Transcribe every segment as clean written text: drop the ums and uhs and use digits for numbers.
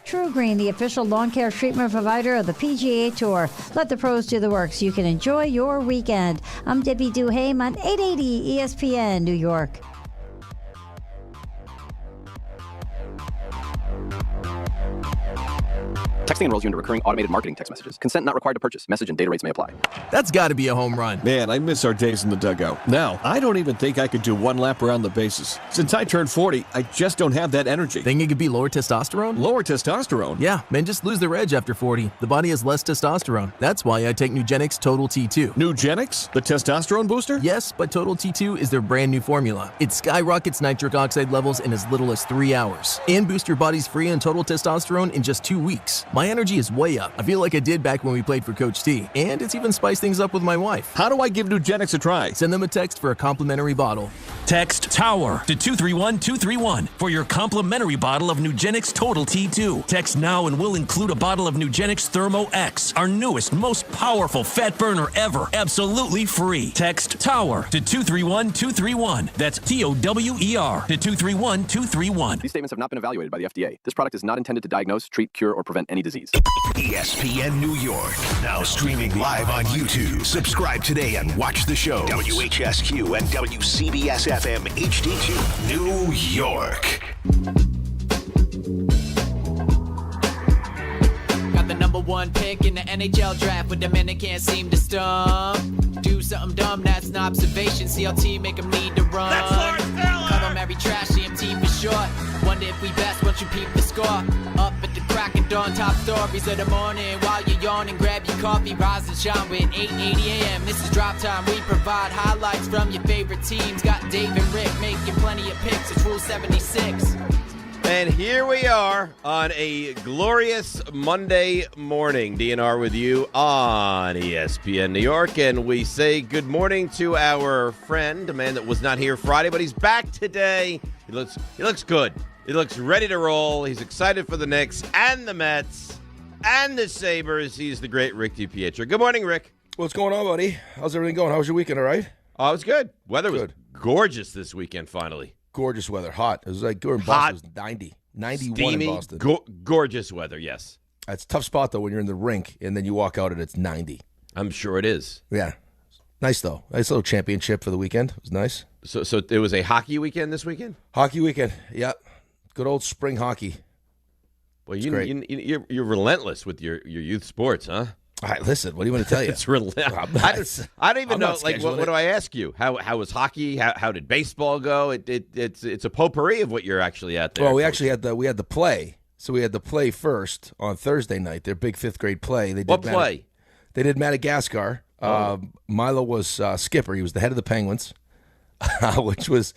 True Green, the official lawn care treatment provider of the PGA Tour. Let the pros do the work so you can enjoy your weekend. I'm Debbie Duhaime on 880 ESPN New York. Texting enrolls you into recurring automated marketing text messages. Consent not required to purchase. Message and data rates may apply. That's got to be a home run. Man, I miss our days in the dugout. Now, I don't even think I could do one lap around the bases. Since I turned 40, I just don't have that energy. Think it could be lower testosterone? Lower testosterone? Yeah, men just lose their edge after 40. The body has less testosterone. That's why I take Nugenix Total T2. Nugenix? The testosterone booster? Yes, but Total T2 is their brand new formula. It skyrockets nitric oxide levels in as little as 3 hours and boosts your body's free and total testosterone in just 2 weeks. My energy is way up. I feel like I did back when we played for Coach T. And it's even spiced things up with my wife. How do I give Nugenix a try? Send them a text for a complimentary bottle. Text TOWER to 231-231 for your complimentary bottle of Nugenix Total T2. Text now and we'll include a bottle of Nugenix Thermo X, our newest, most powerful fat burner ever. Absolutely free. Text TOWER to 231-231. That's TOWER to 231-231. These statements have not been evaluated by the FDA. This product is not intended to diagnose, treat, cure, or prevent any disease. ESPN New York, now streaming live on YouTube. Subscribe today and watch the show. WHSQ and WCBS-FM HD2, New York. Got the #1 pick in the NHL draft, but the men that can't seem to stump. Do something dumb, that's an observation. CLT make them need to run. Cut them every trash, CMT for short. Wonder if we best once you peep the score. Up at the crack of dawn, top stories of the morning. While you're yawning, grab your coffee, rise and shine with 8:80 a.m. This is Drop Time. We provide highlights from your favorite teams. Got Dave and Rick making plenty of picks. It's Rule 76. And here we are on a glorious Monday morning. DNR with you on ESPN New York. And we say good morning to our friend, a man that was not here Friday, but he's back today. He looks good. He looks ready to roll. He's excited for the Knicks and the Mets and the Sabres. He's the great Rick DiPietro. Good morning, Rick. What's going on, buddy? How's everything going? How was your weekend, all right? Oh, it was good. Weather was gorgeous this weekend, finally. Gorgeous weather. Hot. It was like during Boston, it was 90. 91 steamy, in Boston. Gorgeous weather, yes. It's a tough spot, though, when you're in the rink, and then you walk out and it's 90. I'm sure it is. Yeah. Nice, though. Nice little championship for the weekend. It was nice. So it was a hockey weekend this weekend? Hockey weekend, yeah. Good old spring hockey. Well, you're relentless with your youth sports, huh? All right, listen, what do you want to tell you? It's relentless. I don't even know. Like, what do I ask you? How was hockey? How did baseball go? It's a potpourri of what you're actually at there. Well, we actually had the play. So we had the play first on Thursday night. Their big fifth grade play. They did play? They did Madagascar. Milo was skipper. He was the head of the Penguins, which was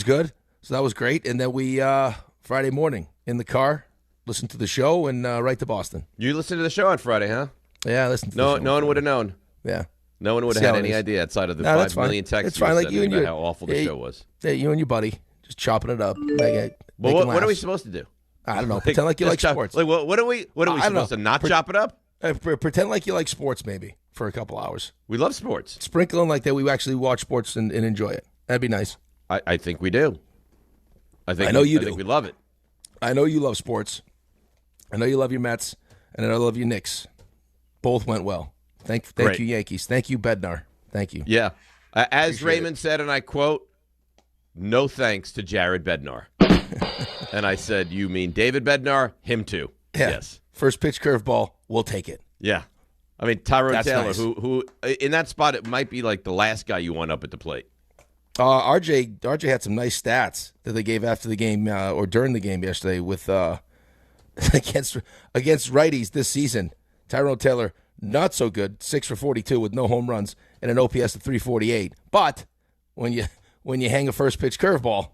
good. So that was great. And then we Friday morning in the car listened to the show and right to Boston. You listened to the show on Friday, huh? Yeah, I listened to the show. No one would have known. Yeah. No one would have had any idea outside of the 5 million texts you sent about how awful the show was. Yeah, you and your buddy just chopping it up. Well, what are we supposed to do? I don't know. Pretend like you like sports. Like, what are we supposed to not chop it up? Pretend like you like sports maybe for a couple hours. We love sports. Sprinkle in like that we actually watch sports and enjoy it. That'd be nice. I think we do. I think we love it. I know you love sports. I know you love your Mets, and I know you love your Knicks. Both went well. Thank you, Yankees. Thank you, Bednar. Thank you. Yeah. As Raymond said, and I quote, no thanks to Jared Bednar. And I said, you mean David Bednar? Him too. Yeah. Yes. First pitch curveball, we'll take it. Yeah. I mean, Tyrone Taylor, nice. who in that spot, it might be like the last guy you want up at the plate. RJ had some nice stats that they gave after the game or during the game yesterday with against righties this season. Tyrone Taylor, not so good, 6 for 42 with no home runs and an OPS of 348. But when you hang a first pitch curveball,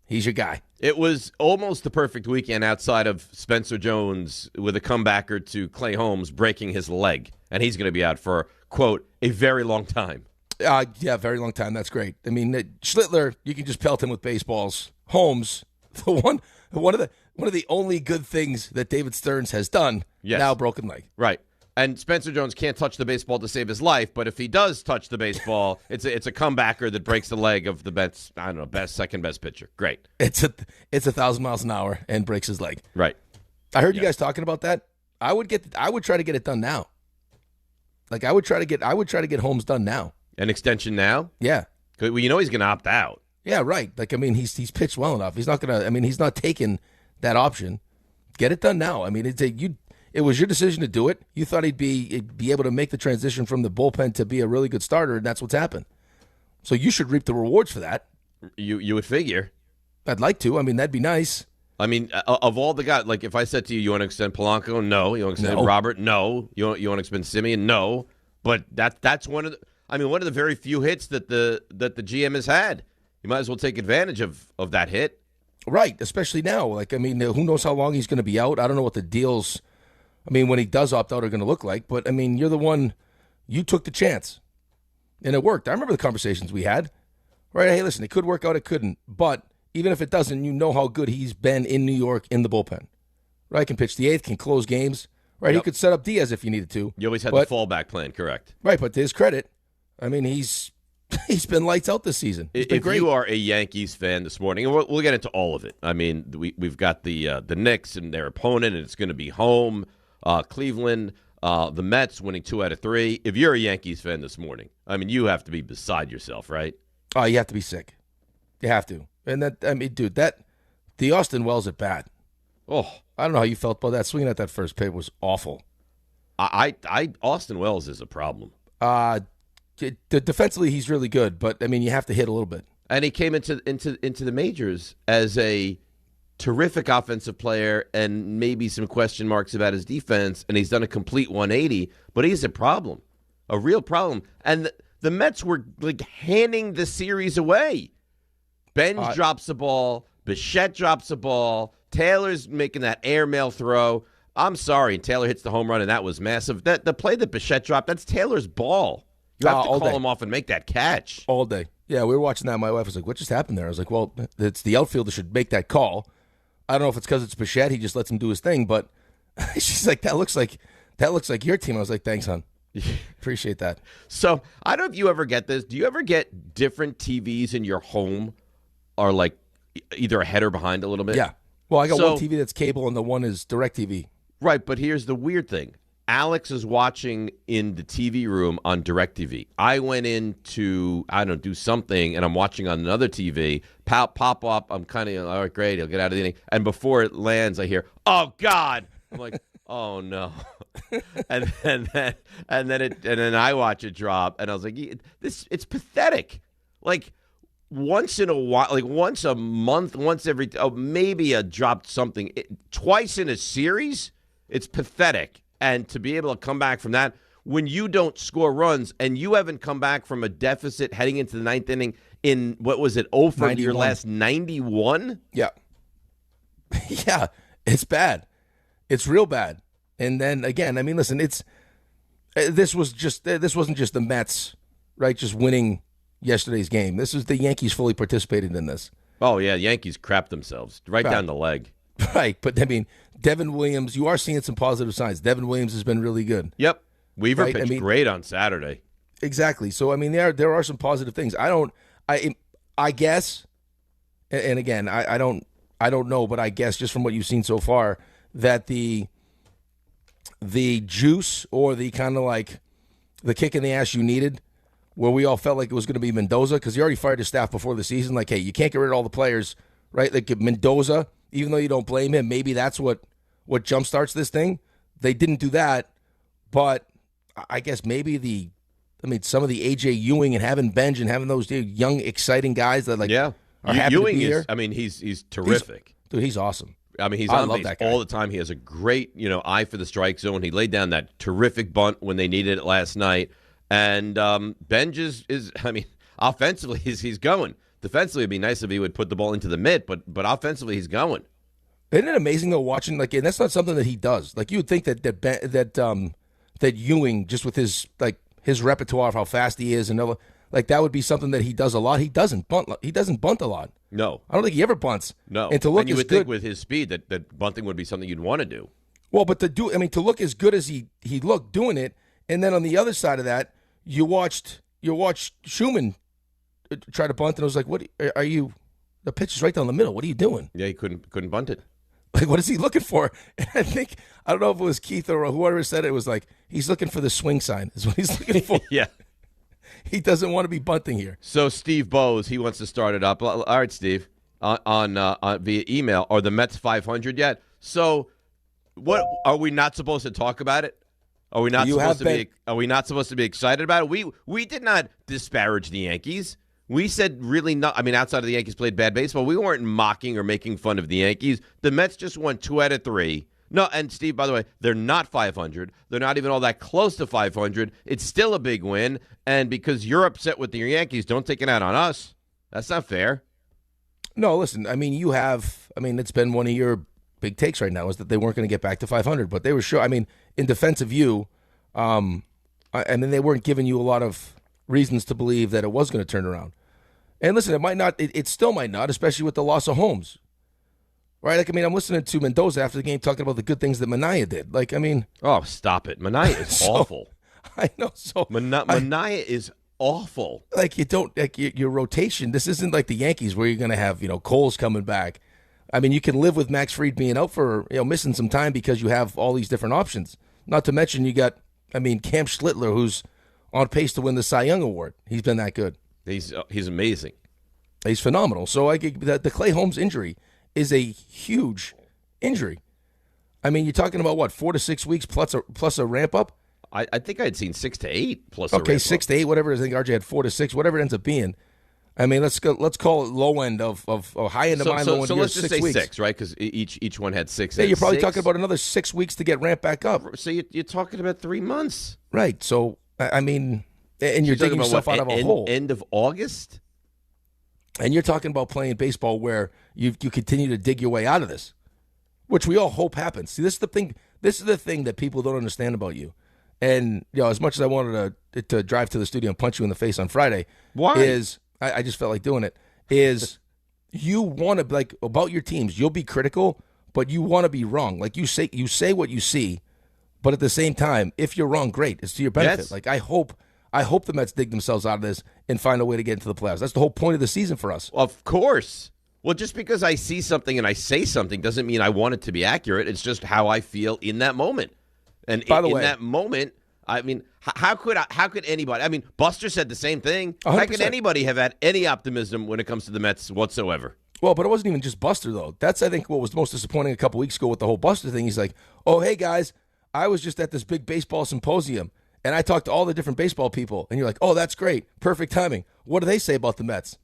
he's your guy. It was almost the perfect weekend outside of Spencer Jones with a comebacker to Clay Holmes breaking his leg, and he's going to be out for, quote, a very long time. Yeah, very long time. That's great. I mean, Schlittler, you can just pelt him with baseballs. Holmes, one of the only good things that David Stearns has done. Yes. Now broken leg. Right. And Spencer Jones can't touch the baseball to save his life, but if he does touch the baseball, it's a comebacker that breaks the leg of the second best pitcher. Great. It's 1,000 miles an hour and breaks his leg. Right. I heard you guys talking about that. I would try to get it done now. Like I would try to get Holmes done now. An extension now? Yeah. Well, you know he's going to opt out. Yeah, right. Like I mean, he's pitched well enough. He's not gonna. I mean, he's not taking that option. Get it done now. I mean, It was your decision to do it. You thought he'd be able to make the transition from the bullpen to be a really good starter, and that's what's happened. So you should reap the rewards for that. You would figure. I'd like to. I mean, that'd be nice. I mean, of all the guys, like if I said to you want to extend Polanco? No. You want to extend Robert? No. You want to extend Simeon? No. But that's one of the very few hits that the GM has had. You might as well take advantage of that hit. Right, especially now. Like, I mean, who knows how long he's going to be out? I don't know what the deals, I mean, when he does opt out, are going to look like. But, I mean, you're the one, you took the chance. And it worked. I remember the conversations we had. Right, hey, listen, it could work out, it couldn't. But even if it doesn't, you know how good he's been in New York in the bullpen. Right, can pitch the eighth, can close games. Right, He could set up Diaz if you needed to. You always had the fallback plan, correct. Right, but to his credit, I mean, he's been lights out this season. If great. You are a Yankees fan this morning, and we'll get into all of it. I mean, we've got the Knicks and their opponent, and it's going to be home. Cleveland, the Mets winning 2 out of 3. If you're a Yankees fan this morning, I mean, you have to be beside yourself, right? Oh, you have to be sick. You have to. And that, I mean, dude, the Austin Wells at bat. Oh, I don't know how you felt about that. Swinging at that first pitch was awful. Austin Wells is a problem. Defensively, he's really good, but I mean, you have to hit a little bit. And he came into the majors as a terrific offensive player, and maybe some question marks about his defense. And he's done a complete 180, but he's a problem, a real problem. And the Mets were like handing the series away. Benj drops the ball, Bichette drops the ball, Taylor's making that airmail throw. I'm sorry, and Taylor hits the home run, and that was massive. The play that Bichette dropped, that's Taylor's ball. You have to call him off and make that catch. All day. Yeah, we were watching that. My wife was like, what just happened there? I was like, well, it's the outfielder should make that call. I don't know if it's because it's Bichette. He just lets him do his thing. But she's like, that looks like your team. I was like, thanks, hon. Appreciate that. So I don't know if you ever get this. Do you ever get different TVs in your home are like either ahead or behind a little bit? Yeah. Well, I got one TV that's cable and the one is DirecTV. Right, but here's the weird thing. Alex is watching in the TV room on DirecTV. I went in to, do something, and I'm watching on another TV. Pop up. I'm kind of, all right, great. He'll get out of the inning. And before it lands, I hear, oh, God. I'm like, oh, no. and then I watch it drop, and I was like, it's pathetic. Like, once in a while, like once a month, once every, maybe a dropped something. Twice in a series, it's pathetic. And to be able to come back from that, when you don't score runs, and you haven't come back from a deficit heading into the ninth inning in, what was it, 0 for your last 91? Yeah. Yeah, it's bad. It's real bad. And then, again, I mean, listen, this wasn't just the Mets, right, just winning yesterday's game. This was the Yankees fully participated in this. Oh, yeah, Yankees crapped themselves right down the leg. Right, but I mean, Devin Williams, you are seeing some positive signs. Devin Williams has been really good. Yep. Weaver pitched great on Saturday. Exactly. So, I mean, there are some positive things. I guess, and again, I don't know, but I guess just from what you've seen so far, that the juice or the kind of like the kick in the ass you needed, where we all felt like it was going to be Mendoza, because he already fired his staff before the season. Like, hey, you can't get rid of all the players, right? Like Mendoza, even though you don't blame him, maybe that's what jumpstarts this thing. They didn't do that, but I guess maybe some of the A.J. Ewing and having Benj and having those young, exciting guys that are happy Ewing to be here. I mean, he's terrific. He's awesome. I mean, he's on base all the time. He has a great, eye for the strike zone. He laid down that terrific bunt when they needed it last night. And Benj is I mean, offensively, he's going. Defensively, it'd be nice if he would put the ball into the mitt, but offensively, he's going. Isn't it amazing though watching? Like, and that's not something that he does. Like, you would think that Ewing, just with his repertoire of how fast he is, and like that would be something that he does a lot. He doesn't bunt. He doesn't bunt a lot. No, I don't think he ever bunts. No, and to look you would good, think with his speed that bunting would be something you'd want to do. Well, but to look as good as he looked doing it, and then on the other side of that, you watched Schumann try to bunt, and I was like, "What are you? The pitch is right down the middle. What are you doing?" Yeah, he couldn't bunt it. Like, what is he looking for? And I don't know if it was Keith or whoever said it. It was like he's looking for the swing sign. Is what he's looking for. Yeah, he doesn't want to be bunting here. So Steve Bowes, he wants to start it up. All right, Steve, on via email. Are the Mets 500 yet? So, what are we not supposed to talk about it? Are we not supposed to be excited about it? We did not disparage the Yankees. We said really not. I mean, outside of the Yankees played bad baseball, we weren't mocking or making fun of the Yankees. The Mets just won 2 out of 3. No, and Steve, by the way, they're not 500. They're not even all that close to 500. It's still a big win. And because you're upset with the Yankees, don't take it out on us. That's not fair. No, listen. I mean, it's been one of your big takes right now is that they weren't going to get back to 500, but they were sure. I mean, in defense of you, they weren't giving you a lot of reasons to believe that it was going to turn around. And listen, it might not. It still might not, especially with the loss of Holmes. Right? Like, I mean, I'm listening to Mendoza after the game talking about the good things that Minaya did. Like, I mean, oh, stop it! Minaya is awful. I know. So Minaya is awful. Like, you don't like your rotation. This isn't like the Yankees where you're going to have Cole's coming back. I mean, you can live with Max Fried being out for missing some time because you have all these different options. Not to mention you got, Cam Schlittler, who's on pace to win the Cy Young Award. He's been that good. He's amazing. He's phenomenal. So the Clay Holmes injury is a huge injury. I mean, you're talking about what, 4 to 6 weeks plus a ramp up. I think I had seen 6 to 8 plus. Okay, 6 to 8, whatever it is. I think RJ had 4 to 6, whatever it ends up being. I mean, let's call it low end of high end of mine. Low end. So let's just 6 say weeks. 6, right? Because each one had 6. Yeah, you're probably talking about another 6 weeks to get ramped back up. So you're talking about 3 months, right? So I mean, and you're digging yourself out of a hole. End of August. And you're talking about playing baseball where you continue to dig your way out of this, which we all hope happens. See, this is the thing. This is the thing that people don't understand about you. And as much as I wanted to drive to the studio and punch you in the face on Friday, I just felt like doing it. Is you want to like about your teams? You'll be critical, but you want to be wrong. Like you say what you see, but at the same time, if you're wrong, great. It's to your benefit. Yes. Like I hope the Mets dig themselves out of this and find a way to get into the playoffs. That's the whole point of the season for us. Of course. Well, just because I see something and I say something doesn't mean I want it to be accurate. It's just how I feel in that moment. And in that moment, I mean, how could anybody? I mean, Buster said the same thing. 100%. How could anybody have had any optimism when it comes to the Mets whatsoever? Well, but it wasn't even just Buster, though. That's, I think, what was most disappointing a couple weeks ago with the whole Buster thing. He's like, oh, hey, guys, I was just at this big baseball symposium, and I talked to all the different baseball people. And you're like, oh, that's great. Perfect timing. What do they say about the Mets?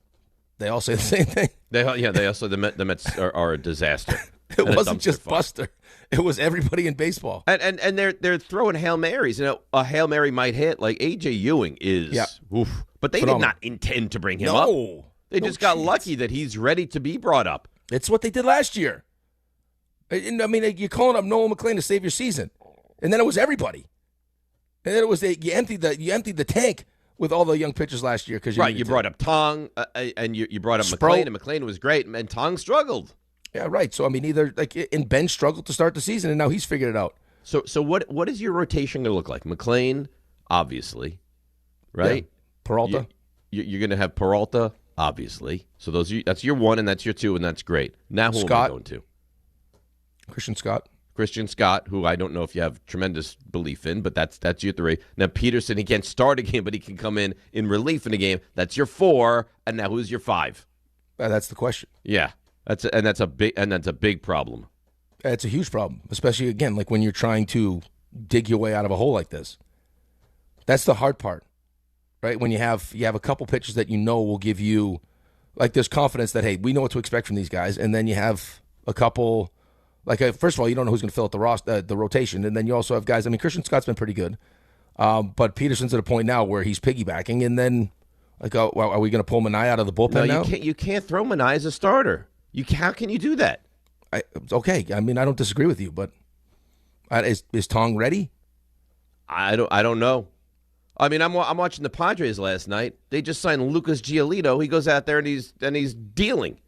They all say the same thing. They also the Mets are a disaster. It wasn't just Buster. It was everybody in baseball. And they're throwing Hail Marys. A Hail Mary might hit. Like A.J. Ewing is. Oof. But they did not intend to bring him up. They just got lucky that he's ready to be brought up. It's what they did last year. I mean, you're calling up Noel McLean to save your season. And then it was everybody. And then it was you emptied the tank with all the young pitchers last year. You brought up Tong, and you brought up McLean, and McLean was great, and Tong struggled. Yeah, right. So, I mean, Ben struggled to start the season, and now he's figured it out. So what is your rotation going to look like? McLean, obviously, right? Yeah. Peralta. You're going to have Peralta, obviously. So that's your 1, and that's your 2, and that's great. Now who am I going to? Christian Scott, who I don't know if you have tremendous belief in, but that's your 3. Now Peterson, he can't start a game, but he can come in relief in a game. That's your 4, and now who's your 5? That's the question. Yeah. That's a big problem. It's a huge problem, especially again like when you're trying to dig your way out of a hole like this. That's the hard part, right? When you have a couple pitchers that will give you like there's confidence that hey, we know what to expect from these guys, and then you have a couple like first of all you don't know who's going to fill out the rotation, and then you also have guys. I mean, Christian Scott's been pretty good, but Peterson's at a point now where he's piggybacking, and then like are we going to pull Minaya out of the bullpen now? You can't throw Minaya as a starter. How can you do that? Okay, I mean I don't disagree with you, but is Tong ready? I don't know. I mean I'm watching the Padres last night. They just signed Lucas Giolito. He goes out there and he's dealing.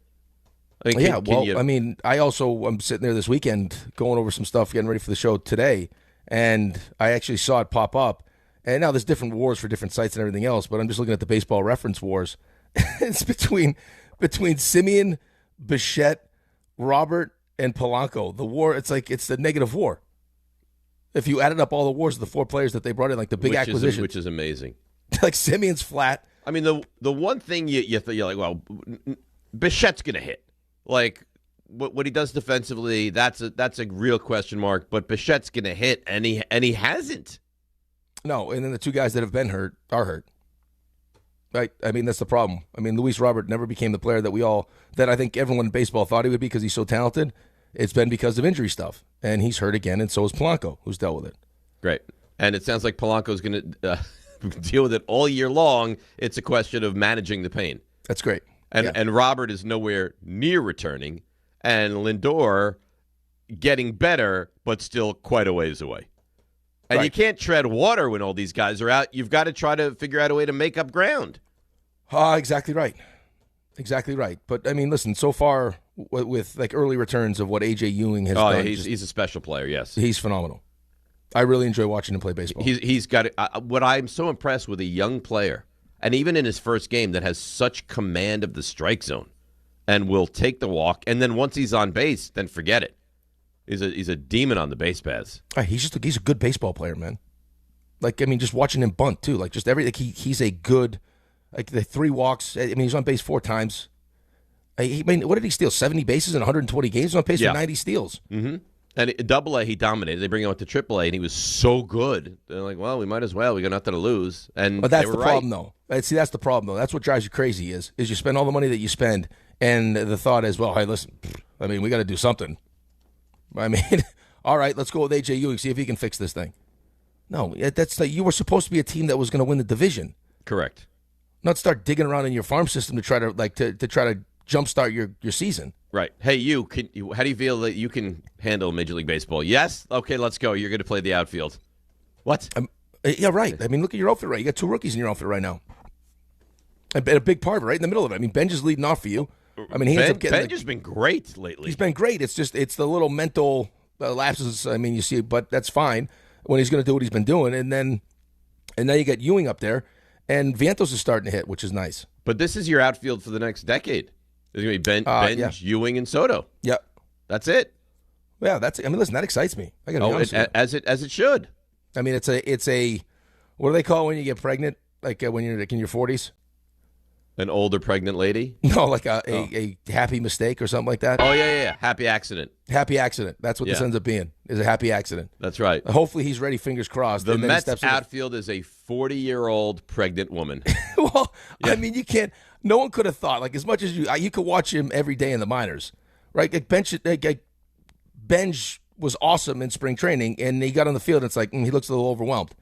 I mean, I'm sitting there this weekend going over some stuff, getting ready for the show today, and I actually saw it pop up. And now there's different wars for different sites and everything else, but I'm just looking at the baseball reference wars. It's between Simeon, Bichette, Robert, and Polanco. The war, it's the negative war. If you added up all the wars of the 4 players that they brought in, like the big acquisition. Which is amazing. Like Simeon's flat. I mean, the one thing you're like, well, Bichette's going to hit. Like, what he does defensively, that's a real question mark. But Bichette's going to hit, and he hasn't. No, and then the 2 guys that have been hurt are hurt. Right? I mean, that's the problem. I mean, Luis Robert never became the player that I think everyone in baseball thought he would be because he's so talented. It's been because of injury stuff. And he's hurt again, and so is Polanco, who's dealt with it. Great. And it sounds like Polanco's going to deal with it all year long. It's a question of managing the pain. That's great. And Robert is nowhere near returning, and Lindor getting better, but still quite a ways away. And you can't tread water when all these guys are out. You've got to try to figure out a way to make up ground. Exactly right. Exactly right. But, I mean, listen, so far with like early returns of what A.J. Ewing has done. He's a special player, yes. He's phenomenal. I really enjoy watching him play baseball. He's got what I'm so impressed with a young player, and even in his first game, that has such command of the strike zone and will take the walk. And then once he's on base, then forget it. He's a demon on the base paths. He's a good baseball player, man. Like, I mean, just watching him bunt, too. Like, just everything. He's a good, like, the 3 walks. I mean, he's on base 4 times. What did he steal? 70 bases in 120 games? He's on pace for 90 steals. Mm-hmm. And at Double-A, he dominated. They bring him up to Triple-A, and he was so good. They're like, well, we might as well. We got nothing to lose. And but that's they were the problem, though. See, that's the problem, though. That's what drives you crazy is you spend all the money that you spend, and the thought is, well, hey, listen, I mean, we got to do something. I mean, all right, let's go with A.J. Ewing, see if he can fix this thing. No, that's like you were supposed to be a team that was going to win the division. Correct. Not start digging around in your farm system to try to jumpstart your season. Right. Hey, how do you feel that you can handle Major League Baseball? Yes? Okay, let's go. You're going to play the outfield. What? Yeah, right. I mean, look at your outfit, right? You got 2 rookies in your outfit right now. And a big part of it, right in the middle of it. I mean, Benj is leading off for you. I mean, Benj has been great lately. He's been great. It's the little mental lapses. I mean, you see, but that's fine when he's going to do what he's been doing. And now you got Ewing up there, and Vientos is starting to hit, which is nice. But this is your outfield for the next decade. There's going to be Benj, Ewing, and Soto. Yep. That's it. Yeah, listen, that excites me. I got to be honest with you. As it should. I mean, it's a what do they call it when you get pregnant? Like when you're like in your 40s? An older pregnant lady? No, like a happy mistake or something like that. Oh, yeah. Happy accident. Happy accident. That's what this ends up being, is a happy accident. That's right. Hopefully he's ready, fingers crossed. The Mets outfield is a 40-year-old pregnant woman. Well, yeah. I mean, you can't – no one could have thought, like as much as you could watch him every day in the minors, right? Like Benj was awesome in spring training, and he got on the field, and it's like he looks a little overwhelmed.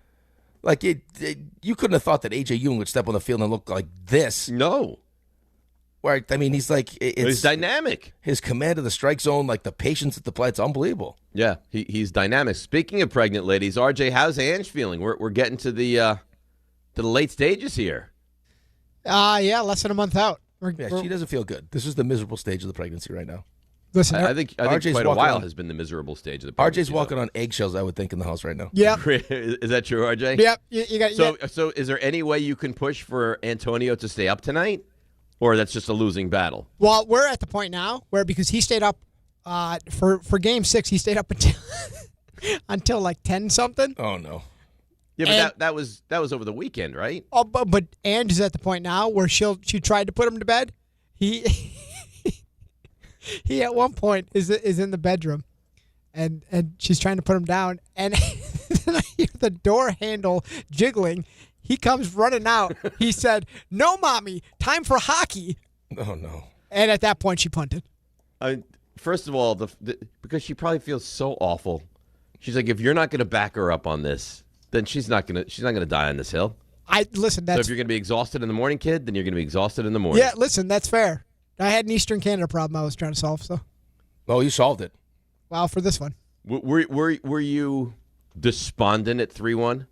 Like, you couldn't have thought that A.J. Ewing would step on the field and look like this. No. Right? I mean, he's like... He's dynamic. His command of the strike zone, like the patience at the plate, it's unbelievable. Yeah, he's dynamic. Speaking of pregnant ladies, RJ, how's Ange feeling? We're getting to the late stages here. Yeah, less than a month out. She doesn't feel good. This is the miserable stage of the pregnancy right now. Listen, I think quite a while has been the miserable stage of the pregnancy. RJ's walking on eggshells, I would think, in the house right now. Yeah. Is that true, RJ? Yep. You got. So is there any way you can push for Antonio to stay up tonight? Or that's just a losing battle? Well, we're at the point now where because he stayed up for Game 6, he stayed up until like 10-something. Oh, no. Yeah, but that was over the weekend, right? Oh, but Ange is at the point now where she tried to put him to bed. He at one point is in the bedroom, and she's trying to put him down, and then I hear the door handle jiggling. He comes running out. He said, "No, mommy, time for hockey." Oh no! And at that point, she punted. First of all, because she probably feels so awful. She's like, if you're not going to back her up on this, then she's not going to die on this hill. Listen. So if you're going to be exhausted in the morning, kid, then you're going to be exhausted in the morning. Yeah, listen, that's fair. I had an Eastern Canada problem I was trying to solve, so. Oh, you solved it. Well, for this one. Were you despondent at 3-1?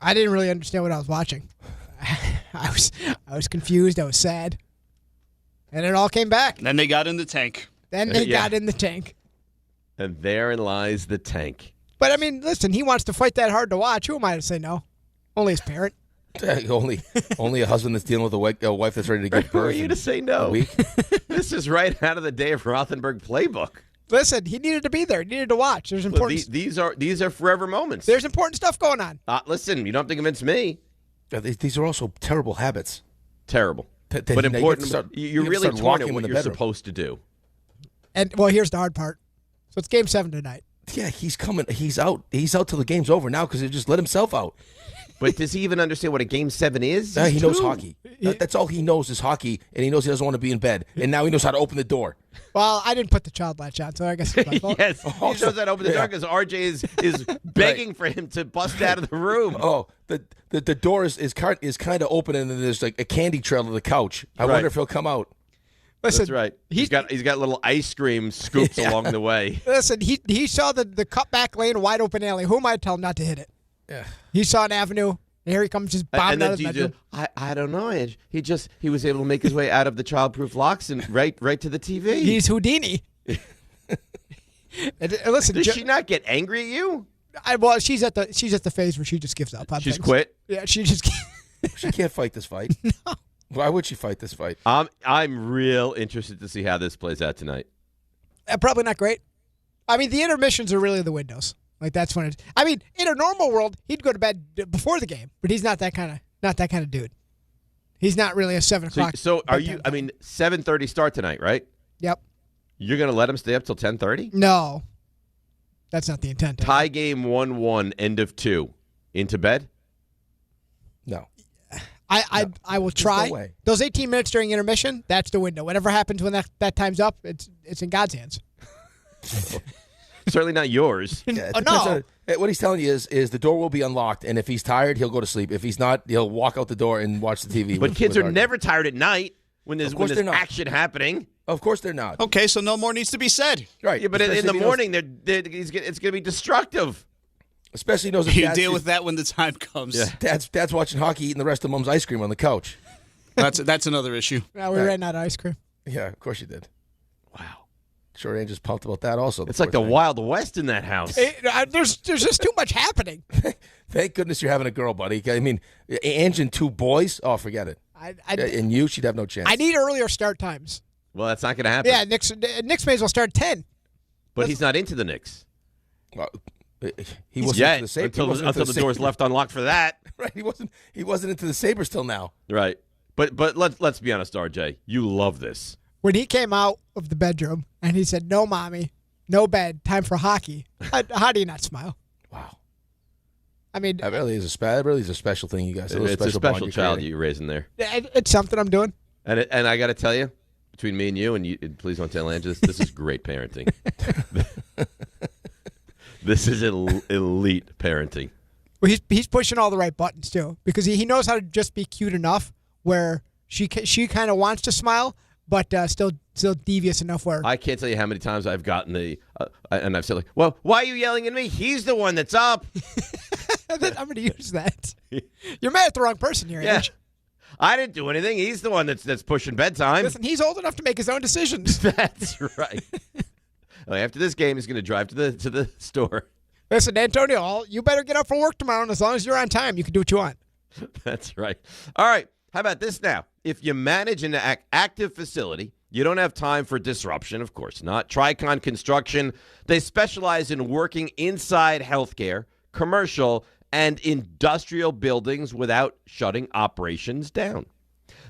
I didn't really understand what I was watching. I was confused. I was sad. And it all came back. Then they got in the tank. Then they got in the tank. And therein lies the tank. But, I mean, listen, he wants to fight that hard to watch. Who am I to say no? Only his parent. only a husband that's dealing with a wife that's ready to give birth. Who are you to say no? This is right out of the Dave Rothenberg playbook. Listen, he needed to be there. He needed to watch. There's important. These are forever moments. There's important stuff going on. Listen, you don't have to convince me. These are also terrible habits. Terrible. But important. You're really torn at what you're supposed to do. And, well, here's the hard part. So it's Game 7 tonight. Yeah, he's coming. He's out. He's out till the game's over now because he just let himself out. But does he even understand what a Game 7 is? He knows hockey. That's all he knows is hockey, and he knows he doesn't want to be in bed. And now he knows how to open the door. Well, I didn't put the child latch on, so I guess it's my fault. Yes, he knows how to open the door because RJ is begging for him to bust out of the room. Oh, the door is kind of open, and then there's like a candy trail to the couch. I wonder if he'll come out. Listen, that's right. He's got little ice cream scoops along the way. Listen, he saw the cutback lane, wide open alley. Who am I to tell him not to hit it? Yeah. He saw an avenue. And here he comes just bobbing out of the bedroom. I don't know. He was able to make his way out of the childproof locks and right to the TV. He's Houdini. Listen, does she not get angry at you? Well, she's at the phase where she just gives up. She's quit. Yeah, she just. She can't fight this fight. No. Why would she fight this fight? I'm real interested to see how this plays out tonight. Probably not great. I mean, the intermissions are really the windows. Like that's when I mean, in a normal world, he'd go to bed before the game, but he's not that kind of dude. He's not really a 7 o'clock. So are you? I mean, 7:30 start tonight, right? Yep. You're gonna let him stay up till 10:30? No, that's not the intent. Tie game 1-1, end of 2. Into bed? No. I will try. No way. Those 18 minutes during intermission, that's the window. Whatever happens when that time's up, it's in God's hands. Certainly not yours. No. What he's telling you is the door will be unlocked, and if he's tired, he'll go to sleep. If he's not, he'll walk out the door and watch the TV. But kids are never tired at night when there's action happening. Of course they're not. Okay, so no more needs to be said. Right. Yeah, but in the morning, it's going to be destructive. Especially knows if you deal with that when the time comes. Yeah. Dad's watching hockey, eating the rest of Mom's ice cream on the couch. That's another issue. Yeah, we ran out of ice cream. Yeah, of course you did. Wow. Sure, Angel's pumped about that also. It's like the Wild West in that house. There's just too much happening. Thank goodness you're having a girl, buddy. I mean, Ange and 2 boys, oh, forget it. And you, she'd have no chance. I need earlier start times. Well, that's not going to happen. Yeah, Knicks may as well start at 10. But he's not into the Knicks. Well, he wasn't into the Sabres until the door's left unlocked for that. Right, he wasn't into the Sabres till now. Right, but let's be honest, RJ, you love this. When he came out of the bedroom and he said, "No, mommy, no bed, time for hockey," how do you not smile? Wow. I mean, that really is a special thing, you guys. It's a special child you're raising there. It's something I'm doing. And I got to tell you, between me and you, please don't tell Ange this is great parenting. This is elite parenting. Well, he's pushing all the right buttons too, because he knows how to just be cute enough where she kind of wants to smile, but still devious enough where I can't tell you how many times I've gotten and I've said like, well, why are you yelling at me? He's the one that's up. I'm going to use that. You're mad at the wrong person here, Ange. I didn't do anything. He's the one that's pushing bedtime. Listen, he's old enough to make his own decisions. That's right. After this game, he's going to drive to the store. Listen, Antonio, you better get up for work tomorrow, and as long as you're on time, you can do what you want. That's right. All right. How about this now? If you manage an active facility, you don't have time for disruption, of course not. Tricon Construction, they specialize in working inside healthcare, commercial, and industrial buildings without shutting operations down.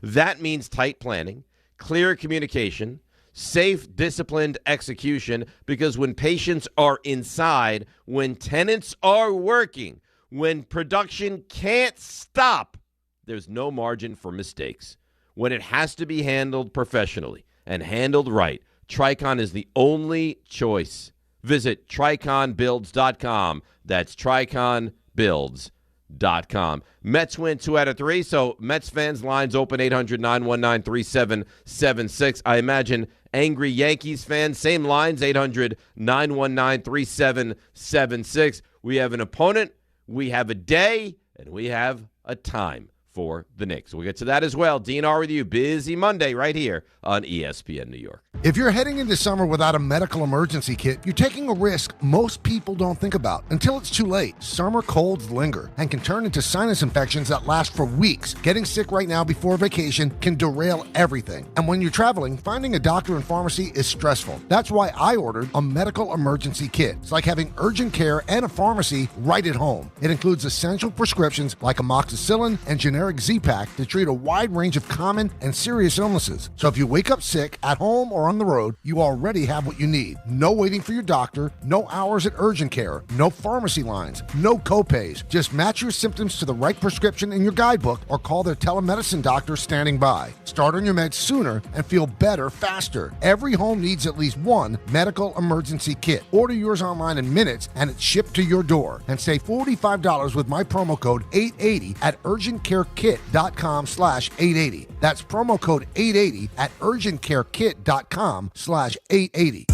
That means tight planning, clear communication, safe, disciplined execution, because when patients are inside, when tenants are working, when production can't stop, there's no margin for mistakes. When it has to be handled professionally and handled right, Tricon is the only choice. Visit triconbuilds.com. That's triconbuilds.com. Mets win 2 out of 3, so Mets fans, lines open 800-919-3776. I imagine angry Yankees fans, same lines, 800-919-3776. We have an opponent, we have a day, and we have a time for the Knicks. We'll get to that as well. DNR with you. Busy Monday right here on ESPN New York. If you're heading into summer without a medical emergency kit, you're taking a risk most people don't think about until it's too late. Summer colds linger and can turn into sinus infections that last for weeks. Getting sick right now before vacation can derail everything. And when you're traveling, finding a doctor and pharmacy is stressful. That's why I ordered a medical emergency kit. It's like having urgent care and a pharmacy right at home. It includes essential prescriptions like amoxicillin and generic Z-Pak to treat a wide range of common and serious illnesses. So if you wake up sick at home or on the road, you already have what you need. No waiting for your doctor, no hours at urgent care, no pharmacy lines, no copays. Just match your symptoms to the right prescription in your guidebook or call their telemedicine doctor standing by. Start on your meds sooner and feel better faster. Every home needs at least one medical emergency kit. Order yours online in minutes and it's shipped to your door. And save $45 with my promo code 880 at urgentcarekit.com/880. That's promo code 880 at urgentcarekit.com/880.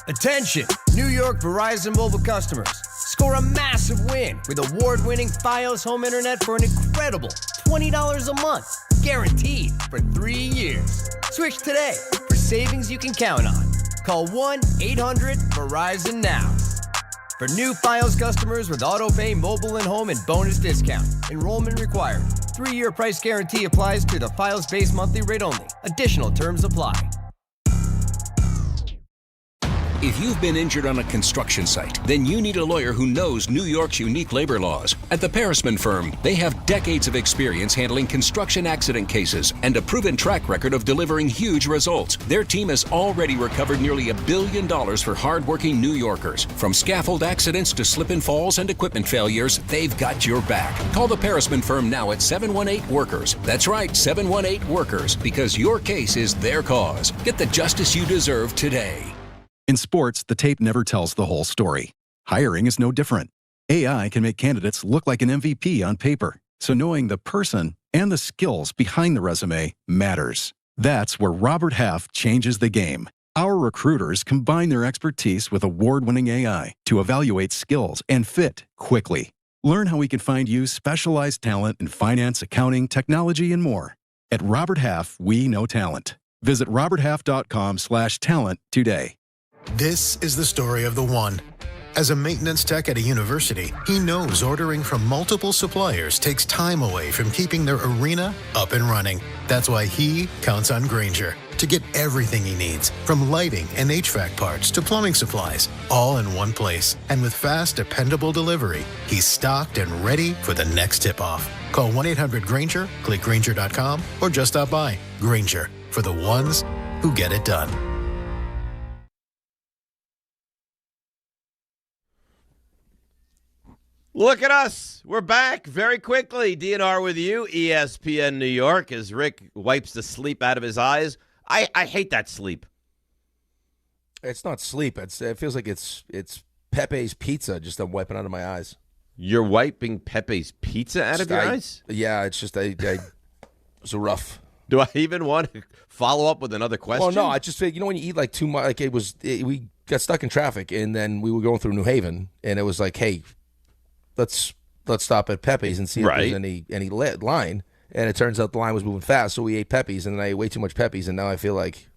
Attention, New York Verizon mobile customers. Score a massive win with award-winning Fios home internet for an incredible $20 a month, guaranteed for 3 years. Switch today for savings you can count on. Call 1-800-VERIZON now. For new Fios customers with autopay, mobile and home, and bonus discount. Enrollment required. 3-year price guarantee applies to the Fios base monthly rate only. Additional terms apply. If you've been injured on a construction site, then you need a lawyer who knows New York's unique labor laws. At the Parisman Firm, they have decades of experience handling construction accident cases and a proven track record of delivering huge results. Their team has already recovered nearly $1 billion for hardworking New Yorkers. From scaffold accidents to slip and falls and equipment failures, they've got your back. Call the Parisman Firm now at 718-WORKERS. That's right, 718-WORKERS, because your case is their cause. Get the justice you deserve today. In sports, the tape never tells the whole story. Hiring is no different. AI can make candidates look like an MVP on paper, so knowing the person and the skills behind the resume matters. That's where Robert Half changes the game. Our recruiters combine their expertise with award-winning AI to evaluate skills and fit quickly. Learn how we can find you specialized talent in finance, accounting, technology, and more. At Robert Half, we know talent. Visit roberthalf.com/talent today. This is the story of the one. As a maintenance tech at a university, he knows ordering from multiple suppliers takes time away from keeping their arena up and running. That's why he counts on Grainger to get everything he needs, from lighting and HVAC parts to plumbing supplies, all in one place. And with fast, dependable delivery, he's stocked and ready for the next tip-off. Call 1-800-GRAINGER, click Grainger.com, or just stop by. Grainger, for the ones who get it done. Look at us. We're back very quickly. DNR with you, ESPN New York, as Rick wipes the sleep out of his eyes. I hate that sleep. It's not sleep. It feels like it's Pepe's pizza just I'm wiping out of my eyes. You're wiping Pepe's pizza out of your eyes? Yeah, it's just it's so rough. Do I even want to follow up with another question? Well, no, I just feel, when you eat like too much, like we got stuck in traffic and then we were going through New Haven and it was like, hey, let's stop at Pepe's and see if there's any line. And it turns out the line was moving fast, so we ate Pepe's, and then I ate way too much Pepe's, and now I feel like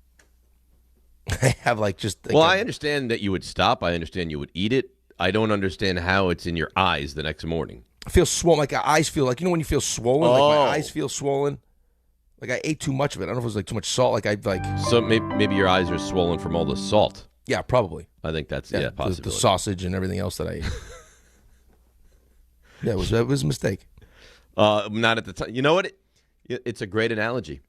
I have like just. Well, I understand that you would stop. I understand you would eat it. I don't understand how it's in your eyes the next morning. I feel swollen. Like my eyes feel like when you feel swollen. Like my eyes feel swollen. Like I ate too much of it. I don't know if it was like too much salt. So maybe your eyes are swollen from all the salt. Yeah, probably. I think that's possible. The sausage and everything else that I ate. Yeah, it was a mistake. Not at the time. You know what? It's a great analogy.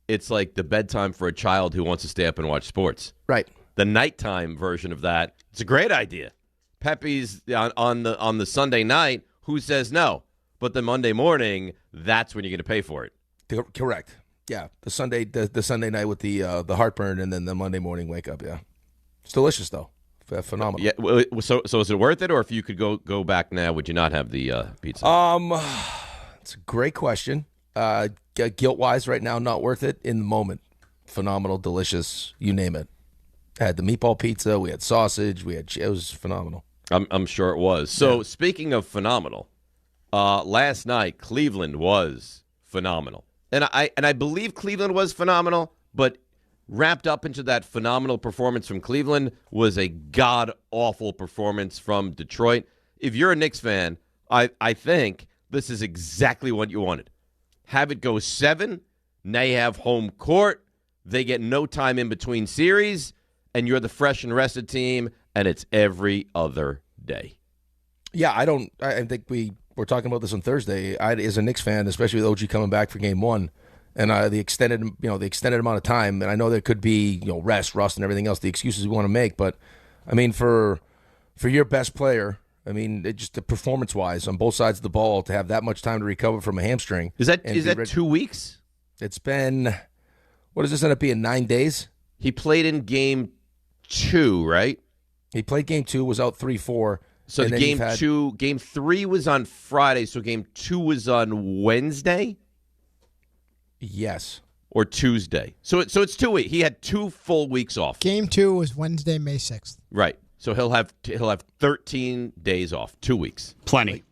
It's like the bedtime for a child who wants to stay up and watch sports. Right. The nighttime version of that. It's a great idea. Pepe's on the Sunday night. Who says no? But the Monday morning, that's when you're going to pay for it. Correct. Yeah, the Sunday night with the heartburn, and then the Monday morning wake up. Yeah, it's delicious though. Phenomenal. Yeah. So is it worth it, or if you could go back now, would you not have the pizza? It's a great question. Guilt-wise, right now, not worth it. In the moment, phenomenal, delicious, you name it. I had the meatball pizza. We had sausage. It was phenomenal. I'm sure it was. So speaking of phenomenal, Last night, Cleveland was phenomenal. And I believe Cleveland was phenomenal, but wrapped up into that phenomenal performance from Cleveland was a god-awful performance from Detroit. If you're a Knicks fan, I think this is exactly what you wanted. Have it go 7. Now you have home court. They get no time in between series, and you're the fresh and rested team, and it's every other day. Yeah, I think we were talking about this on Thursday. As a Knicks fan, especially with OG coming back for Game 1, and the extended amount of time, and I know there could be rust, and everything else, the excuses we want to make, but I mean for your best player, I mean just performance-wise on both sides of the ball to have that much time to recover from a hamstring. Is that 2 weeks? It's been, what does this end up being, 9 days? He played in Game 2, right? He played Game 2, was out 3-4. So Game 3 was on Friday, so Game 2 was on Yes. Or Tuesday. So it's 2 weeks. He had 2 full weeks off. Game 2 was Wednesday, May 6th. Right. So he'll have 13 days off, 2 weeks. Plenty.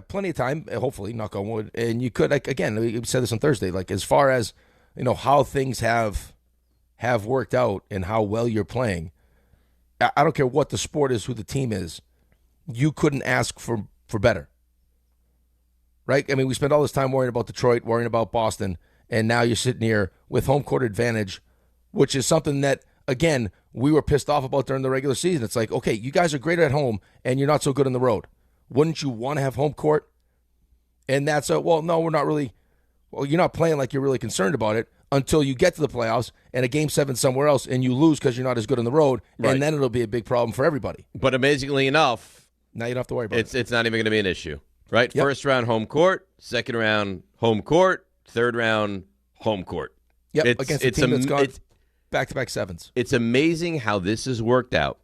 Plenty of time, hopefully, knock on wood. And you could, again, we said this on Thursday, as far as, how things have worked out and how well you're playing, I don't care what the sport is, who the team is, you couldn't ask for better. Right? I mean, we spent all this time worrying about Detroit, worrying about Boston, and now you're sitting here with home court advantage, which is something that, again, we were pissed off about during the regular season. It's like, okay, you guys are great at home, and you're not so good on the road. Wouldn't you want to have home court? And that's no, we're not really. Well, you're not playing like you're really concerned about it until you get to the playoffs and a Game 7 somewhere else, and you lose because you're not as good on the road, right. And then it'll be a big problem for everybody. But amazingly enough, now you don't have to worry about it. It's not even going to be an issue, right? Yep. First round home court, second round home court, third round home court. Yep, against a team that's gone back-to-back 7s. It's amazing how this has worked out.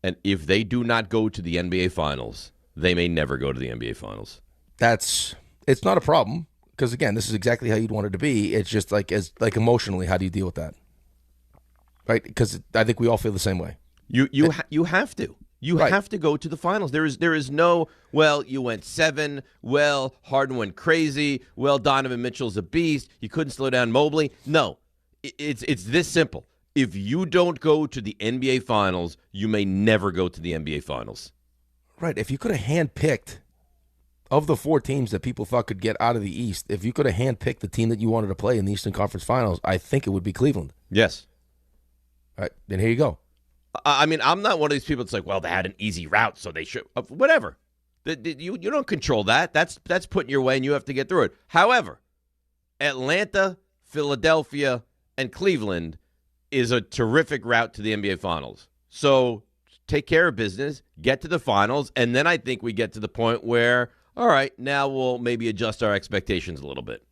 And if they do not go to the NBA Finals, they may never go to the NBA Finals. It's not a problem because, again, this is exactly how you'd want it to be. It's just emotionally, how do you deal with that? Right? Because I think we all feel the same way. You have to. You right. have to go to the finals. There is no, well, you went 7. Well, Harden went crazy. Well, Donovan Mitchell's a beast. You couldn't slow down Mobley. No, it's this simple. If you don't go to the NBA Finals, you may never go to the NBA Finals. Right. If you could have handpicked, of the 4 teams that people thought could get out of the East, if you could have handpicked the team that you wanted to play in the Eastern Conference Finals, I think it would be Cleveland. Yes. All right. Then here you go. I mean, I'm not one of these people that's like, well, they had an easy route, so they should. Whatever. You don't control that. That's put in your way, and you have to get through it. However, Atlanta, Philadelphia, and Cleveland is a terrific route to the NBA Finals. So take care of business, get to the finals, and then I think we get to the point where, all right, now we'll maybe adjust our expectations a little bit.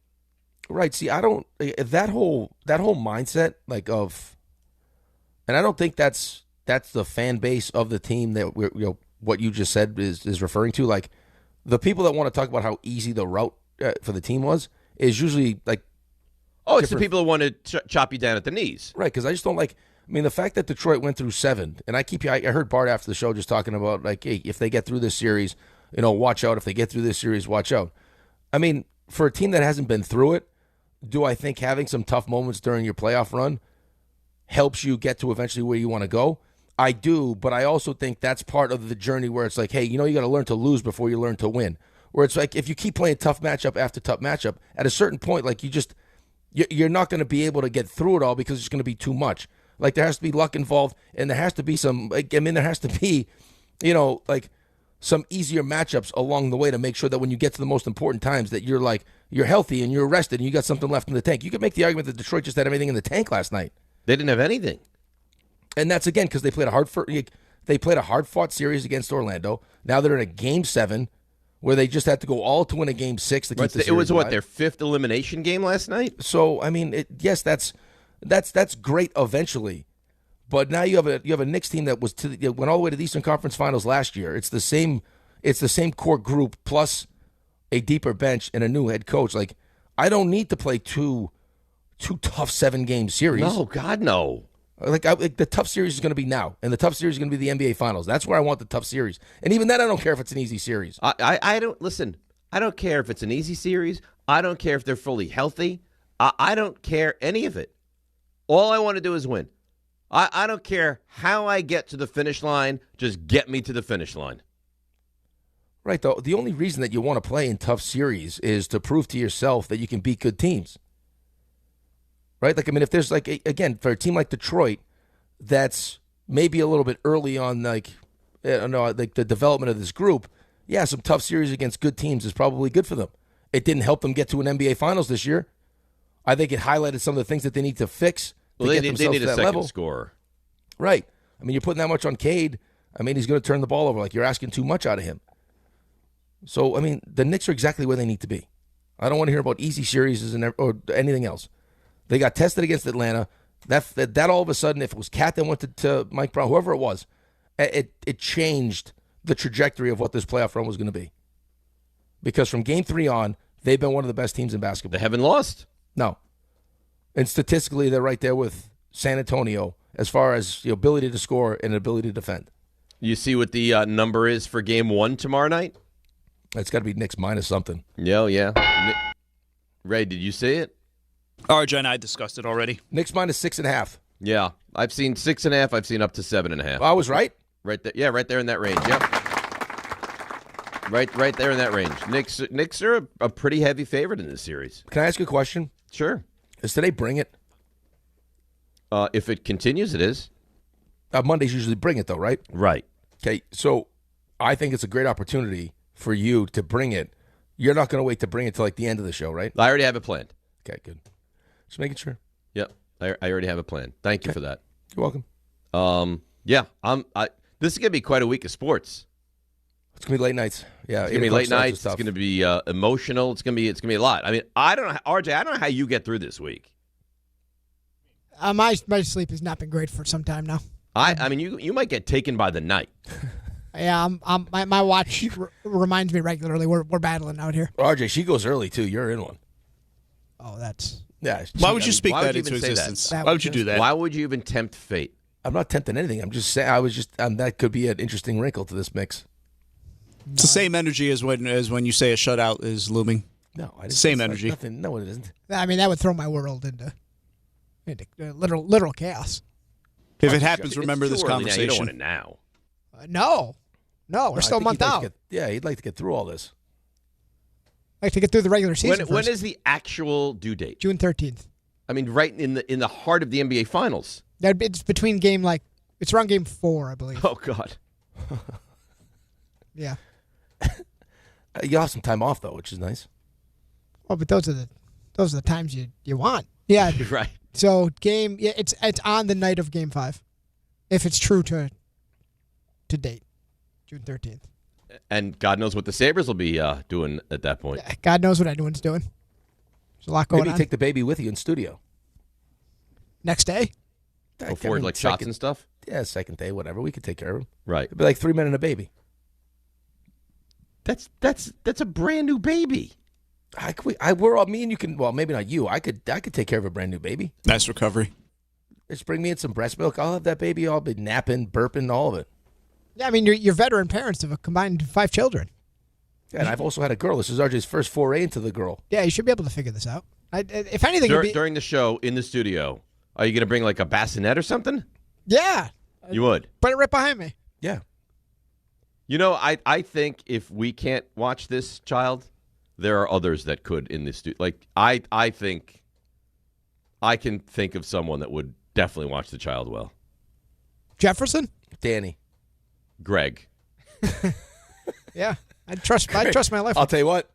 Right. See, I don't that whole mindset and I don't think that's the fan base of the team that what you just said is referring to. Like the people that want to talk about how easy the route for the team was is usually like, oh, it's the people who want to chop you down at the knees, right? Because I just don't like. I mean, the fact that Detroit went through 7, and I heard Bart after the show just talking about, like, hey, if they get through this series, watch out. If they get through this series, watch out. I mean, for a team that hasn't been through it, do I think having some tough moments during your playoff run helps you get to eventually where you want to go? I do, but I also think that's part of the journey where it's like, hey, you got to learn to lose before you learn to win. Where it's like if you keep playing tough matchup after tough matchup, at a certain point, like you're not going to be able to get through it all because it's going to be too much. Like there has to be luck involved, and there has to be some. There has to be, some easier matchups along the way to make sure that when you get to the most important times, that you're healthy and you're rested and you got something left in the tank. You could make the argument that Detroit just had everything in the tank last night. They didn't have anything, and that's again because they played a hard fought series against Orlando. Now they're in a Game 7 where they just had to go all to win a Game 6 to keep the series It was alive. their 5th elimination game last night. So I mean, yes, that's great eventually, but now you have a Knicks team that went all the way to the Eastern Conference Finals last year. It's the same core group plus a deeper bench and a new head coach. Like I don't need to play two tough 7-game series. No, God, no. The tough series is going to be now, and the tough series is going to be the NBA Finals. That's where I want the tough series, and even then, I don't care if it's an easy series. I don't listen. I don't care if it's an easy series. I don't care if they're fully healthy. I don't care any of it. All I want to do is win. I don't care how I get to the finish line. Just get me to the finish line. Right, though. The only reason that you want to play in tough series is to prove to yourself that you can beat good teams. Right? Like, I mean, if there's, like, again, for a team like Detroit, that's maybe a little bit early on, like, I don't know, like the development of this group, yeah, some tough series against good teams is probably good for them. It didn't help them get to an NBA Finals this year. I think it highlighted some of the things that they need to fix to get themselves need to a that second level. scorer. Right. I mean, you're putting that much on Cade. I mean, he's going to turn the ball over. Like, you're asking too much out of him. So, I mean, the Knicks are exactly where they need to be. I don't want to hear about easy series or anything else. They got tested against Atlanta. That all of a sudden, if it was Cat that went to Mike Brown, whoever it was, it changed the trajectory of what this playoff run was going to be. Because from Game 3 on, they've been one of the best teams in basketball. They haven't lost. No. And statistically, they're right there with San Antonio as far as the ability to score and ability to defend. You see what the number is for Game 1 tomorrow night? It's got to be Knicks minus something. Yeah. Ray, did you see it? RJ and I discussed it already. Knicks minus 6.5. Yeah. I've seen 6.5. I've seen up to 7.5. I was right? Right there. Yeah, right there in that range. Yep. Right there in that range. Knicks are a pretty heavy favorite in this series. Can I ask you a question? Sure. Is today Bring It? If it continues, it is. Mondays usually Bring It, though, right? Right. Okay, so I think it's a great opportunity for you to bring it. You're not going to wait to bring it till like the end of the show, right? I already have it planned. Okay, good. Just making sure. Yep, I already have it planned. Thank you for that. You're welcome. Yeah, this is gonna be quite a week of sports. It's gonna be late nights. Yeah, it's gonna be late nights. It's gonna be emotional. It's gonna be a lot. I mean, I don't know, RJ. I don't know how you get through this week. My sleep has not been great for some time now. I mean, you might get taken by the night. Yeah, my watch reminds me regularly. We're battling out here. RJ, she goes early too. You're in one. Oh, that's Why would you speak why that would you into even say existence? that? Why would you do that? Why would you even tempt fate? I'm not tempting anything. I'm just saying. That could be an interesting wrinkle to this mix. It's the same energy as when you say a shutout is looming. No, I didn't. Same energy. Nothing. No, it isn't. I mean, that would throw my world into literal chaos. If it happens, remember It's this too early now. conversation. You don't want it now. No, we're still a month out. He'd like to get through all this. Like to get through the regular season. When is the actual due date? June 13th. I mean, right in the heart of the NBA Finals. It's between it's around game 4, I believe. Oh God. Yeah. You have some time off though, which is nice. Oh, but those are the times you want. Yeah. Right. So it's on the night of game 5, if it's true to date, June 13th. And God knows what the Sabres will be doing at that point. God knows what anyone's doing. There's a lot going Maybe on. take the baby with you in studio. Next day? Before like shots and stuff? Yeah, second day, whatever. We could take care of him. Right. It'd be like 3 men and a baby. That's a brand new baby. We're all, me and you can, well, maybe not you. I could take care of a brand new baby. Nice recovery. Just bring me in some breast milk. I'll have that baby. I'll be napping, burping, all of it. Yeah, I mean, you're veteran parents of a combined 5 children. Yeah, and I've also had a girl. This is RJ's first foray into the girl. Yeah, you should be able to figure this out. If anything, during the show in the studio, are you going to bring like a bassinet or something? Yeah. You would. Put it right behind me. Yeah. You know, I think if we can't watch this child, there are others that could in this studio. Like, I think I can think of someone that would definitely watch the child well. Jefferson? Danny. Greg. Yeah. I trust my life. I'll tell you what.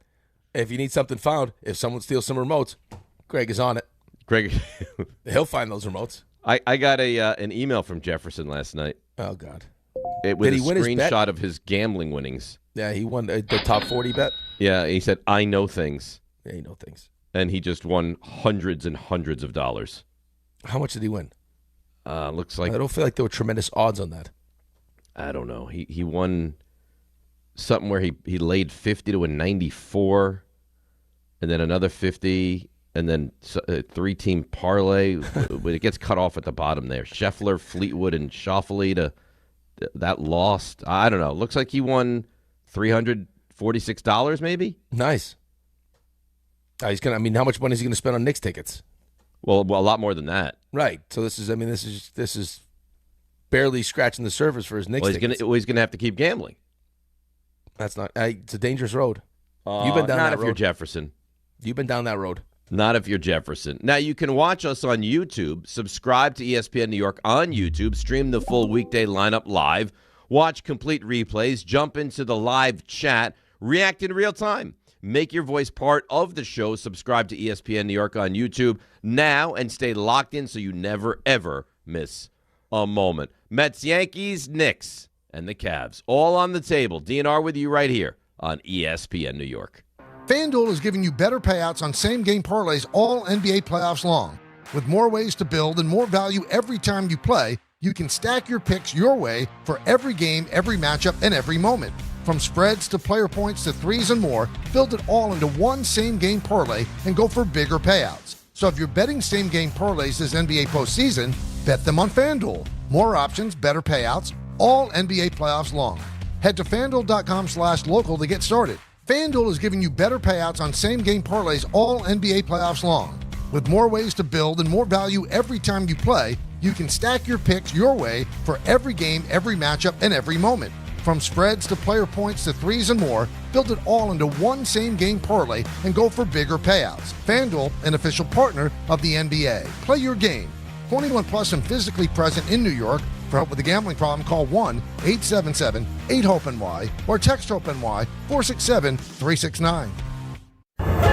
If you need something found, if someone steals some remotes, Greg is on it. Greg. He'll find those remotes. I got an email from Jefferson last night. Oh, God. It was Did he a win his bet? screenshot of his gambling winnings. Yeah, he won the top 40 bet. Yeah, he said, I know things. Yeah, you know things. And he just won hundreds and hundreds of dollars. How much did he win? Looks like... I don't feel like there were tremendous odds on that. I don't know. He won something where he laid 50 to a 94, and then another 50, and then a 3-team parlay. But it gets cut off at the bottom there. Scheffler, Fleetwood, and Schauffele that lost. I don't know. Looks like he won $300, $46 maybe. Nice. He's gonna. I mean, how much money is he going to spend on Knicks tickets? Well, a lot more than that. Right. So this is. I mean, this is barely scratching the surface for his Knicks tickets. He's gonna have to keep gambling. That's not. It's a dangerous road. You've been down that road. Not if you're Jefferson. You've been down that road. Not if you're Jefferson. Now, you can watch us on YouTube. Subscribe to ESPN New York on YouTube. Stream the full Weekday Lineup live. Watch complete replays. Jump into the live chat. React in real time. Make your voice part of the show. Subscribe to ESPN New York on YouTube now and stay locked in so you never, ever miss a moment. Mets, Yankees, Knicks, and the Cavs. All on the table. DNR with you right here on ESPN New York. FanDuel is giving you better payouts on same-game parlays all NBA playoffs long. With more ways to build and more value every time you play, you can stack your picks your way for every game, every matchup, and every moment. From spreads to player points to threes and more, build it all into one same-game parlay and go for bigger payouts. So if you're betting same-game parlays this NBA postseason, bet them on FanDuel. More options, better payouts, all NBA playoffs long. Head to FanDuel.com/local to get started. FanDuel is giving you better payouts on same-game parlays all NBA playoffs long. With more ways to build and more value every time you play, you can stack your picks your way for every game, every matchup, and every moment. From spreads to player points to threes and more, build it all into one same-game parlay and go for bigger payouts. FanDuel, an official partner of the NBA. Play your game. 21 plus and physically present in New York. For help with a gambling problem, call 1-877-8-HOPE-NY or text HOPE-NY 467-369.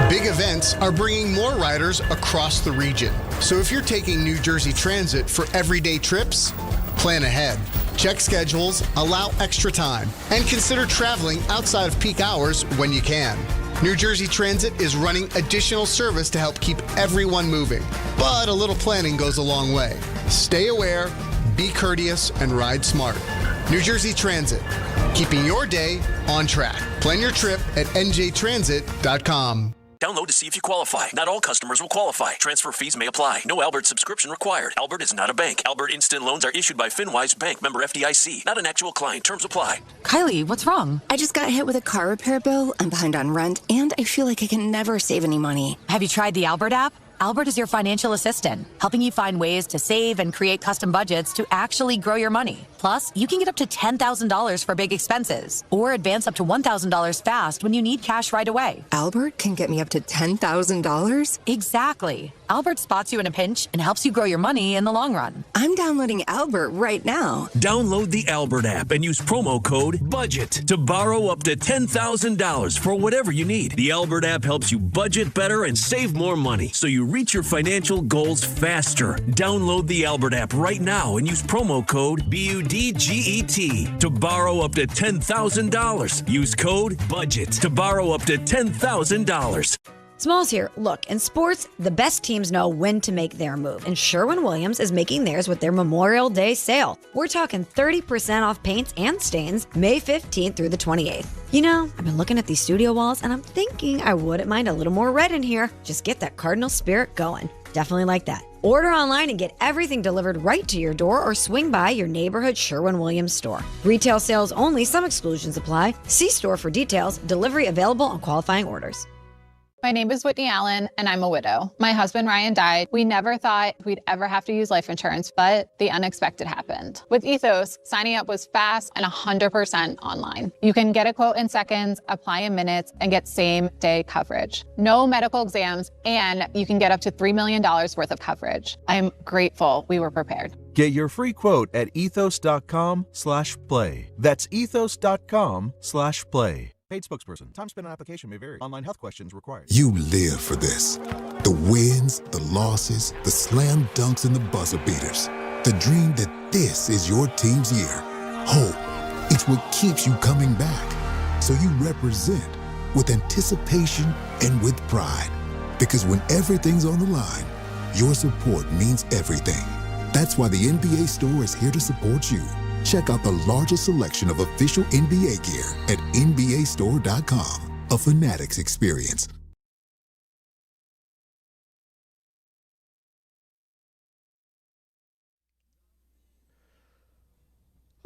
Big events are bringing more riders across the region. So if you're taking New Jersey Transit for everyday trips, plan ahead. Check schedules, allow extra time, and consider traveling outside of peak hours when you can. New Jersey Transit is running additional service to help keep everyone moving. But a little planning goes a long way. Stay aware, be courteous, and ride smart. New Jersey Transit, keeping your day on track. Plan your trip at njtransit.com. Download to see if you qualify. Not all customers will qualify. Transfer fees may apply. No Albert subscription required. Albert is not a bank. Albert Instant Loans are issued by FinWise Bank, member FDIC. Not an actual client. Terms apply. Kylie, what's wrong? I just got hit with a car repair bill. I'm behind on rent, and I feel like I can never save any money. Have you tried the Albert app? Albert is your financial assistant, helping you find ways to save and create custom budgets to actually grow your money. Plus, you can get up to $10,000 for big expenses or advance up to $1,000 fast when you need cash right away. Albert can get me up to $10,000? Exactly. Albert spots you in a pinch and helps you grow your money in the long run. I'm downloading Albert right now. Download the Albert app and use promo code BUDGET to borrow up to $10,000 for whatever you need. The Albert app helps you budget better and save more money so you reach your financial goals faster. Download the Albert app right now and use promo code BUDGET to borrow up to $10,000. Use code BUDGET to borrow up to $10,000. Smalls here. Look, in sports, the best teams know when to make their move, and Sherwin-Williams is making theirs with their Memorial Day sale. We're talking 30% off paints and stains May 15th through the 28th. You know, I've been looking at these studio walls, and I'm thinking I wouldn't mind a little more red in here. Just get that Cardinal spirit going. Definitely like that. Order online and get everything delivered right to your door or swing by your neighborhood Sherwin-Williams store. Retail sales only. Some exclusions apply. See store for details. Delivery available on qualifying orders. My name is Whitney Allen, and I'm a widow. My husband, Ryan, died. We never thought we'd ever have to use life insurance, but the unexpected happened. With Ethos, signing up was fast and 100% online. You can get a quote in seconds, apply in minutes, and get same-day coverage. No medical exams, and you can get up to $3 million worth of coverage. I'm grateful we were prepared. Get your free quote at ethos.com/play. That's ethos.com/play. Paid spokesperson. Time spent on application may vary. Online health questions required. You live for this. The wins, the losses, the slam dunks, and the buzzer beaters. The dream that this is your team's year. Hope. It's what keeps you coming back. So you represent with anticipation and with pride. Because when everything's on the line, your support means everything. That's why the NBA store is here to support you. Check out the largest selection of official NBA gear at NBAstore.com. A Fanatics experience.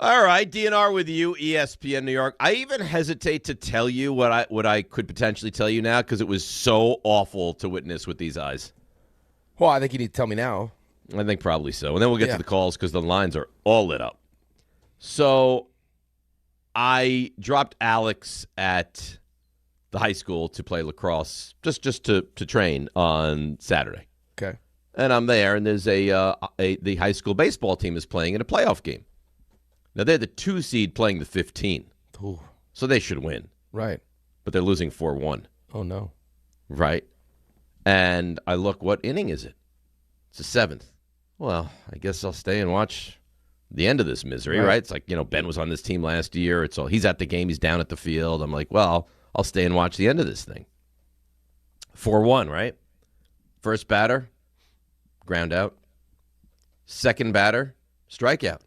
All right, DNR with you, ESPN New York. I even hesitate to tell you what I could potentially tell you now because it was so awful to witness with these eyes. Well, I think you need to tell me now. I think probably so. And then we'll get to the calls because the lines are all lit up. So I dropped Alex at the high school to play lacrosse, just to train on Saturday. Okay. And I'm there, and there's the high school baseball team is playing in a playoff game. Now, they're the 2 seed playing the 15. Ooh. So they should win. Right. But they're losing 4-1. Oh, no. Right. And I look, what inning is it? It's the 7th. Well, I guess I'll stay and watch the end of this misery, right? It's like, Ben was on this team last year. He's at the game. He's down at the field. I'm like, well, I'll stay and watch the end of this thing. 4-1, right? First batter, ground out. Second batter, strikeout.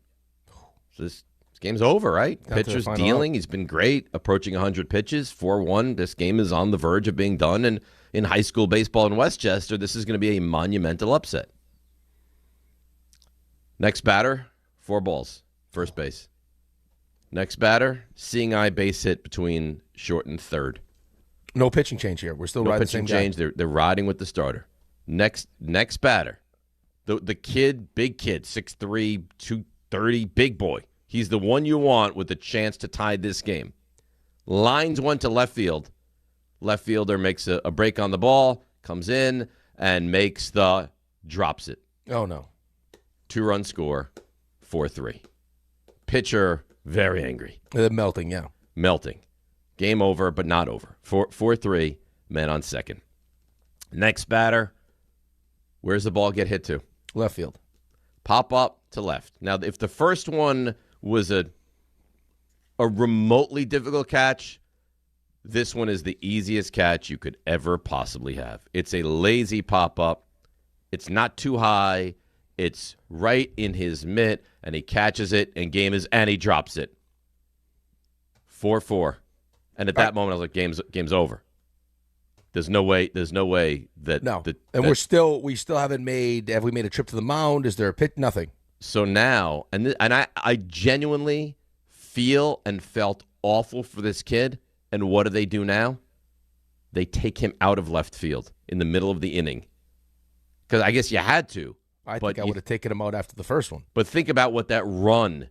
So this game's over, right? Pitcher's dealing. He's been great, approaching 100 pitches. 4-1. This game is on the verge of being done. And in high school baseball in Westchester, this is going to be a monumental upset. Next batter, 4 balls, first base. Next batter, seeing eye base hit between short and third. No pitching change here. We're still riding the same change. guy. They're riding with the starter. Next batter, the kid, big kid, 6'3", 230, big boy. He's the one you want with the chance to tie this game. Lines one to left field. Left fielder makes a break on the ball, comes in, and drops it. Oh, no. 2-run score, 4-3. Pitcher, very angry. They're melting, yeah. Melting. Game over, but not over. 4-3, man on second. Next batter, where's the ball get hit to? Left field. Pop up to left. Now, if the first one was a remotely difficult catch, this one is the easiest catch you could ever possibly have. It's a lazy pop-up. It's not too high. It's right in his mitt, and he catches it, and he drops it. 4-4. And at that moment, I was like, game's over. There's no way that... No. And we still haven't made... Have we made a trip to the mound? Is there a pitch? Nothing. So now, and I genuinely feel and felt awful for this kid. And what do they do now? They take him out of left field in the middle of the inning. Because I guess you had to. I think I would have taken him out after the first one. But think about what that run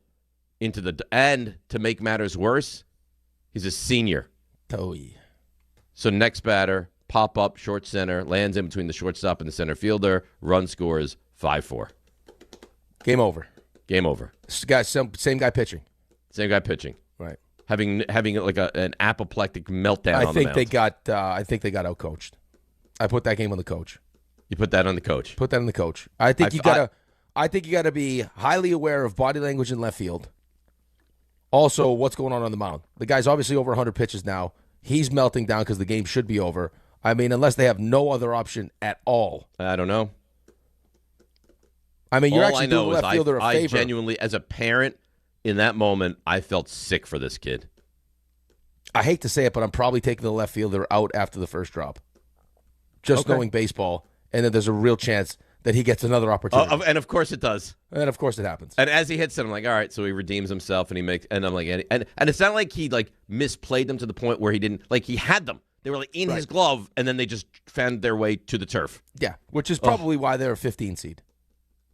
into the end, to make matters worse, he's a senior. Oh, yeah. So next batter, pop up, short center, lands in between the shortstop and the center fielder. Run scores 5-4. Game over. Game over. Same guy pitching. Same guy pitching. Right. Having like an apoplectic meltdown on the mound. I think they got outcoached. I put that game on the coach. You put that on the coach. Put that on the coach. I think you gotta be highly aware of body language in left field. Also, what's going on the mound? The guy's obviously over 100 pitches now. He's melting down because the game should be over. I mean, unless they have no other option at all. I don't know. I mean, you're actually doing the left fielder a favor. I genuinely, as a parent, in that moment, I felt sick for this kid. I hate to say it, but I'm probably taking the left fielder out after the first drop. Just knowing baseball, and then there's a real chance that he gets another opportunity. And of course it does. And of course it happens. And as he hits it, I'm like, all right, so he redeems himself, and he makes. And I'm like, and it's not like he misplayed them to the point where he didn't he had them. They were in his glove, and then they just found their way to the turf. Yeah, which is probably why they're a 15 seed.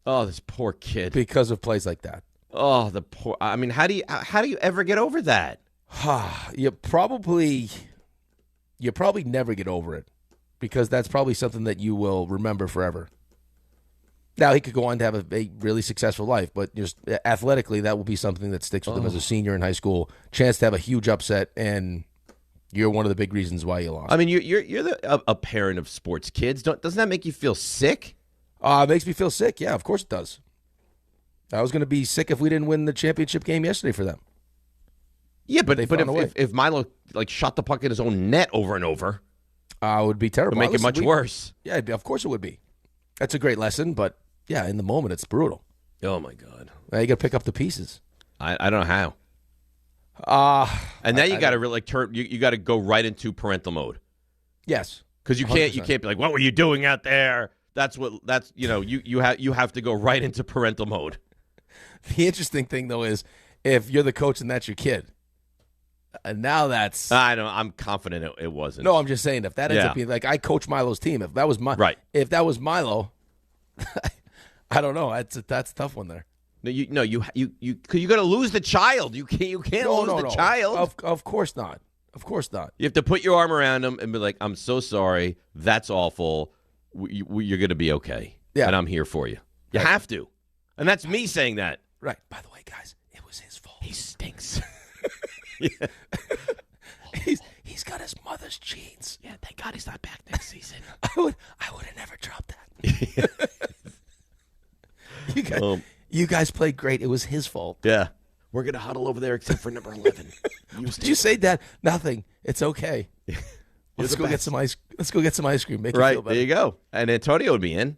Oh, this poor kid. Because of plays like that. Oh, the poor. I mean, how do you ever get over that? You probably never get over it, because that's probably something that you will remember forever. Now, he could go on to have a really successful life, but just athletically, that will be something that sticks with him as a senior in high school. Chance to have a huge upset, and you're one of the big reasons why you lost. I mean, you're a parent of sports kids. Doesn't that make you feel sick? It makes me feel sick. Yeah, of course it does. I was going to be sick if we didn't win the championship game yesterday for them. Yeah, but if Milo shot the puck in his own net over and over, it would be terrible. It would make it much worse. Yeah, of course it would be. That's a great lesson, but yeah, in the moment it's brutal. Oh my God! Now you got to pick up the pieces. I don't know how. And now you got to really turn. You got to go right into parental mode. Yes, because you can't be like, what were you doing out there? You have to go right into parental mode. The interesting thing though is if you're the coach and that's your kid. And now that's... I know. I'm confident it wasn't. No, I'm just saying if that ends up being like I coach Milo's team. If that was if that was Milo, I don't know. That's a tough one there. No, you got to lose the child. You can't lose the child. Of course not. Of course not. You have to put your arm around him and be like, "I'm so sorry. That's awful. You're going to be okay. Yeah, and I'm here for you. You have to." And that's me saying that. Right. By the way, guys, it was his fault. He stinks. He's got his mother's genes. Yeah, thank God he's not back next season. I would have never dropped that. You guys played great. It was his fault. Yeah. We're going to huddle over there except for number 11. Did you say that? Nothing. It's okay. Let's go get some ice cream. Make you feel better. There you go. And Antonio would be in.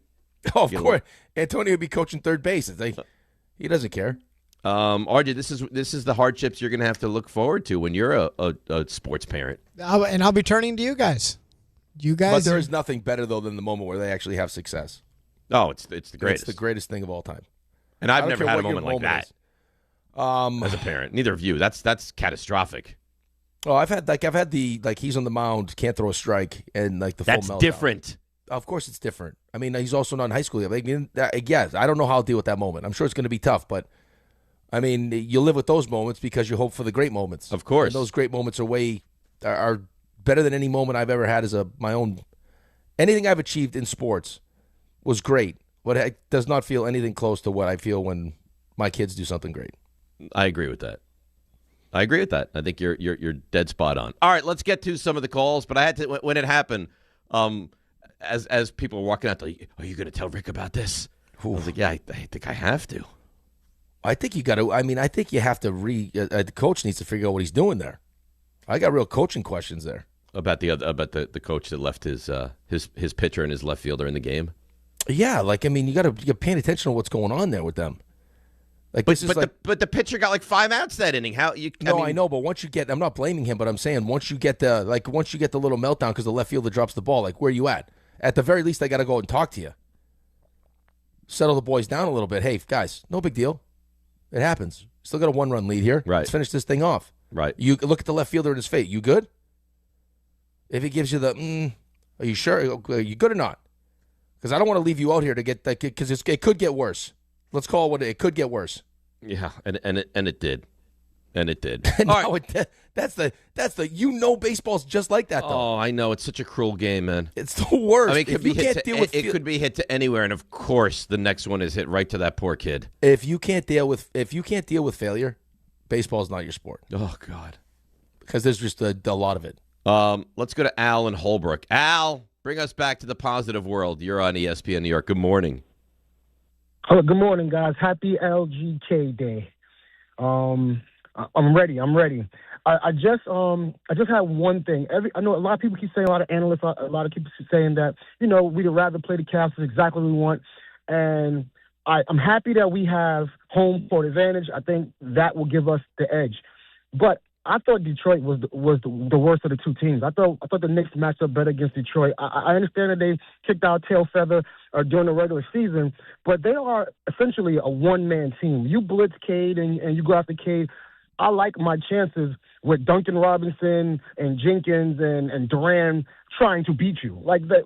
Oh, of course. Antonio would be coaching third base. He doesn't care. RJ, this is the hardships you're going to have to look forward to when you're a sports parent. And I'll be turning to you guys. But there is nothing better, though, than the moment where they actually have success. Oh, it's the greatest. It's the greatest thing of all time. And I've never had a moment like that. As a parent, neither of you. That's catastrophic. Oh, I've had he's on the mound, can't throw a strike, and the full meltdown. That's different. Of course, it's different. I mean, he's also not in high school yet. I don't know how I'll deal with that moment. I'm sure it's going to be tough, but I mean, you live with those moments because you hope for the great moments. Of course, and those great moments are better than any moment I've ever had as my own. Anything I've achieved in sports was great, but it does not feel anything close to what I feel when my kids do something great. I agree with that. I think you're dead spot on. All right, let's get to some of the calls. But I had to when it happened. As people were walking out, like, are you going to tell Rick about this? I was like, yeah, I think I have to. I think you got to. I mean, I think you have to. The coach needs to figure out what he's doing there. I got real coaching questions there about the coach that left his pitcher and his left fielder in the game. Yeah, you're paying attention to what's going on there with them. But the pitcher got 5 outs that inning. I know, but once you get, I'm not blaming him, but I'm saying once you get the little meltdown because the left fielder drops the ball, where are you at? At the very least, I got to go and talk to you. Settle the boys down a little bit. Hey, guys, no big deal. It happens. Still got a 1-run lead here. Right. Let's finish this thing off. Right. You look at the left fielder in his face. You good? If he gives you the, are you sure? Are you good or not? Because I don't want to leave you out here to get that, because it could get worse. Let's call it what it could get worse. Yeah, and it did. And it did. All right. That's the baseball's just like that, though. Oh, I know. It's such a cruel game, man. It's the worst. I mean, it could be hit to anywhere, and of course, the next one is hit right to that poor kid. If you can't deal with failure, baseball's not your sport. Oh God, because there's just a lot of it. Let's go to Al in Holbrook. Al, bring us back to the positive world. You're on ESPN New York. Good morning. Oh, good morning, guys. Happy LGK Day. I'm ready. I just had one thing. I know a lot of people keep saying, a lot of analysts, a lot of people keep saying that, we'd rather play the Cavs. It's exactly what we want. And I'm happy that we have home court advantage. I think that will give us the edge. But I thought Detroit was the worst of the two teams. I thought the Knicks matched up better against Detroit. I understand that they kicked out tail feather during the regular season, but they are essentially a one-man team. You blitz Cade and you go after Cade. I like my chances with Duncan Robinson and Jenkins and Duran trying to beat you.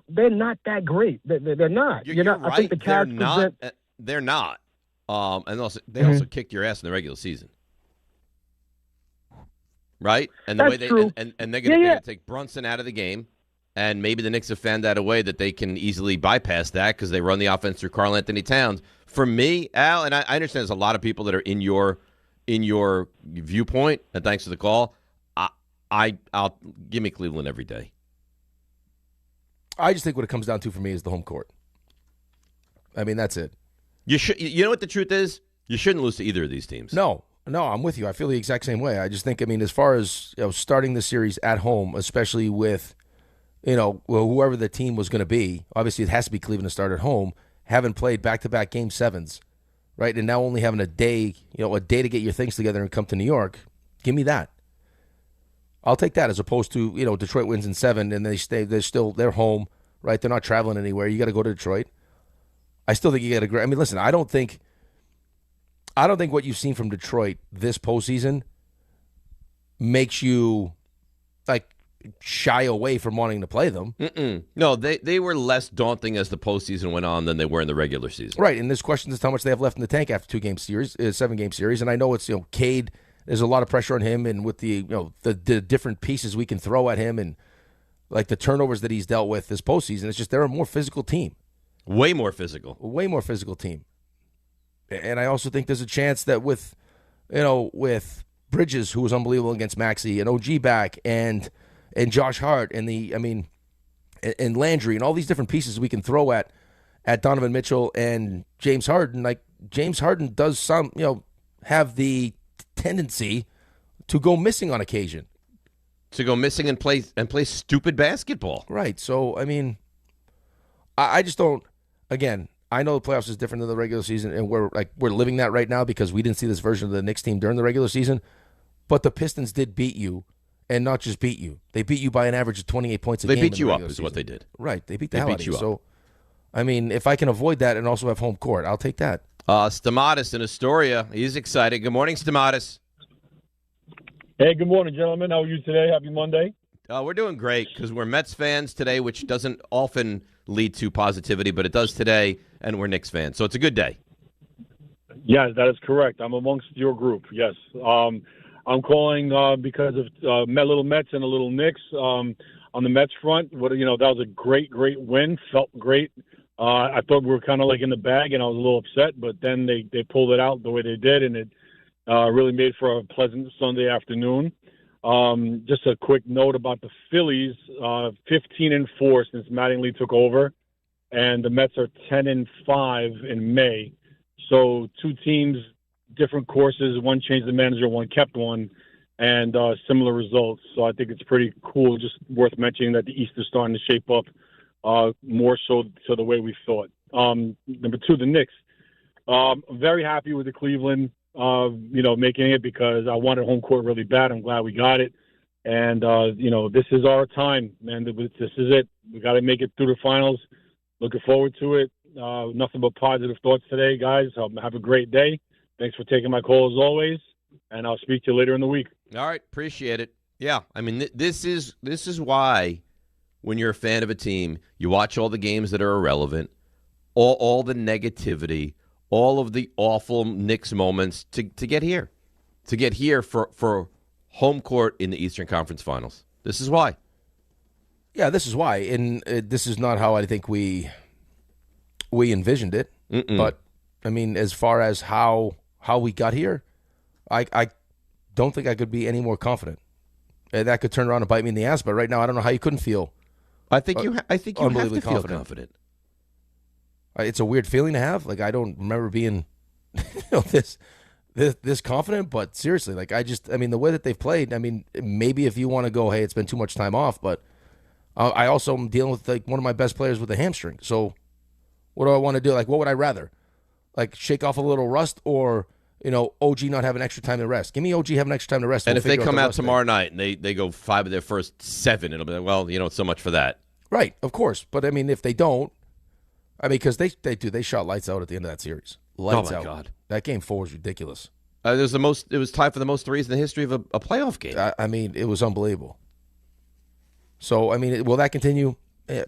They're not that great. They're not. You're right. I think the Cavs they're not. And also they also kicked your ass in the regular season. Right? And the That's way they true. and they're going to take Brunson out of the game, and maybe the Knicks have found out a way that they can easily bypass that because they run the offense through Karl Anthony Towns. For me, Al, and I understand there's a lot of people that are in your viewpoint, and thanks for the call. I'll give me Cleveland every day. I just think what it comes down to for me is the home court. I mean, that's it. You know what the truth is? You shouldn't lose to either of these teams. No, I'm with you. I feel the exact same way. I just think, as far as starting the series at home, especially with, whoever the team was going to be, obviously it has to be Cleveland to start at home, having played back-to-back Game 7s, right, and now only having a day to get your things together and come to New York, give me that. I'll take that as opposed to, Detroit wins in 7 and they're home, right? They're not traveling anywhere. You got to go to Detroit. I still think you got to. Listen, I don't think I don't think what you've seen from Detroit this postseason makes you like shy away from wanting to play them. No, they were less daunting as the postseason went on than they were in the regular season. Right, and this question is how much they have left in the tank after 7-game series, and I know it's Cade. There's a lot of pressure on him, and with the the different pieces we can throw at him, and like the turnovers that he's dealt with this postseason, it's just they're a more physical team, way more physical team. And I also think there's a chance that with Bridges, who was unbelievable against Maxey, and OG back, and Josh Hart, and and Landry, and all these different pieces we can throw at Donovan Mitchell and James Harden. Like James Harden does have the tendency to go missing on occasion. To go missing and play stupid basketball. Right. So I just don't. Again, I know the playoffs is different than the regular season, and we're living that right now because we didn't see this version of the Knicks team during the regular season. But the Pistons did beat you, and not just beat you. They beat you by an average of 28 points a game. They beat you up, is what they did. Right. They beat the hell out of you. So, I mean, if I can avoid that and also have home court, I'll take that. Stamatis in Astoria. He's excited. Good morning, Stamatis. Hey, good morning, gentlemen. How are you today? Happy Monday. We're doing great because we're Mets fans today, which doesn't often lead to positivity, but it does today, and we're Knicks fans. So it's a good day. Yes, that is correct. I'm amongst your group, yes. I'm calling because of little Mets and a little Knicks. On the Mets front, that was a great win. Felt great. I thought we were kind of like in the bag, and I was a little upset, but then they pulled it out the way they did, and it really made for a pleasant Sunday afternoon. Just a quick note about the Phillies, 15-4 since Mattingly took over, and the Mets are 10-5 in May. So two teams, different courses. One changed the manager, one kept one, and similar results. So I think it's pretty cool, just worth mentioning that the East is starting to shape up more so the way we thought. Number two, the Knicks. I'm very happy with the Cleveland making it because I wanted home court really bad. I'm glad we got it. And, this is our time, man. This is it. We got to make it through the finals. Looking forward to it. Nothing but positive thoughts today, guys. Have a great day. Thanks for taking my call as always, and I'll speak to you later in the week. All right. Appreciate it. Yeah. I mean, this is why when you're a fan of a team, you watch all the games that are irrelevant, all the negativity, all of the awful Knicks moments to get here. To get here for home court in the Eastern Conference Finals. This is why. Yeah, this is why. And this is not how I think we envisioned it. But, I mean, as far as how we got here, I don't think I could be any more confident. That could turn around and bite me in the ass, but right now I don't know how you couldn't feel. I think you have to feel confident. It's a weird feeling to have. Like, I don't remember being this confident, but seriously, like, the way that they've played, maybe if you want to go, hey, it's been too much time off, but I also am dealing with, like, one of my best players with a hamstring. So what do I want to do? Like, what would I rather? Like, shake off a little rust or, OG not have an extra time to rest? Give me OG have an extra time to rest. And if they come out tomorrow night and they go 5 of their first 7, it'll be like, well, so much for that. Right, of course. But, if they don't, because they shot lights out at the end of that series. Lights out. Oh, my God. That game 4 was ridiculous. It was tied for the most threes in the history of a playoff game. It was unbelievable. So, will that continue?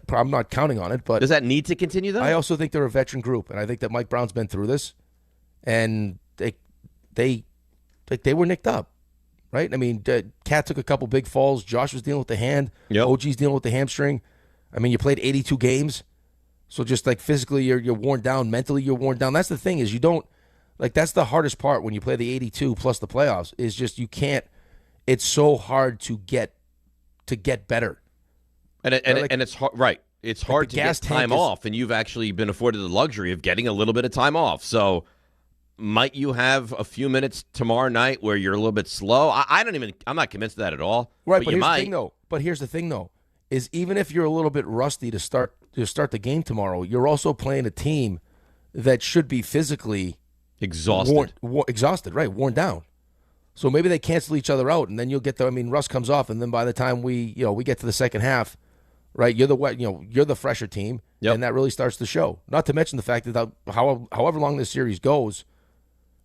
I'm not counting on it, but does that need to continue, though? I also think they're a veteran group, and I think that Mike Brown's been through this, and they were nicked up, right? Cat took a couple big falls. Josh was dealing with the hand. Yep. OG's dealing with the hamstring. You played 82 games, so just like physically you're worn down, mentally you're worn down. That's the thing is you don't that's the hardest part when you play the 82 plus the playoffs is just you can't. It's so hard to get better. And it's hard, right? It's hard to get time off, and you've actually been afforded the luxury of getting a little bit of time off. So, might you have a few minutes tomorrow night where you're a little bit slow? I'm not convinced of that at all. Right, but here's the thing, though, is even if you're a little bit rusty to start the game tomorrow, you're also playing a team that should be physically exhausted, exhausted, right? Worn down. So maybe they cancel each other out, and then you'll get Russ comes off, and then by the time we get to the second half. Right, you're the fresher team, and that really starts to show. Not to mention the fact that however long this series goes,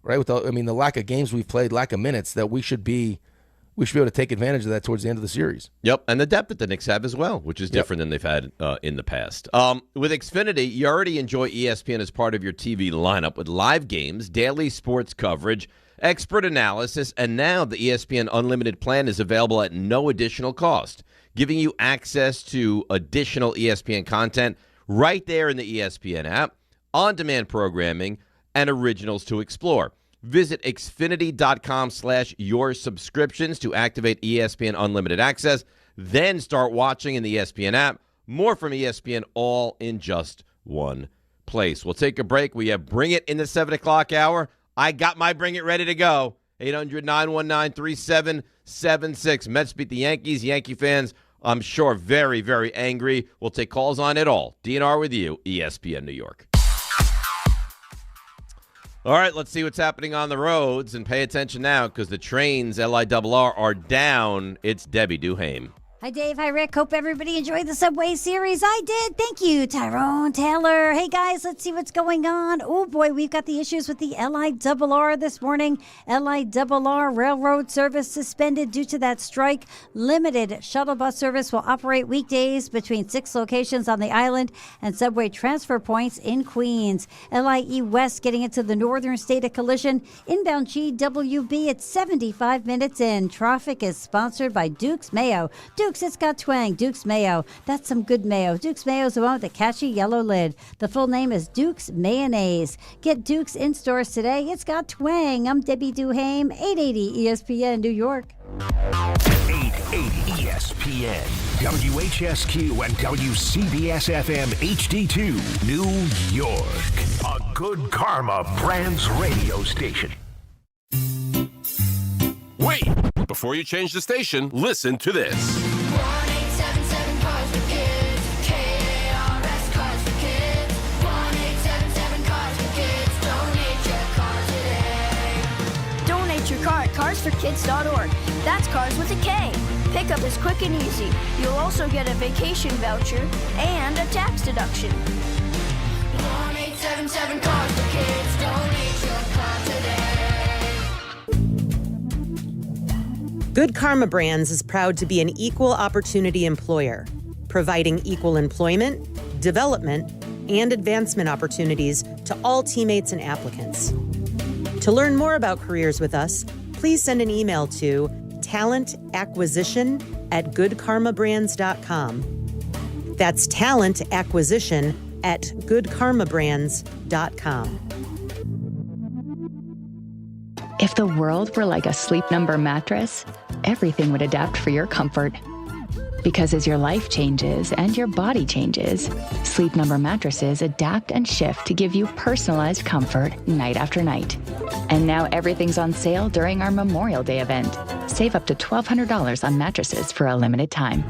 right? With the lack of games we've played, lack of minutes, that we should be able to take advantage of that towards the end of the series. Yep, and the depth that the Knicks have as well, which is different than they've had in the past. With Xfinity, you already enjoy ESPN as part of your TV lineup with live games, daily sports coverage, expert analysis, and now the ESPN Unlimited plan is available at no additional cost, giving you access to additional ESPN content right there in the ESPN app, on-demand programming, and originals to explore. Visit Xfinity.com/your subscriptions to activate ESPN Unlimited access. Then start watching in the ESPN app. More from ESPN, all in just one place. We'll take a break. We have Bring It in the 7 o'clock hour. I got my Bring It ready to go. 800-919-3776. Mets beat the Yankees. Yankee fans, I'm sure, very, very angry. We'll take calls on it all. DNR with you, ESPN New York. All right, let's see what's happening on the roads, and pay attention now because the trains, LIRR, are down. It's Debbie Duhame. Hi, Dave. Hi, Rick. Hope everybody enjoyed the Subway series. I did. Thank you, Tyrone Taylor. Hey, guys, let's see what's going on. Oh, boy, we've got the issues with the LIRR this morning. LIRR railroad service suspended due to that strike. Limited shuttle bus service will operate weekdays between 6 locations on the island and subway transfer points in Queens. LIE West getting into the northern state of collision. Inbound GWB at 75 minutes in. Traffic is sponsored by Duke's Mayo. Duke's, it's got twang. Duke's Mayo. That's some good mayo. Duke's Mayo is the one with the catchy yellow lid. The full name is Duke's Mayonnaise. Get Duke's in stores today. It's got twang. I'm Debbie Duhame, 880 ESPN New York. 880 ESPN, WHSQ, and WCBS-FM HD2, New York. A Good Karma Brands radio station. Wait! Before you change the station, listen to this. 1-877 Cars for Kids. KARS Cars for Kids. 1-877 Cars for Kids. Donate your car today. Donate your car at carsforkids.org. That's cars with a K. Pickup is quick and easy. You'll also get a vacation voucher and a tax deduction. 1-877 Cars for Kids. Donate your car today. Good Karma Brands is proud to be an equal opportunity employer, providing equal employment, development, and advancement opportunities to all teammates and applicants. To learn more about careers with us, please send an email to talentacquisition@goodkarmabrands.com. That's talentacquisition@goodkarmabrands.com. If the world were like a Sleep Number mattress, everything would adapt for your comfort. Because as your life changes and your body changes, Sleep Number mattresses adapt and shift to give you personalized comfort night after night. And now everything's on sale during our Memorial Day event. Save up to $1,200 on mattresses for a limited time.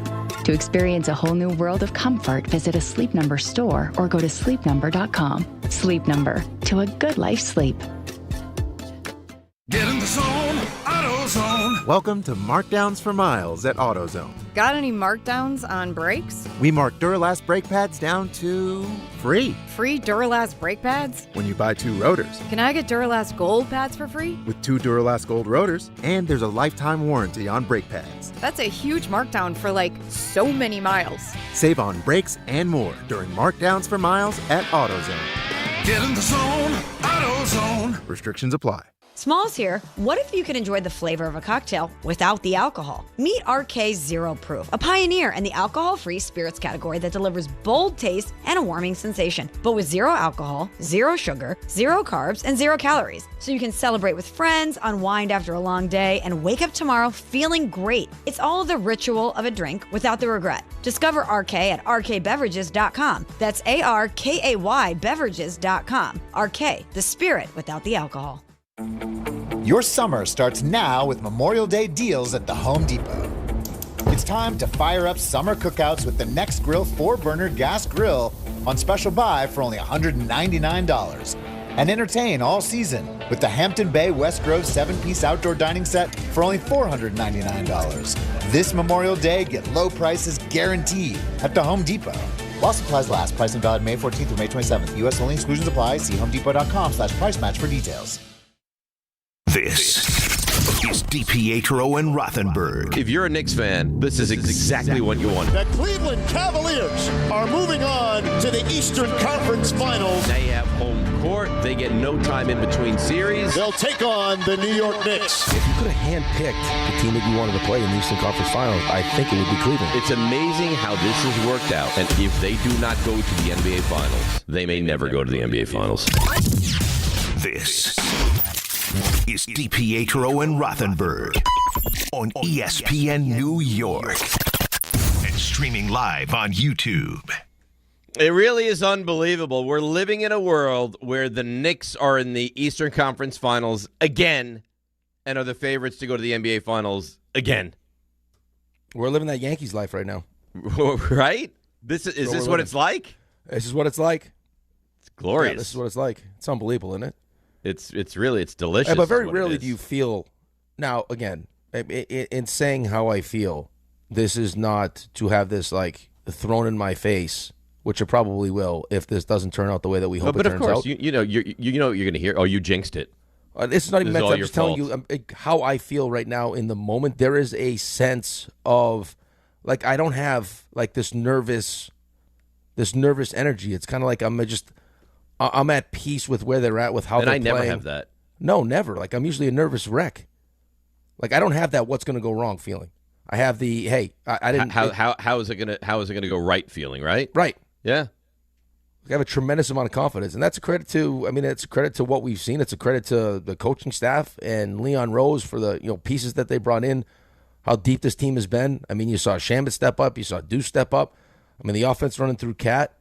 To experience a whole new world of comfort, visit a Sleep Number store or go to sleepnumber.com. Sleep Number, to a good life sleep. Get in the zone, AutoZone. Welcome to Markdowns for Miles at AutoZone. Got any markdowns on brakes? We mark Duralast brake pads down to free. Free Duralast brake pads? When you buy 2 rotors. Can I get Duralast Gold pads for free? With 2 Duralast Gold rotors, and there's a lifetime warranty on brake pads. That's a huge markdown for so many miles. Save on brakes and more during Markdowns for Miles at AutoZone. Get in the zone, AutoZone. Restrictions apply. Smalls here. What if you could enjoy the flavor of a cocktail without the alcohol? Meet RK Zero Proof, a pioneer in the alcohol-free spirits category that delivers bold taste and a warming sensation, but with 0 alcohol, 0 sugar, 0 carbs, and 0 calories. So you can celebrate with friends, unwind after a long day, and wake up tomorrow feeling great. It's all the ritual of a drink without the regret. Discover RK at rkbeverages.com. That's ARKAY beverages.com. RK, the spirit without the alcohol. Your summer starts now with Memorial Day deals at the Home Depot. It's time to fire up summer cookouts with the Next Grill 4-burner gas grill on special buy for only $199. And entertain all season with the Hampton Bay West Grove 7-piece outdoor dining set for only $499. This Memorial Day, get low prices guaranteed at the Home Depot. While supplies last, pricing valid May 14th through May 27th. U.S. only, exclusions apply. See homedepot.com/price match for details. This is DiPietro and Rothenberg. If you're a Knicks fan, this is exactly what you want. The Cleveland Cavaliers are moving on to the Eastern Conference Finals. They have home court. They get no time in between series. They'll take on the New York Knicks. If you could have handpicked the team that you wanted to play in the Eastern Conference Finals, I think it would be Cleveland. It's amazing how this has worked out. And if they do not go to the NBA Finals, they may never go to the NBA Finals. This is DiPietro and Rothenberg on ESPN New York and streaming live on YouTube. It really is unbelievable. We're living in a world where the Knicks are in the Eastern Conference Finals again and are the favorites to go to the NBA Finals again. We're living that Yankees life right now. Right? Is this what it's like? This is what it's like. It's glorious. Yeah, this is what it's like. It's unbelievable, isn't it? It's delicious. But very rarely do you feel. Now, again, in saying how I feel, this is not to have this like thrown in my face, which it probably will if this doesn't turn out the way that we hope it turns out. But of course, you know what you're going to hear. Oh, you jinxed it. This is not even meant to. I'm just telling you how I feel right now in the moment. There is a sense of like I don't have like this nervous energy. It's kind of like I'm at peace with where they're at, with how they're playing. And I never have that. No, never. Like, I'm usually a nervous wreck. Like, I don't have that what's going to go wrong feeling. I have the, hey, I didn't. How is it going to go right feeling, right? Right. Yeah. I have a tremendous amount of confidence. And that's a credit to, it's a credit to what we've seen. It's a credit to the coaching staff and Leon Rose for the, pieces that they brought in, how deep this team has been. I mean, you saw Shambit step up. You saw Deuce step up. I mean, the offense running through Cat.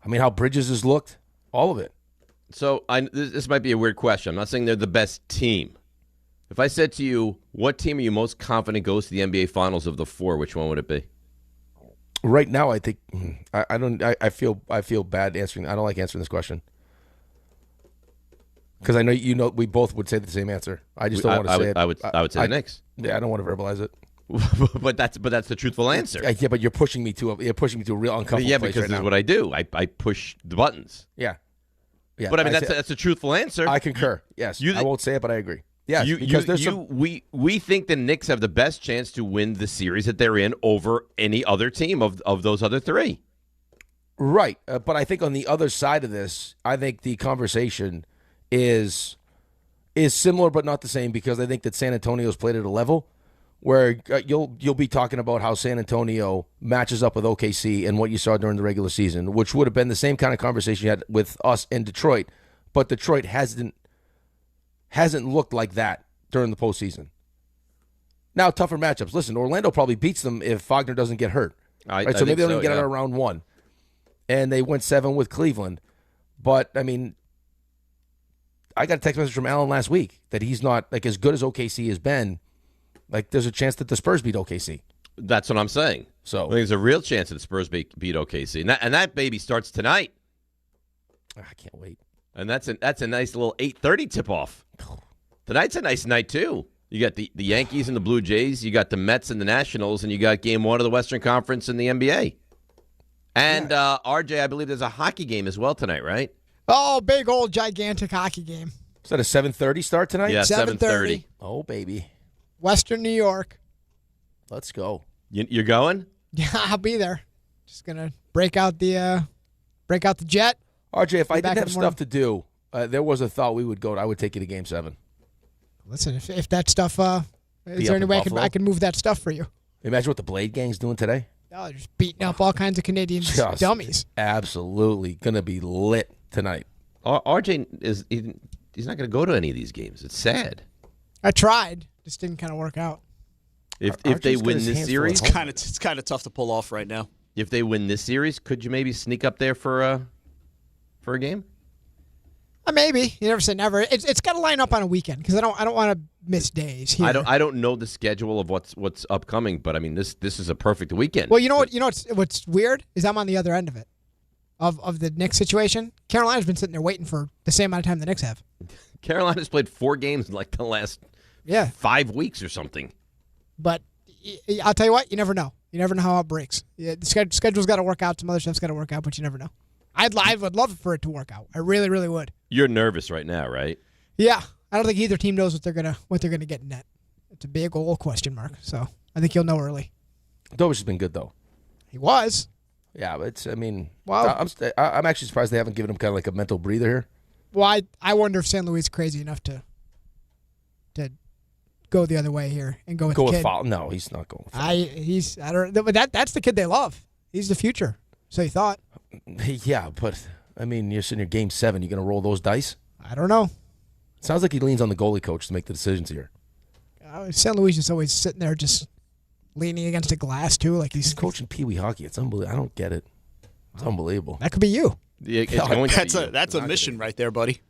I mean, how Bridges has looked. All of it. So this might be a weird question. I'm not saying they're the best team. If I said to you, what team are you most confident goes to the NBA Finals of the four, which one would it be? Right now, I think I feel bad answering. I don't like answering this question because I know we both would say the same answer. I just don't want to say it. I would say the Knicks. Yeah, I don't want to verbalize it. but that's the truthful answer. Yeah, but you're pushing me to a real uncomfortable place. Yeah, because right this is now. what I do. I push the buttons. Yeah. But I mean that's a truthful answer. I concur. Yes, I won't say it, but I agree. Yes, because we think the Knicks have the best chance to win the series that they're in over any other team of those other three. Right, but I think on the other side of this, I think the conversation is similar but not the same because I think that San Antonio's played at a level where you'll be talking about how San Antonio matches up with OKC and what you saw during the regular season, which would have been the same kind of conversation you had with us in Detroit, but Detroit hasn't looked like that during the postseason. Now, tougher matchups. Listen, Orlando probably beats them if Wagner doesn't get hurt. Right? So maybe they don't even get out of round one. And they went 7 with Cleveland. But, I mean, I got a text message from Alan last week that he's not, like, as good as OKC has been. Like, there's a chance that the Spurs beat OKC. That's what I'm saying. So I think there's a real chance that the Spurs beat OKC. And that baby starts tonight. I can't wait. And that's a nice little 8:30 tip-off. Tonight's a nice night, too. You got the Yankees and the Blue Jays. You got the Mets and the Nationals. And you got Game 1 of the Western Conference in the NBA. And, RJ, I believe there's a hockey game as well tonight, right? Oh, big old gigantic hockey game. Is that a 7:30 start tonight? Yeah, 7:30. Oh, baby. Western New York. Let's go. You're going? Yeah, I'll be there. Just gonna break out the jet. RJ, if I didn't have stuff to do, there was a thought we would go. I would take you to Game 7. Listen, if that stuff, is there any way I can move that stuff for you? Imagine what the Blade Gang's doing today. Oh, they're just beating up all kinds of Canadian dummies. Absolutely gonna be lit tonight. RJ he's not gonna go to any of these games. It's sad. I tried. Just didn't kind of work out. If they win this series, it's kind of tough to pull off right now. If they win this series, could you maybe sneak up there for a game? Maybe. You never say never. It's got to line up on a weekend because I don't want to miss days here. I don't know the schedule of what's upcoming, but I mean this is a perfect weekend. Well, you know what's weird is I'm on the other end of it. Of the Knicks situation. Carolina's been sitting there waiting for the same amount of time the Knicks have. Carolina's played 4 games in like the last 5 weeks or something. But I'll tell you what, you never know. You never know how it breaks. Yeah, the schedule's got to work out. Some other stuff's got to work out, but you never know. I would love for it to work out. I really, really would. You're nervous right now, right? Yeah. I don't think either team knows what they're gonna get net. It's a big old question mark. So I think you'll know early. Dobish has been good though. He was. Yeah, but Well, I'm actually surprised they haven't given him kind of like a mental breather here. Well, I wonder if San Luis is crazy enough to go the other way here and go with the kid. No, he's not going. I don't know, but that's the kid they love. He's the future. So you thought. Yeah, but I mean, you're sitting here game 7. You going to roll those dice? I don't know. It sounds like he leans on the goalie coach to make the decisions here. San Luis is always sitting there just leaning against the glass too, like he's coaching Pee Wee hockey. It's unbelievable. I don't get it. It's unbelievable. That could be you. Yeah, that's a mission right there, buddy.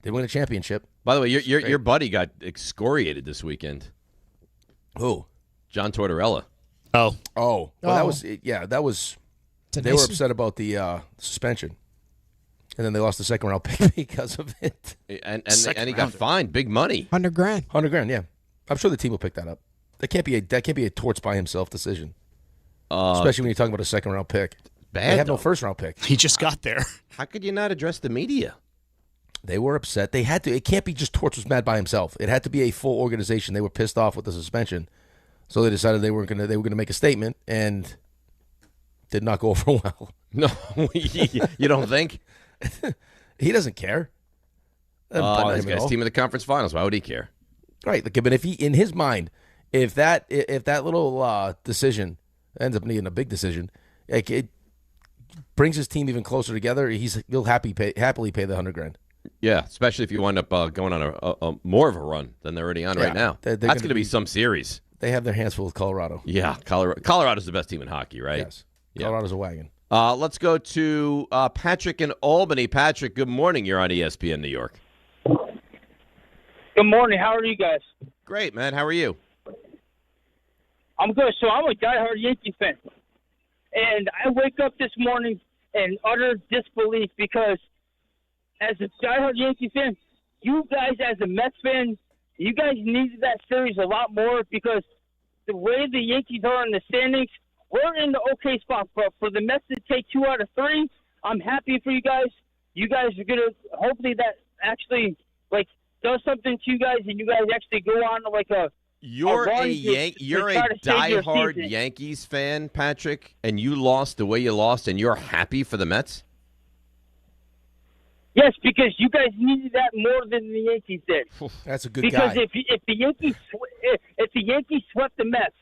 They win a championship. By the way, your buddy got excoriated this weekend. Who? John Tortorella. Oh. Well, that was. They were upset about the suspension, and then they lost the second round pick because of it. And he got fined big money. $100,000. $100,000. Yeah, I'm sure the team will pick that up. That can't be a torts by himself decision, especially when you're talking about a second round pick. Bad. They have no first round pick. He just got there. How could you not address the media? They were upset. They had to. It can't be just Torts was mad by himself. It had to be a full organization. They were pissed off with the suspension, so they decided they were gonna make a statement, and did not go over well. No, you don't think? He doesn't care. This guy's team of the conference finals. Why would he care? Right. But if he, in his mind, if that little decision ends up being a big decision, like it brings his team even closer together, he'll happily pay the $100,000. Yeah, especially if you wind up going on a more of a run than they're already on right now. That's going to be some series. They have their hands full with Colorado. Yeah, Colorado's the best team in hockey, right? Yes. Colorado's a wagon. Let's go to Patrick in Albany. Patrick, good morning. You're on ESPN New York. Good morning. How are you guys? Great, man. How are you? I'm good. So I'm a diehard Yankee fan. And I wake up this morning in utter disbelief because as a diehard Yankee fan, you guys as a Mets fan, you guys needed that series a lot more because the way the Yankees are in the standings, we're in the okay spot. But for the Mets to take 2 out of 3, I'm happy for you guys. You guys are going to – hopefully that actually, does something to you guys and you guys actually go on a You're a diehard Yankees fan, Patrick, and you lost the way you lost, and you're happy for the Mets? Yes, because you guys needed that more than the Yankees did. That's a good guy. Because if the Yankees swept the Mets,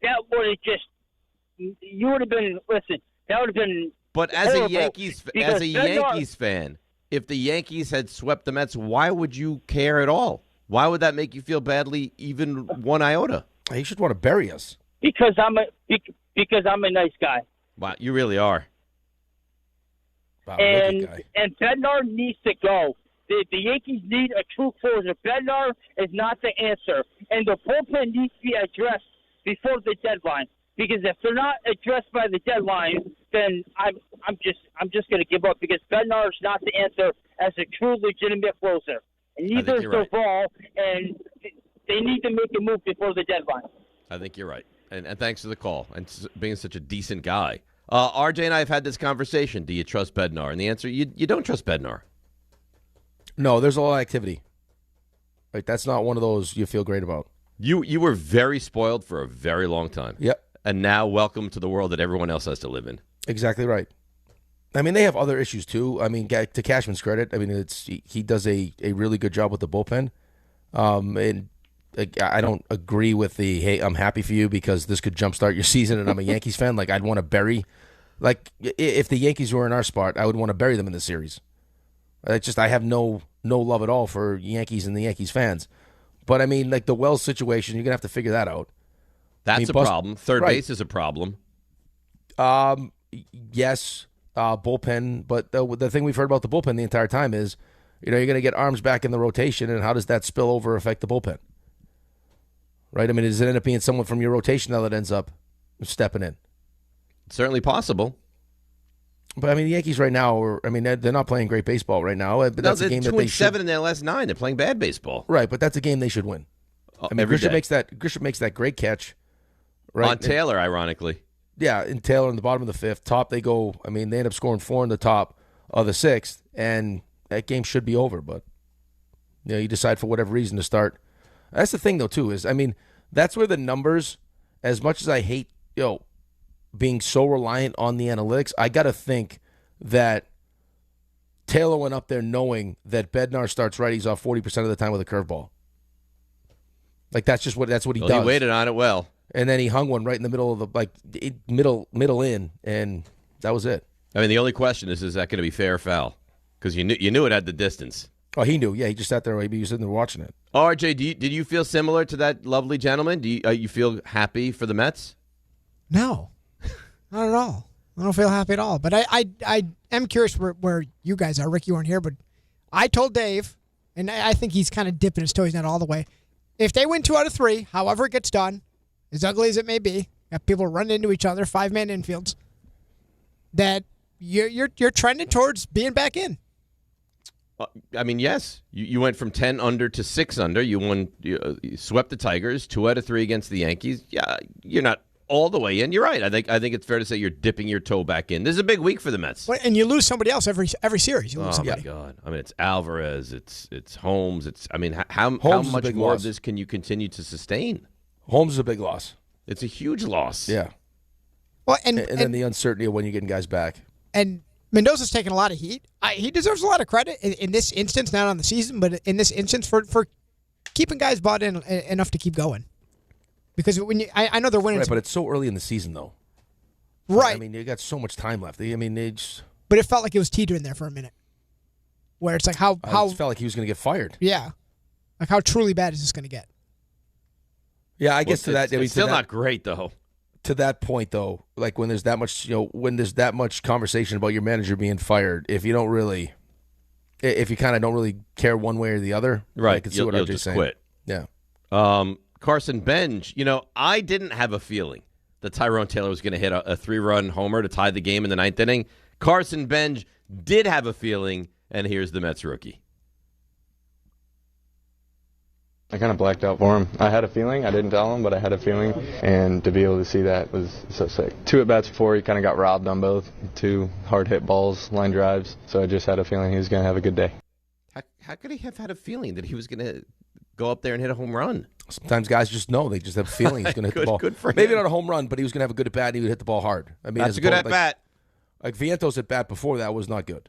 that would have just you would have been that would have been. But as horrible a Yankees fan, if the Yankees had swept the Mets, why would you care at all? Why would that make you feel badly, even one iota? You should want to bury us. Because I'm a nice guy. Wow, you really are. Wow, and Bednar needs to go. The Yankees need a true closer. Bednar is not the answer, and the bullpen needs to be addressed before the deadline. Because if they're not addressed by the deadline, then I'm just going to give up. Because Bednar is not the answer as a true legitimate closer. And neither is Duvall, and they need to make a move before the deadline. I think you're right. And thanks for the call and being such a decent guy. RJ and I have had this conversation. Do you trust Bednar? And the answer, you don't trust Bednar. No, there's a lot of activity. Right, that's not one of those you feel great about. You were very spoiled for a very long time. Yep. And now welcome to the world that everyone else has to live in. Exactly right. I mean, they have other issues too. I mean, to Cashman's credit, I mean, he does a really good job with the bullpen. And I don't agree with the, hey, I'm happy for you because this could jumpstart your season and I'm a Yankees fan. I'd want to bury, if the Yankees were in our spot, I would want to bury them in the series. I have no love at all for Yankees and the Yankees fans. But I mean, the Wells situation, you're going to have to figure that out. That's a problem. Third base is a problem. Yes, bullpen. But the thing we've heard about the bullpen the entire time is, you're going to get arms back in the rotation, and how does that spillover affect the bullpen? Right? I mean, does it end up being someone from your rotation now that ends up stepping in? It's certainly possible. But I mean, the Yankees right now they're not playing great baseball right now. But that's a game that they should. 2-7 in their last 9. They're playing bad baseball. Right, but that's a game they should win. I mean, Grisham makes that great catch. Right? On Taylor, ironically. Yeah, and Taylor in the bottom of the 5th. Top, they go. I mean, they end up scoring 4 in the top of the 6th, and that game should be over. But You decide for whatever reason to start. That's the thing, though, too, is, I mean, that's where the numbers, as much as I hate, being so reliant on the analytics, I got to think that Taylor went up there knowing that Bednar starts righties off 40% of the time with a curveball. Like, that's what he does. He waited on it well. And then he hung one right in the middle of the, middle in, and that was it. I mean, the only question is that going to be fair or foul? Because you knew it had the distance. Oh, he knew. Yeah, he just sat there. He was sitting there watching it. RJ, did you feel similar to that lovely gentleman? Do you feel happy for the Mets? No, not at all. I don't feel happy at all. But I am curious where you guys are. Rick, you weren't here, but I told Dave, and I think he's kind of dipping his toe. He's not all the way. If they win 2 out of 3, however it gets done, as ugly as it may be, got people running into each other, 5-man infields, that you're trending towards being back in. I mean, yes. You went from 10 under to 6 under. You swept the Tigers, 2 out of 3 against the Yankees. Yeah, you're not all the way in. You're right. I think it's fair to say you're dipping your toe back in. This is a big week for the Mets. And you lose somebody else every series. You lose somebody. My God! I mean, it's Alvarez. It's Holmes. How much more of this can you continue to sustain? Holmes is a big loss. It's a huge loss. Yeah. Well, and then the uncertainty of when you're getting guys back. And Mendoza's taking a lot of heat. He deserves a lot of credit in this instance, not on the season, but in this instance for keeping guys bought in enough to keep going. Because when I know they're winning, right, but it's so early in the season, though. Right. I mean, you got so much time left. I mean, but it felt like it was teetering there for a minute, where it's like how it felt like he was going to get fired. Yeah, like how truly bad is this going to get? Yeah, I guess to that. It's still not great though. To that point, though, like when there's that much conversation about your manager being fired, if you kind of don't really care one way or the other, right? I can see what you'll RJ's just saying. Quit. Yeah. Carson Benj, I didn't have a feeling that Tyrone Taylor was going to hit a 3-run homer to tie the game in the 9th inning. Carson Benj did have a feeling, and here's the Mets rookie. I kind of blacked out for him. I had a feeling. I didn't tell him, but I had a feeling. And to be able to see that was so sick. 2 at-bats before, he kind of got robbed on both. 2 hard-hit balls, line drives. So I just had a feeling he was going to have a good day. How could he have had a feeling that he was going to go up there and hit a home run? Sometimes guys just know. They just have a feeling he's going to hit the ball. Good for him. Maybe not a home run, but he was going to have a good at-bat and he would hit the ball hard. I mean, that's a good at-bat. Like Vientos at-bat before that was not good.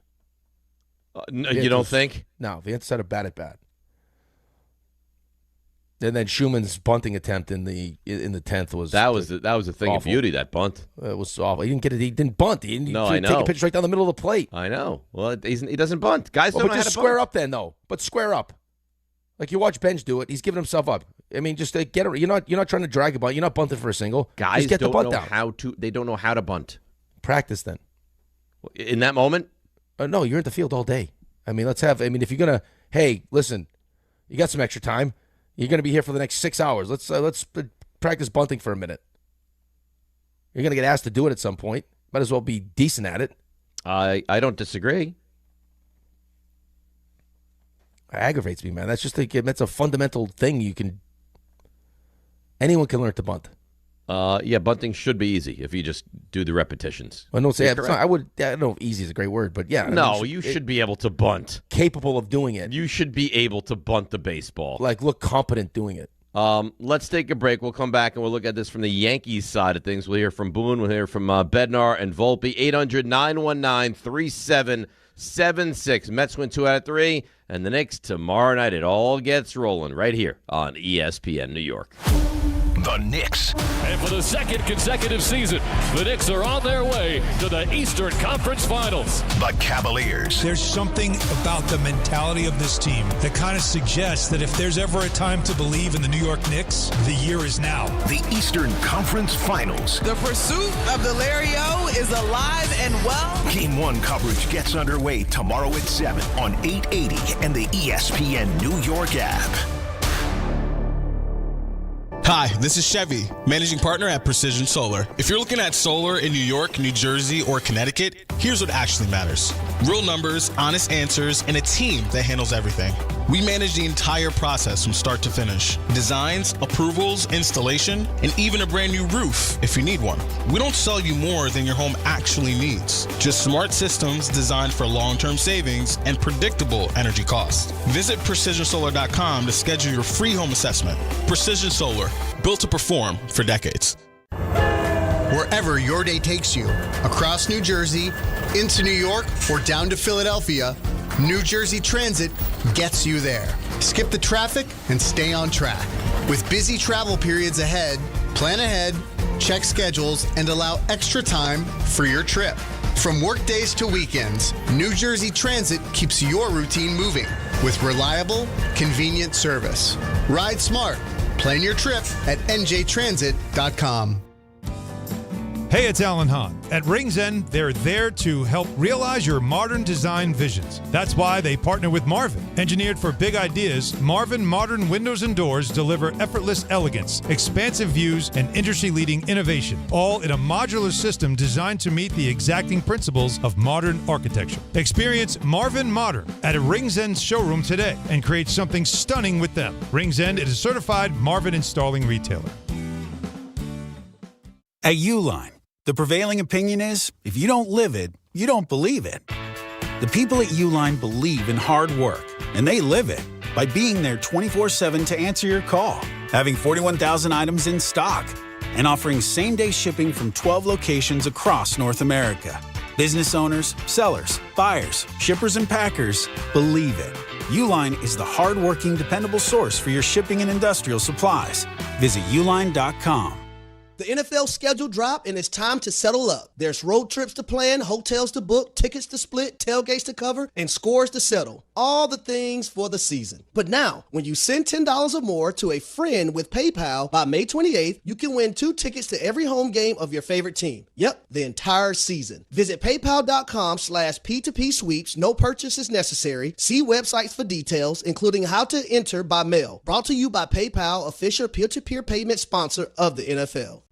No, you don't think? No, Vientos had a bad at-bat. And then Schumann's bunting attempt in the 10th was that was a thing awful. Of beauty. That bunt. It was awful. He didn't get it. He didn't bunt. He didn't I know. Take a pitch right down the middle of the plate. I know. Well, he doesn't bunt. Guys don't know how to bunt. But just square up then, though. But square up. Like you watch Benj do it. He's giving himself up. I mean, just get it. You're not trying to drag a bunt. You're not bunting for a single. Guys just get don't the bunt know down. how to. They don't know how to bunt. Practice then. In that moment. No, you're at the field all day. I mean, if you're gonna, hey, listen, you got some extra time. You're going to be here for the next 6 hours. Let's practice bunting for a minute. You're going to get asked to do it at some point. Might as well be decent at it. I don't disagree. It aggravates me, man. That's a fundamental thing. Anyone can learn to bunt. Yeah, bunting should be easy if you just do the repetitions. Well, don't say I don't know if easy is a great word, but yeah. No, you should be able to bunt. Capable of doing it. You should be able to bunt the baseball. Like, look competent doing it. Let's take a break. We'll come back and we'll look at this from the Yankees side of things. We'll hear from Boone. We'll hear from Bednar and Volpe. 800-919-3776. Mets win 2 out of 3. And the Knicks tomorrow night. It all gets rolling right here on ESPN New York. The Knicks. And for the 2nd consecutive season, the Knicks are on their way to the Eastern Conference Finals. The Cavaliers. There's something about the mentality of this team that kind of suggests that if there's ever a time to believe in the New York Knicks, the year is now. The Eastern Conference Finals. The pursuit of the Larry O is alive and well. Game 1 coverage gets underway tomorrow at 7 on 880 and the ESPN New York app. Hi, this is Chevy, managing partner at Precision Solar. If you're looking at solar in New York, New Jersey, or Connecticut, here's what actually matters. Real numbers, honest answers, and a team that handles everything. We manage the entire process from start to finish. Designs, approvals, installation, and even a brand new roof if you need one. We don't sell you more than your home actually needs. Just smart systems designed for long-term savings and predictable energy costs. Visit PrecisionSolar.com to schedule your free home assessment. Precision Solar, built to perform for decades. Wherever your day takes you, across New Jersey, into New York, or down to Philadelphia, New Jersey Transit gets you there. Skip the traffic and stay on track. With busy travel periods ahead, plan ahead, check schedules, and allow extra time for your trip. From work days to weekends, New Jersey Transit keeps your routine moving with reliable, convenient service. Ride smart. Plan your trip at njtransit.com. Hey, it's Alan Hahn. At Rings End, they're there to help realize your modern design visions. That's why they partner with Marvin. Engineered for big ideas, Marvin modern windows and doors deliver effortless elegance, expansive views, and industry-leading innovation, all in a modular system designed to meet the exacting principles of modern architecture. Experience Marvin Modern at a Rings End showroom today and create something stunning with them. Rings End is a certified Marvin installing retailer. At Uline, the prevailing opinion is, if you don't live it, you don't believe it. The people at Uline believe in hard work, and they live it by being there 24/7 to answer your call, having 41,000 items in stock, and offering same-day shipping from 12 locations across North America. Business owners, sellers, buyers, shippers, and packers believe it. Uline is the hard-working, dependable source for your shipping and industrial supplies. Visit uline.com. The NFL schedule dropped, and it's time to settle up. There's road trips to plan, hotels to book, tickets to split, tailgates to cover, and scores to settle. All the things for the season. But now, when you send $10 or more to a friend with PayPal by May 28th, you can win 2 tickets to every home game of your favorite team. Yep, the entire season. Visit paypal.com/P2P sweeps. No purchase is necessary. See websites for details, including how to enter by mail. Brought to you by PayPal, official peer-to-peer payment sponsor of the NFL.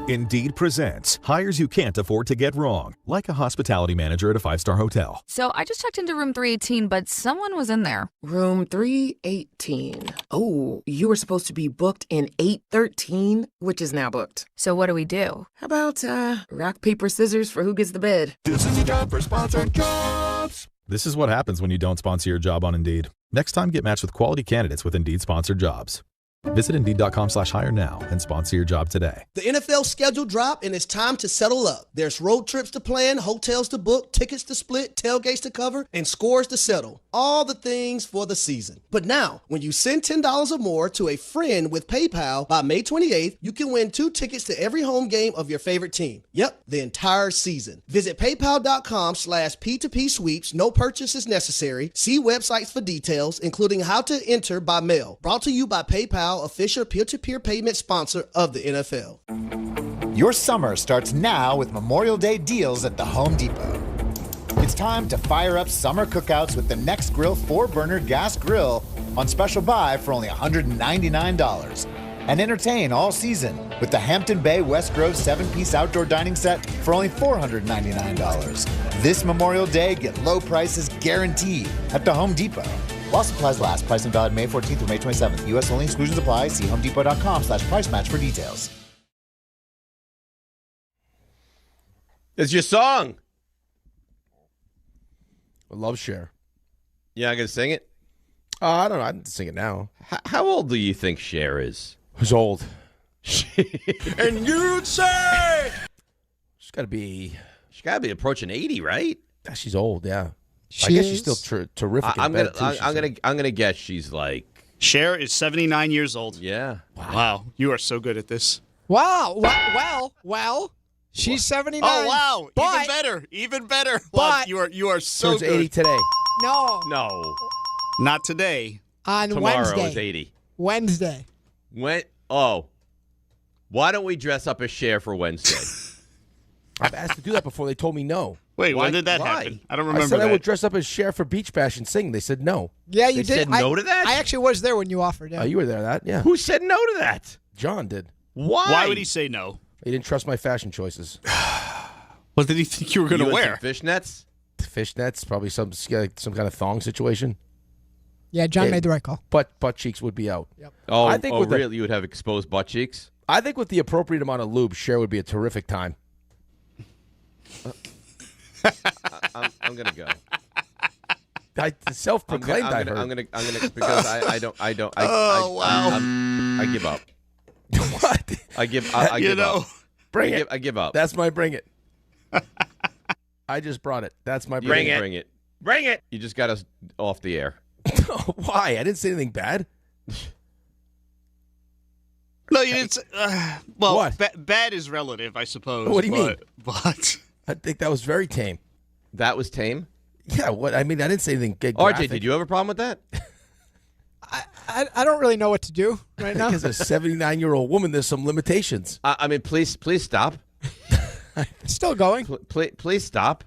Indeed presents hires you can't afford to get wrong, like a hospitality manager at a 5-star hotel. So I just checked into room 318, but someone was in there. Room 318. Oh, you were supposed to be booked in 813, which is now booked. So what do we do? How about rock, paper, scissors for who gets the bed? This is a job for sponsored jobs. This is what happens when you don't sponsor your job on Indeed. Next time, get matched with quality candidates with Indeed sponsored jobs. Visit Indeed.com/hire now and sponsor your job today. The NFL schedule dropped, and it's time to settle up. There's road trips to plan, hotels to book, tickets to split, tailgates to cover, and scores to settle. All the things for the season. But now, when you send $10 or more to a friend with PayPal by May 28th, you can win 2 tickets to every home game of your favorite team. Yep, the entire season. Visit paypal.com/P2P sweeps. No purchase is necessary. See websites for details, including how to enter by mail. Brought to you by PayPal, official peer-to-peer payment sponsor of the NFL. Your summer starts now with Memorial Day deals at the Home Depot. It's time to fire up summer cookouts with the Next Grill 4-burner gas grill on special buy for only $199. And entertain all season with the Hampton Bay West Grove 7-piece outdoor dining set for only $499. This Memorial Day, get low prices guaranteed at the Home Depot. While supplies last, pricing valid May 14th through May 27th. U.S. only, exclusions apply. See homedepot.com/price match for details. It's your song. Love Cher. Yeah, I'm going to sing it? I don't know. I can sing it now. How old do you think Cher is? Who's old? And you'd say She's got to be approaching 80, right? She's old, yeah. I guess she's still terrific. I'm gonna guess she's like Cher is 79 years old. Yeah. Wow. You are so good at this. Wow. Well. She's 79. Oh wow! But, Even better. But you are so turns good. 80 today. No. Not today. On Tomorrow Wednesday. is 80. Wednesday. Why don't we dress up as Cher for Wednesday? I've asked to do that before. They told me no. Wait, when did that happen? I don't remember. I said that. I would dress up as Cher for Beach Bash and sing. They said no. Yeah, you They did. said no to that? I actually was there when you offered. Yeah. Oh, you were there. Yeah. Who said no to that? John did. Why? Why would he say no? He didn't trust my fashion choices. What did he think you were going to wear? Fishnets? Fishnets, probably some kind of thong situation. Yeah, John made the right call. Butt cheeks would be out. Yep. Oh, I think really? You would have exposed butt cheeks? I think with the appropriate amount of lube, Cher would be a terrific time. I'm going to go. Self-proclaimed. I'm gonna because I don't. I give up. What? I give up. Bring it. I give up. That's my bring it. I just brought it. That's my Bring it. You just got us off the air. Why? I didn't say anything bad. No, you didn't. Well, What? Bad is relative, I suppose. What do you mean? But I think that was very tame. That was tame? Yeah. What? I mean, I didn't say anything. RJ, did you have a problem with that? I don't really know what to do right now. As a 79-year-old woman, there's some limitations. I mean, please stop. Still going. Please stop.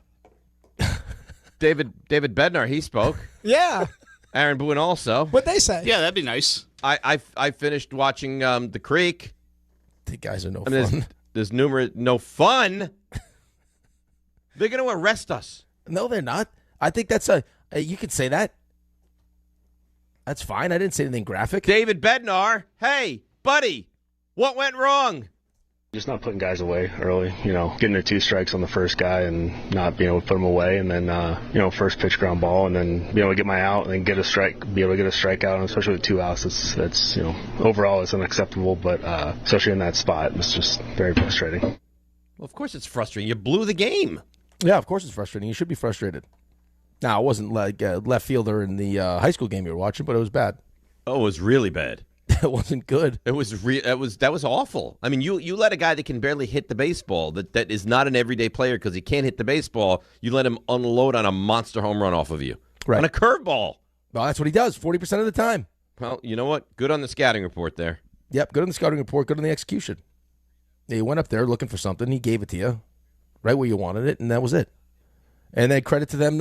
David Bednar, he spoke. Yeah. Aaron Boone also. What'd they say? yeah, that'd be nice. I finished watching The Creek. The guys are fun. There's no fun. They're going to arrest us. No, they're not. I think that's you could say that. That's fine. I didn't say anything graphic. David Bednar, hey, buddy, what went wrong? Just not putting guys away early, getting their 2 strikes on the first guy and not being able to put them away, and then, first pitch ground ball, and then being able to get my out and then get a strike, be able to get a strikeout, and especially with 2 outs, that's overall it's unacceptable, but especially in that spot, it's just very frustrating. Well, of course it's frustrating. You blew the game. Yeah, of course it's frustrating. You should be frustrated. Now, it wasn't like left fielder in the high school game you were watching, but it was bad. Oh, it was really bad. It wasn't good. That was awful. I mean, you let a guy that can barely hit the baseball, that is not an everyday player because he can't hit the baseball, you let him unload on a monster home run off of you. Right. On a curveball. Well, that's what he does 40% of the time. Well, you know what? Good on the scouting report there. Yep, good on the scouting report, good on the execution. He went up there looking for something. He gave it to you right where you wanted it, and that was it. And then credit to them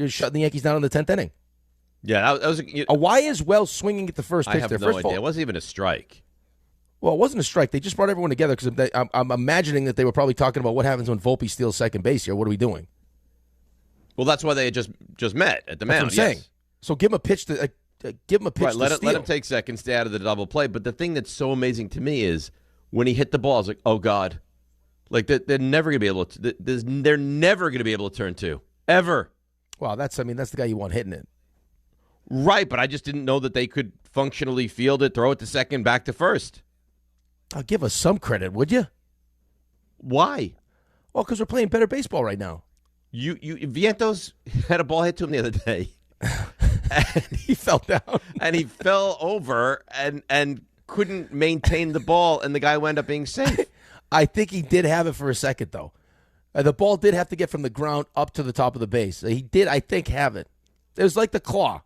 shutting the Yankees down in the 10th inning. Yeah, that was why is Wells swinging at the first pitch? I have no idea. It wasn't even a strike. Well, it wasn't a strike. They just brought everyone together because I'm imagining that they were probably talking about what happens when Volpe steals second base here. What are we doing? Well, that's why they had just met at the mound. That's what I'm saying. So give him a pitch to right, let him take second, stay out of the double play. But the thing that's so amazing to me is when he hit the ball, I was like, oh God, like they're never gonna be able to. They're never gonna be able to turn 2 ever. Well, that's the guy you want hitting it. Right, but I just didn't know that they could functionally field it, throw it to second, back to first. I'll give us some credit, would you? Why? Well, because we're playing better baseball right now. Vientos had a ball hit to him the other day. And he fell down. And he fell over and couldn't maintain the ball, and the guy wound up being safe. I think he did have it for a second, though. The ball did have to get from the ground up to the top of the base. He did, I think, have it. It was like the claw.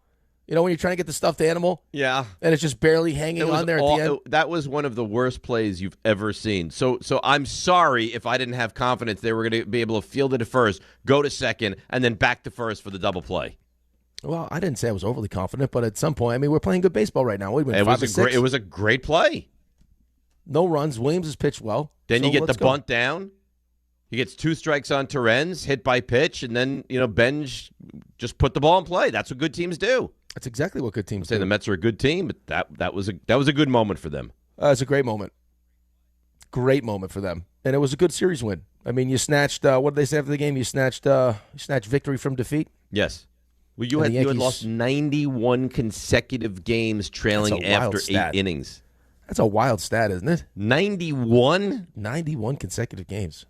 You know when you're trying to get the stuffed animal? Yeah. And it's just barely hanging on there at the end? That was one of the worst plays you've ever seen. So I'm sorry if I didn't have confidence they were going to be able to field it at first, go to second, and then back to first for the double play. Well, I didn't say I was overly confident, but at some point, I mean, we're playing good baseball right now. It was a great play. No runs. Williams has pitched well. Then you get the bunt down. He gets 2 strikes on Terens, hit by pitch, and then, Benj just put the ball in play. That's what good teams do. That's exactly what good teams do. I'm saying the Mets are a good team, but that was a good moment for them. It's a great moment. Great moment for them. And it was a good series win. I mean, you snatched, what did they say after the game? You snatched victory from defeat? Yes. Well, you had lost 91 consecutive games trailing after 8 innings. That's a wild stat, isn't it? 91? 91 consecutive games.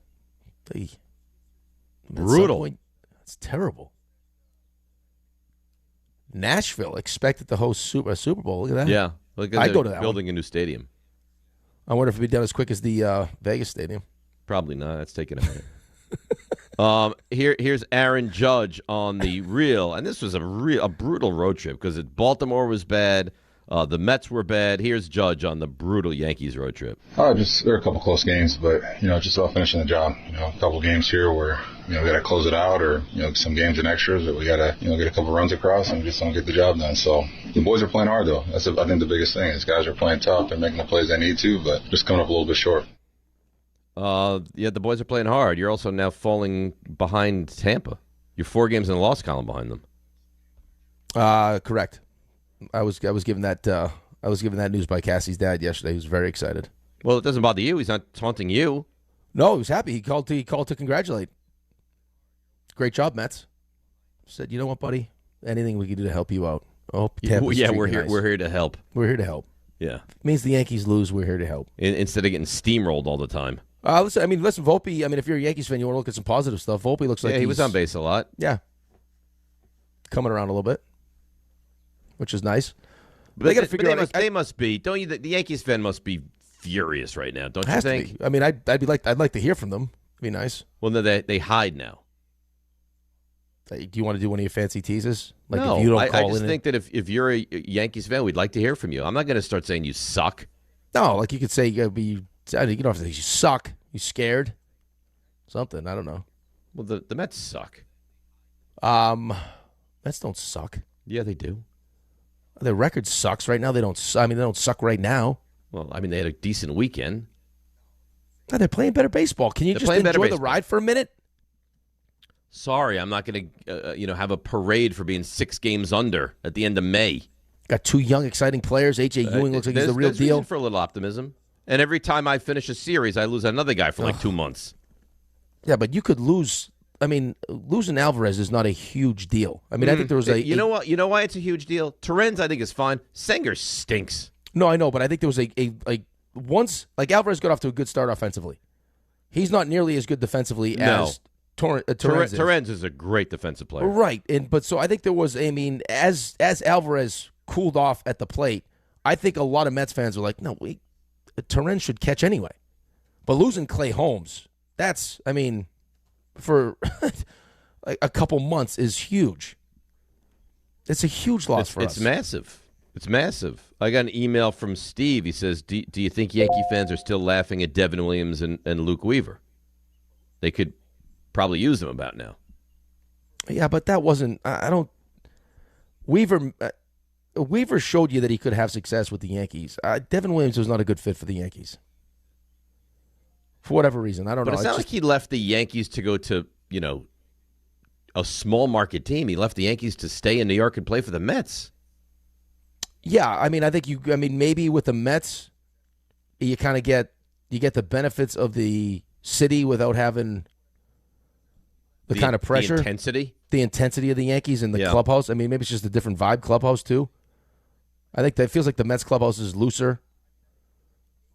Brutal. That's terrible. Nashville expected to host a Super Bowl. Look at that. Yeah. I'd go to that building a new stadium. I wonder if it'd be done as quick as the Vegas stadium. Probably not. That's taking a minute. Here's Aaron Judge on the real, and this was a brutal road trip because Baltimore was bad, The Mets were bad. Here's Judge on the brutal Yankees road trip. There are a couple close games, but, just about finishing the job. A couple games here where, we got to close it out, or, some games in extras that we got to, get a couple runs across and we just don't get the job done. So the boys are playing hard, though. That's, I think, the biggest thing is guys are playing tough. They're making the plays they need to, but just coming up a little bit short. The boys are playing hard. You're also now falling behind Tampa. You're 4 games in the loss column behind them. Correct. I was given that news by Cassie's dad yesterday. He was very excited. Well, it doesn't bother you. He's not taunting you. No, he was happy. He called to congratulate. Great job, Mets. Said, you know what, buddy? Anything we can do to help you out. Oh, Tampa's we're here. nice. We're here to help. We're here to help. Yeah, it means the Yankees lose. We're here to help instead of getting steamrolled all the time. Listen, Volpe. If you're a Yankees fan, you want to look at some positive stuff. Volpe looks like he was on base a lot. Yeah, coming around a little bit, which is nice. But they got to figure out. They must be. Don't you? The Yankees fan must be furious right now. Don't you think? To be. I'd like to hear from them. It'd be nice. Well, no, they hide now. Do you want to do one of your fancy teases? No, if you don't I just think that if you're a Yankees fan, we'd like to hear from you. I'm not going to start saying you suck. No, you could say you don't have to say you suck. You scared? Something. I don't know. Well, the Mets suck. Mets don't suck. Yeah, they do. Their record sucks right now. They don't suck right now. Well, they had a decent weekend. No, they're playing better baseball. Can you just enjoy the ride for a minute? Sorry, I'm not going to have a parade for being 6 games under at the end of May. Got 2 young, exciting players. A.J. Ewing looks like he's the real deal. Reason for a little optimism. And every time I finish a series, I lose another guy for 2 months. Yeah, but you could lose. Losing Alvarez is not a huge deal. I think there was You know what? You know why it's a huge deal? Terrence, I think, is fine. Sanger stinks. No, I know, but I think there was once Alvarez got off to a good start offensively. He's not nearly as good defensively as Terrence is. Terrence is a great defensive player. Right. So I think there was, as Alvarez cooled off at the plate, I think a lot of Mets fans were like, no, Terrence should catch anyway. But losing Clay Holmes, that's, for a couple months is huge. It's a huge loss for us. It's massive. It's massive. I got an email from Steve. He says, do you think Yankee fans are still laughing at Devin Williams and Luke Weaver? They could probably use them about now. Yeah, but that wasn't. Weaver showed you that he could have success with the Yankees. Devin Williams was not a good fit for the Yankees. For whatever reason. I don't know. But it's not like he left the Yankees to go to, a small market team. He left the Yankees to stay in New York and play for the Mets. Yeah, I think maybe with the Mets, you kind of get the benefits of the city without having the kind of pressure, the intensity of the Yankees in the clubhouse. Maybe it's just a different vibe clubhouse too. I think that feels like the Mets clubhouse is looser,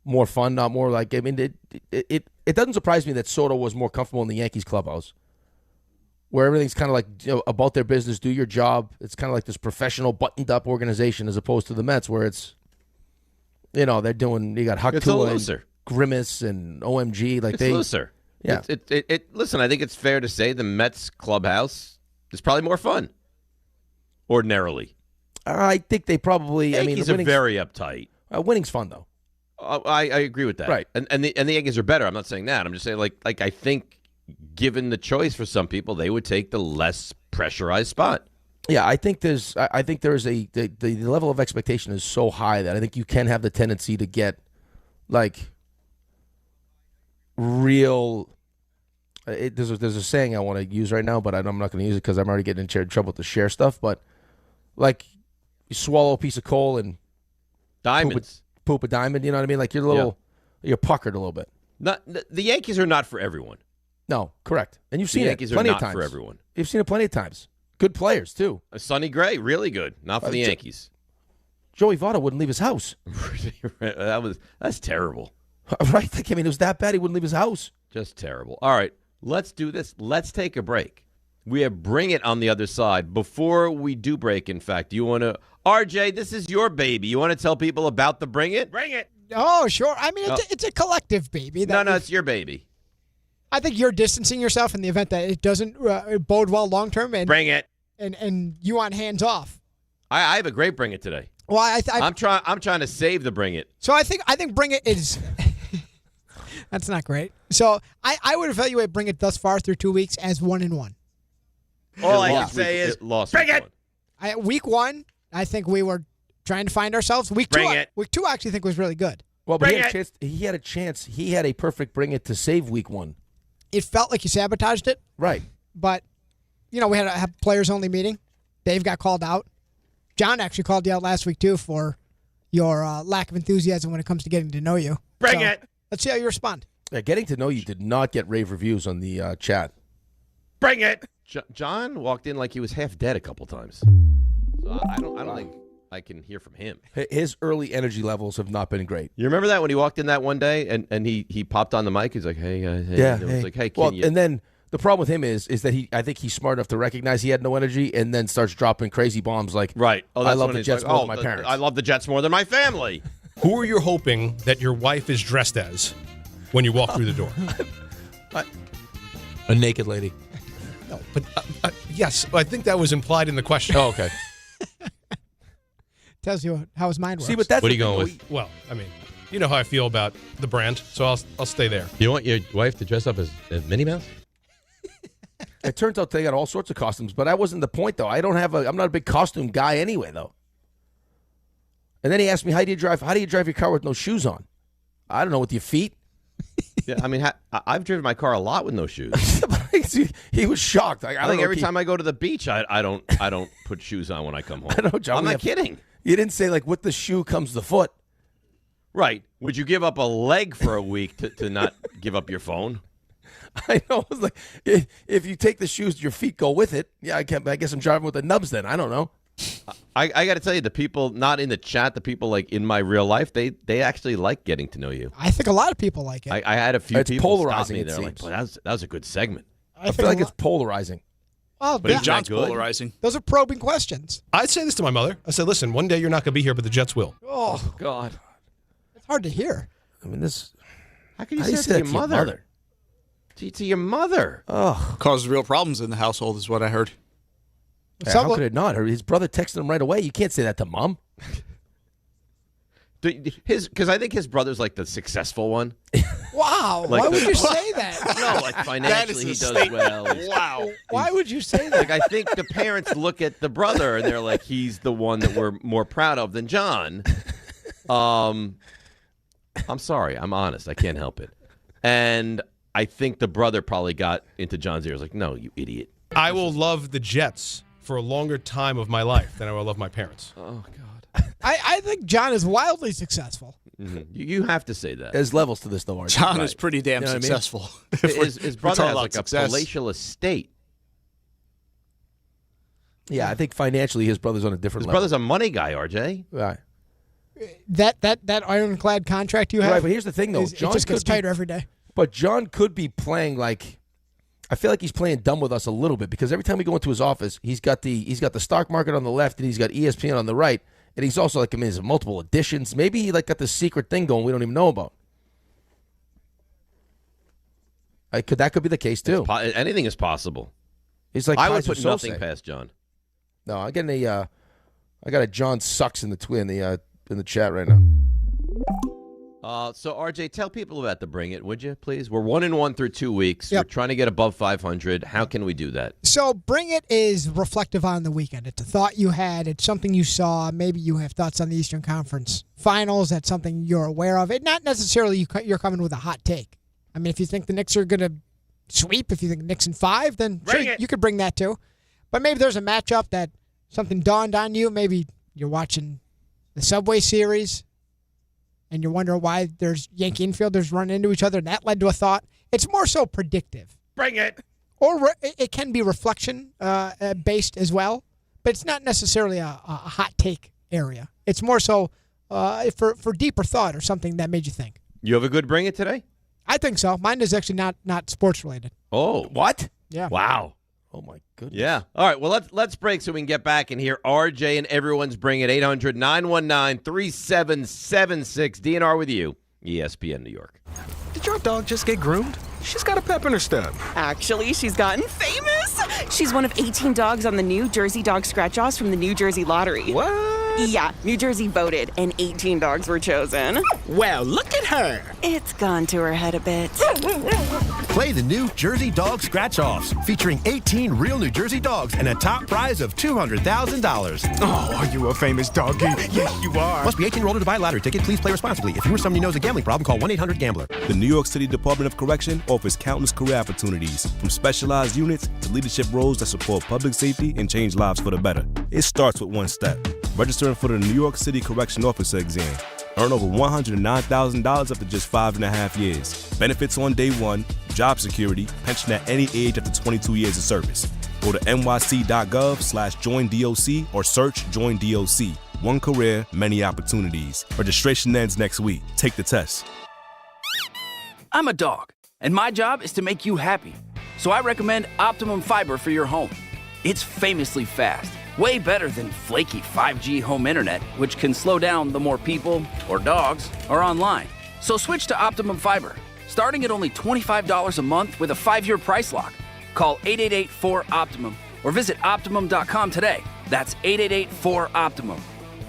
more fun, not more like. It doesn't surprise me that Soto was more comfortable in the Yankees clubhouse, where everything's kind of like about their business, do your job. It's kind of like this professional, buttoned-up organization, as opposed to the Mets, where it's, they're doing. You got Hakula and Grimace and OMG, It's looser. Yeah. Listen, I think it's fair to say the Mets clubhouse is probably more fun. Ordinarily, I think they probably. Yankees are very uptight. Winning's fun though. I agree with that. Right, and the Yankees are better. I'm not saying that. I'm just saying like I think, given the choice for some people, they would take the less pressurized spot. Yeah, I think there's the level of expectation is so high that I think you can have the tendency to get real. There's a saying I want to use right now, but I'm not going to use it because I'm already getting in trouble with the share stuff. But you swallow a piece of coal and diamonds, poop a diamond. You know what I mean? You're puckered a little bit. The Yankees are not for everyone. No, correct. And you've seen the Yankees it plenty are of not times. for everyone. You've seen it plenty of times. Good players too. Sonny Gray, really good. Not for the Yankees. Joey Votto wouldn't leave his house. That's terrible. Right? It was that bad he wouldn't leave his house. Just terrible. All right, let's do this. Let's take a break. We have Bring It on the other side. Before we do break, in fact, you want to... RJ, this is your baby. You want to tell people about the Bring It? Bring it. Oh, sure. It's a collective baby. No, it's your baby. I think you're distancing yourself in the event that it doesn't bode well long term. Bring it. And you want hands off. I have a great Bring It today. Well, I'm trying to save the Bring It. So I think Bring It is. That's not great. So I would evaluate Bring It thus far through 2 weeks as 1-1. All I can say is Bring It. Week 1, I think we were trying to find ourselves. Week 2, I actually think was really good. Well, but he had a chance. He had a perfect Bring It to save week 1. It felt like you sabotaged it. Right. But, we had a players-only meeting. Dave got called out. John actually called you out last week, too, for your lack of enthusiasm when it comes to getting to know you. Bring it. Let's see how you respond. Yeah, getting to know you did not get rave reviews on the chat. Bring it. John walked in like he was half dead a couple times. So I don't think I can hear from him. His early energy levels have not been great. You remember that when he walked in that one day and he popped on the mic? He's like, hey, hey. Yeah. And it was like, hey, well, you? And then the problem with him is that I think he's smart enough to recognize he had no energy and then starts dropping crazy bombs like, right. Oh, I love the Jets more than my parents. I love the Jets more than my family. Who are you hoping that your wife is dressed as when you walk through the door? A naked lady. No, but yes, I think that was implied in the question. Oh, okay. Tells you how his mind works. See, but that's what are you going with? Well, I mean, you know how I feel about the brand, so I'll stay there. You want your wife to dress up as Minnie Mouse? It turns out they got all sorts of costumes, but that wasn't the point, though. I'm not a big costume guy anyway, though. And then he asked me, how do you drive your car with no shoes on? I don't know, with your feet. Yeah, I mean, I've driven my car a lot with no shoes. He was shocked. I think every time I go to the beach, I don't put shoes on when I come home. I know, John. I'm not kidding. You didn't say, like, with the shoe comes the foot. Right. Would you give up a leg for a week to not give up your phone? I know. It's like, if you take the shoes, your feet go with it. Yeah, I guess I'm driving with the nubs then. I don't know. I got to tell you, the people not in the chat, the people like in my real life, they actually like getting to know you. I think a lot of people like it. I had a few It's people polarizing, stop me. it They're like, seems. "Boy, that was a good segment." I feel like it's polarizing. Well, But John's polarizing. Those are probing questions. I'd say this to my mother. I said, listen, one day you're not going to be here, but the Jets will. Oh, God. It's hard to hear. I mean, this. How can you say that to your mother? To your mother. Oh. Caused real problems in the household is what I heard. How could it not? His brother texted him right away. You can't say that to mom. Because I think his brother's like the successful one. Wow. Like why would you say that? No, like financially he does well. Wow. Why would you say that? Like I think the parents look at the brother and they're like, he's the one that we're more proud of than John. I'm sorry. I'm honest. I can't help it. And I think the brother probably got into John's ears like, no, you idiot. I will love the Jets for a longer time of my life than I will love my parents. Oh, God. I think John is wildly successful. Mm-hmm. You have to say that. There's levels to this, though, Archie. John is pretty damn successful. His brother has like a palatial estate. Yeah, I think financially his brother's on a different His level. brother's a money guy, RJ. Right. That ironclad contract you have. Right, but here's the thing, though. It just gets tighter every day. But John could be playing like, I feel like he's playing dumb with us a little bit because every time we go into his office, he's got the stock market on the left and he's got ESPN on the right, and he's also like, I mean, there's multiple editions. Maybe he like got this secret thing going we don't even know about. That could be the case too. Anything is possible. He's like I would Kaiser put nothing Sose. past John. No, I got a John sucks in the chat right now. So, RJ, tell people about the Bring It, would you, please? We're 1-1 through 2 weeks. Yep. We're trying to get above 500. How can we do that? So Bring It is reflective on the weekend. It's a thought you had. It's something you saw. Maybe you have thoughts on the Eastern Conference Finals. That's something you're aware of. It not necessarily you're coming with a hot take. I mean, if you think the Knicks are going to sweep, if you think Knicks in 5, then sure, you could bring that too. But maybe there's a matchup that something dawned on you. Maybe you're watching the Subway Series and you're wondering why there's Yankee infielders running into each other, and that led to a thought. It's more so predictive. Bring it. Or it can be reflection-based as well, but it's not necessarily a hot take area. It's more so for deeper thought or something that made you think. You have a good Bring It today? I think so. Mine is actually not sports-related. Oh. What? Yeah. Wow. Oh, my goodness. Yeah. All right, well, let's break so we can get back and hear RJ and everyone's Bring It. 800-919-3776. DNR with you, ESPN New York. Did your dog just get groomed? She's got a pep in her step. Actually, she's gotten famous. She's one of 18 dogs on the New Jersey Dog Scratch-Offs from the New Jersey Lottery. What? Yeah, New Jersey voted, and 18 dogs were chosen. Well, look at her. It's gone to her head a bit. Play the new Jersey Dog Scratch-Offs, featuring 18 real New Jersey dogs and a top prize of $200,000. Oh, are you a famous doggy? Yes, you are. Must be 18 or older to buy a lottery ticket. Please play responsibly. If you or somebody knows a gambling problem, call 1-800-GAMBLER. The New York City Department of Correction offers countless career opportunities, from specialized units to leadership roles that support public safety and change lives for the better. It starts with one step: registering for the New York City Correction Officer exam. Earn over $109,000 after just 5.5 years. Benefits on day one, job security, pension at any age after 22 years of service. Go to nyc.gov/joindoc or search Join DOC. One career, many opportunities. Registration ends next week. Take the test. I'm a dog, and my job is to make you happy. So I recommend Optimum Fiber for your home. It's famously fast, way better than flaky 5G home internet, which can slow down the more people or dogs are online. So switch to Optimum Fiber, starting at only $25 a month with a 5-year price lock. Call 888-4-OPTIMUM or visit Optimum.com today. That's 888-4-OPTIMUM.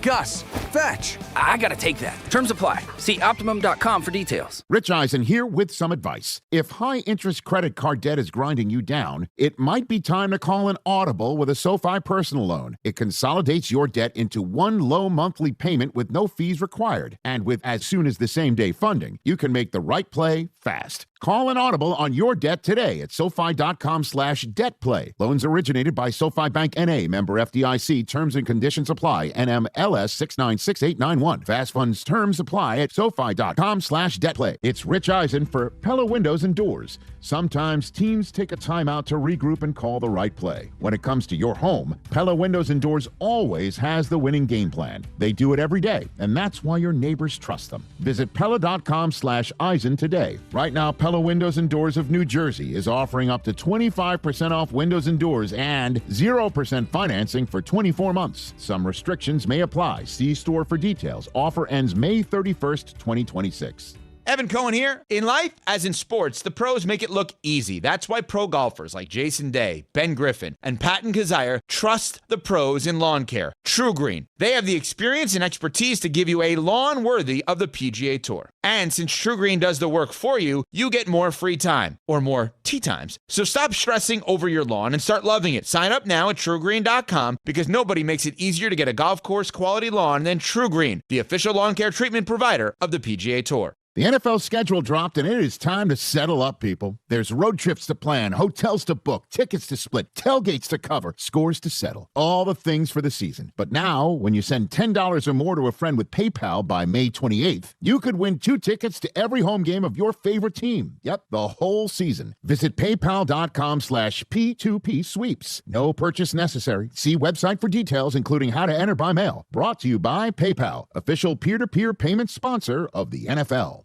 Gus, fetch. I gotta take that. Terms apply. See Optimum.com for details. Rich Eisen here with some advice. If high-interest credit card debt is grinding you down, it might be time to call an audible with a SoFi personal loan. It consolidates your debt into one low monthly payment with no fees required. And with as soon as the same-day funding, you can make the right play fast. Call an audible on your debt today at SoFi.com/debtplay. Loans originated by SoFi Bank N.A., member FDIC. Terms and conditions apply. NMLS 696891. Fast funds terms apply at SoFi.com/debtplay. It's Rich Eisen for Pella Windows and Doors. Sometimes teams take a timeout to regroup and call the right play. When it comes to your home, Pella Windows and Doors always has the winning game plan. They do it every day, and that's why your neighbors trust them. Visit Pella.com/Eisen today. Right now, Pella Windows and Doors of New Jersey is offering up to 25% off windows and doors and 0% financing for 24 months. Some restrictions may apply. See store for details. Offer ends May 31st, 2026. Evan Cohen here. In life, as in sports, the pros make it look easy. That's why pro golfers like Jason Day, Ben Griffin, and Patton Kazire trust the pros in lawn care. True Green. They have the experience and expertise to give you a lawn worthy of the PGA Tour. And since True Green does the work for you, you get more free time, or more tee times. So stop stressing over your lawn and start loving it. Sign up now at TrueGreen.com because nobody makes it easier to get a golf course quality lawn than True Green, the official lawn care treatment provider of the PGA Tour. The NFL schedule dropped, and it is time to settle up, people. There's road trips to plan, hotels to book, tickets to split, tailgates to cover, scores to settle. All the things for the season. But now, when you send $10 or more to a friend with PayPal by May 28th, you could win 2 tickets to every home game of your favorite team. Yep, the whole season. Visit PayPal.com/P2P sweeps. No purchase necessary. See website for details, including how to enter by mail. Brought to you by PayPal, official peer-to-peer payment sponsor of the NFL.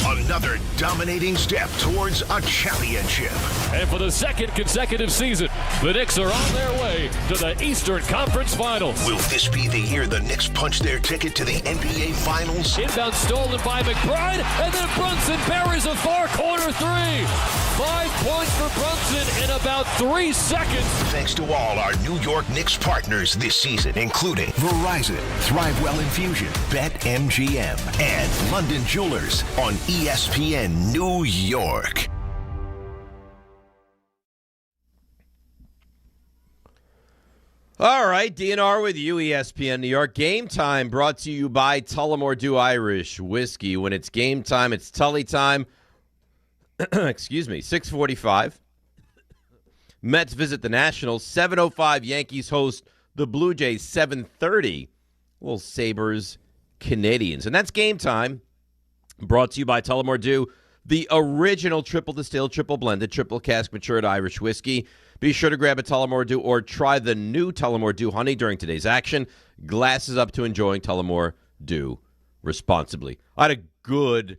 Another dominating step towards a championship. And for the second consecutive season, the Knicks are on their way to the Eastern Conference Finals. Will this be the year the Knicks punch their ticket to the NBA Finals? Inbound stolen by McBride, and then Brunson buries a far corner 3. 5 points for Brunson in about 3 seconds. Thanks to all our New York Knicks partners this season, including Verizon, ThriveWell Infusion, BetMGM, and London Jewelers on ESPN New York. All right, DNR with you, ESPN New York. Game time brought to you by Tullamore Dew Irish Whiskey. When it's game time, it's Tully time. Excuse me, 6:45. Mets visit the Nationals. 7:05, Yankees host the Blue Jays. 7:30, well, Sabres, Canadians. And that's game time. Brought to you by Tullamore Dew, the original triple distilled, triple blended, triple cask matured Irish whiskey. Be sure to grab a Tullamore Dew or try the new Tullamore Dew Honey during today's action. Glasses up to enjoying Tullamore Dew responsibly. I had a good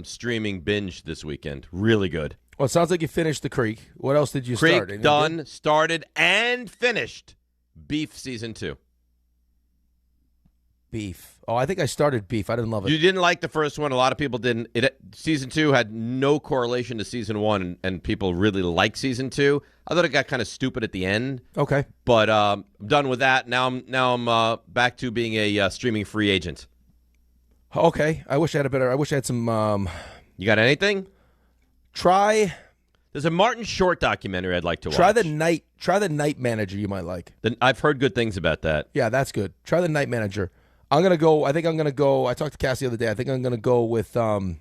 streaming binge this weekend. Really good. Well, it sounds like you finished The Creek. What else did you start? Creek done, started, and finished Beef Season 2. Beef. Oh, I think I started Beef. I didn't love it. You didn't like the first one. A lot of people didn't. Season 2 had no correlation to Season 1, and people really like Season 2. I thought it got kind of stupid at the end. Okay. But I'm done with that. Now I'm back to being a streaming free agent. Okay. I wish I had some. You got anything? There's a Martin Short documentary I'd like to watch. Try the Night Manager. You might like. I've heard good things about that. Yeah, that's good. Try the Night Manager. I think I'm gonna go. I talked to Cassie the other day. I think I'm gonna go with the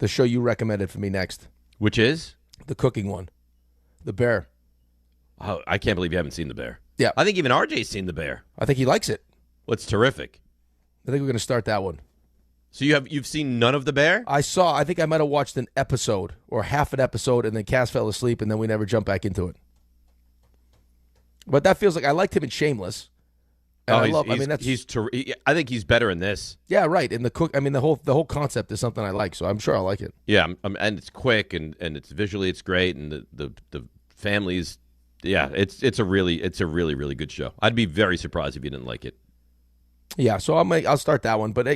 show you recommended for me next, which is the cooking one, The Bear. Oh, I can't believe you haven't seen The Bear. Yeah, I think even RJ's seen The Bear. I think he likes it. Well, it's terrific. I think we're gonna start that one. So you've seen none of The Bear? I think I might have watched an episode or half an episode, and then Cass fell asleep, and then we never jumped back into it. But that feels like I liked him in Shameless. And I think he's better in this. Yeah, right. In the whole concept is something I like, so I'm sure I'll like it. Yeah, and it's quick and it's visually it's great, and the families. Yeah, it's a really really good show. I'd be very surprised if you didn't like it. Yeah, so I'll start that one, but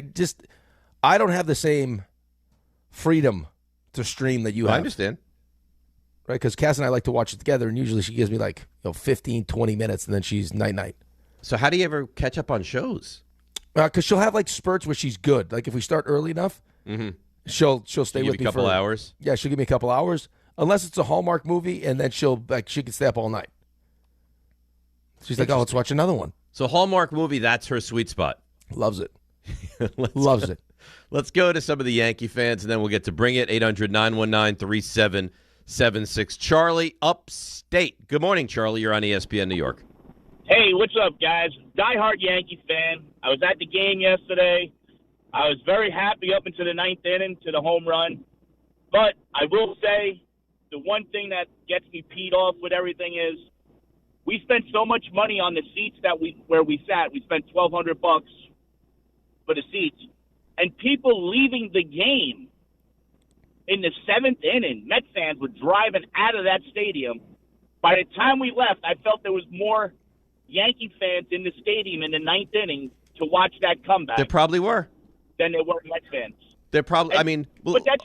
I don't have the same freedom to stream that you have. I understand. Right, because Cass and I like to watch it together, and usually she gives me 15, 20 minutes, and then she's night. So how do you ever catch up on shows? Because she'll have spurts where she's good. Like if we start early enough, she'll stay with me for a couple hours. Yeah, she'll give me a couple hours, unless it's a Hallmark movie, and then she can stay up all night. She's like, "Oh, let's watch another one." So Hallmark movie, that's her sweet spot. Loves it. Loves it. Let's go to some of the Yankee fans, and then we'll get to Bring It. 800-919-3776. Charlie, upstate. Good morning, Charlie. You're on ESPN New York. Hey, what's up, guys? Diehard Yankees fan. I was at the game yesterday. I was very happy up into the ninth inning to the home run. But I will say the one thing that gets me peed off with everything is we spent so much money on the seats where we sat. We spent $1,200 for the seats. And people leaving the game in the seventh inning, Mets fans were driving out of that stadium. By the time we left, I felt there was more Yankee fans in the stadium in the ninth inning to watch that comeback. There probably were. Than there were Mets fans. They're probably. But that's.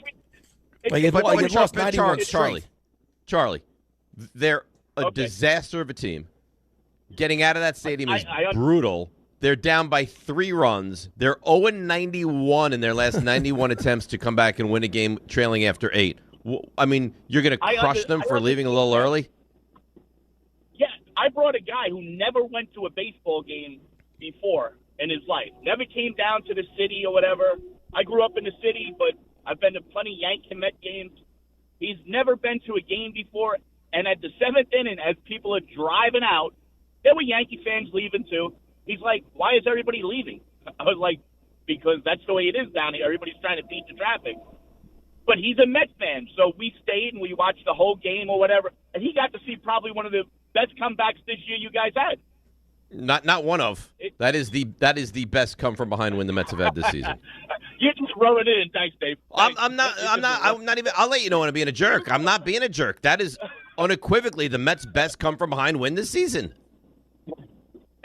Charlie, they're a disaster of a team. Getting out of that stadium is brutal. They're down by 3 runs. They're 0-91 in their last 91 attempts to come back and win a game trailing after 8. I mean, you're going to crush them for leaving a little early? Yeah, I brought a guy who never went to a baseball game before in his life. Never came down to the city or whatever. I grew up in the city, but I've been to plenty of Yankee Met games. He's never been to a game before. And at the 7th inning, as people are driving out, there were Yankee fans leaving too. He's like, why is everybody leaving? I was like, because that's the way it is down here. Everybody's trying to beat the traffic. But he's a Mets fan, so we stayed and we watched the whole game or whatever. And he got to see probably one of the best comebacks this year you guys had. Not one of. That is the best come from behind win the Mets have had this season. You just throw it in. Thanks, Dave. I'm not even. I'll let you know when I'm being a jerk. I'm not being a jerk. That is unequivocally the Mets' best come from behind win this season.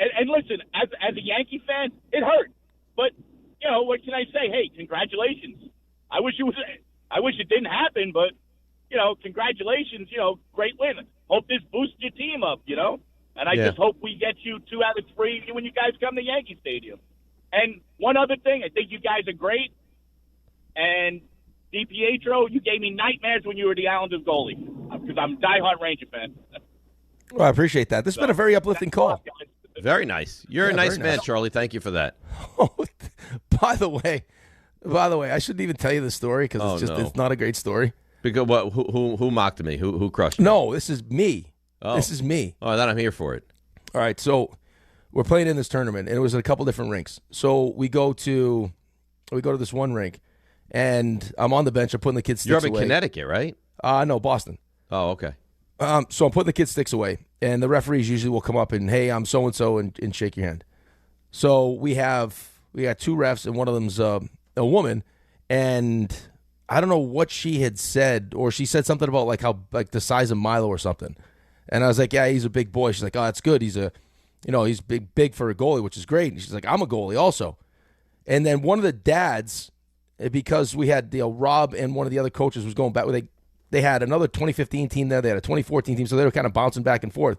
And listen, as a Yankee fan, it hurt. But what can I say? Hey, congratulations. I wish it didn't happen, but congratulations. Great win. Hope this boosts your team up. And I just hope we get you 2 out of 3 when you guys come to Yankee Stadium. And one other thing, I think you guys are great. And DiPietro, you gave me nightmares when you were the Islanders goalie because I'm a diehard Ranger fan. Well, I appreciate that. This has been a very uplifting call. Very nice. You're a nice man, Charlie. Thank you for that. By the way, I shouldn't even tell you the story because it's not a great story. Because what? Who mocked me? Who crushed me? No, this is me. Oh. This is me. Oh, then I'm here for it. All right, so we're playing in this tournament, and it was at a couple different rinks. So we go to this one rink, and I'm on the bench. I'm putting the kids' sticks away. You're up in Connecticut, right? No, Boston. Oh, okay. So I'm putting the kids' sticks away, and the referees usually will come up and, hey, I'm so-and-so, and shake your hand. So we got 2 refs, and one of them's a woman, and I don't know what she had said, or she said something about like the size of Milo or something. And I was like, yeah, he's a big boy. She's like, oh, that's good. He's he's big for a goalie, which is great. And she's like, I'm a goalie also. And then one of the dads, because we had Rob and one of the other coaches was going back. They had another 2015 team there. They had a 2014 team, so they were kind of bouncing back and forth.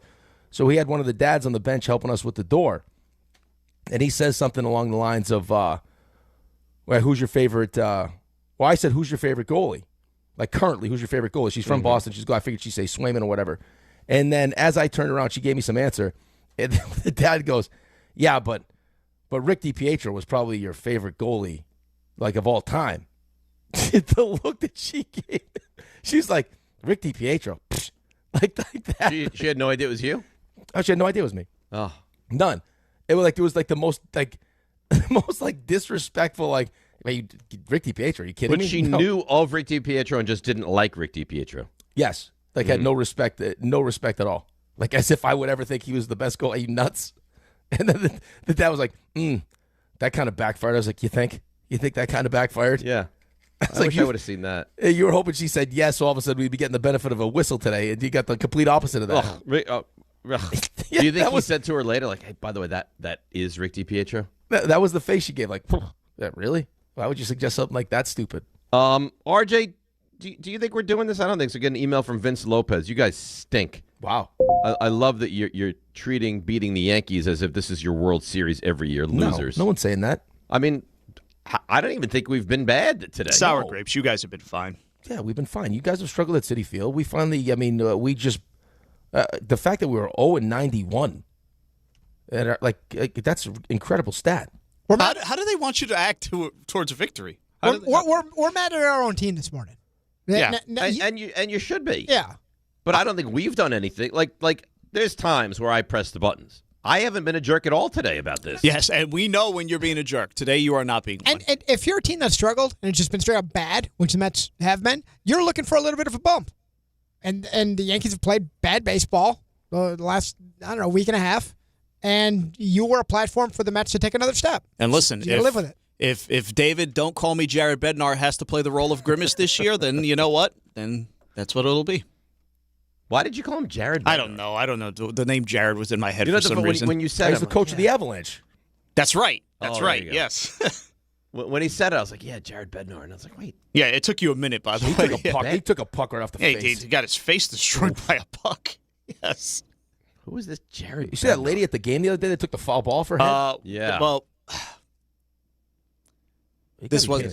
So he had one of the dads on the bench helping us with the door. And he says something along the lines of, well, who's your favorite? I said, who's your favorite goalie? Like currently, who's your favorite goalie? She's from Boston. I figured she'd say Swayman or whatever. And then as I turned around, she gave me some answer. And the dad goes, yeah, but Rick DiPietro was probably your favorite goalie, like, of all time. The look that she gave, she's like, Rick DiPietro, like that. She had no idea it was you? Oh, she had no idea it was me. Oh, none. It was like the most disrespectful, like, Rick DiPietro, are you kidding me? But she knew of Rick DiPietro and just didn't like Rick DiPietro. Yes. Like, had no respect at all. Like, as if I would ever think he was the best goalie. Are you nuts? And then the dad was like, that kind of backfired. I was like, you think? You think that kind of backfired? Yeah. I wish I would have seen that. You were hoping she said yes, so all of a sudden we'd be getting the benefit of a whistle today, and you got the complete opposite of that. Do you think he said to her later, like, hey, by the way, that is Rick DiPietro? That was the face she gave, like, really? Why would you suggest something like that stupid? RJ, do you think we're doing this? I don't think so. Get an email from Vince Lopez. You guys stink. Wow. I love that you're treating beating the Yankees as if this is your World Series every year. Losers. No one's saying that. I mean, I don't even think we've been bad today. Sour grapes. You guys have been fine. Yeah, we've been fine. You guys have struggled at Citi Field. We finally, we just, the fact that we were 0-91, and that's an incredible stat. How do they want you to act towards a victory? We're mad at our own team this morning. Yeah, and you should be. Yeah. But I don't think we've done anything. Like there's times where I press the buttons. I haven't been a jerk at all today about this. Yes, and we know when you're being a jerk. Today you are not being one. And if you're a team that struggled and it's just been straight up bad, which the Mets have been, you're looking for a little bit of a bump. And the Yankees have played bad baseball the last, week and a half, and you were a platform for the Mets to take another step. And listen, you live with it. If David, don't call me Jared Bednar, has to play the role of Grimace this year, then you know what? Then that's what it'll be. Why did you call him Jared Bednar? I don't know. The name Jared was in my head for some reason. When you said he's the coach of the Avalanche. That's right. That's right. Yes. When he said it, I was like, yeah, Jared Bednar. And I was like, wait. Yeah, it took you a minute, by the way. He took a puck right off the face. He got his face destroyed by a puck. Yes. Who is this Jared You see that lady at the game the other day that took the foul ball for him? Yeah. Well, this wasn't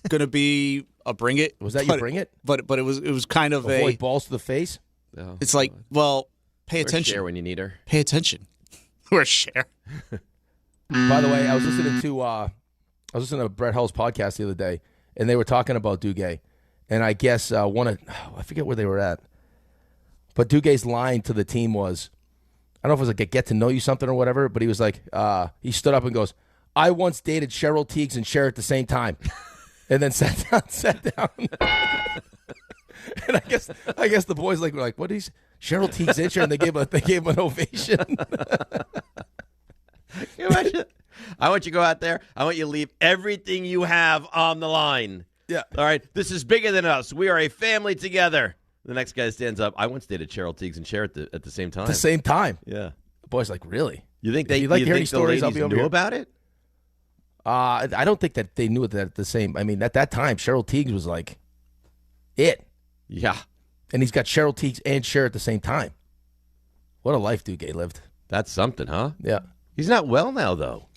going to be a bring it. Was that you bring it? But it was kind of avoid balls to the face. Oh, it's like, well, pay Where's attention. Cher when you need her. Pay attention. Where's Cher? By the way, I was listening to Brett Hull's podcast the other day, and they were talking about Duguay, and I guess I forget where they were at, but Dugay's line to the team was, I don't know if it was like a get to know you something or whatever, but he was like, he stood up and goes, I once dated Cheryl Teagues and Cher at the same time, and then sat down. And I guess the boys were like, what is Cheryl Teagues in Cher? And they gave him an ovation. Can you imagine? I want you to go out there. I want you to leave everything you have on the line. Yeah. All right. This is bigger than us. We are a family together. The next guy stands up. I once dated Cheryl Teagues and Cher at the same time. At the same time. Yeah. The boys like, really? You think they you like hearing the stories? I'll be over knew here. about it? I don't think that they knew that at the same. I mean, at that time, Cheryl Teagues was like it. Yeah. And he's got Cheryl Teagues and Cher at the same time. What a life Duguay lived. That's something, huh? Yeah. He's not well now, though.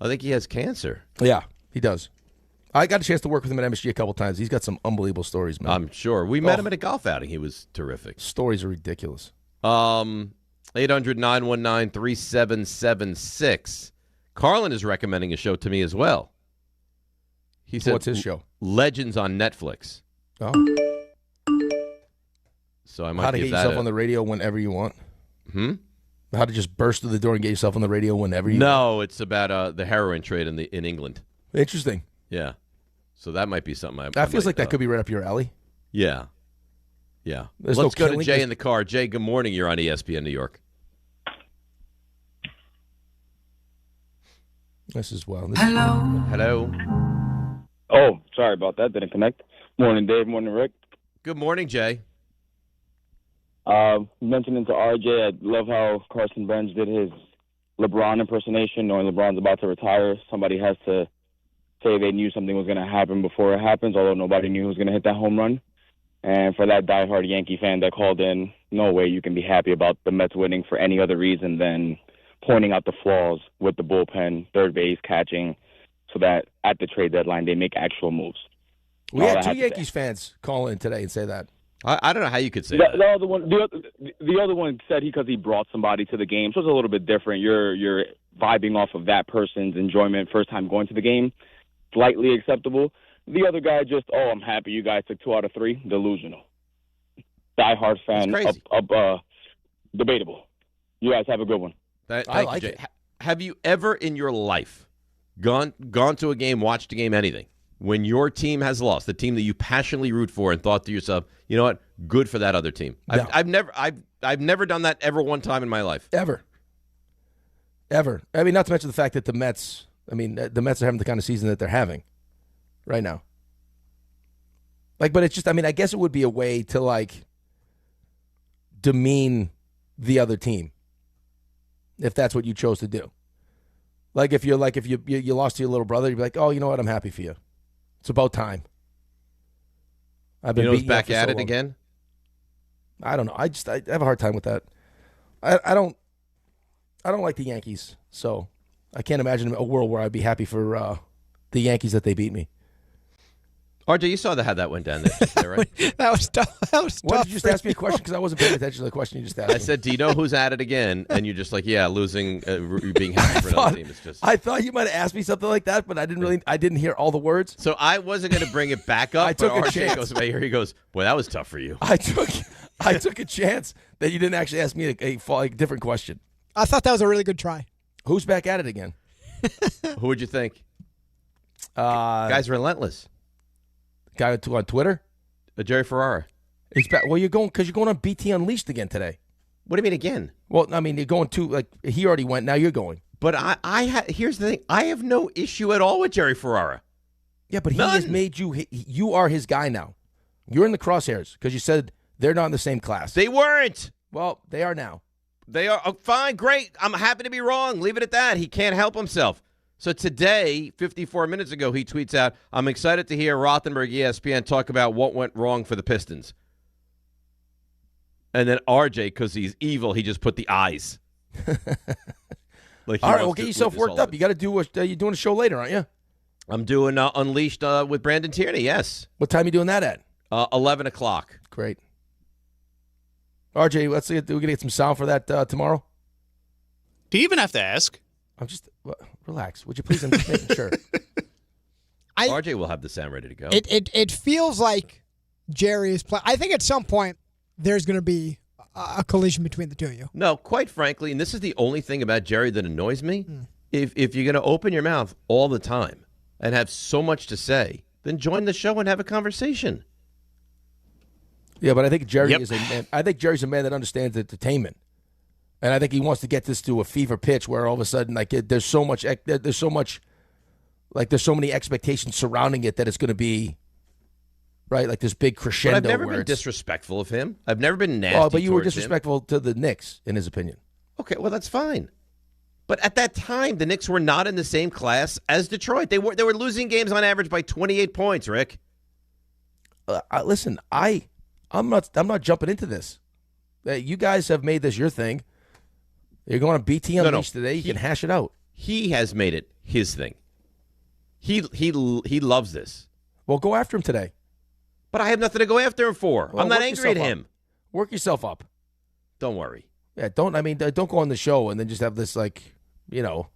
I think he has cancer. Yeah, he does. I got a chance to work with him at MSG a couple times. He's got some unbelievable stories, man. I'm sure. We met him at a golf outing. He was terrific. Stories are ridiculous. 800-919-3776. Carlin is recommending a show to me as well. He said, what's his show? Legends on Netflix. Oh. So I might How to get yourself on the radio whenever you want. How to just burst through the door and get yourself on the radio whenever you want. No, it's about the heroin trade in England. Interesting. Yeah. So that might be something that feels like that could be right up your alley. Yeah. Yeah. There's Let's no go to Jay in the car. Jay, good morning. You're on ESPN New York. This is well. Hello. Oh, sorry about that. Didn't connect. Morning, Dave. Morning, Rick. Good morning, Jay. Mentioning to RJ, I love how Carson Burns did his LeBron impersonation, knowing LeBron's about to retire. Somebody has to say they knew something was going to happen before it happens, although nobody knew who was going to hit that home run. And for that diehard Yankee fan that called in, no way you can be happy about the Mets winning for any other reason than pointing out the flaws with the bullpen, third base, catching, so that at the trade deadline they make actual moves. We had 2 Yankees fans call in today and say that. I don't know how you could say the, that. The other one said because he brought somebody to the game, so it's a little bit different. You're vibing off of that person's enjoyment first time going to the game, slightly acceptable. The other guy just, I'm happy you guys took 2 out of 3. Delusional. Die-hard fan, debatable. You guys have a good one. I like it. Have you ever in your life gone to a game, watched a game, anything, when your team has lost, the team that you passionately root for, and thought to yourself, you know what, good for that other team? No. I've never done that ever one time in my life. Ever. I mean, not to mention the fact that the Mets are having the kind of season that they're having right now. But it's just, I guess it would be a way to, demean the other team if that's what you chose to do. If you lost to your little brother, you'd be like, oh, you know what, I'm happy for you. It's about time. I've been beating back at it again? I don't know. I have a hard time with that. I don't like the Yankees, so I can't imagine a world where I'd be happy for the Yankees that they beat me. RJ, you saw how that went down there, right? That was tough. Why did you just ask me a question? Because I wasn't paying attention to the question you just asked me. I said, do you know who's at it again? And you're just like, yeah, losing, being happy for another team. It's just. I thought you might have asked me something like that, but I didn't hear all the words. So I wasn't going to bring it back up. I took a RJ chance. Goes away here. He goes, boy, that was tough for you. I took a chance that you didn't actually ask me a different question. I thought that was a really good try. Who's back at it again? Who would you think? Guy's relentless. Guy on Twitter? Jerry Ferrara. He's back. Well, you're going on BT Unleashed again today. What do you mean again? Well, you're going to, he already went. Now you're going. But here's the thing. I have no issue at all with Jerry Ferrara. Yeah, but he has made you are his guy now. You're in the crosshairs because you said they're not in the same class. They weren't. Well, they are now. They are. Oh, fine, great. I'm happy to be wrong. Leave it at that. He can't help himself. So today, 54 minutes ago, he tweets out, I'm excited to hear Rothenberg, ESPN, talk about what went wrong for the Pistons. And then RJ, because he's evil, he just put the eyes. All right, well, get yourself worked up. You got to do you're doing a show later, aren't you? I'm doing Unleashed with Brandon Tierney, yes. What time are you doing that at? 11 o'clock. Great. RJ, we're going to get some sound for that tomorrow? Do you even have to ask? I'm just relax. Would you please? I'm just making sure. RJ will have the sound ready to go. It feels like Jerry is playing. I think at some point there's going to be a collision between the two of you. No, quite frankly, and this is the only thing about Jerry that annoys me. If you're going to open your mouth all the time and have so much to say, then join the show and have a conversation. Yeah, but I think Jerry is a man. I think Jerry's a man that understands entertainment. And I think he wants to get this to a fever pitch where all of a sudden, there's so many expectations surrounding it that it's going to be, right, like this big crescendo. But I've never been disrespectful of him. I've never been nasty. Oh, but you were disrespectful to the Knicks, in his opinion. Okay, well that's fine. But at that time, the Knicks were not in the same class as Detroit. They were losing games on average by 28 points. Rick, listen, I'm not jumping into this. You guys have made this your thing. You're going to BT Unleashed today. You can hash it out. He has made it his thing. He loves this. Well, go after him today. But I have nothing to go after him for. Well, I'm not angry at him. Work yourself up. Don't worry. Yeah, don't go on the show and then just have this well,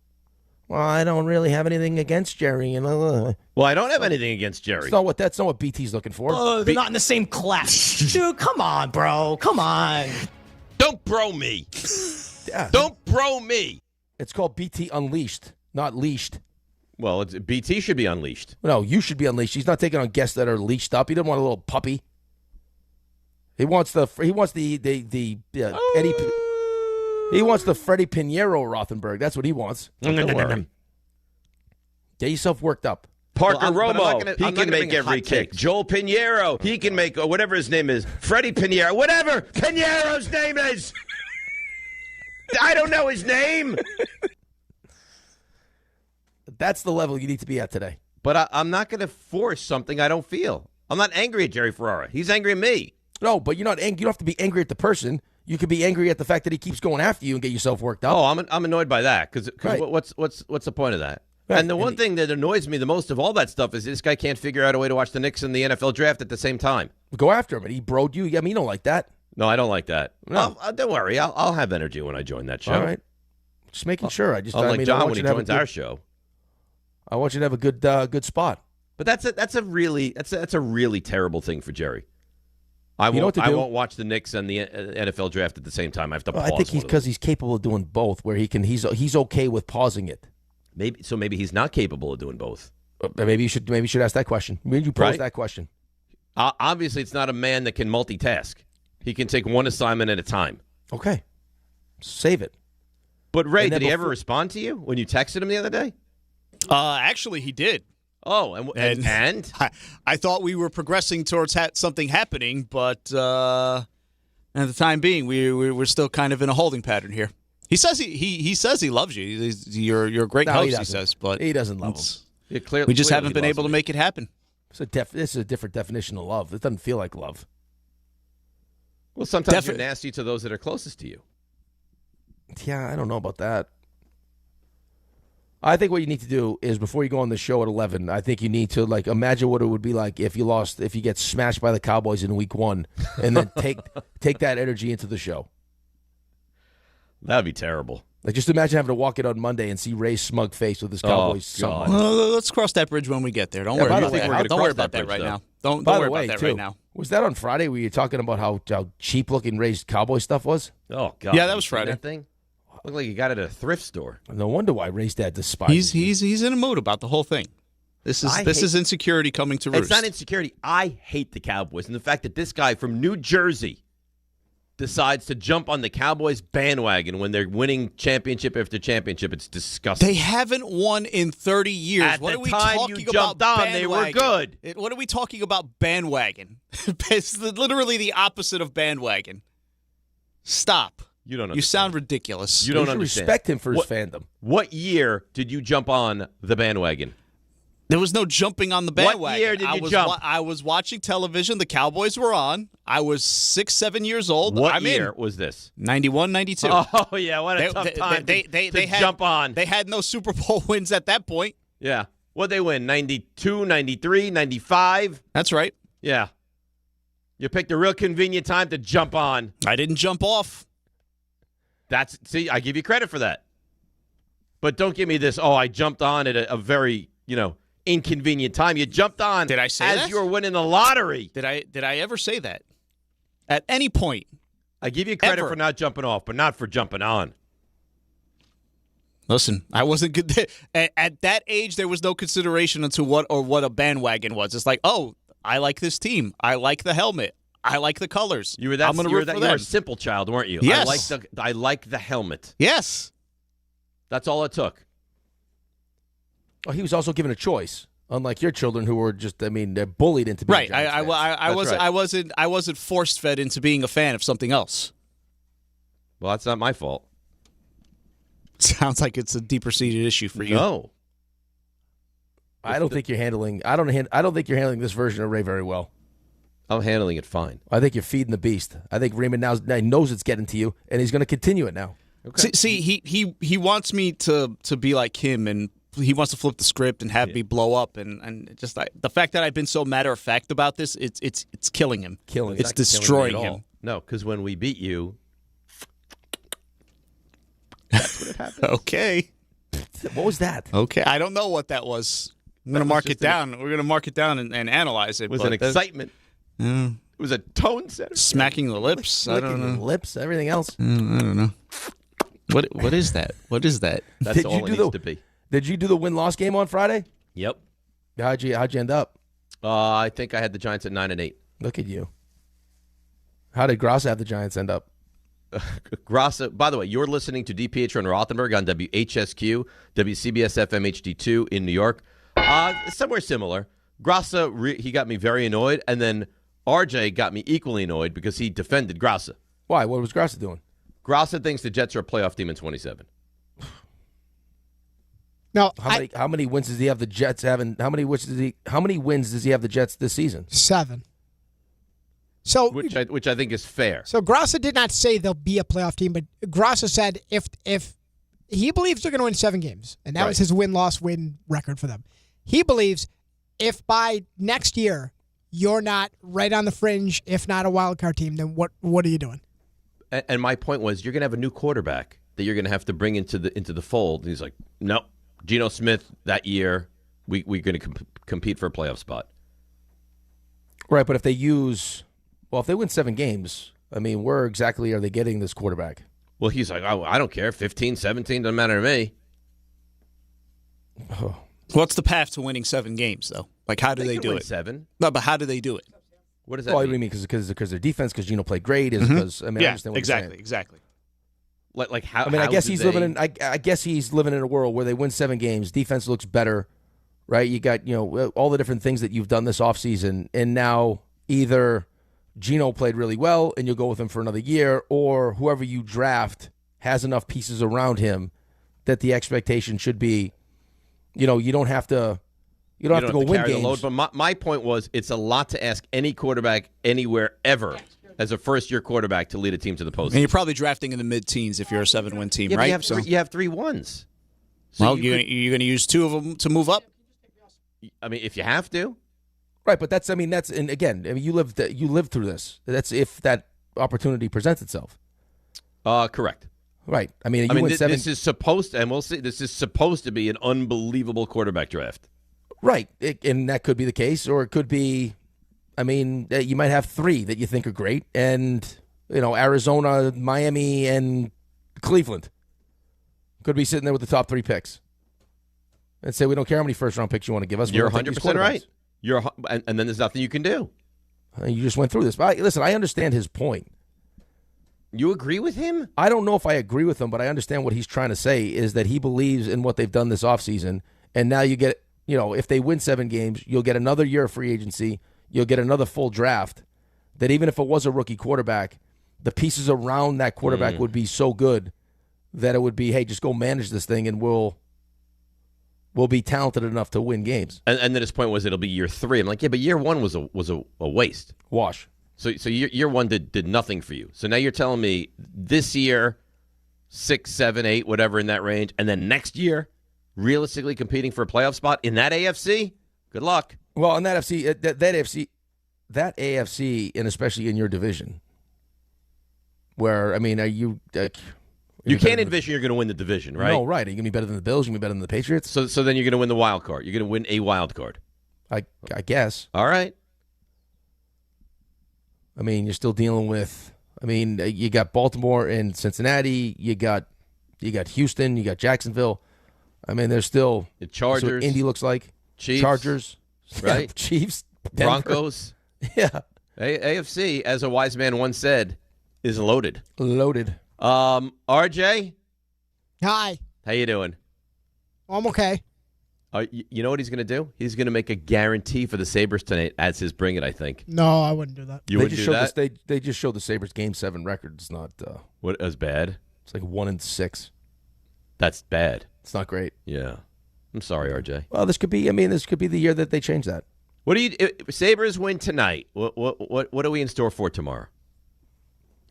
I don't really have anything against Jerry. Well, I don't have anything against Jerry. That's not what BT's looking for. Oh, they're not in the same class. Dude, come on, bro. Come on. Don't bro me. Yeah. Don't bro me. It's called BT Unleashed, not leashed. Well, BT should be unleashed. No, you should be unleashed. He's not taking on guests that are leashed up. He doesn't want a little puppy. He wants the Eddie. He wants the Freddie Pinheiro Rothenberg. That's what he wants. Don't worry. Get yourself worked up. Parker Romo, he can make every kick. Joel Pinheiro, he can make whatever his name is. Freddie Pinheiro, whatever Pinheiro's name is. I don't know his name. That's the level you need to be at today. But I'm not going to force something I don't feel. I'm not angry at Jerry Ferrara. He's angry at me. No, but you're not angry. You don't have to be angry at the person. You could be angry at the fact that he keeps going after you and get yourself worked up. Oh, I'm annoyed by that because Right. what's the point of that? Right. And the one thing that annoys me the most of all that stuff is this guy can't figure out a way to watch the Knicks and the NFL draft at the same time. Go after him, and he broed you. I mean, you don't like that. No, I don't like that. No. Don't worry. I'll have energy when I join that show. All right. Just making sure. Unlike John when he joins our show. I want you to have a good spot. But that's a really terrible thing for Jerry. I won't watch the Knicks and the NFL draft at the same time. I have to pause. I think because he's capable of doing both. Where he's okay with pausing it. Maybe he's not capable of doing both. Maybe you should ask that question. Maybe you pose that question. Obviously, it's not a man that can multitask. He can take one assignment at a time. Okay, save it. But Ray, did he ever respond to you when you texted him the other day? Actually, he did. Oh, and I thought we were progressing towards something happening, but at the time being, we're still kind of in a holding pattern here. He says he says he loves you. You're a great host. He says, but he doesn't love him. We just haven't been able to make it happen. This is a different definition of love. It doesn't feel like love. Well, sometimes you're nasty to those that are closest to you. Yeah, I don't know about that. I think what you need to do is before you go on the show at 11, I think you need to imagine what it would be like if you get smashed by the Cowboys in week 1, and then take that energy into the show. That'd be terrible. Just imagine having to walk in on Monday and see Ray's smug face with his Cowboys son. Let's cross that bridge when we get there. Don't worry about that right now. Don't worry about that right now. Was that on Friday where you were talking about how cheap-looking Ray's Cowboy stuff was? Oh, God. Yeah, that was Friday. That thing? Looked like he got it at a thrift store. No wonder why Ray's dad despises him. He's in a mood about the whole thing. This is insecurity coming to roost. It's not insecurity. I hate the Cowboys. And the fact that this guy from New Jersey decides to jump on the Cowboys bandwagon when they're winning championship after championship, it's disgusting. They haven't won in 30 years. At the time you jumped on, they were good. What are we talking about bandwagon? It's literally the opposite of bandwagon. Stop. You don't understand. You sound ridiculous. You don't understand. Respect him for his fandom. What year did you jump on the bandwagon? There was no jumping on the bandwagon. What year did you jump? I was watching television. The Cowboys were on. I was 6, 7 years old. What year was this? 91, 92. Oh, yeah. What a tough time to jump on. They had no Super Bowl wins at that point. Yeah. What'd they win? 92, 93, 95? That's right. Yeah. You picked a real convenient time to jump on. I didn't jump off. See, I give you credit for that. But don't give me this, I jumped on at a very, inconvenient time. You jumped on. Did I say as that? you were winning the lottery. Did I ever say that? At any point. I give you credit for not jumping off, but not for jumping on. Listen, I wasn't good. At that age, there was no consideration into what a bandwagon was. It's like, I like this team. I like the helmet. I like the colors. You were a simple child, weren't you? Yes. I like the helmet. Yes. That's all it took. Oh, he was also given a choice, unlike your children who were they're bullied into being right. I wasn't force fed into being a fan of something else. Well, that's not my fault. Sounds like it's a deeper seated issue for you. No. I don't think you're handling. I don't think you're handling this version of Ray very well. I'm handling it fine. I think you're feeding the beast. I think Raymond now knows it's getting to you, and he's going to continue it now. Okay. See, he wants me to be like him, and he wants to flip the script and have me blow up, and just the fact that I've been so matter of fact about this, it's killing him. It's destroying him. No, because when we beat you, that's what it happened. Okay. What was that? Okay, I don't know what that was. I'm going to mark it down. We're going to mark it down and analyze it. It was an excitement. It was a tone setter. Smacking the lips. I don't know. Lips. Everything else. I don't know. What is that? What is that? That's all it needs to be. Did you do the win-loss game on Friday? Yep. How'd you end up? I think I had the Giants at 9-8. Look at you. How did Grassa have the Giants end up? Grassa, by the way, you're listening to DiPietro and Rothenberg on WHSQ, WCBS FM HD2 in New York. Somewhere similar. Grassa, he got me very annoyed, and then RJ got me equally annoyed because he defended Grassa. Why? What was Grassa doing? Grassa thinks the Jets are a playoff team in 27. No, how many wins does he have the Jets having? How many wins does he have the Jets this season? 7. So which I think is fair. So Grassa did not say they'll be a playoff team, but Grassa said if he believes they're going to win 7 games, and that was his win-loss-win record for them. He believes if by next year you're not right on the fringe, if not a wild card team, then what are you doing? And my point was, you're going to have a new quarterback that you're going to have to bring into the fold. And he's like, no, Geno Smith that year, we're going to compete for a playoff spot. Right, but if they win 7 games, I mean, where exactly are they getting this quarterback? Well, he's like, oh, I don't care. 15, 17, doesn't matter to me. Oh. What's the path to winning 7 games, though? Like, how do they do it? 7. No, but how do they do it? What does that mean? mean? What do you mean? Because their defense, because Geno played great, is because I understand what exactly, you're saying. exactly. Like how? I mean, how I guess do he's they... living in. I guess he's living in a world where they win 7 games. Defense looks better, right? You got all the different things that you've done this offseason, and now either Geno played really well and you'll go with him for another year, or whoever you draft has enough pieces around him that the expectation should be, you don't have to. You don't have to go win games. The load, but my point was, it's a lot to ask any quarterback anywhere ever as a first-year quarterback to lead a team to the postseason. And you're probably drafting in the mid-teens if you're a 7-win team, yeah, right? You have 3 ones. So well, you're going to use 2 of them to move up? I mean, if you have to. Right, but and again, you lived through this. That's if that opportunity presents itself. Correct. Right. I mean, this is supposed to, and we'll see, this is supposed to be an unbelievable quarterback draft. Right, and that could be the case, or it could be, I mean, you might have 3 that you think are great, and, Arizona, Miami, and Cleveland could be sitting there with the top 3 picks and say, we don't care how many first-round picks you want to give us. You're 100% right. And then there's nothing you can do. You just went through this. But listen, I understand his point. You agree with him? I don't know if I agree with him, but I understand what he's trying to say is that he believes in what they've done this offseason, and now you get – if they win 7 games, you'll get another year of free agency. You'll get another full draft. That even if it was a rookie quarterback, the pieces around that quarterback would be so good that it would be, hey, just go manage this thing and we'll be talented enough to win games. And then his point was it'll be year 3. I'm like, yeah, but year 1 was a waste. Wash. So year 1 did nothing for you. So now you're telling me this year, 6, 7, 8, whatever in that range, and then next year, realistically competing for a playoff spot in that AFC? Good luck. Well, in that AFC, and especially in your division, where, I mean, are you... you can't envision you're going to win the division, right? No, right. Are you going to be better than the Bills? You're going to be better than the Patriots? So then you're going to win the wild card. You're going to win a wild card. I guess. All right. I mean, you're still dealing with... I mean, you got Baltimore and Cincinnati. You got Houston. You got Jacksonville. I mean, there's still the Chargers. Indy looks like Chiefs, Chargers, right? Yeah, Chiefs, Denver. Broncos. Yeah, AFC, as a wise man once said, is loaded. Loaded. RJ, hi. How you doing? I'm okay. You know what he's going to do? He's going to make a guarantee for the Sabres tonight as his bring it. I think. No, I wouldn't do that. You wouldn't do that. They just showed the Sabres Game 7 record. It's not. What as bad? It's like 1-6. That's bad. It's not great. Yeah. I'm sorry, RJ. Well, this could be the year that they change that. What do you Sabres win tonight? What are we in store for tomorrow?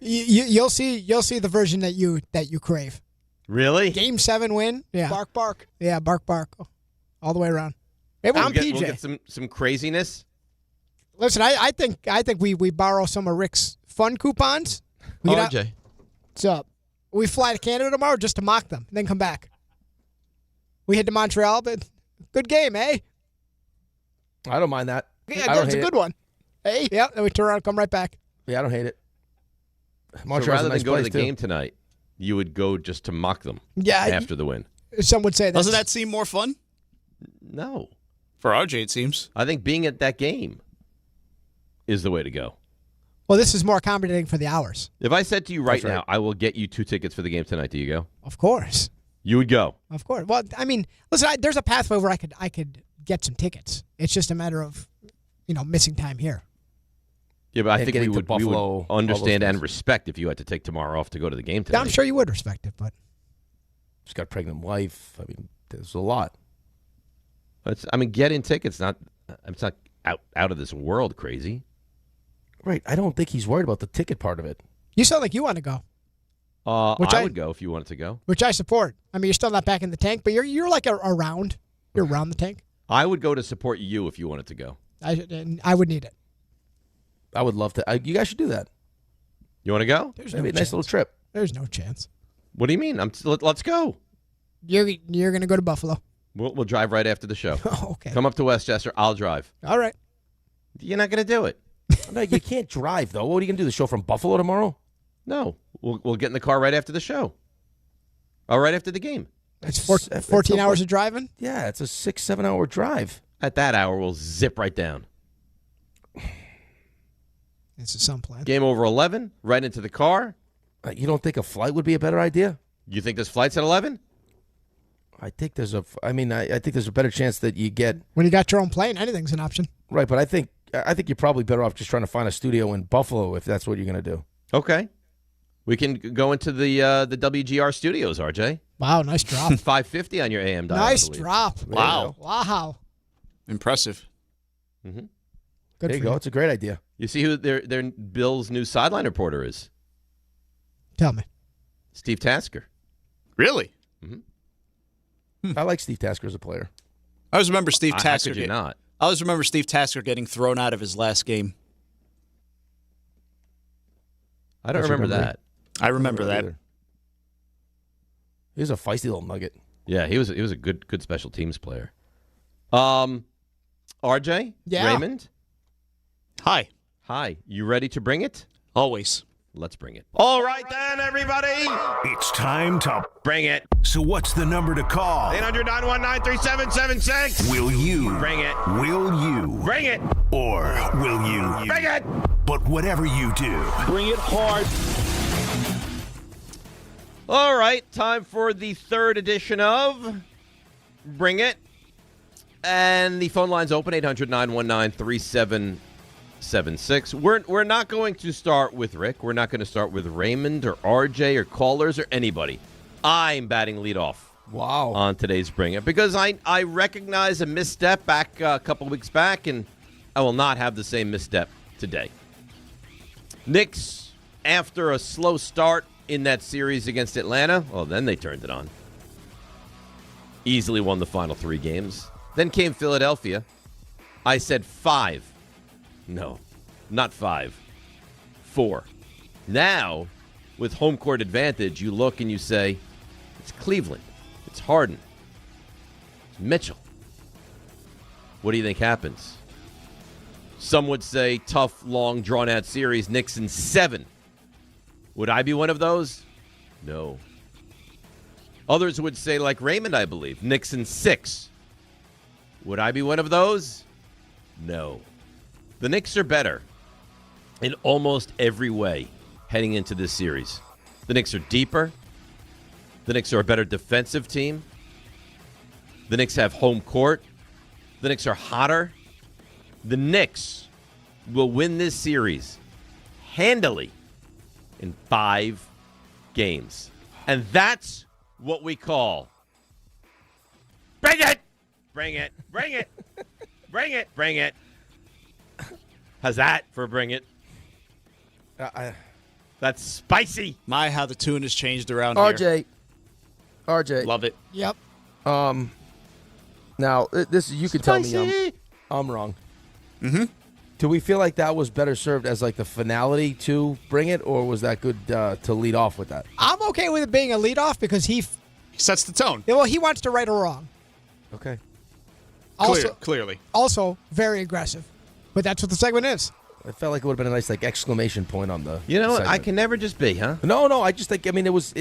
You'll see the version that you crave. Really? Game 7 win. Yeah. Bark. Yeah, bark. All the way around. Maybe we'll get some craziness. Listen, I think we borrow some of Rick's fun coupons. RJ. What's up? We fly to Canada tomorrow just to mock them, and then come back. We head to Montreal, but good game, eh? I don't mind that. Yeah, it's a good one. Hey, yeah, then we turn around and come right back. Yeah, I don't hate it. So rather than go to the game tonight, you would go just to mock them after the win. Some would say that. Doesn't that seem more fun? No. For RJ, it seems. I think being at that game is the way to go. Well, this is more accommodating for the hours. If I said to you right now, I will get you 2 tickets for the game tonight, do you go? Of course. You would go? Of course. Well, I mean, listen, there's a pathway where I could get some tickets. It's just a matter of, missing time here. Yeah, but I think we getting to would Buffalo, understand all those and respect if you had to take tomorrow off to go to the game today. I'm sure you would respect it, but She's got a pregnant wife. I mean, there's a lot. Getting tickets it's not out of this world crazy. Right. I don't think he's worried about the ticket part of it. you sound like you want to go, I would go if you wanted to go. which I support. I mean, you're still not back in the tank, but you're like around. You're around the tank. I would go to support you if you wanted to go. I would need it. I would love to. You guys should do that. You want to go? There's Maybe no a nice chance. little trip. There's no chance. What do you mean? Let's go. You're gonna go to Buffalo. We'll drive right after the show. Okay. Come up to Westchester. I'll drive. All right. You're not going to do it. No, you can't drive though. What are you gonna do? The show from Buffalo tomorrow? No, we'll get in the car right after the show. Or right after the game. It's 14 hours of driving? Yeah, it's a 6-7 hour drive. At that hour, we'll zip right down. It's some plan. Game over 11, right into the car. You don't think a flight would be a better idea? You think this flight's at 11? I think there's a better chance that you get. When you got your own plane, anything's an option. Right, but I think you're probably better off just trying to find a studio in Buffalo if that's what you're going to do. Okay. We can go into the WGR studios, RJ. Wow, nice drop. 550 on your AM dial. Nice drop. Wow. Wow. Impressive. Mm-hmm. Good there you go. It's a great idea. You see who their Bills' new sideline reporter is? Tell me. Steve Tasker. Really? Mm-hmm. I like Steve Tasker as a player. I always remember Steve Tasker. How could you not? I always remember Steve Tasker getting thrown out of his last game. I don't remember that. I remember that. He was a feisty little nugget. Yeah, he was a good special teams player. RJ? Yeah. Raymond? Hi. You ready to bring it? Always. Let's bring it. All right then, everybody. It's time to Bring it. So what's the number to call? 800-919-3776. Will you? Bring it. Will you? Bring it. Or will you? Bring it. But whatever you do, Bring it hard. All right, time for the third edition of Bring It. And the phone line's open, 800-919-3776. We're not going to start with Rick. We're not going to start with Raymond or RJ or callers or anybody. I'm batting leadoff. Wow. On today's Bring It. Because I recognize a misstep back a couple weeks back, and I will not have the same misstep today. Knicks, after a slow start in that series against Atlanta, well, then they turned it on. Easily won the final 3 games. Then came Philadelphia. I said 5. No, not 5. 4. Now, with home court advantage, you look and you say, it's Cleveland. It's Harden. It's Mitchell. What do you think happens? Some would say tough, long, drawn-out series, Knicks in 7. Would I be one of those? No. Others would say, like Raymond, I believe, Knicks in 6. Would I be one of those? No. The Knicks are better in almost every way heading into this series. The Knicks are deeper. The Knicks are a better defensive team. The Knicks have home court. The Knicks are hotter. The Knicks will win this series handily in 5 games. And that's what we call Bring It! Bring it! Bring it! Bring it! Bring it! How's that for Bring It? That's spicy. My, how the tune has changed around here. RJ. Love it. Yep. Now, this you can tell me I'm wrong. Mm-hmm. Do we feel like that was better served as like the finality to Bring It, or was that good to lead off with that? I'm okay with it being a leadoff because he sets the tone. Well, he wants to right or wrong. Okay. Also, clearly. Also, very aggressive. But that's what the segment is. I felt like it would have been a nice like exclamation point on the. You know what? segment. I can never just be, huh? No. I just think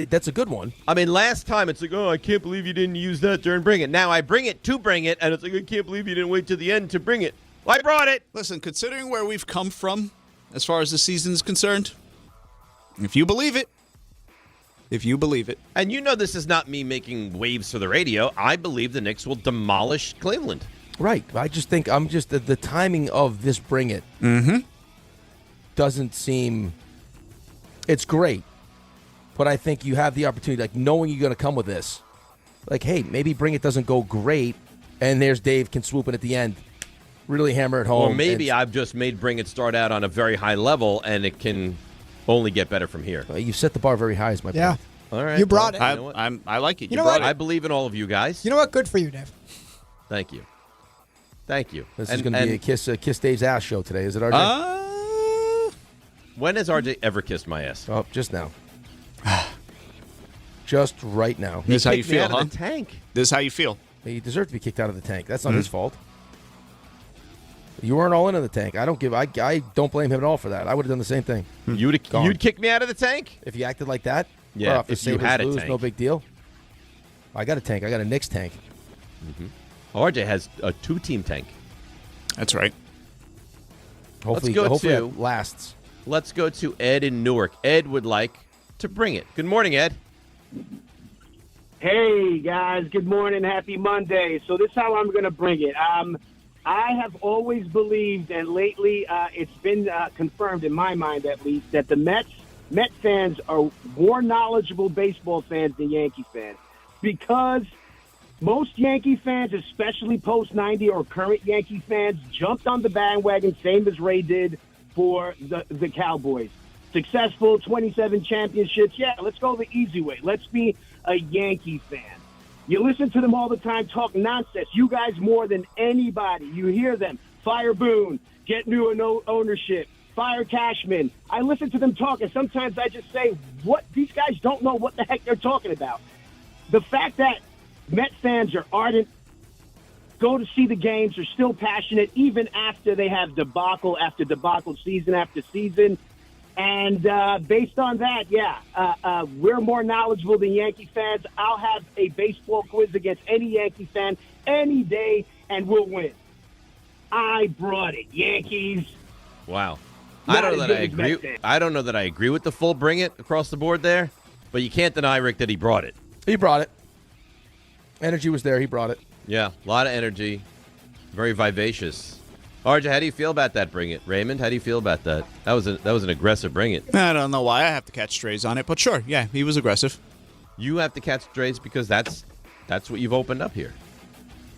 that's a good one. I mean, last time it's like, oh, I can't believe you didn't use that during Bring It. Now I bring it to Bring It, and it's like, I can't believe you didn't wait to the end to bring it. Well, I brought it. Listen, considering where we've come from as far as the season is concerned, if you believe it. And you know this is not me making waves for the radio. I believe the Knicks will demolish Cleveland. Right. I just think the timing of this Bring It. Mm-hmm. doesn't seem. It's great, but I think you have the opportunity, like knowing you're going to come with this. Like, hey, maybe Bring It doesn't go great, and there's Dave can swoop in at the end, really hammer it home. Or maybe I've just made Bring It start out on a very high level, and it can only get better from here. You set the bar very high, is my point. Yeah. All right. You brought it. I like it. You know what? I believe in all of you guys. You know what? Good for you, Dave. Thank you. Thank you. This is going to be a Kiss Dave's ass show today, is it, RJ? When has RJ ever kissed my ass? Oh, just now. Just right now. This is how you kicked me feel, out huh? of the tank. This is how you feel. He deserved to be kicked out of the tank. That's not his fault. You weren't all in the tank. I don't blame him at all for that. I would have done the same thing. You'd kick me out of the tank? If you acted like that? Yeah, Well, if you had a lose, tank. no big deal. I got a tank. I got a Knicks tank. RJ has a 2-team tank. That's right. Hopefully it lasts. Let's go to Ed in Newark. Ed would like to bring it. Good morning, Ed. Hey, guys. Good morning. Happy Monday. So this is how I'm going to bring it. I have always believed, and lately it's been confirmed in my mind at least, that the Met fans are more knowledgeable baseball fans than Yankee fans. Because most Yankee fans, especially post-90 or current Yankee fans, jumped on the bandwagon, same as Ray did for the Cowboys. Successful 27 championships. Yeah, let's go the easy way. Let's be a Yankee fan. You listen to them all the time talk nonsense. You guys more than anybody. You hear them. Fire Boone. Get new ownership. Fire Cashman. I listen to them talk, and sometimes I just say, "What? These guys don't know what the heck they're talking about." The fact that Met fans are ardent, go to see the games, are still passionate, even after they have debacle after debacle, season after season. And based on that, we're more knowledgeable than Yankee fans. I'll have a baseball quiz against any Yankee fan any day, and we'll win. I brought it, Yankees. Wow. Not I don't know as that I good as agree. Met fans. I don't know that I agree with the full bring it across the board there, but you can't deny, Rick, that he brought it. He brought it. Energy was there. He brought it. Yeah, a lot of energy. Very vivacious. RJ, how do you feel about that bring it? Raymond, how do you feel about that? That was an aggressive bring it. I don't know why I have to catch strays on it, but sure, yeah, he was aggressive. You have to catch strays because that's what you've opened up here.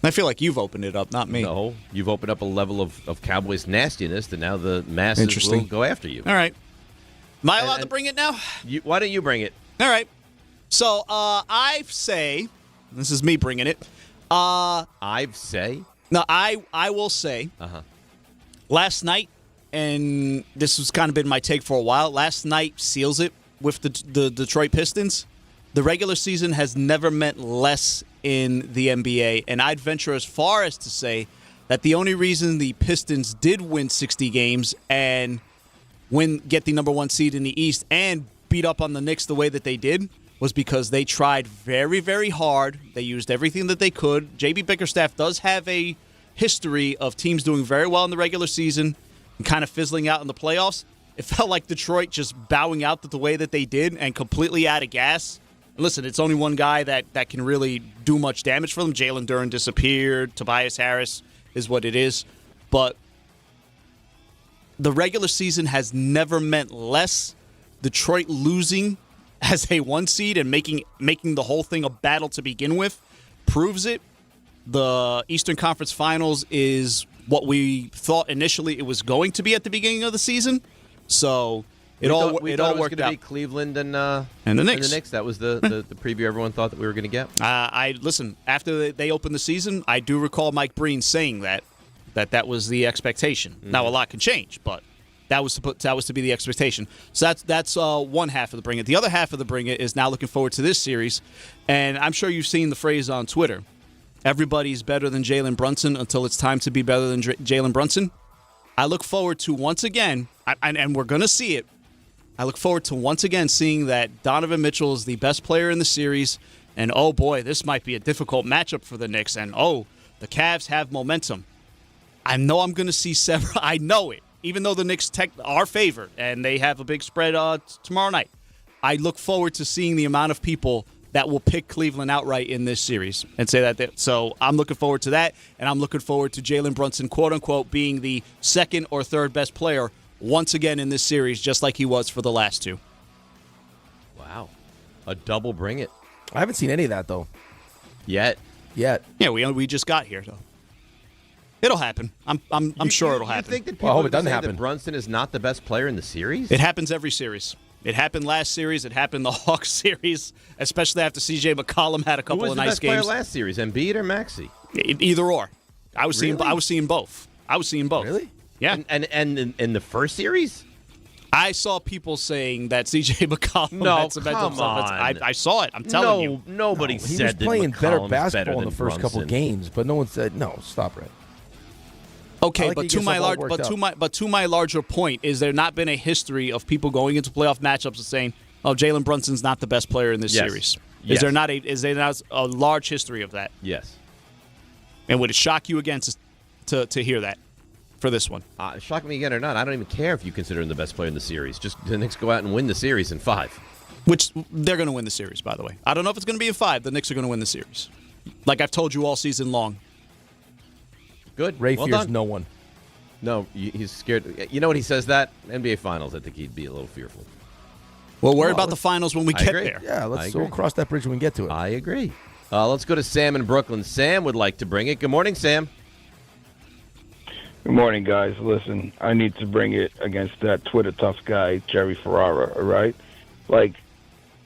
I feel like you've opened it up, not me. No, you've opened up a level of Cowboys nastiness that now the masses will go after you. All right. Am I allowed to bring it now? Why don't you bring it? All right. So I say, this is me bringing it. I say? No, I will say. Last night, and this has kind of been my take for a while. Last night seals it with the Detroit Pistons. The regular season has never meant less in the NBA, and I'd venture as far as to say that the only reason the Pistons did win 60 games and get the number one seed in the East and beat up on the Knicks the way that they did was because they tried very, very hard. They used everything that they could. J.B. Bickerstaff does have a history of teams doing very well in the regular season and kind of fizzling out in the playoffs. It felt like Detroit just bowing out the way that they did and completely out of gas. And listen, it's only one guy that can really do much damage for them. Jalen Duren disappeared. Tobias Harris is what it is. But the regular season has never meant less. Detroit losing as a one seed and making the whole thing a battle to begin with proves it. The Eastern Conference Finals is what we thought initially it was going to be at the beginning of the season. So it all worked out. It was going to out. be Cleveland and the Knicks. That was the preview everyone thought that we were going to get. Listen, after they opened the season, I do recall Mike Breen saying that was the expectation. Mm-hmm. Now a lot can change, but that was to be the expectation. So that's one half of the bring it. The other half of the bring it is now looking forward to this series, and I'm sure you've seen the phrase on Twitter. Everybody's better than Jalen Brunson until it's time to be better than Jalen Brunson. I look forward to once again, and we're going to see it, I look forward to once again seeing that Donovan Mitchell is the best player in the series, and oh boy, this might be a difficult matchup for the Knicks, and oh, the Cavs have momentum. I know I'm going to see several, I know it, even though the Knicks are favored, and they have a big spread tomorrow night. I look forward to seeing the amount of people that will pick Cleveland outright in this series and say that. So I'm looking forward to that, and I'm looking forward to Jalen Brunson, quote-unquote, being the second or third best player once again in this series, just like he was for the last two. Wow. A double bring it. I haven't seen any of that, though. Yet. Yeah, we just got here, though. It'll happen. I'm sure it'll happen. You think that people are saying that Brunson is not the best player in the series? It happens every series. It happened last series. It happened the Hawks series, especially after C.J. McCollum had a couple of nice games. Who was the best player last series, Embiid or Maxey? Either or. I was seeing both. Really? Yeah. And in the first series? I saw people saying that C.J. McCollum had some mental stuff. I saw it. I'm telling you. Nobody He said was that playing better McCollum's basketball in the than first couple Brunson. games, but no one said, no, stop it. Okay, like but he to gets my all large, worked up. to my larger point, is there not been a history of people going into playoff matchups and saying, "Oh, Jalen Brunson's not the best player in this Yes. series"? Yes. Is there not a large history of that? Yes. And would it shock you again to hear that for this one? Shock me again or not, I don't even care if you consider him the best player in the series. Just the Knicks go out and win the series in 5. Which they're going to win the series, by the way. I don't know if it's going to be in 5. The Knicks are going to win the series, like I've told you all season long. Good. Ray well fears done. no one. No, he's scared. You know what he says that? NBA Finals, I think he'd be a little fearful. We'll worry about the finals when we I get agree. there. Yeah, I we'll agree. cross that bridge when we get to it. I agree. Let's go to Sam in Brooklyn. Sam would like to bring it. Good morning, Sam. Good morning, guys. Listen, I need to bring it against that Twitter tough guy, Jerry Ferrara, all right? Like,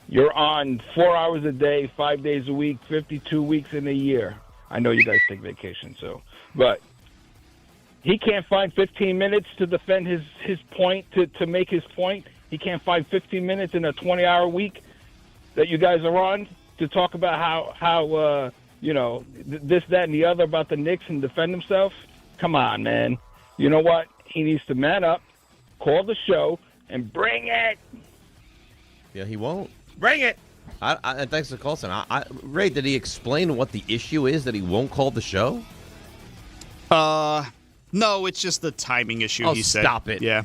you're on 4 hours a day, 5 days a week, 52 weeks in a year. I know you guys take vacation, but he can't find 15 minutes to defend his point, to make his point. He can't find 15 minutes in a 20-hour week that you guys are on to talk about how this, that, and the other about the Knicks and defend himself. Come on, man. You know what? He needs to man up, call the show, and bring it. Yeah, he won't. Bring it. And thanks for the call, Sam. Ray, did he explain what the issue is that he won't call the show? No, it's just the timing issue. Oh, he said. stop it. Yeah,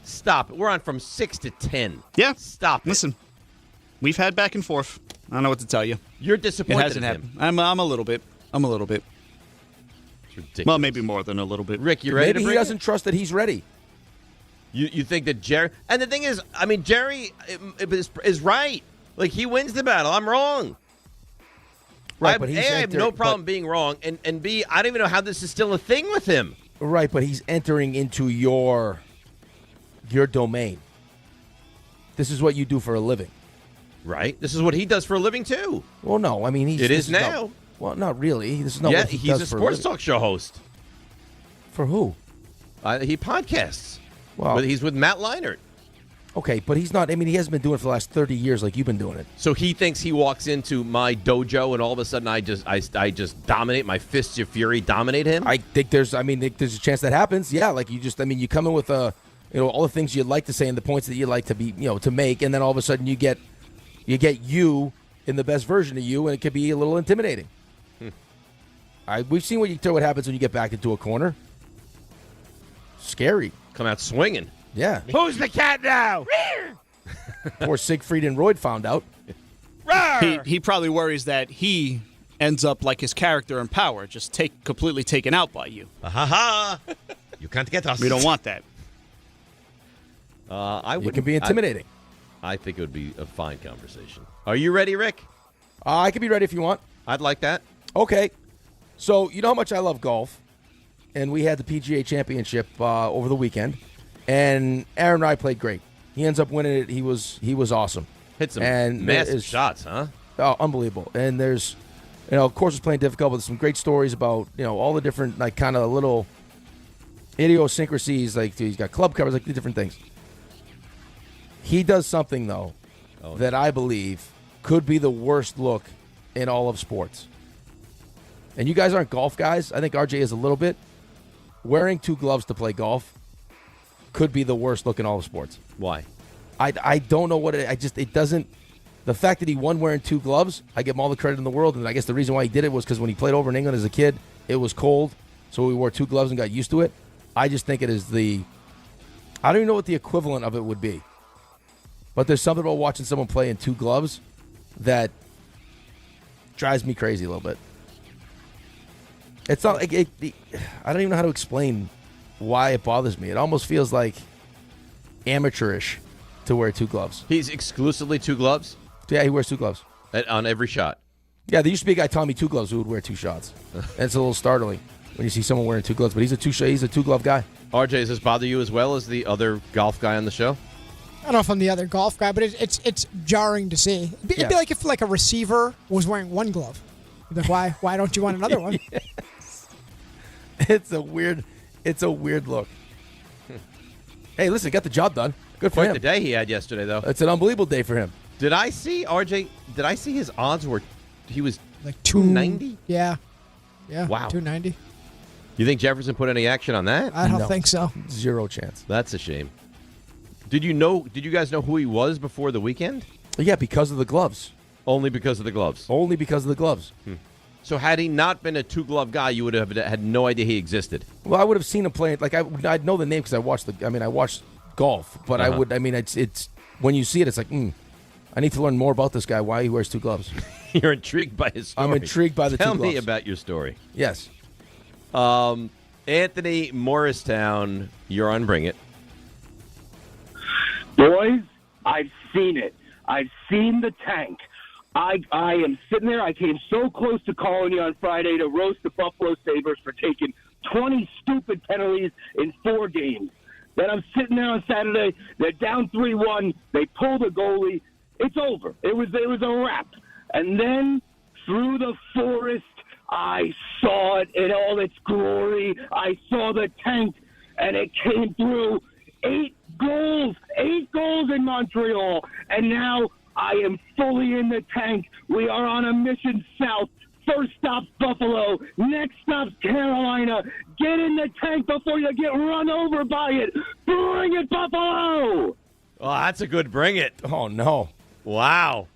stop it. We're on from 6 to 10. Yeah, stop it. Listen, we've had back and forth. I don't know what to tell you. You're disappointed. It hasn't in happened. him. I'm a little bit. It's ridiculous. Well, maybe more than a little bit. Rick, you ready Maybe to he bring doesn't trust that he's ready. You think that Jerry... And the thing is, I mean, Jerry is right. Like, he wins the battle. I'm wrong. Right, but he's I have no problem being wrong, and B, I don't even know how this is still a thing with him. Right, but he's entering into your domain. This is what you do for a living. Right? This is what he does for a living, too. Well, no, I mean... It is now. Well, not really. This is not what he he's does a for sports living. talk show host. For who? He podcasts. Well, he's with Matt Leinart. Okay, but he's not... I mean, he hasn't been doing it for the last 30 years like you've been doing it. So he thinks he walks into my dojo and all of a sudden I just dominate, my fists of fury dominate him? I think there's a chance that happens. Yeah, like you come in with all the things you'd like to say and the points that you'd like to be, to make, and then all of a sudden you get you in the best version of you, and it could be a little intimidating. We've seen what happens when you get backed into a corner. Scary. Come out swinging. Yeah. Who's the cat now? Poor Siegfried and Royd found out. He probably worries that he ends up like his character in Power, just completely taken out by you. Ha! You can't get us. We don't want that. It can be intimidating. I think it would be a fine conversation. Are you ready, Rick? I can be ready if you want. I'd like that. Okay. So, you know how much I love golf, and we had the PGA Championship over the weekend, and Aaron Rai played great. He ends up winning it. He was awesome. Hit some massive shots, huh? Oh, unbelievable. And there's, of course it's playing difficult, but some great stories about, all the different, like, kind of little idiosyncrasies. Like, he's got club covers, like, the different things. He does something, though, that I believe could be the worst look in all of sports. And you guys aren't golf guys. I think RJ is a little bit. Wearing 2 gloves to play golf could be the worst look in all of sports. Why? I don't know what it doesn't. The fact that he won wearing 2 gloves, I give him all the credit in the world. And I guess the reason why he did it was because when he played over in England as a kid, it was cold. So we wore 2 gloves and got used to it. I just think it is I don't even know what the equivalent of it would be. But there's something about watching someone play in 2 gloves that drives me crazy a little bit. It's not like I don't even know how to explain why it bothers me. It almost feels like amateurish to wear 2 gloves. He's exclusively 2 gloves? Yeah, he wears 2 gloves. On every shot? Yeah, there used to be a guy, Tommy 2 Gloves, who would wear 2 shots. And it's a little startling when you see someone wearing 2 gloves, but he's a 2-glove guy. RJ, does this bother you as well as the other golf guy on the show? I don't know if I'm the other golf guy, but it's jarring to see. It'd be like if a receiver was wearing 1 glove. You'd be like, why don't you want another one? Yes. It's a weird look. Hey, listen, got the job done. Good for him. Quite the day he had yesterday, though. It's an unbelievable day for him. Did I see, RJ, his odds were, he was like 290? Yeah. Wow. 290. You think Jefferson put any action on that? I don't think so. 0 chance. That's a shame. Did you guys know who he was before the weekend? Yeah, because of the gloves. Only because of the gloves? Only because of the gloves. So had he not been a 2-glove guy, you would have had no idea he existed. Well, I would have seen him play. Like I'd know the name because I watched golf, but I would. I mean, it's when you see it, it's like, I need to learn more about this guy. Why he wears 2 gloves? You're intrigued by his story. I'm intrigued by the 2 gloves. Tell me about your story. Yes. Anthony Morristown, you're on Bring It. Boys, I've seen it. I've seen the tank. I am sitting there. I came so close to calling you on Friday to roast the Buffalo Sabres for taking 20 stupid penalties in 4 games. Then I'm sitting there on Saturday. They're down 3-1. They pull the goalie. It's over. It was a wrap. And then through the forest, I saw it in all its glory. I saw the tank, and it came through. 8 goals in Montreal. And now I am fully in the tank. We are on a mission south. First stop's Buffalo. Next stop's Carolina. Get in the tank before you get run over by it. Bring it, Buffalo! Oh, that's a good Bring It. Oh, no. Wow.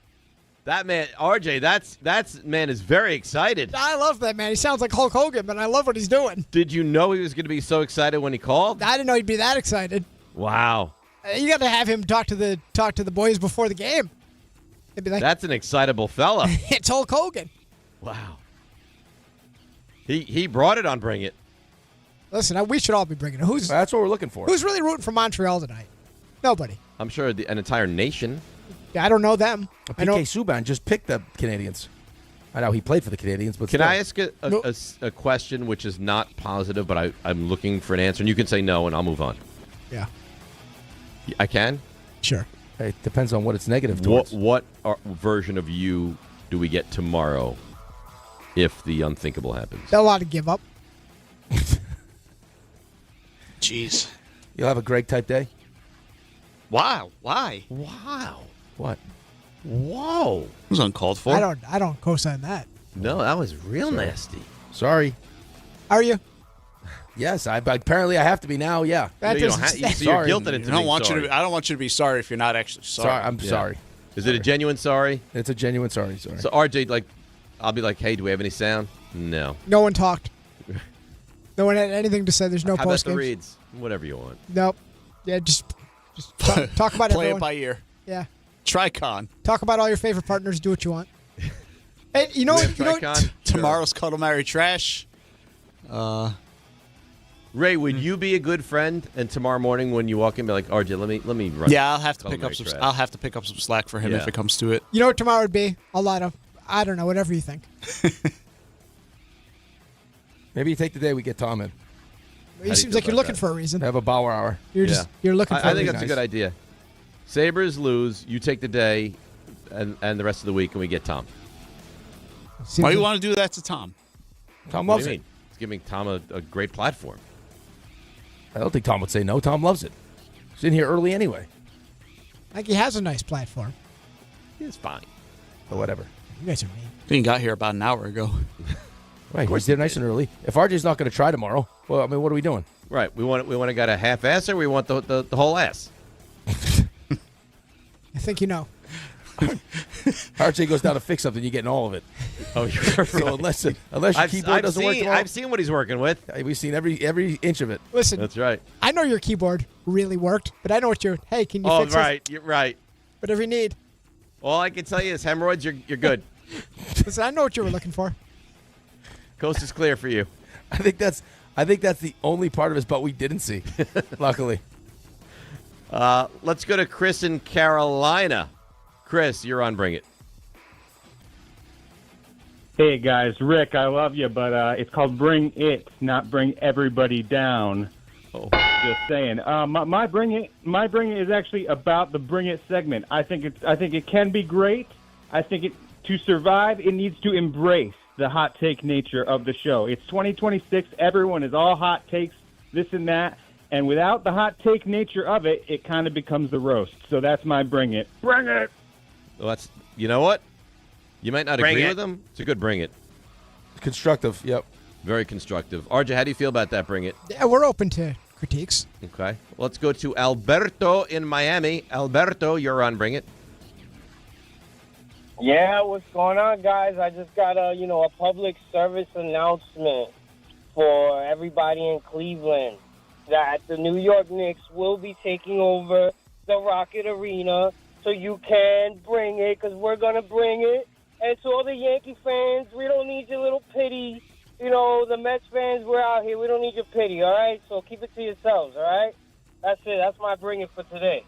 That man, RJ, that's man is very excited. I love that man. He sounds like Hulk Hogan, but I love what he's doing. Did you know he was going to be so excited when he called? I didn't know he'd be that excited. Wow. You got to have him talk to the boys before the game. They'd be like, that's an excitable fella. It's Hulk Hogan. Wow. He brought it on Bring It. Listen, we should all be bringing it. That's what we're looking for. Who's really rooting for Montreal tonight? Nobody. I'm sure an entire nation. I don't know them. PK Subban just picked the Canadians. I know he played for the Canadians, but can I ask a question which is not positive, but I'm looking for an answer, and you can say no, and I'll move on. Yeah. I can? Sure. It depends on what it's negative towards. What version of you do we get tomorrow if the unthinkable happens? They'll allowed to give up. Jeez. You'll have a Greg-type day? Wow. Why? Wow. What? Whoa. It was uncalled for. I don't co-sign that. No, that was real nasty. Sorry. Are you? Yes, apparently I have to be now. Yeah. That you're guilted into being sorry. I don't want you to be sorry if you're not actually sorry. I'm sorry. Is it a genuine sorry? It's a genuine sorry. So RJ, I'll be like, hey, do we have any sound? No. No one talked. No one had anything to say. There's no How post about the games. reads? Whatever you want. Nope. Yeah, just talk about Play everyone. it by ear. Yeah. Tricon. Talk about all your favorite partners. Do what you want. Hey, you know what? Tomorrow's Cuddle Marry Trash. Ray, would you be a good friend? And tomorrow morning when you walk in, be like, RJ, let me run. Yeah, I'll have to pick up some slack for him if it comes to it. You know what tomorrow would be? A lot of, I don't know, whatever you think. Maybe you take the day we get Tom in. It seems like you're looking for a reason. Have a Bauer hour. You're looking for a reason. I think that's a good idea. Sabres lose, you take the day and the rest of the week, and we get Tom. Why do you want to do that to Tom? Tom loves it. It's giving Tom a great platform. I don't think Tom would say no. Tom loves it. He's in here early anyway. I think he has a nice platform. It's fine. But whatever. You guys are mean. He got here about an hour ago. Right, he's there nice and early. If RJ's not going to try tomorrow, well, I mean, what are we doing? Right, we want a guy to half ass, or we want the whole ass. I think you know. RJ goes down to fix something, you're getting all of it. Oh, you're right. So unless your keyboard doesn't work tomorrow, I've seen what he's working with. We've seen every inch of it. Listen, that's right. I know your keyboard really worked, but I know what hey, can you fix right, you're right. Whatever you need. All I can tell you is hemorrhoids, you're good. Listen, I know what you were looking for. Coast is clear for you. I think that's the only part of his butt we didn't see, luckily. Let's go to Chris in Carolina. Chris, you're on Bring It. Hey, guys. Rick, I love you, but it's called Bring It, not Bring Everybody Down. Oh. Just saying. My Bring It is actually about the Bring It segment. I think it can be great. I think to survive, it needs to embrace the hot take nature of the show. It's 2026. Everyone is all hot takes, this and that. And without the hot take nature of it, it kind of becomes the roast. So that's my Bring It. Bring it! Well, you know what? You might not Bring agree it. with them. It's a good Bring It. Constructive, yep. Very constructive. RJ, how do you feel about that Bring It? Yeah, we're open to critiques. Okay. Let's go to Alberto in Miami. Alberto, you're on Bring It. Yeah, what's going on, guys? I just got a public service announcement for everybody in Cleveland that the New York Knicks will be taking over the Rocket Arena, so you can bring it, because we're going to bring it. And to all the Yankee fans, we don't need your little pity. The Mets fans, we're out here. We don't need your pity, all right? So keep it to yourselves, all right? That's it. That's my Bring It for today.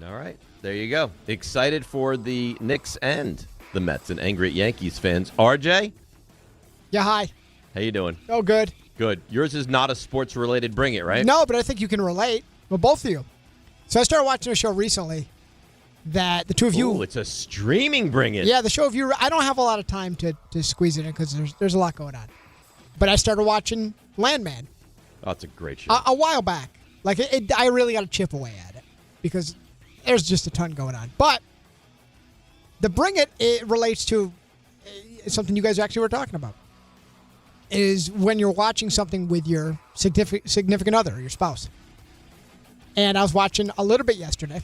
All right. There you go. Excited for the Knicks and the Mets and angry at Yankees fans. RJ? Yeah, hi. How you doing? Oh, good. Good. Yours is not a sports-related Bring It, right? No, but I think you can relate. Well, both of you. So I started watching a show recently that the two of you... Ooh, it's a streaming Bring It. Yeah, the show of you... I don't have a lot of time to squeeze it in because there's a lot going on. But I started watching Landman. Oh, it's a great show. A while back. Like, I really got to chip away at it because there's just a ton going on. But the Bring It relates to something you guys actually were talking about. Is when you're watching something with your significant other, your spouse. And I was watching a little bit yesterday.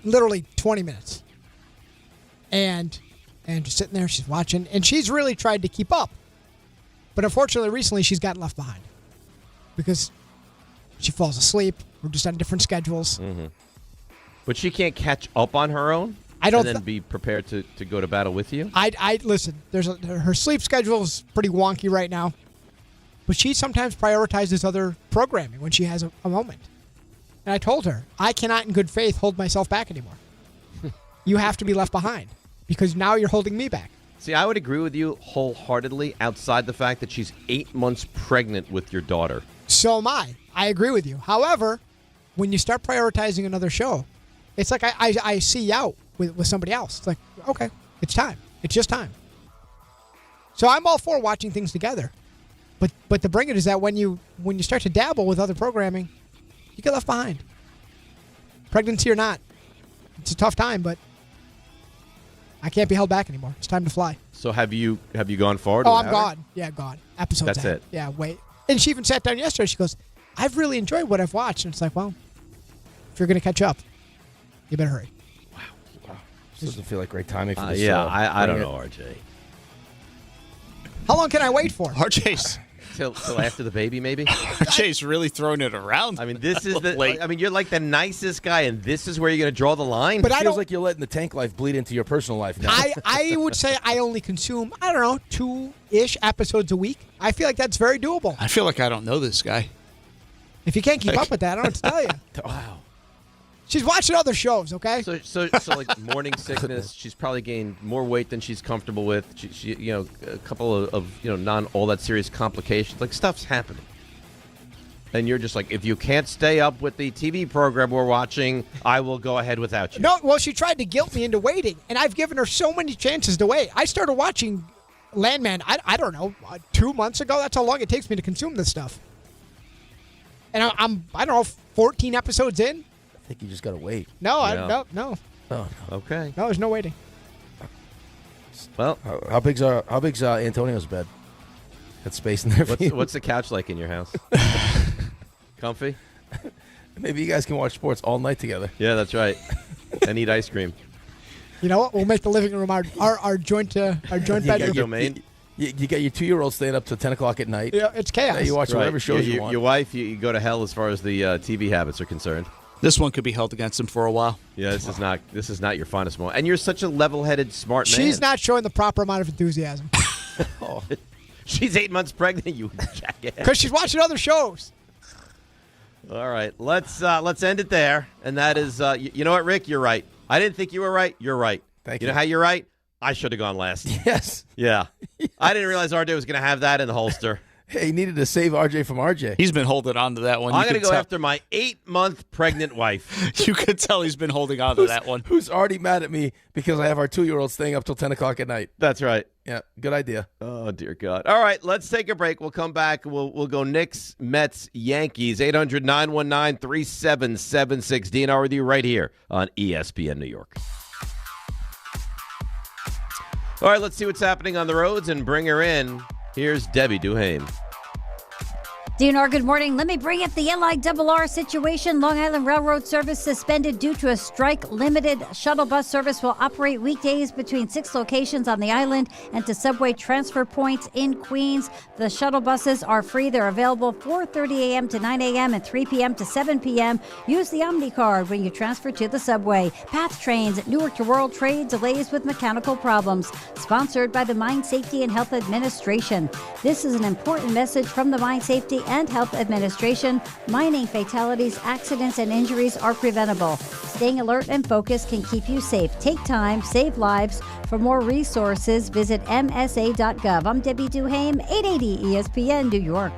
Literally 20 minutes. And just sitting there, she's watching. And she's really tried to keep up. But unfortunately, recently, she's gotten left behind. Because she falls asleep. We're just on different schedules. Mm-hmm. But she can't catch up on her own? I don't and then be prepared to go to battle with you? I listen, her sleep schedule is pretty wonky right now. But she sometimes prioritizes other programming when she has a moment. And I told her, I cannot in good faith hold myself back anymore. You have to be left behind. Because now you're holding me back. See, I would agree with you wholeheartedly outside the fact that she's 8 months pregnant with your daughter. So am I. I agree with you. However, when you start prioritizing another show, it's like I see you out with somebody else. It's like, okay, it's time. It's just time. So I'm all for watching things together. But the Bring It is that when you start to dabble with other programming, you get left behind. Pregnancy or not, it's a tough time, but I can't be held back anymore. It's time to fly. So have you gone forward? Oh, with I'm her? gone. Yeah, gone. Episode's That's out. it. Yeah, wait. And she even sat down yesterday. She goes, I've really enjoyed what I've watched. And it's like, well, if you're going to catch up, you better hurry. Wow. This doesn't feel like great timing for this. Yeah, I don't know, RJ. How long can I wait for? RJ's till after the baby, maybe. RJ's really throwing it around. I mean, this is you're like the nicest guy, and this is where you're going to draw the line. But it feels like you're letting the tank life bleed into your personal life now. I would say I only consume, 2-ish episodes a week. I feel like that's very doable. I feel like I don't know this guy. If you can't keep up with that, I don't know what to tell you. Wow. She's watching other shows, okay? So like morning sickness. She's probably gained more weight than she's comfortable with. She a couple of non all that serious complications. Like stuff's happening, and you're just like, if you can't stay up with the TV program we're watching, I will go ahead without you. No, well, she tried to guilt me into waiting, and I've given her so many chances to wait. I started watching Landman. I don't know, 2 months ago. That's how long it takes me to consume this stuff. And I'm 14 episodes in. I think you just got to wait. No, Yeah. no. Oh, Okay. No, there's no waiting. Well, how big's Antonio's bed? Got space in there for you? What's the couch like in your house? Comfy? Maybe you guys can watch sports all night together. Yeah, that's right. And eat ice cream. You know what? We'll make the living room our joint bedroom. Domain. You got your 2-year-old staying up till 10 o'clock at night. Yeah, it's chaos. Yeah, you watch whatever shows you want. Your wife, you go to hell as far as the TV habits are concerned. This one could be held against him for a while. Yeah, this is not your finest moment. And you're such a level-headed, smart man. She's not showing the proper amount of enthusiasm. Oh. She's 8 months pregnant, you jackass. Because she's watching other shows. All right, let's end it there. And that is, you know what, Rick? You're right. I didn't think you were right. You're right. Thank You know how you're right? I should have gone last. Yes. Yeah. I didn't realize RJ was going to have that in the holster. Hey, he needed to save RJ from RJ. He's been holding on to that one. I'm going to go after my 8-month pregnant wife. You could tell he's been holding on to that one. Who's already mad at me because I have our 2-year-old staying up till 10 o'clock at night. That's right. Yeah, good idea. Oh, dear God. All right, let's take a break. We'll come back. We'll go Knicks, Mets, Yankees, 800-919-3776. DNR with you right here on ESPN New York. All right, let's see what's happening on the roads and bring her in. Here's Debbie Duhame. DNR, good morning. Let me bring up the LIRR situation. Long Island Railroad service suspended due to a strike. Limited shuttle bus service will operate weekdays between 6 locations on the island and to subway transfer points in Queens. The shuttle buses are free. They're available 4:30 a.m. to 9 a.m. and 3 p.m. to 7 p.m. Use the Omni card when you transfer to the subway. Path trains, Newark to World Trade, delays with mechanical problems. Sponsored by the Mine Safety and Health Administration. This is an important message from the Mine Safety and Health Administration. Mining fatalities, accidents, and injuries are preventable. Staying alert and focused can keep you safe. Take time, save lives. For more resources, visit msa.gov. I'm Debbie Duhame, 880 ESPN New York.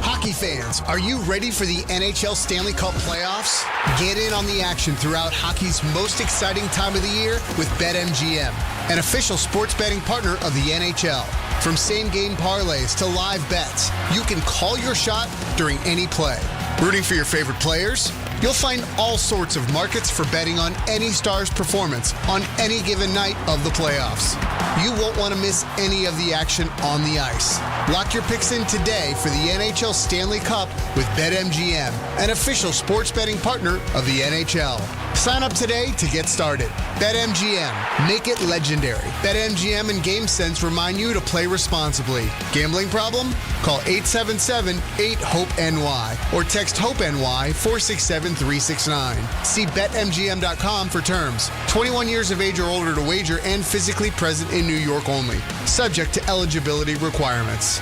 Hockey fans, are you ready for the NHL Stanley Cup playoffs? Get in on the action throughout hockey's most exciting time of the year with BetMGM, an official sports betting partner of the NHL. From same-game parlays to live bets, you can call your shot during any play. Rooting for your favorite players? You'll find all sorts of markets for betting on any star's performance on any given night of the playoffs. You won't want to miss any of the action on the ice. Lock your picks in today for the NHL Stanley Cup with BetMGM, an official sports betting partner of the NHL. Sign up today to get started. BetMGM. Make it legendary. BetMGM and GameSense remind you to play responsibly. Gambling problem? Call 877-8-HOPE-NY or text HOPE-NY 467-369. See BetMGM.com for terms. 21 years of age or older to wager and physically present in New York only. Subject to eligibility requirements.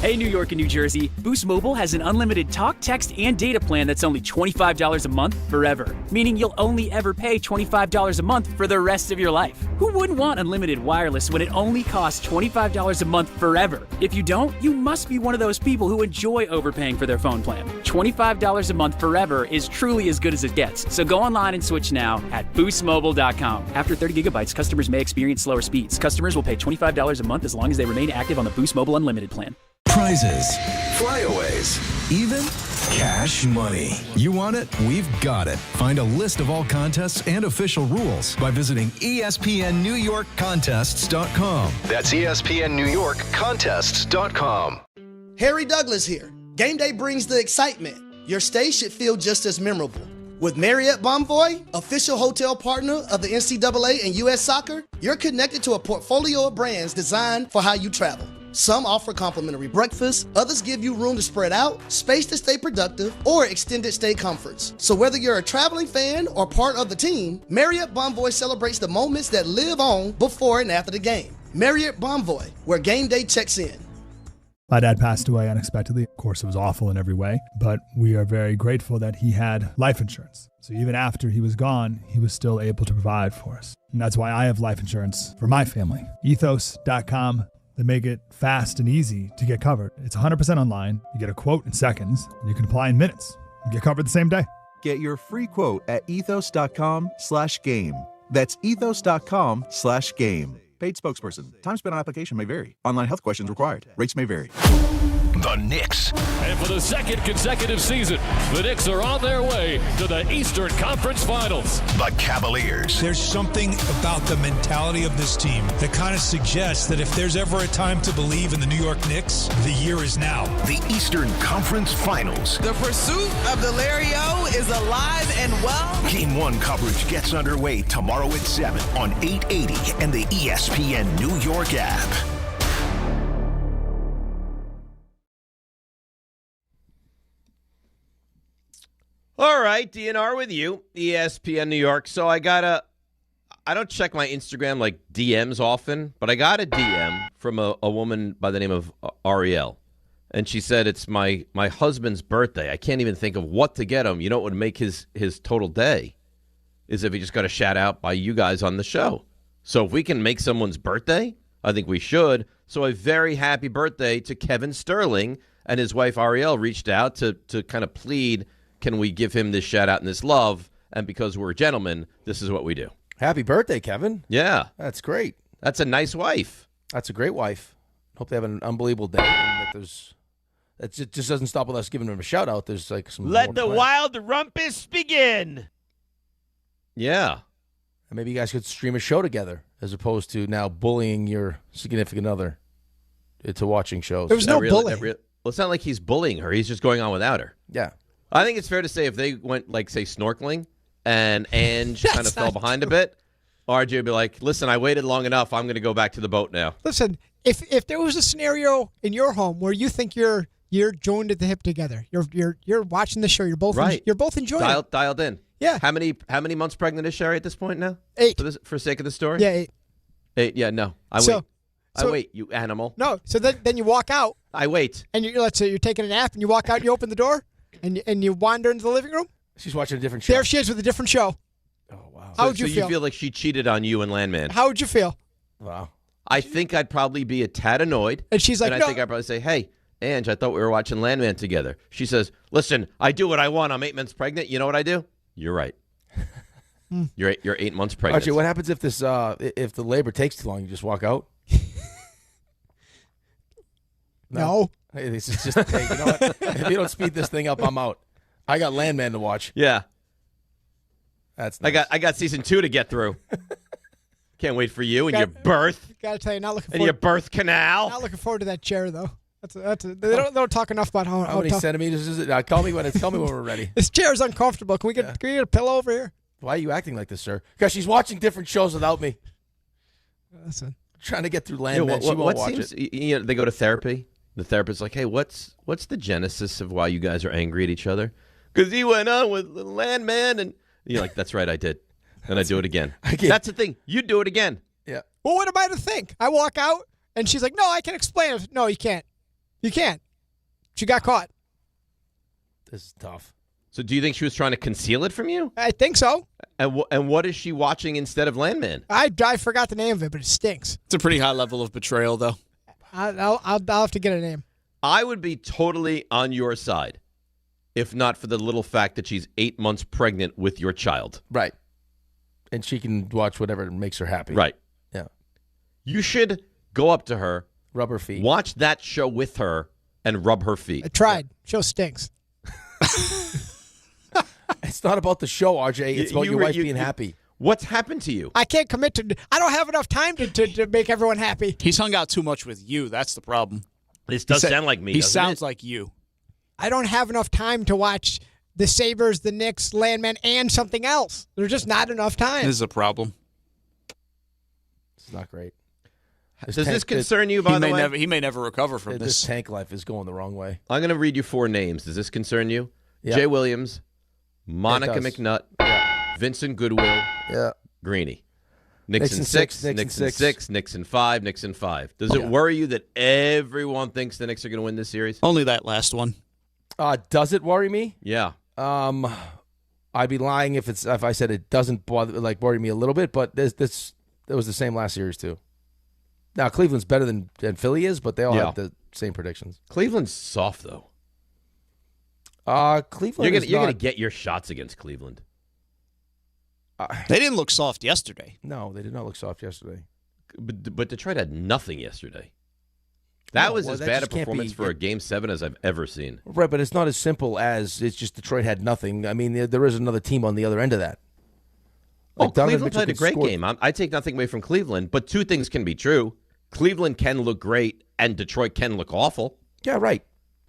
Hey, New York and New Jersey, Boost Mobile has an unlimited talk, text, and data plan that's only $25 a month forever, meaning you'll only ever pay $25 a month for the rest of your life. Who wouldn't want unlimited wireless when it only costs $25 a month forever? If you don't, you must be one of those people who enjoy overpaying for their phone plan. $25 a month forever is truly as good as it gets, so go online and switch now at boostmobile.com. After 30 gigabytes, customers may experience slower speeds. Customers will pay $25 a month as long as they remain active on the Boost Mobile Unlimited plan. Prizes, flyaways, even cash money. You want it? We've got it. Find a list of all contests and official rules by visiting ESPNNewYorkContests.com. That's ESPNNewYorkContests.com. Harry Douglas here. Game day brings the excitement. Your stay should feel just as memorable. With Marriott Bonvoy, official hotel partner of the NCAA and U.S. Soccer, you're connected to a portfolio of brands designed for how you travel. Some offer complimentary breakfast, others give you room to spread out, space to stay productive, or extended stay comforts. So whether you're a traveling fan or part of the team, Marriott Bonvoy celebrates the moments that live on before and after the game. Marriott Bonvoy, where game day checks in. My dad passed away unexpectedly. Of course, it was awful in every way, but we are very grateful that he had life insurance. So even after he was gone, he was still able to provide for us. And that's why I have life insurance for my family. Ethos.com. They make it fast and easy to get covered. It's 100% online. You get a quote in seconds, and you can apply in minutes. You get covered the same day. Get your free quote at ethos.com/game. That's ethos.com/game. Paid spokesperson. Time spent on application may vary. Online health questions required. Rates may vary. The Knicks. And for the second consecutive season, the Knicks are on their way to the Eastern Conference Finals. The Cavaliers. There's something about the mentality of this team that kind of suggests that if there's ever a time to believe in the New York Knicks, the year is now. The Eastern Conference Finals. The pursuit of the Larry O is alive and well. Game 1 coverage gets underway tomorrow at 7 on 880 and the ESPN New York app. All right, DNR with you, ESPN New York. So I I don't check my Instagram like DMs often, but I got a DM from a woman by the name of Ariel. And she said, it's my husband's birthday. I can't even think of what to get him. You know what would make his total day is if he just got a shout out by you guys on the show. So if we can make someone's birthday, I think we should. So a very happy birthday to Kevin Sterling, and his wife Ariel reached out to kind of plead, can we give him this shout out and this love? And because we're gentlemen, this is what we do. Happy birthday, Kevin. Yeah. That's great. That's a nice wife. That's a great wife. Hope they have an unbelievable day. And that it just doesn't stop with us giving them a shout out. There's like some. Let the wild rumpus begin. Yeah. And maybe you guys could stream a show together as opposed to now bullying your significant other into watching shows. There was no bullying. Well, it's not like he's bullying her. He's just going on without her. Yeah. I think it's fair to say if they went, like, say, snorkeling and Ange kind of fell behind a bit, RJ would be like, listen, I waited long enough. I'm going to go back to the boat now. Listen, if there was a scenario in your home where you think you're joined at the hip together, you're watching the show, you're both you're both enjoying it. Dialed in. Yeah. How many months pregnant is Sherry at this point now? 8. For sake of the story? Yeah, 8. 8, yeah, no. I wait, you animal. No, so then you walk out. I wait. And let's say you're taking a nap and you walk out and you open the door and you wander into the living room. She's watching a different show. There she is with a different show. Oh, wow. How would you feel? You feel like she cheated on you and Landman. How would you feel? Wow. I think I'd probably be a tad annoyed. And she's like, I no. think I'd probably say, hey, Ange, I thought we were watching Landman together. She says, listen, I do what I want. I'm 8 months pregnant. You know what I do? You're right. You're 8 months pregnant. Archie, what happens if if the labor takes too long? You just walk out? No. Hey, this is just, hey, you know what? If you don't speed this thing up, I'm out. I got Landman to watch. Yeah. That's nice. I got season 2 to get through. Can't wait for you and your birth. Gotta tell you, not looking and forward. your birth canal. Not looking forward to that chair though. They don't talk enough about how many tough. centimeters is it? Call me when we're ready. This chair is uncomfortable. Can we get a pillow over here? Why are you acting like this, sir? Because she's watching different shows without me. Listen, trying to get through Landman. She won't watch it. They go to therapy. The therapist's like, hey, what's the genesis of why you guys are angry at each other? Because he went on with Landman, and you're like, that's right, I did. And I do it again. That's the thing. You do it again. Yeah. Well, what am I to think? I walk out, and she's like, no, I can explain it. No, you can't. You can't. She got caught. This is tough. So do you think she was trying to conceal it from you? I think so. And what is she watching instead of Landman? I forgot the name of it, but it stinks. It's a pretty high level of betrayal, though. I'll have to get a name. I would be totally on your side if not for the little fact that she's 8 months pregnant with your child. Right. And she can watch whatever makes her happy. Right. Yeah. You should go up to her, rub her feet, watch that show with her, and rub her feet. I tried. Show stinks. It's not about the show, RJ. It's about your wife being happy. What's happened to you? I can't commit to. I don't have enough time to make everyone happy. He's hung out too much with you. That's the problem. This does sound like me. He sounds like you. I don't have enough time to watch the Sabres, the Knicks, Landman, and something else. There's just not enough time. This is a problem. It's not great. Does this concern you, by the way? He may never recover from this tank life is going the wrong way. I'm going to read you 4 names. Does this concern you? Yeah. Jay Williams, Monica McNutt, Vincent Goodwill, Greeny. Nixon 6, Nixon 6, Nixon 5, Nixon 5. Does it worry you that everyone thinks the Knicks are going to win this series? Only that last one. Does it worry me? Yeah. I'd be lying if I said it doesn't worry me a little bit, but it was the same last series too. Now Cleveland's better than Philly is, but they all have the same predictions. Cleveland's soft though. Cleveland. You're going to get your shots against Cleveland. They didn't look soft yesterday. No, they did not look soft yesterday. But Detroit had nothing yesterday. That was as bad a performance for a Game 7 as I've ever seen. Right, but it's not as simple as it's just Detroit had nothing. I mean, there is another team on the other end of that. Cleveland played a great game. I take nothing away from Cleveland, but 2 things can be true. Cleveland can look great, and Detroit can look awful. Yeah, right.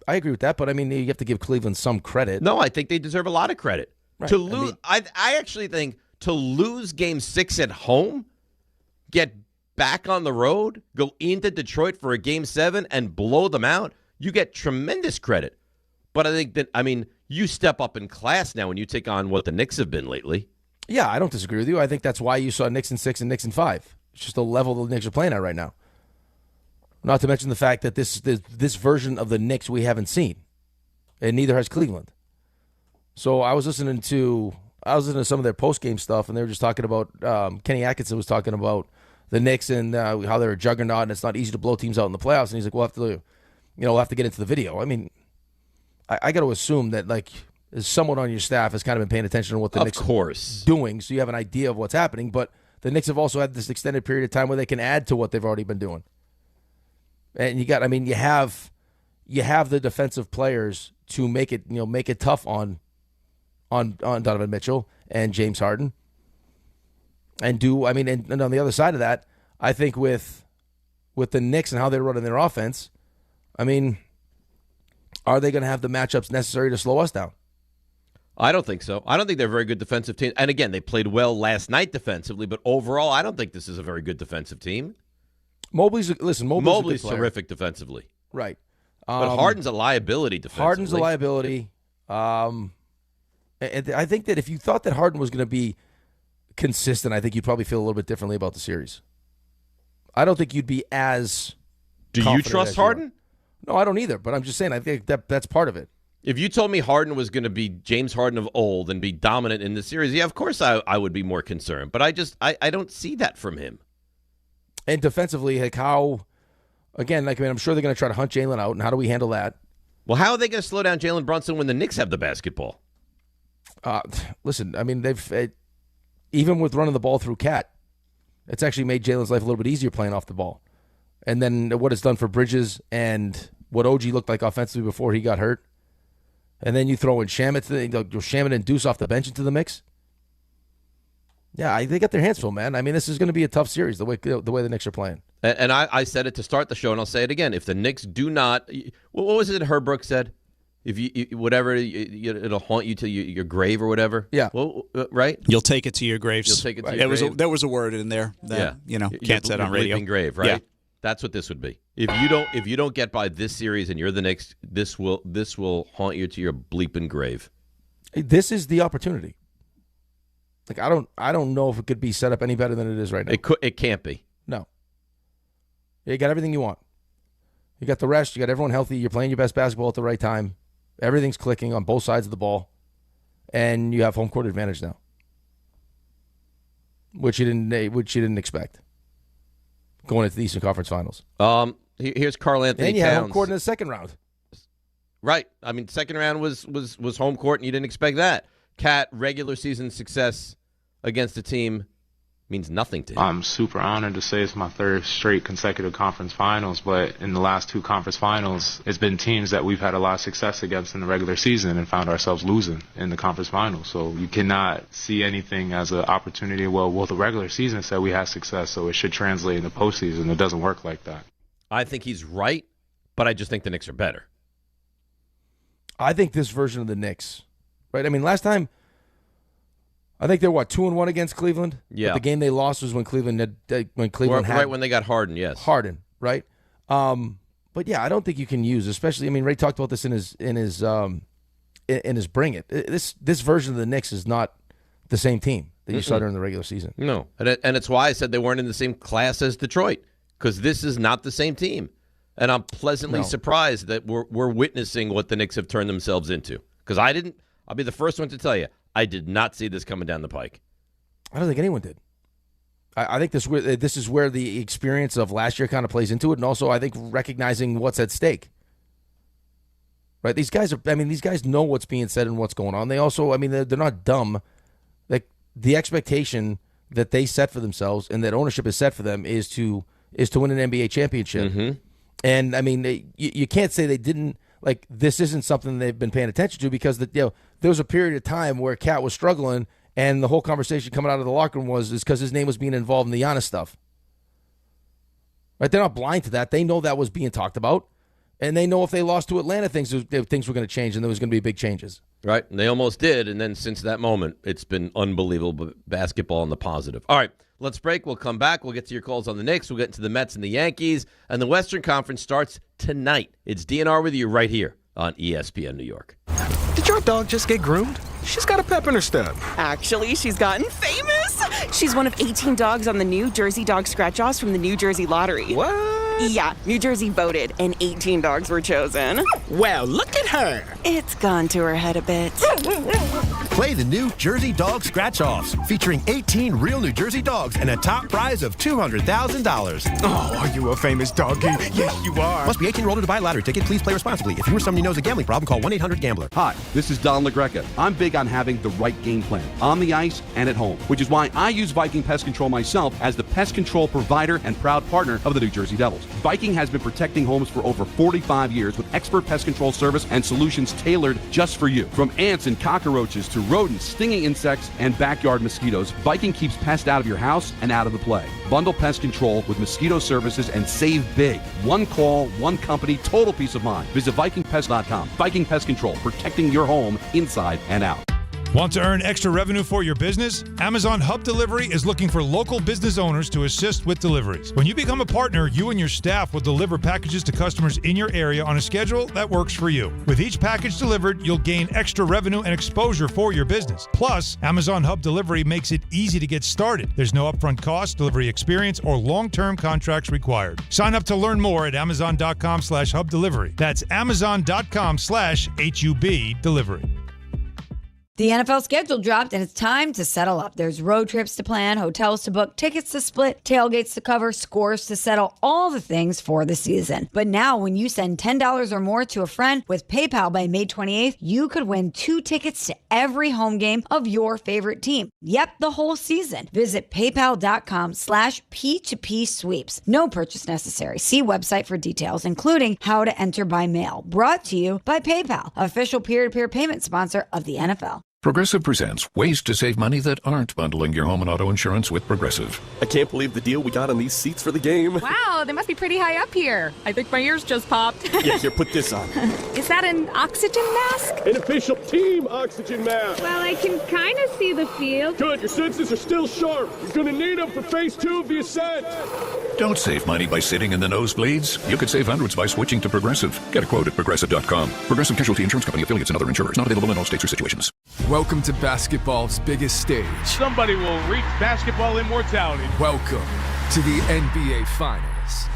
I agree with that, but I mean, you have to give Cleveland some credit. No, I think they deserve a lot of credit. Right. To lose, I actually think to lose Game 6 at home, get back on the road, go into Detroit for a Game 7 and blow them out, you get tremendous credit. But I think that, you step up in class now when you take on what the Knicks have been lately. Yeah, I don't disagree with you. I think that's why you saw Knicks in 6 and Knicks in 5. It's just the level the Knicks are playing at right now. Not to mention the fact that this version of the Knicks we haven't seen, and neither has Cleveland. So I was listening to some of their post-game stuff, and they were just talking about Kenny Atkinson was talking about the Knicks and how they're a juggernaut, and it's not easy to blow teams out in the playoffs. And he's like, we'll have to get into the video. I mean, I got to assume that like someone on your staff has kind of been paying attention to what the Knicks are doing, so you have an idea of what's happening. But the Knicks have also had this extended period of time where they can add to what they've already been doing. And you have the defensive players to make it tough on Donovan Mitchell and James Harden. And on the other side of that, I think with the Knicks and how they're running their offense, I mean, are they going to have the matchups necessary to slow us down? I don't think so. I don't think they're a very good defensive team. And again, they played well last night defensively, but overall, I don't think this is a very good defensive team. Mobley's terrific defensively. Right. But Harden's a liability defensively. Harden's a liability. And I think that if you thought that Harden was going to be consistent, I think you'd probably feel a little bit differently about the series. I don't think you'd be as Do you trust Harden? No, I don't either, but I'm just saying I think that's part of it. If you told me Harden was going to be James Harden of old and be dominant in the series, yeah, of course I would be more concerned. But I don't see that from him. And defensively, like how, again, I'm sure they're going to try to hunt Jalen out, and how do we handle that? Well, how are they going to slow down Jalen Brunson when the Knicks have the basketball? Listen, I mean, even with running the ball through Cat, it's actually made Jalen's life a little bit easier playing off the ball. And then what it's done for Bridges and what OG looked like offensively before he got hurt. And then you throw in Shamet and Deuce off the bench into the mix. Yeah, they got their hands full, man. I mean, this is going to be a tough series the way the Knicks are playing. And I said it to start the show, and I'll say it again. If the Knicks do not, what was it Herbrooks said? If it'll haunt you to your grave or whatever. Yeah. Well, right. You'll take it to your graves. You'll take it to your grave. There was a word in there that can't say it on radio. Bleeping grave, right? Yeah. That's what this would be. If you don't get by this series and you're the Knicks, this will haunt you to your bleeping grave. This is the opportunity. Like I don't know if it could be set up any better than it is right now. It can't be. No. You got everything you want. You got the rest. You got everyone healthy. You're playing your best basketball at the right time. Everything's clicking on both sides of the ball, and you have home court advantage now, which you didn't expect going into the Eastern Conference Finals. Here's Karl Anthony and you Towns. had home court in the second round. Right. I mean, second round was home court, and you didn't expect that. Cat, regular season success against a team means nothing to him. I'm super honored to say it's my third straight consecutive conference finals, but in the last two conference finals, it's been teams that we've had a lot of success against in the regular season and found ourselves losing in the conference finals. So you cannot see anything as an opportunity. Well, the regular season said we had success, so it should translate in the postseason. It doesn't work like that. I think he's right, but I just think the Knicks are better. I think this version of the Knicks, right? I mean, last time, I think they're 2-1 against Cleveland. Yeah, but the game they lost was when Cleveland had when they got Harden. Yes, Harden, right? But yeah, I don't think you can use, especially. I mean, Ray talked about this in his Bring It. This version of the Knicks is not the same team that you saw during the regular season. No, and it's why I said they weren't in the same class as Detroit, because this is not the same team, and I'm pleasantly surprised that we're witnessing what the Knicks have turned themselves into. Because I'll be the first one to tell you, I did not see this coming down the pike. I don't think anyone did. I think this is where the experience of last year kind of plays into it, and also I think recognizing what's at stake. Right? These guys know what's being said and what's going on. They also, they're not dumb. Like the expectation that they set for themselves and that ownership has set for them is to win an NBA championship. Mm-hmm. And you can't say they didn't. Like, this isn't something they've been paying attention to, because there was a period of time where Cat was struggling, and the whole conversation coming out of the locker room is because his name was being involved in the Giannis stuff. Right? They're not blind to that. They know that was being talked about, and they know if they lost to Atlanta, things were going to change, and there was going to be big changes. Right, and they almost did, and then since that moment, it's been unbelievable basketball in the positive. All right, let's break. We'll come back. We'll get to your calls on the Knicks. We'll get into the Mets and the Yankees, and the Western Conference starts tonight. It's DNR with you right here on ESPN New York. Did your dog just get groomed? She's got a pep in her step. Actually, she's gotten famous. She's one of 18 dogs on the New Jersey Dog Scratch-Offs from the New Jersey Lottery. What? Yeah, New Jersey voted, and 18 dogs were chosen. Well, look at her. It's gone to her head a bit. Play the New Jersey Dog Scratch-Offs, featuring 18 real New Jersey dogs and a top prize of $200,000. Oh, are you a famous doggy? Yes, you are. Must be 18 or older to buy a lottery ticket. Please play responsibly. If you or somebody knows a gambling problem, call 1-800-GAMBLER. Hi, this is Don LaGreca. I'm big on having the right game plan, on the ice and at home, which is why I use Viking Pest Control myself as the pest control provider and proud partner of the New Jersey Devils. Viking has been protecting homes for over 45 years with expert pest control service and solutions tailored just for you. From ants and cockroaches to rodents, stinging insects, and backyard mosquitoes, Viking keeps pests out of your house and out of the play. Bundle pest control with mosquito services and save big. One call, one company, total peace of mind. Visit VikingPest.com. Viking Pest Control, protecting your home inside and out. Want to earn extra revenue for your business? Amazon Hub Delivery is looking for local business owners to assist with deliveries. When you become a partner, you and your staff will deliver packages to customers in your area on a schedule that works for you. With each package delivered, you'll gain extra revenue and exposure for your business. Plus, Amazon Hub Delivery makes it easy to get started. There's no upfront cost, delivery experience, or long-term contracts required. Sign up to learn more at Amazon.com/Hub Delivery. That's Amazon.com/HUB Delivery. The NFL schedule dropped, and it's time to settle up. There's road trips to plan, hotels to book, tickets to split, tailgates to cover, scores to settle, all the things for the season. But now, when you send $10 or more to a friend with PayPal by May 28th, you could win 2 tickets to every home game of your favorite team. Yep, the whole season. Visit PayPal.com/P2P sweeps. No purchase necessary. See website for details, including how to enter by mail. Brought to you by PayPal, official peer-to-peer payment sponsor of the NFL. Progressive presents ways to save money that aren't bundling your home and auto insurance with Progressive. I can't believe the deal we got on these seats for the game. Wow, they must be pretty high up here. I think my ears just popped. Yeah, here, put this on. Is that an oxygen mask? An official team oxygen mask. Well, I can kind of see the field. Good, your senses are still sharp. You're going to need them for phase 2 of the ascent. Don't save money by sitting in the nosebleeds. You could save hundreds by switching to Progressive. Get a quote at Progressive.com. Progressive Casualty Insurance Company, affiliates, and other insurers. Not available in all states or situations. Welcome to basketball's biggest stage. Somebody will reach basketball immortality. Welcome to the NBA Finals.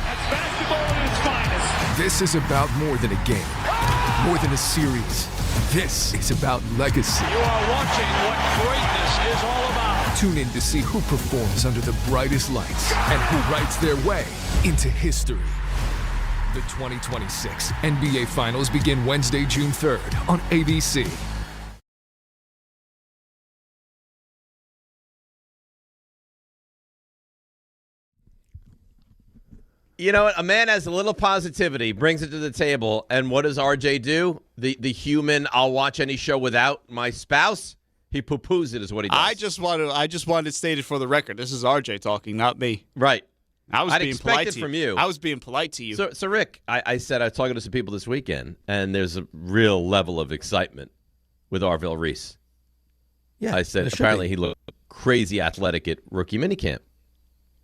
That's basketball at its finest. This is about more than a game, more than a series. This is about legacy. You are watching what greatness is all about. Tune in to see who performs under the brightest lights and who writes their way into history. The 2026 NBA Finals begin Wednesday, June 3rd on ABC. You know what? A man has a little positivity, brings it to the table, and what does RJ do? The human, I'll watch any show without my spouse. He poo-poos it is what he does. I just wanted it stated for the record. This is RJ talking, not me. Right. I'd being polite to you. From you. I was being polite to you. So Rick, I said I was talking to some people this weekend, and there's a real level of excitement with Arvell Reese. Yeah, I said apparently he looked crazy athletic at rookie minicamp.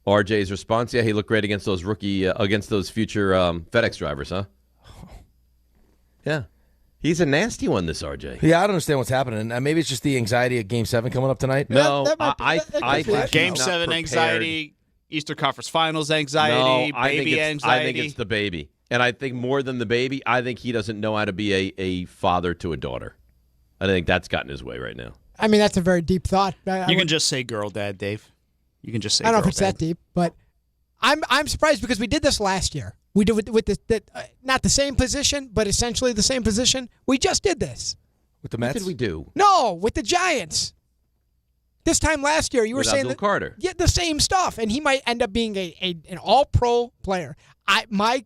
RJ's response, yeah, he looked great against those against those future FedEx drivers, huh? Yeah. He's a nasty one, this RJ. Yeah, I don't understand what's happening. Maybe it's just the anxiety of Game 7 coming up tonight. No, I think Game 7 anxiety, Eastern Conference Finals anxiety, baby anxiety. I think it's the baby. And I think more than the baby, I think he doesn't know how to be a father to a daughter. I think that's gotten his way right now. I mean, that's a very deep thought. You can just say girl dad, Dave. You can just say I don't know girl if it's dad. that deep, but I'm surprised because we did this last year. We did with not the same position, but essentially the same position. We just did this. With the Mets? What did we do? No, with the Giants. This time last year, you were saying Abdul Carter. Yeah, the same stuff, and he might end up being an all-pro player. My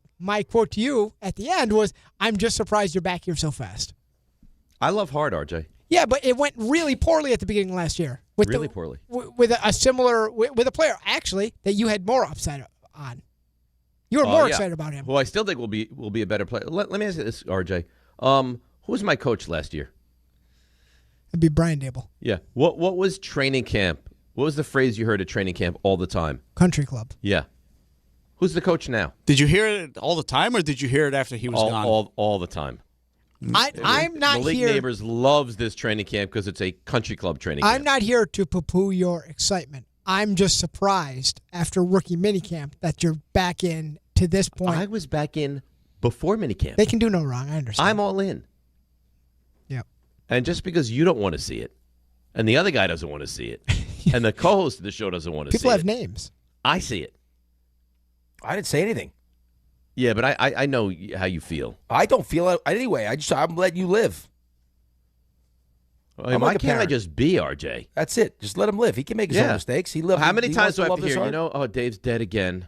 quote to you at the end was, "I'm just surprised you're back here so fast." I love hard, RJ. Yeah, but it went really poorly at the beginning of last year. Poorly. With a similar with a player actually that you had more upside on. You were more excited about him. Well, I still think we'll be a better player. Let me ask you this, RJ. Who was my coach last year? It'd be Brian Dable. Yeah. What was training camp? What was the phrase you heard at training camp all the time? Country club. Yeah. Who's the coach now? Did you hear it all the time, or did you hear it after he was gone? All the time. I'm not Malik here. Neighbors loves this training camp because it's a country club training camp. I'm not here to poo-poo your excitement. I'm just surprised after rookie minicamp that you're back in to this point. I was back in before minicamp. They can do no wrong. I understand. I'm all in. Yep. And just because you don't want to see it, and the other guy doesn't want to see it, and the co-host of the show doesn't want to see it. People have names. I see it. I didn't say anything. Yeah, but I know how you feel. I don't feel it anyway. I'm letting you live. Why can't I just be RJ? That's it. Just let him live. He can make his own mistakes. How many times do I have to hear, Dave's dead again.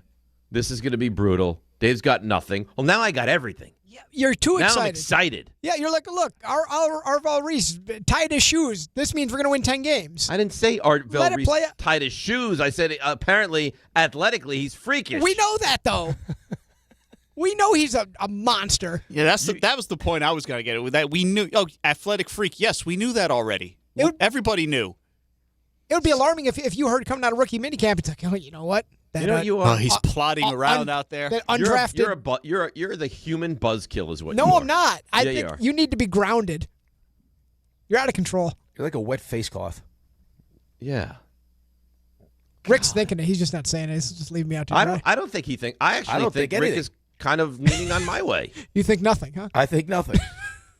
This is going to be brutal. Dave's got nothing. Well, now I got everything. Yeah, you're too excited. Now I'm excited. Yeah, you're like, look, Arval Reese tied his shoes. This means we're going to win 10 games. I didn't say Arval Reese tied his shoes. I said apparently, athletically, he's freakish. We know that, though. We know he's a monster. Yeah, that was the point I was going to get at. That we knew. Oh, athletic freak. Yes, we knew that already. Everybody knew. It would be alarming if you heard coming out of rookie minicamp. It's like, oh, you know what? You are. Oh, he's plotting around out there. That undrafted. You're the human buzzkill, is what. No, you are. I'm not. I you think are. you need to be grounded. You're out of control. You're like a wet face cloth. Yeah. Rick's thinking it. He's just not saying it. He's just leaving me out to dry. I don't think he thinks. I actually think Rick anything. is kind of leaning on my way. You think nothing, huh? I think nothing.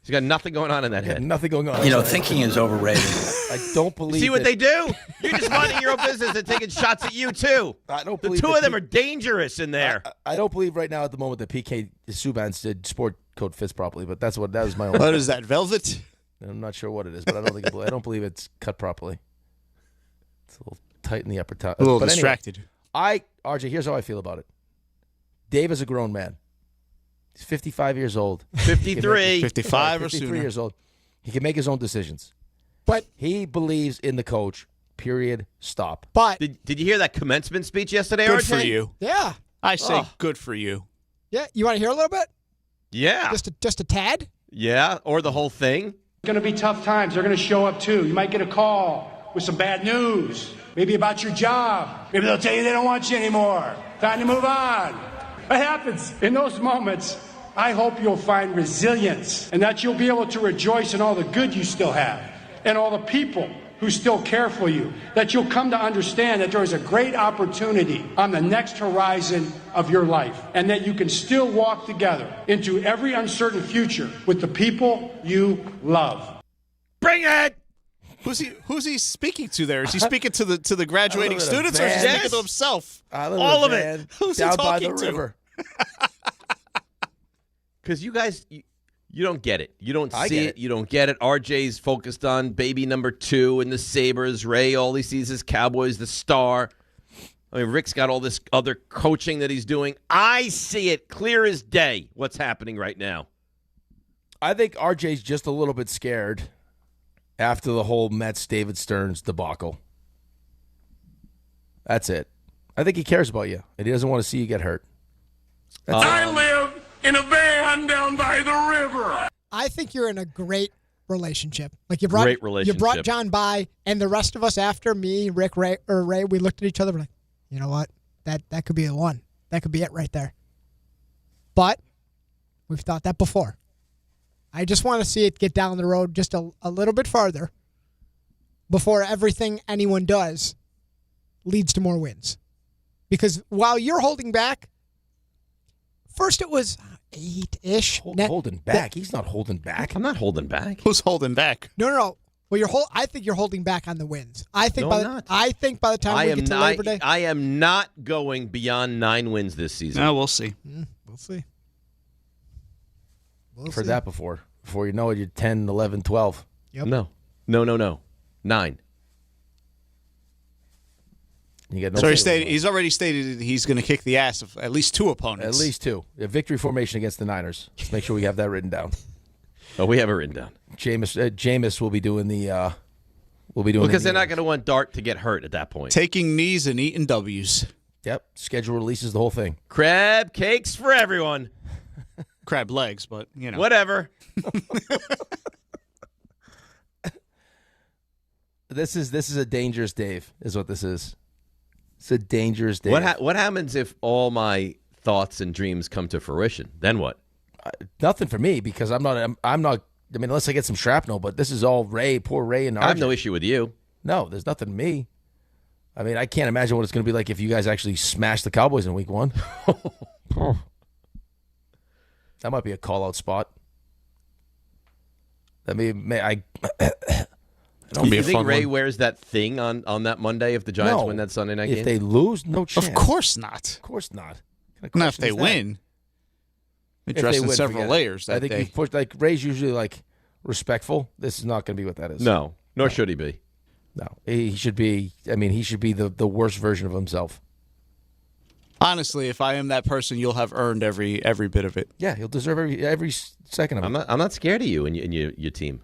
He's got nothing going on in that head. Nothing going on. Thinking is overrated. I don't believe. See what they do? You're just minding your own business and taking shots at you too. I don't the believe two of them are dangerous in there. I don't believe right now at the moment that PK Subban did sport code fits properly, but that was my own. What is that? Velvet? I'm not sure what it is, but I don't believe it's cut properly. It's a little tight in the upper top. A little but distracted. Anyway, RJ, here's how I feel about it. Dave is a grown man. He's 55 years old. 53. 55 or 53 sooner. years old. He can make his own decisions. But he believes in the coach. Period. Stop. But did you hear that commencement speech yesterday, Good RJ? for you. Yeah. I say good for you. Yeah. You want to hear a little bit? Yeah. Just a tad? Yeah, or the whole thing. It's going to be tough times. They're going to show up too. You might get a call with some bad news. Maybe about your job. Maybe they'll tell you they don't want you anymore. Time to move on. What happens in those moments? I hope you'll find resilience and that you'll be able to rejoice in all the good you still have and all the people who still care for you, that you'll come to understand that there is a great opportunity on the next horizon of your life and that you can still walk together into every uncertain future with the people you love. Bring it! Who's he speaking to there? Is he speaking to the graduating students or is he speaking to himself? All of it. Who's down he by talking the to? river. Because you guys, you don't get it. You don't I see get it. You don't get it. RJ's focused on baby number 2 and the Sabres. Ray, all he sees is Cowboys, the star. I mean, Rick's got all this other coaching that he's doing. I see it clear as day what's happening right now. I think RJ's just a little bit scared after the whole Mets David Stearns debacle. That's it. I think he cares about you, and he doesn't want to see you get hurt. I live in a van down by the river. I think you're in a great relationship. Like you brought Great relationship. You brought John by, and the rest of us after me, Rick, Ray, we looked at each other. We're like, you know what? That could be the one. That could be it right there. But we've thought that before. I just want to see it get down the road just a little bit farther before everything anyone does leads to more wins. Because while you're holding back, first it was 8-ish. Holding back? He's not holding back. I'm not holding back. Who's holding back? No. Well, I think you're holding back on the wins. I think No, I'm not. I think by the time we get to Labor Day, I am not going beyond 9 wins this season. No, we'll see. We'll see. I've heard that before. Before you know it, you're 10, 11, 12. Yep. No. 9. You get no So favor. he's already stated he's going to kick the ass of at least 2 opponents. At least 2. A victory formation against the Niners. Let's make sure we have that written down. Oh, we have it written down. Jameis will be doing the. Because they're not going to want Dart to get hurt at that point. Taking knees and eating W's. Yep. Schedule releases the whole thing. Crab cakes for everyone. Crab legs, but you know. Whatever. This is a dangerous Dave, is what this is. It's a dangerous Dave. What happens if all my thoughts and dreams come to fruition? Then what? nothing for me because I'm not. I mean, unless I get some shrapnel, but this is all Ray, poor Ray and RJ. I have no issue with you. No, there's nothing to me. I mean, I can't imagine what it's going to be like if you guys actually smash the Cowboys in week 1. That might be a call-out spot. That I Do you think Ray wears that thing on that Monday if the Giants win that Sunday night game? If they lose, no chance. Of course not. Of course not. Not if they win. They dress in several layers that I think day. Like Ray's usually like respectful. This is not going to be what that is. No, nor should he be. No, he should be. I mean, he should be the worst version of himself. Honestly, if I am that person, you'll have earned every bit of it. Yeah, he'll deserve every second of it. I'm not scared of you and your team.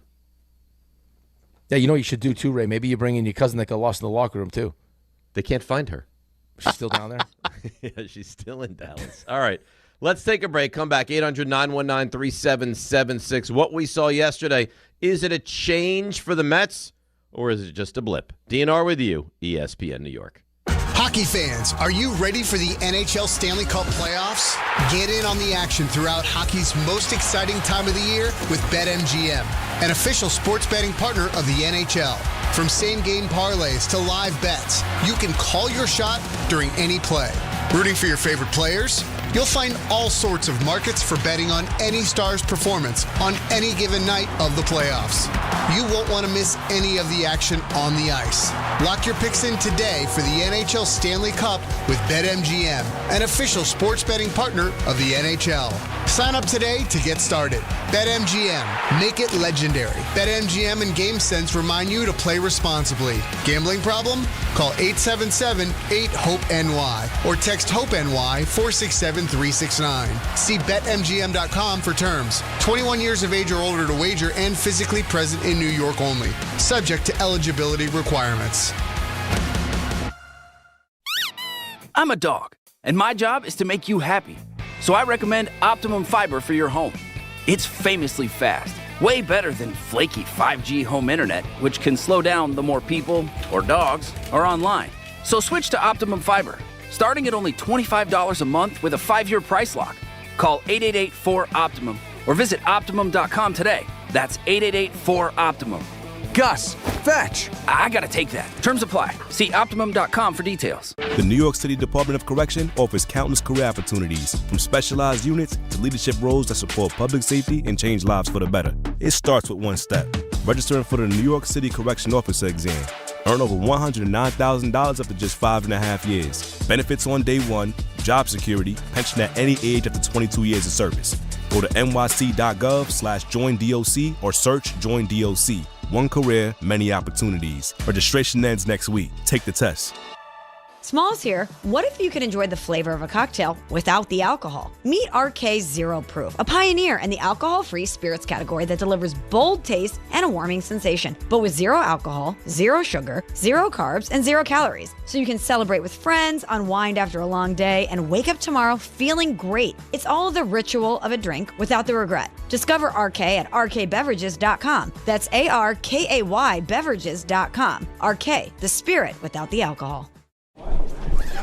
Yeah, you know what you should do too, Ray? Maybe you bring in your cousin that got lost in the locker room too. They can't find her. She's still down there? Yeah, she's still in Dallas. All right, let's take a break. Come back, 800-919-3776. What we saw yesterday, is it a change for the Mets or is it just a blip? DNR with you, ESPN New York. Hockey fans, are you ready for the NHL Stanley Cup playoffs? Get in on the action throughout hockey's most exciting time of the year with BetMGM, an official sports betting partner of the NHL. From same-game parlays to live bets, you can call your shot during any play. Rooting for your favorite players? You'll find all sorts of markets for betting on any star's performance on any given night of the playoffs. You won't want to miss any of the action on the ice. Lock your picks in today for the NHL Stanley Cup with BetMGM, an official sports betting partner of the NHL. Sign up today to get started. BetMGM. Make it legendary. BetMGM and GameSense remind you to play responsibly. Gambling problem? Call 877-8-HOPE-NY or text HOPE-NY 467-369. See BetMGM.com for terms. 21 years of age or older to wager and physically present in New York only. Subject to eligibility requirements. I'm a dog, and my job is to make you happy. So I recommend Optimum Fiber for your home. It's famously fast, way better than flaky 5G home internet, which can slow down the more people, or dogs, are online. So switch to Optimum Fiber, starting at only $25 a month with a 5-year price lock. Call 888-4-OPTIMUM or visit Optimum.com today. That's 888-4-OPTIMUM. Gus, fetch! I gotta take that. Terms apply. See Optimum.com for details. The New York City Department of Correction offers countless career opportunities, from specialized units to leadership roles that support public safety and change lives for the better. It starts with one step: registering for the New York City Correction Officer exam. Earn over $109,000 after just 5.5 years. Benefits on day one, job security, pension at any age after 22 years of service. Go to nyc.gov/joinDOC or search Join DOC. One career, many opportunities. Registration ends next week. Take the test. Smalls here. What if you could enjoy the flavor of a cocktail without the alcohol? Meet RK Zero Proof, a pioneer in the alcohol-free spirits category that delivers bold taste and a warming sensation, but with zero alcohol, zero sugar, zero carbs, and 0 calories. So you can celebrate with friends, unwind after a long day, and wake up tomorrow feeling great. It's all the ritual of a drink without the regret. Discover RK at rkbeverages.com. That's ARKAY beverages.com. RK, the spirit without the alcohol.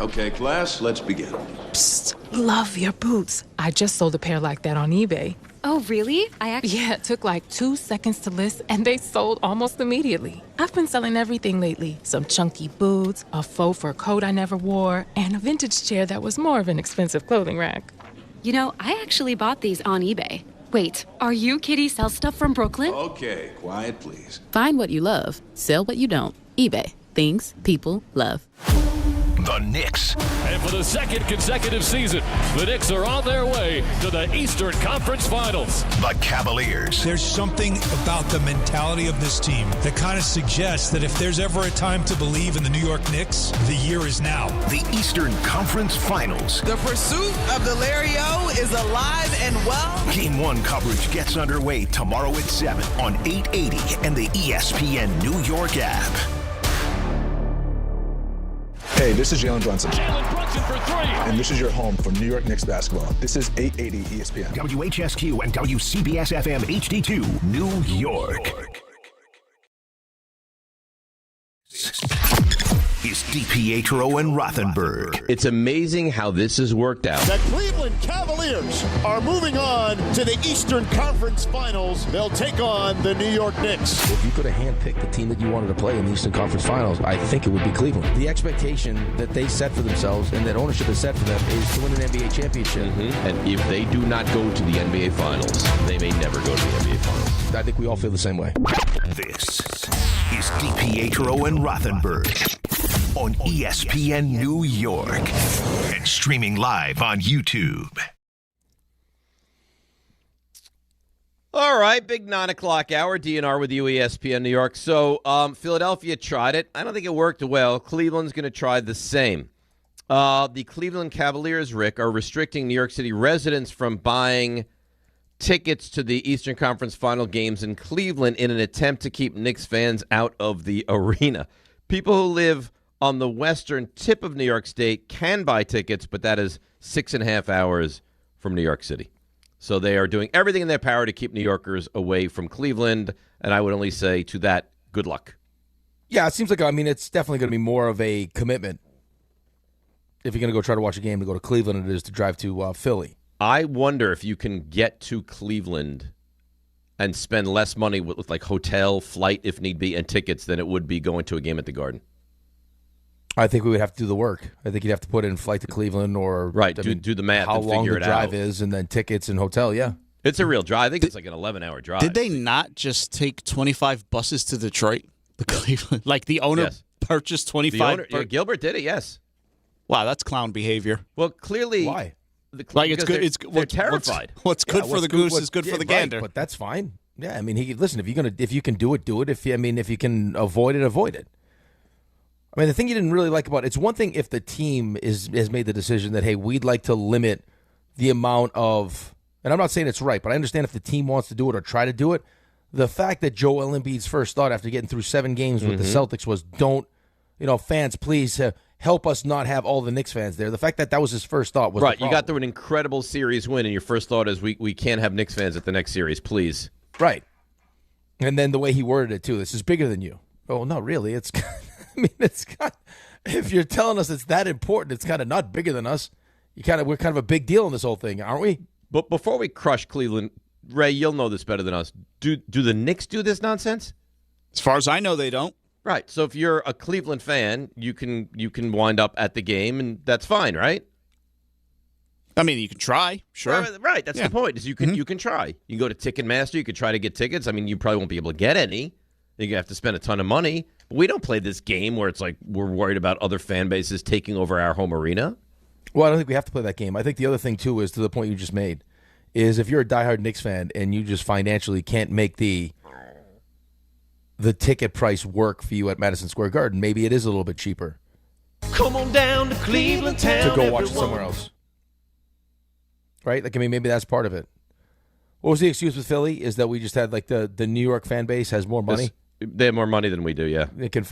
Okay, class, let's begin. Psst, love your boots. I just sold a pair like that on eBay. Oh, really? Yeah, it took like 2 seconds to list, and they sold almost immediately. I've been selling everything lately. Some chunky boots, a faux fur coat I never wore, and a vintage chair that was more of an expensive clothing rack. You know, I actually bought these on eBay. Wait, are you Kitty Sell Stuff from Brooklyn? Okay, quiet, please. Find what you love, sell what you don't. eBay. Things people love. The Knicks. And for the second consecutive season, the Knicks are on their way to the Eastern Conference Finals. The Cavaliers. There's something about the mentality of this team that kind of suggests that if there's ever a time to believe in the New York Knicks, the year is now. The Eastern Conference Finals. The pursuit of the Larry O is alive and well. Game 1 coverage gets underway tomorrow at 7 on 880 and the ESPN New York app. Hey, this is Jalen Brunson. Jalen Brunson for 3. And this is your home for New York Knicks basketball. This is 880 ESPN. WHSQ and WCBS FM HD2, New York. Is DiPietro and Rothenberg. It's amazing how this has worked out. The Cleveland Cavaliers are moving on to the Eastern Conference Finals. They'll take on the New York Knicks. If you could have handpicked the team that you wanted to play in the Eastern Conference Finals, I think it would be Cleveland. The expectation that they set for themselves and that ownership has set for them is to win an NBA championship. And if they do not go to the NBA Finals, they may never go to the NBA Finals. I think we all feel the same way. This is DiPietro and Rothenberg on ESPN New York and streaming live on YouTube. All right, big 9 o'clock hour, DNR with you, ESPN New York. So Philadelphia tried it. I don't think it worked well. Cleveland's going to try the same. The Cleveland Cavaliers, Rick, are restricting New York City residents from buying tickets to the Eastern Conference Final games in Cleveland in an attempt to keep Knicks fans out of the arena. People who live on the western tip of New York State can buy tickets, but that is 6.5 hours from New York City. So they are doing everything in their power to keep New Yorkers away from Cleveland, and I would only say to that, good luck. Yeah, it seems like, it's definitely going to be more of a commitment if you're going to go try to watch a game to go to Cleveland than it is to drive to Philly. I wonder if you can get to Cleveland and spend less money with like hotel, flight, if need be, and tickets than it would be going to a game at the Garden. I think we would have to do the work. I think you'd have to put in flight to Cleveland or do the math how and long figure the it out. drive is, and then tickets and hotel. Yeah, it's a real drive. I think it's like an 11-hour drive. Did they not just take 25 buses to Detroit? The Cleveland, like the owner purchased 25. Gilbert did it. Yes. Wow, that's clown behavior. Well, clearly, why? Like it's good. They're terrified. What's good for the goose is good for the gander. Right, but that's fine. Yeah, listen. If you can do it, do it. If you can avoid it, avoid it. The thing you didn't really like about it's one thing if the team has made the decision that, hey, we'd like to limit the amount of, and I'm not saying it's right, but I understand if the team wants to do it or try to do it. The fact that Joel Embiid's first thought after getting through 7 games with the Celtics was, fans, please help us not have all the Knicks fans there. The fact that was his first thought was right. You got through an incredible series win, and your first thought is we can't have Knicks fans at the next series, please. Right. And then the way he worded it, too, this is bigger than you. Oh, no, really, it's... if you're telling us it's that important, it's kind of not bigger than us. We're kind of a big deal in this whole thing, aren't we? But before we crush Cleveland, Ray, you'll know this better than us. Do the Knicks do this nonsense? As far as I know, they don't. Right. So if you're a Cleveland fan, you can wind up at the game, and that's fine, right? You can try, sure. Right. That's the point. Is you can try. You can go to Ticketmaster. You could try to get tickets. You probably won't be able to get any. You have to spend a ton of money. But we don't play this game where it's like we're worried about other fan bases taking over our home arena. Well, I don't think we have to play that game. I think the other thing, too, is to the point you just made, is if you're a diehard Knicks fan and you just financially can't make the ticket price work for you at Madison Square Garden, maybe it is a little bit cheaper. Come on down to Cleveland town to go watch it somewhere else. Right? Maybe that's part of it. What was the excuse with Philly? Is that we just had the New York fan base has more money? They have more money than we do, yeah. They can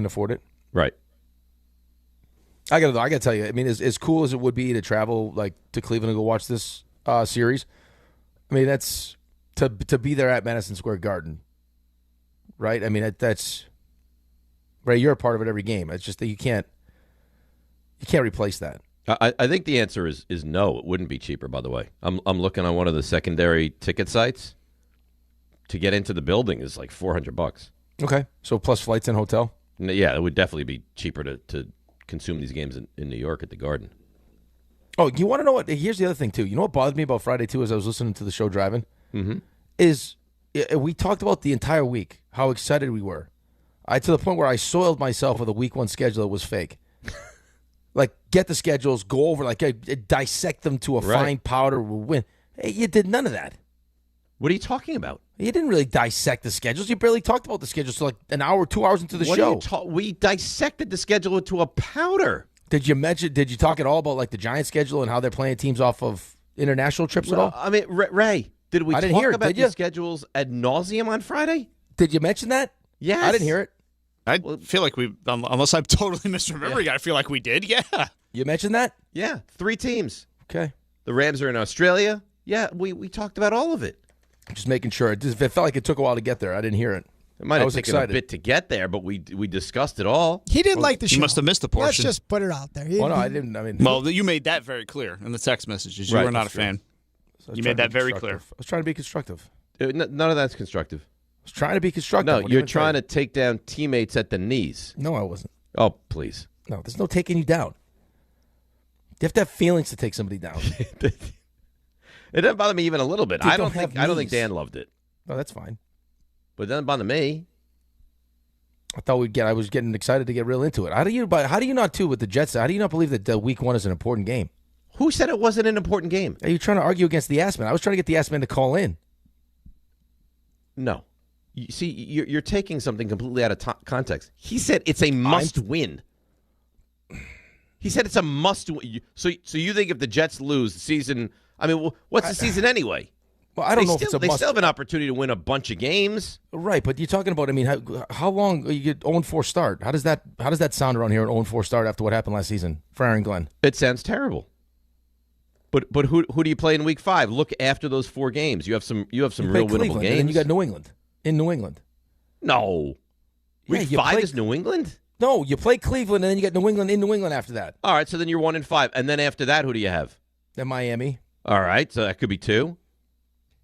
afford it. Right. I gotta tell you, as cool as it would be to travel to Cleveland and go watch this series, that's to be there at Madison Square Garden. Right? That's right, you're a part of it every game. It's just that you can't replace that. I think the answer is no. It wouldn't be cheaper, by the way. I'm looking on one of the secondary ticket sites. To get into the building is like $400. Okay, so plus flights and hotel? Yeah, it would definitely be cheaper to consume these games in New York at the Garden. Oh, you want to know what? Here's the other thing, too. You know what bothered me about Friday, too, as I was listening to the show driving? Mm-hmm. Is we talked about the entire week, how excited we were. To the point where I soiled myself with a week 1 schedule that was fake. Get the schedules, go over, dissect them to a fine powder, win. Hey, you did none of that. What are you talking about? You didn't really dissect the schedules. You barely talked about the schedules till an hour, 2 hours into the show. We dissected the schedule into a powder. Did you talk at all about the Giants schedule and how they're playing teams off of international trips at all? Ray, did we talk about the schedules ad nauseum on Friday? Did you mention that? Yes. I didn't hear it. I feel like we, unless I'm totally misremembering, I feel like we did. Yeah. You mentioned that? Yeah. 3 teams. Okay. The Rams are in Australia. Yeah, we talked about all of it. Just making sure. It felt like it took a while to get there. I didn't hear it. It might have taken a bit to get there, but we discussed it all. He didn't like the show. You must have missed a portion. Let's just put it out there. Well, no, I didn't. I mean, well, you made that very clear in the text messages. You were not a fan. So you made that very clear. I was trying to be constructive. None of that's constructive. I was trying to be constructive. No, you're trying to take down teammates at the knees. No, I wasn't. Oh, please. No, there's no taking you down. You have to have feelings to take somebody down. It doesn't bother me even a little bit. Dude, I don't think Dan loved it. No, that's fine. But it doesn't bother me. I was getting excited to get real into it. How do you not too with the Jets? How do you not believe that Week 1 is an important game? Who said it wasn't an important game? Are you trying to argue against the Assman? I was trying to get the Assman to call in. No. You see, you're taking something completely out of context. He said it's a must-win. He said it's a must-win. So you think if the Jets lose the season, I mean, what's the season anyway? Well, I don't know if it's a They must. still have an opportunity to win a bunch of games. Right, but you're talking about, I mean, how long you get 0-4 start? How does that sound around here, an 0-4 start after what happened last season for Aaron Glenn? It sounds terrible. But who do you play in Week 5? Look after those 4 games. You have some real winnable games. And then you got New England. In New England. No. Week 5 is New England? No, you play Cleveland, and then you get New England in New England after that. All right, so then you're 1-5. And then after that, who do you have? Then Miami. All right, so that could be 2.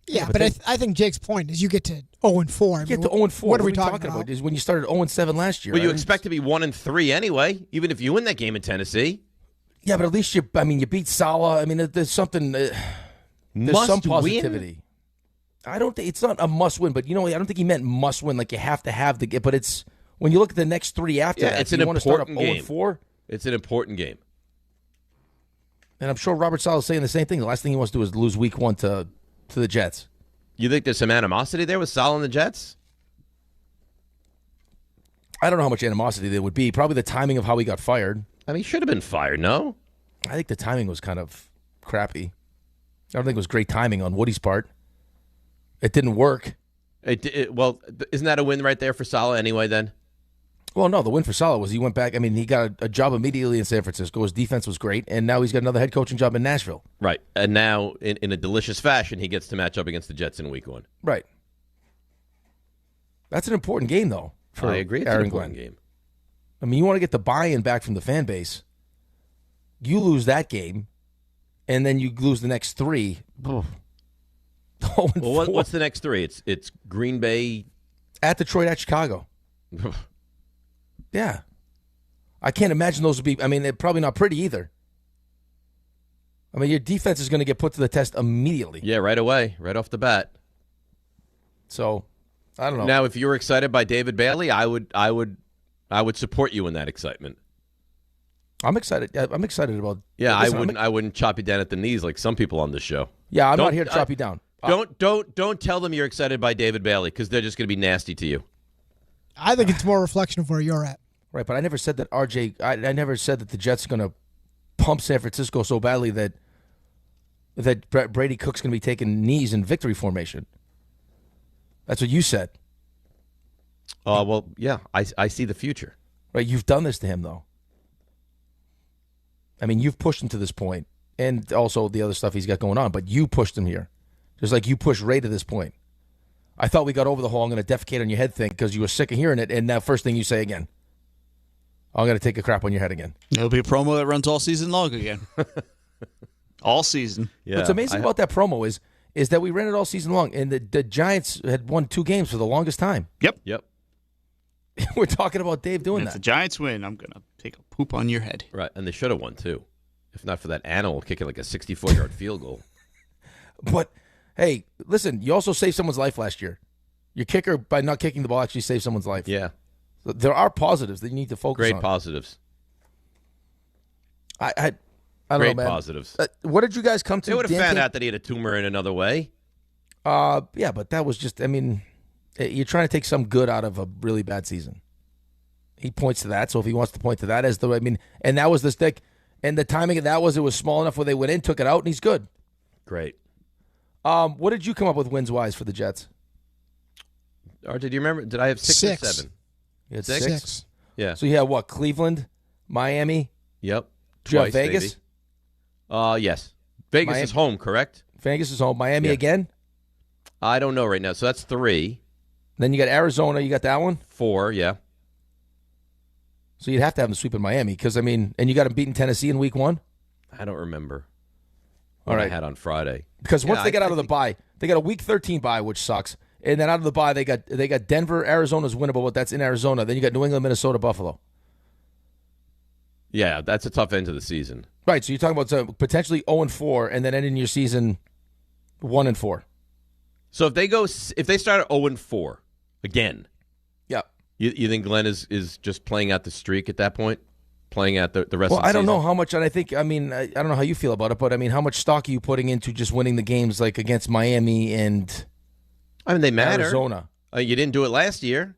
Yeah, but I think Jake's point is you get to 0-4. You get to 0-4. What are we talking about? Is when you started 0-7 last year. But you expect to be 1-3 anyway, even if you win that game in Tennessee. Yeah, but at least you beat Salah. I mean, there's something. There's some positivity. Win? I don't think it's not a must win, but I don't think he meant must win. Like you have to have the. But it's when you look at the next 3 after that. It's an important game. 0-4. It's an important game. And I'm sure Robert Saleh is saying the same thing. The last thing he wants to do is lose Week 1 to the Jets. You think there's some animosity there with Saleh and the Jets? I don't know how much animosity there would be. Probably the timing of how he got fired. I mean, he should have been fired, no? I think the timing was kind of crappy. I don't think it was great timing on Woody's part. It didn't work. Well, isn't that a win right there for Saleh anyway then? Well, no, the win for Saleh was he went back. I mean, he got a job immediately in San Francisco. His defense was great, and now he's got another head coaching job in Nashville. Right, and now in a delicious fashion, he gets to match up against the Jets in Week 1. Right. That's an important game, though. I agree. It's Aaron an important Glenn. game. I mean, you want to get the buy-in back from the fan base. You lose that game, and then you lose the next 3. Well, what's the next 3? It's Green Bay, at Detroit, at Chicago. Yeah, I can't imagine those would be. I mean, they're probably not pretty either. I mean, your defense is going to get put to the test immediately. Yeah, right away, right off the bat. So, I don't know. Now, if you were excited by David Bailey, I would support you in that excitement. I'm excited. I'm excited about. Yeah, listen, I wouldn't chop you down at the knees like some people on this show. Yeah, I'm not here to chop you down. Don't tell them you're excited by David Bailey because they're just going to be nasty to you. I think it's more a reflection of where you're at. Right, but I never said that RJ. I never said that the Jets are going to pump San Francisco so badly that Brady Cook's going to be taking knees in victory formation. That's what you said. Well, yeah, I see the future. Right, you've done this to him though. I mean, you've pushed him to this point, and also the other stuff he's got going on. But you pushed him here, just like you pushed Ray to this point. I thought we got over the whole "I'm going to defecate on your head" thing because you were sick of hearing it, and now first thing you say again, I'm going to take a crap on your head again. It'll be a promo that runs all season long again. All season. Yeah. What's amazing about that promo is that we ran it all season long, and the Giants had won 2 games for the longest time. Yep. We're talking about Dave doing If that. the Giants win, I'm going to take a poop on your head. Right, and they should have won too, if not for that animal kicking like a 64-yard field goal. But hey, listen, you also saved someone's life last year. Your kicker, by not kicking the ball, actually saved someone's life. Yeah. So there are positives that you need to focus on. Great positives. I don't Great know, man. positives. What did you guys come to? They would have found out that he had a tumor in another way. Yeah, but that was just, I mean, you're trying to take some good out of a really bad season. He points to that, so if he wants to point to that and that was the stick, and the timing of that was it was small enough where they went in, took it out, and he's good. Great. What did you come up with wins-wise for the Jets? RJ, do you remember? Did I have 6 or 7? You had 6? Yeah. So you had what? Cleveland, Miami? Yep. Did you have Twice, Vegas? Baby. Yes. Vegas is home, correct? Vegas is home. Miami again? I don't know right now. So that's 3. Then you got Arizona. You got that one? 4, yeah. So you'd have to have them sweeping Miami because, I mean, and you got them beating Tennessee in week 1? I don't remember All right. I had on Friday. Because once they get out of the bye, they got a week 13 bye, which sucks. And then out of the bye, they got Denver, Arizona's winnable, but that's in Arizona. Then you got New England, Minnesota, Buffalo. Yeah, that's a tough end to the season. Right, so you're talking about potentially 0-4 and then ending your season 1-4. So if they start at 0-4 again, yeah, you think Glenn is just playing out the streak at that point, playing out the rest of the season? Well, I don't know how much, and I don't know how you feel about it, but I mean, how much stock are you putting into just winning the games like against Miami and they matter. Arizona? You didn't do it last year.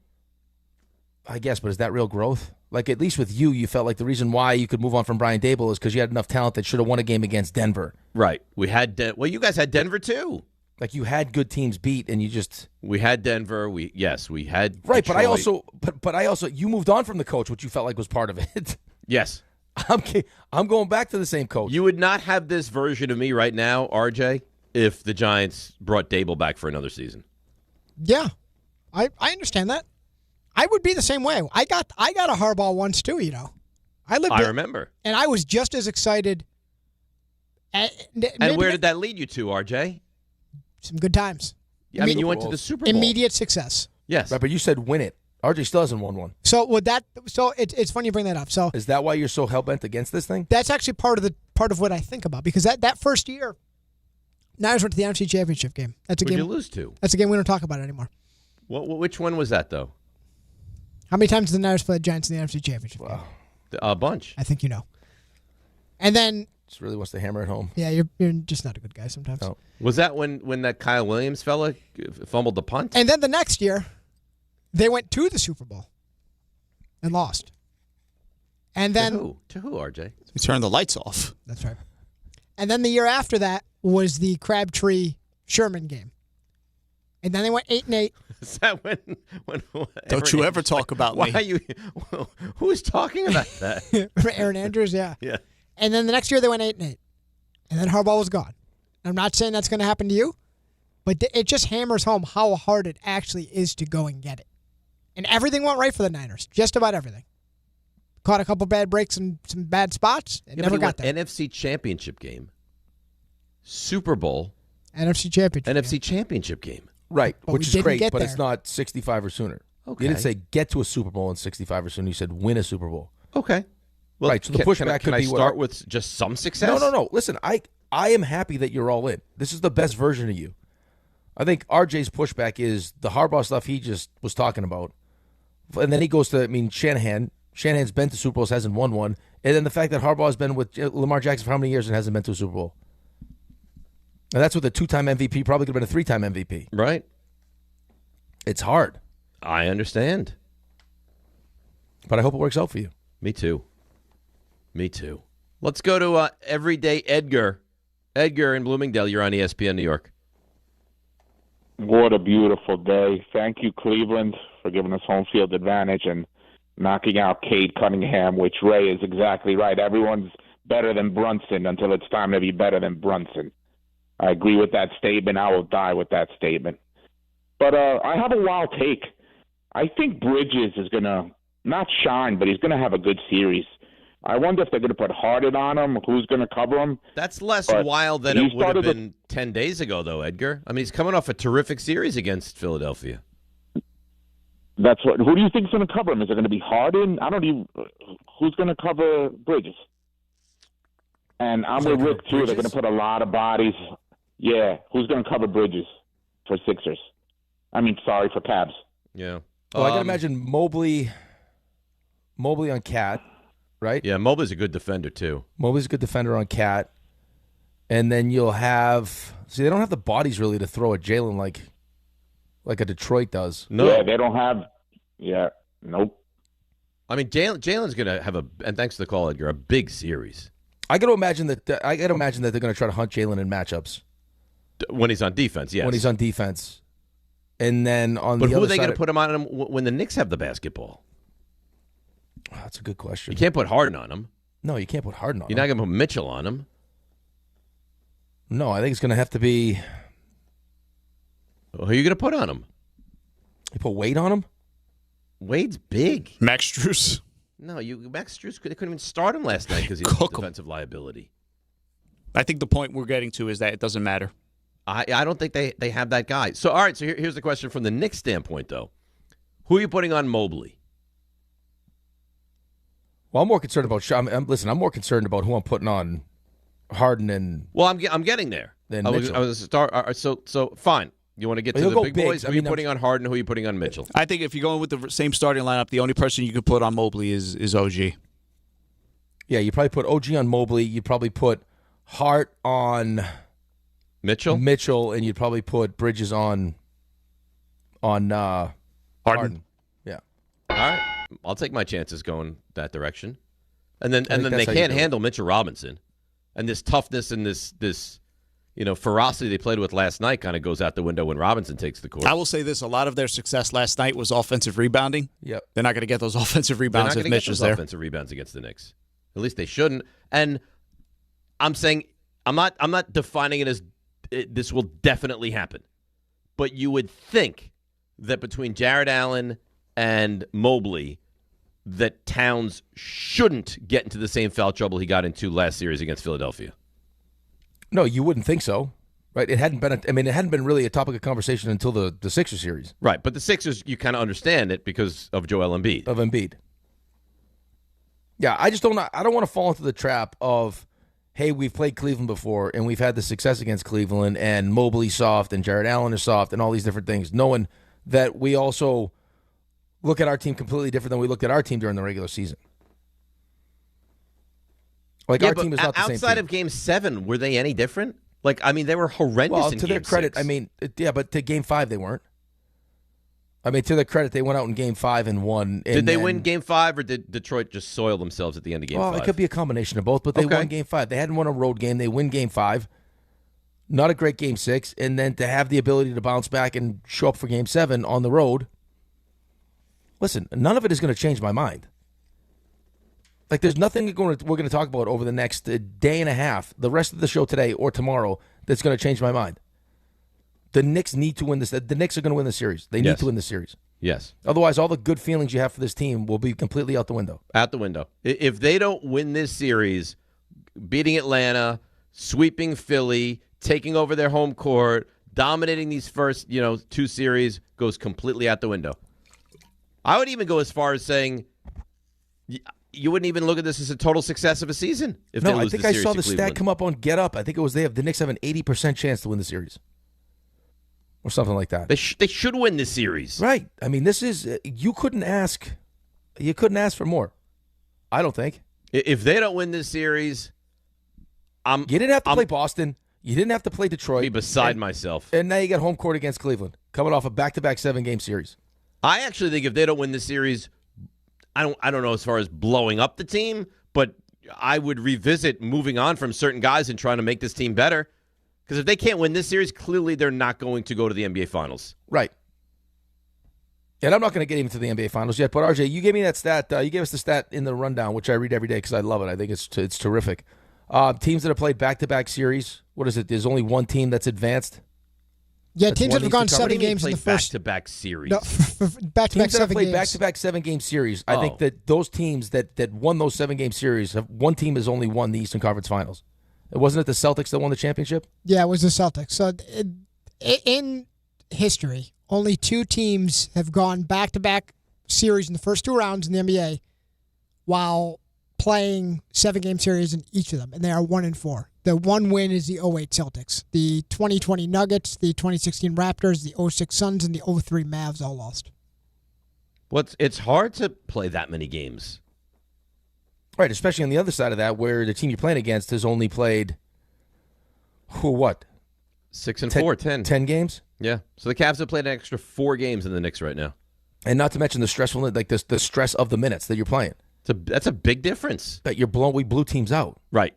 I guess, but is that real growth? Like, at least with you felt like the reason why you could move on from Brian Dable is because you had enough talent that should have won a game against Denver. Right. We had you guys had Denver too. Like, you had good teams beat, and you just we had Denver. We had right. Detroit. But I also you moved on from the coach, which you felt like was part of it. Yes. I'm going back to the same coach. You would not have this version of me right now, RJ, if the Giants brought Dable back for another season. Yeah, I understand that. I would be the same way. I got a Harbaugh once too. I remember, and I was just as excited. And where did that lead you to, RJ? Some good times. I mean, you went to the Super Bowl. Immediate success. Yes, right, but you said win it. RJ still hasn't won one. So it's funny you bring that up. So is that why you're so hell bent against this thing? That's actually part of what I think about because that first year, Niners went to the NFC Championship game. That's a game you lose to. That's a game we don't talk about anymore. Which one was that though? How many times did the Niners play the Giants in the NFC Championship game? A bunch. I think you know. And then just really wants to hammer it home. Yeah, you're just not a good guy sometimes. No. Was that when that Kyle Williams fella fumbled the punt? And then the next year, they went to the Super Bowl and lost. And then to who, RJ? We turned the lights off. That's right. And then the year after that was the Crabtree Sherman game. And then they went 8-8. Is that when Don't you ever talk about why me. Are you, who's talking about that? Aaron Andrews, yeah. Yeah. And then the next year they went 8-8. And then Harbaugh was gone. I'm not saying that's going to happen to you, but it just hammers home how hard it actually is to go and get it. And everything went right for the Niners. Just about everything. Caught a couple bad breaks in some bad spots. And never got there. NFC Championship game. Super Bowl. NFC Championship game. Right, But which we is great, didn't get but there. it's not 65 or sooner. Okay. You didn't say get to a Super Bowl in 65 or sooner. You said win a Super Bowl. Okay. Well, right, so the pushback can could I be start with just some success? No. Listen, I am happy that you're all in. This is the best version of you. I think RJ's pushback is the Harbaugh stuff he just was talking about. And then he goes to, Shanahan. Shanahan's been to Super Bowls, hasn't won one. And then the fact that Harbaugh's been with Lamar Jackson for how many years and hasn't been to a Super Bowl? And that's with a 2-time MVP, probably could have been a 3-time MVP. Right. It's hard. I understand. But I hope it works out for you. Me too. Let's go to Everyday Edgar. Edgar in Bloomingdale, you're on ESPN New York. What a beautiful day. Thank you, Cleveland, for giving us home field advantage and knocking out Cade Cunningham, which Ray is exactly right. Everyone's better than Brunson until it's time to be better than Brunson. I agree with that statement. I will die with that statement. But I have a wild take. I think Bridges is going to not shine, but he's going to have a good series. I wonder if they're going to put Harden on him, who's going to cover him. That's less wild than it would have been 10 days ago, though, Edgar. I mean, he's coming off a terrific series against Philadelphia. That's what. Who do you think is going to cover him? Is it going to be Harden? Who's going to cover Bridges? And I'm with Rick, too. They're going to put a lot of bodies. Yeah, who's going to cover Bridges for Sixers? For Cavs. Yeah. Well, I can imagine Mobley on Cat, right? Yeah, Mobley's a good defender, too. Mobley's a good defender on Cat. And then you'll have... See, they don't have the bodies, really, to throw at Jalen like a Detroit does. No. Yeah, they don't have... Yeah, nope. I mean, Jalen's going to have and thanks to the call, Edgar, a big series. I got to imagine that they're going to try to hunt Jalen in matchups. When he's on defense, yes. When he's on defense. And then on but the who other are they side... going to put him on him when the Knicks have the basketball? Oh, that's a good question. You can't put Harden on him. No, you can't put Harden on You're not going to put Mitchell on him. No, I think it's going to have to be... Well, who are you going to put on him? You put Wade on him? Wade's big. Max Strus. No, Max Strus couldn't even start him last night because he was a defensive liability. I think the point we're getting to is that it doesn't matter. I don't think they have that guy. So, all right, so here's the question from the Knicks standpoint, though. Who are you putting on Mobley? Well, I'm more concerned about I'm more concerned about who I'm putting on Harden and Well, I'm getting there. So fine. You want to get to the big boys? Who are you putting on Harden? Who are you putting on Mitchell? I think if you're going with the same starting lineup, the only person you could put on Mobley is OG. Yeah, you probably put OG on Mobley. You probably put Hart on Mitchell, and you'd probably put Bridges on Harden. Yeah. All right. I'll take my chances going that direction. And then they can't handle Mitchell Robinson. And this toughness and this ferocity they played with last night kind of goes out the window when Robinson takes the court. I will say this. A lot of their success last night was offensive rebounding. Yep. They're not going to get those offensive rebounds if Mitch is there. Offensive rebounds against the Knicks. At least they shouldn't. And I'm saying I'm not defining it as this will definitely happen. But you would think that between Jared Allen and Mobley that Towns shouldn't get into the same foul trouble he got into last series against Philadelphia. No, you wouldn't think so, right? It hadn't been really a topic of conversation until the Sixers series. Right, but the Sixers, you kind of understand it because of Joel Embiid. Of Embiid. Yeah, I don't want to fall into the trap of, hey, we've played Cleveland before and we've had the success against Cleveland and Mobley's soft and Jared Allen is soft and all these different things, knowing that we also look at our team completely different than we looked at our team during the regular season. Our team is not the same team. Outside of Game 7, were they any different? They were horrendous in Game 6. To their credit, but to Game 5 they weren't. To their credit, they went out in Game 5 and won. Did they win Game 5, or did Detroit just soil themselves at the end of Game 5? Well, it could be a combination of both, but they won Game 5. They hadn't won a road game. They win Game 5. Not a great Game 6. And then to have the ability to bounce back and show up for Game 7 on the road. Listen, none of it is going to change my mind. There's nothing we're going to talk about over the next day and a half, the rest of the show today or tomorrow, that's going to change my mind. The Knicks need to win this. The Knicks are going to win the series. They need to win the series. Yes. Otherwise, all the good feelings you have for this team will be completely out the window. Out the window. If they don't win this series, beating Atlanta, sweeping Philly, taking over their home court, dominating these first, 2 series, goes completely out the window. I would even go as far as saying you wouldn't even look at this as a total success of a season if they lose the series. I saw the stat come up on Get Up. I think it was the Knicks have an 80% chance to win the series. Or something like that. They should win this series. Right. This is you couldn't ask for more. I don't think. If they don't win this series, you didn't have to play Boston. You didn't have to play Detroit. Be beside myself. And now you got home court against Cleveland, coming off a back-to-back 7-game series. I actually think if they don't win this series, I don't know as far as blowing up the team, but I would revisit moving on from certain guys and trying to make this team better. Because if they can't win this series, clearly they're not going to go to the NBA Finals. Right. And I'm not going to get even to the NBA Finals yet, but RJ, you gave me that stat. You gave us the stat in the rundown, which I read every day because I love it. I think it's terrific. Teams that have played back-to-back series, what is it? There's only one team that's advanced? Yeah, teams that have gone 7 games in the first back-to-back series. No, back-to-back teams that have 7 played games. back-to-back 7-game series. I think that those teams that won those 7-game series, one team has only won the Eastern Conference Finals. Wasn't it the Celtics that won the championship? Yeah, it was the Celtics. So in history, only 2 teams have gone back-to-back series in the first 2 rounds in the NBA while playing 7-game series in each of them, and they are 1-4. The one win is the 2008 Celtics. The 2020 Nuggets, the 2016 Raptors, the 2006 Suns, and the 2003 Mavs all lost. Well, it's hard to play that many games. Right, especially on the other side of that, where the team you're playing against has only played, 6 and 4, 10. 10 games? Yeah. So the Cavs have played an extra 4 games in the Knicks right now. And not to mention the stressfulness, the stress of the minutes that you're playing. That's a big difference. That we blew teams out. Right.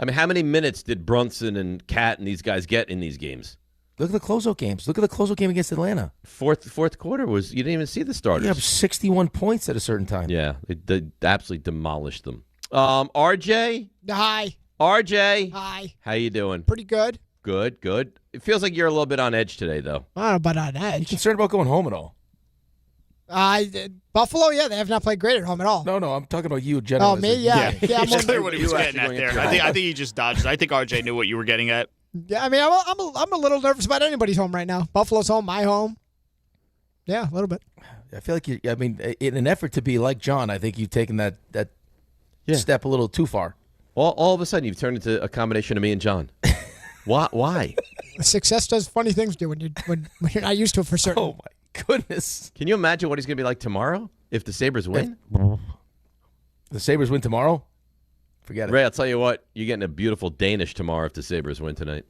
How many minutes did Brunson and Cat and these guys get in these games? Look at the closeout games. Look at the closeout game against Atlanta. Fourth quarter you didn't even see the starters. You have 61 points at a certain time. Yeah, they absolutely demolished them. RJ? Hi. RJ? Hi. How you doing? Pretty good. Good. It feels like you're a little bit on edge today, though. I don't know about on edge. You concerned about going home at all? Buffalo, yeah, they have not played great at home at all. No, I'm talking about you, generally. Oh, me, yeah. It's clear what he was getting at there. I think he just dodged it. I think RJ knew what you were getting at. Yeah, I mean, I'm a little nervous about anybody's home right now. Buffalo's home, my home. Yeah, a little bit. I feel like in an effort to be like John, I think you've taken that step a little too far. All of a sudden, you've turned into a combination of me and John. Why? Success does funny things to you when you're not used to it for certain. Oh, my goodness. Can you imagine what he's going to be like tomorrow if the Sabres win? The Sabres win tomorrow? Forget it. Ray, I'll tell you what. You're getting a beautiful Danish tomorrow if the Sabres win tonight.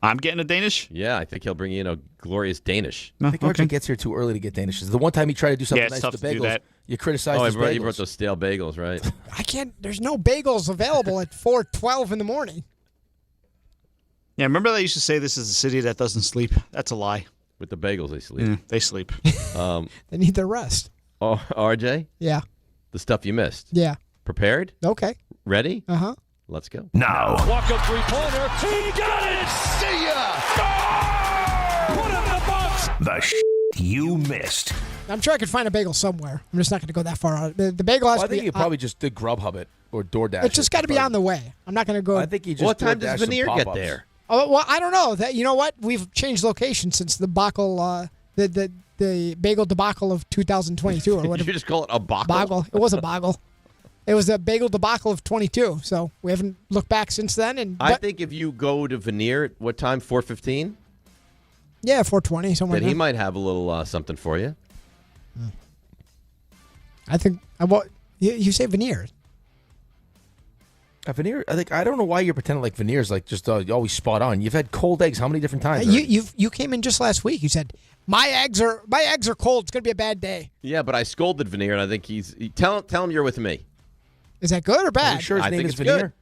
I'm getting a Danish? Yeah, I think he'll bring you in a glorious Danish. I think RJ gets here too early to get Danish. The one time he tried to do something nice with the bagels, you criticized his bagels. He brought those stale bagels, right? I can't. There's no bagels available at 4:12 in the morning. Yeah, remember they used to say this is a city that doesn't sleep? That's a lie. With the bagels, they sleep. They sleep. They need their rest. Oh, RJ? Yeah. The stuff you missed. Yeah. Prepared? Okay. Ready? Uh-huh. Let's go. Now. Walk-up three-pointer. He got it! See ya! Score! Put it in the box! The you missed. I'm sure I could find a bagel somewhere. I'm just not going to go that far out. The bagel has to be... I think you probably just did Grubhub it or DoorDash. It's just got to be on the way. I'm not going to go... I think you just What time does Veneer get there? Oh, well, I don't know. You know what? We've changed location since the debacle, the bagel debacle of 2022 or whatever. Did you just call it a boggle? Boggle. It was a boggle. It was a bagel debacle of 22. So we haven't looked back since then. I think if you go to Veneer at what time? 4:15. Yeah, 4:20 somewhere. Then he might have a little something for you. I think. You say Veneer. A Veneer. I don't know why you're pretending like Veneer's like just always spot on. You've had cold eggs how many different times? You came in just last week. You said my eggs are cold. It's gonna be a bad day. Yeah, but I scolded Veneer, and I think tell him you're with me. Is that good or bad? Are you sure his name is Veneer? Good.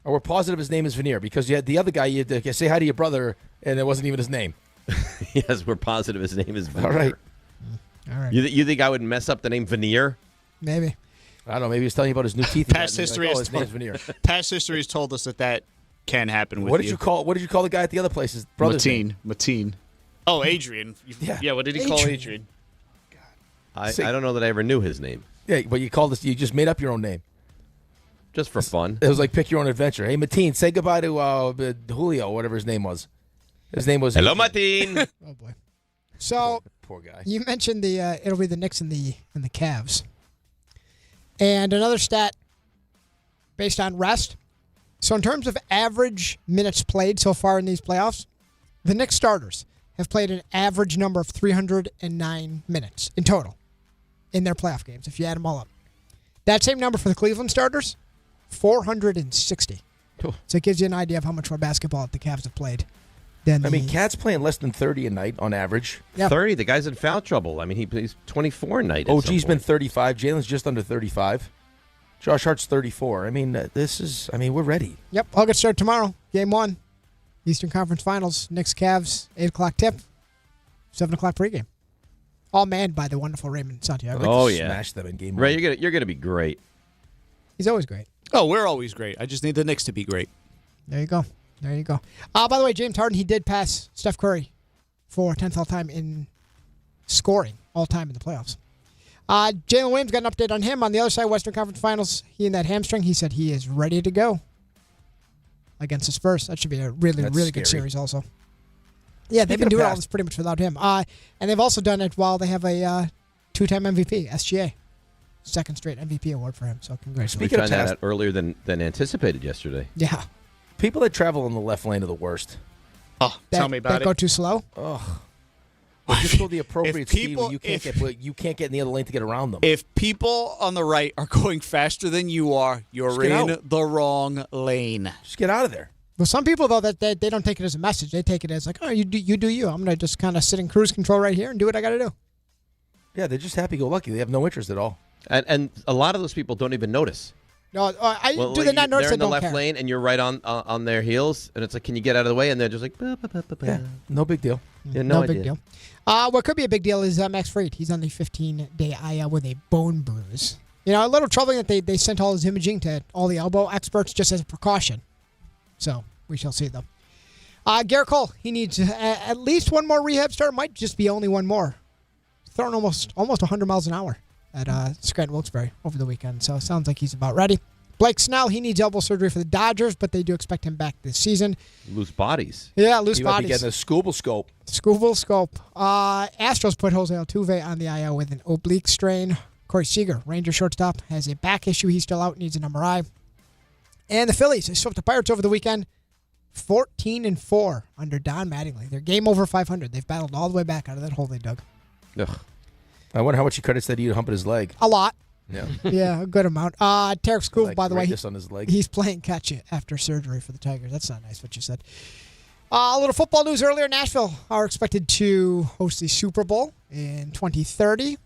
Or we're positive his name is Veneer because you had the other guy. You had to say hi to your brother, and it wasn't even his name. Yes, we're positive his name is Veneer. All right. You think I would mess up the name Veneer? Maybe. I don't know. Maybe he's telling you about his new teeth. Past history his name's Veneer. Past history has told us that can happen with What did you call the guy at the other place? His brother's name? Mateen. Oh, Adrian. Yeah. What did he call Adrian? I don't know that I ever knew his name. Yeah, but you called this. You just made up your own name. Just for fun. It was like pick your own adventure. Hey, Mateen, say goodbye to Julio, whatever his name was. His name was. Hello, Mateen. Oh boy. So poor guy. You mentioned it'll be the Knicks and the Cavs. And another stat based on rest. So in terms of average minutes played so far in these playoffs, the Knicks starters have played an average number of 309 minutes in total in their playoff games, if you add them all up. That same number for the Cleveland starters, 460. Cool. So it gives you an idea of how much more basketball the Cavs have played. Cat's playing less than 30 a night on average. Yep. 30? The guy's in foul trouble. I mean, he plays 24 a night. OG's been 35. Jalen's just under 35. Josh Hart's 34. I mean, we're ready. Yep, I'll get started tomorrow. Game 1, Eastern Conference Finals. Knicks Cavs, 8 o'clock tip, 7 o'clock pregame. All manned by the wonderful Raymond Santiago. Smash them in game 1. Ray, you're gonna be great. He's always great. Oh, we're always great. I just need the Knicks to be great. There you go. By the way, James Harden, he did pass Steph Curry for 10th all-time in scoring all-time in the playoffs. Jalen Williams got an update on him on the other side, Western Conference Finals. He and that hamstring, he said he is ready to go against the Spurs. That should be a really good series also. Yeah, they've been doing all this pretty much without him. And they've also done it while they have a two-time MVP, SGA. Second straight MVP award for him, so congratulations. We found that out earlier than anticipated yesterday. Yeah. People that travel in the left lane are the worst. Oh, tell me about it. That go too slow? Oh. Well, just go the appropriate speed where you can't get in the other lane to get around them. If people on the right are going faster than you are, you're in the wrong lane. Just get out of there. Well, some people, though, that they don't take it as a message. They take it as like, oh, you do you. I'm going to just kind of sit in cruise control right here and do what I got to do. Yeah, they're just happy-go-lucky. They have no interest at all. And a lot of those people don't even notice. No, do they not notice? They're in the left lane, and you're right on their heels, and it's like, can you get out of the way? And they're just like, yeah, no big deal. Yeah, no big deal. What could be a big deal is Max Fried. He's on the 15-day IL with a bone bruise. You know, a little troubling that they sent all his imaging to all the elbow experts just as a precaution. So we shall see, though. Garrett Cole, he needs at least one more rehab start. Might just be only one more. throwing almost 100 miles an hour at Scranton Wilkes-Barre over the weekend. So it sounds like he's about ready. Blake Snell, he needs elbow surgery for the Dodgers, but they do expect him back this season. Loose bodies. Yeah, loose He bodies. might be getting a Scooble scope. Astros put Jose Altuve on the IL with an oblique strain. Corey Seager, Ranger shortstop, has a back issue. He's still out, needs an MRI. And the Phillies, they swept the Pirates over the weekend, 14-4 under Don Mattingly. They're game over 500. They've battled all the way back out of that hole they dug. Ugh. I wonder how much he credits that he humping his leg. A lot. Yeah. Yeah, a good amount. Tarek Skubal, by the way, on his leg. he's playing catch after surgery for the Tigers. That's not nice what you said. A little football news earlier. Nashville are expected to host the Super Bowl in 2030.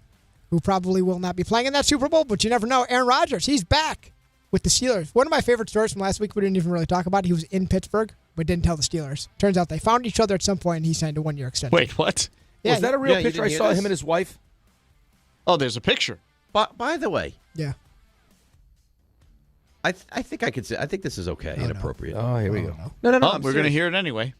Who probably will not be playing in that Super Bowl, but you never know. Aaron Rodgers, he's back with the Steelers. One of my favorite stories from last week we didn't even really talk about. He was in Pittsburgh, but didn't tell the Steelers. Turns out they found each other at some point, and he signed a 1-year extension. Wait, what? Yeah, Was that a real picture? I saw him and his wife. Oh, there's a picture. By the way. Yeah. I think I could say. I think this is okay and appropriate. Oh, here we go. No. Oh, we're going to hear it anyway.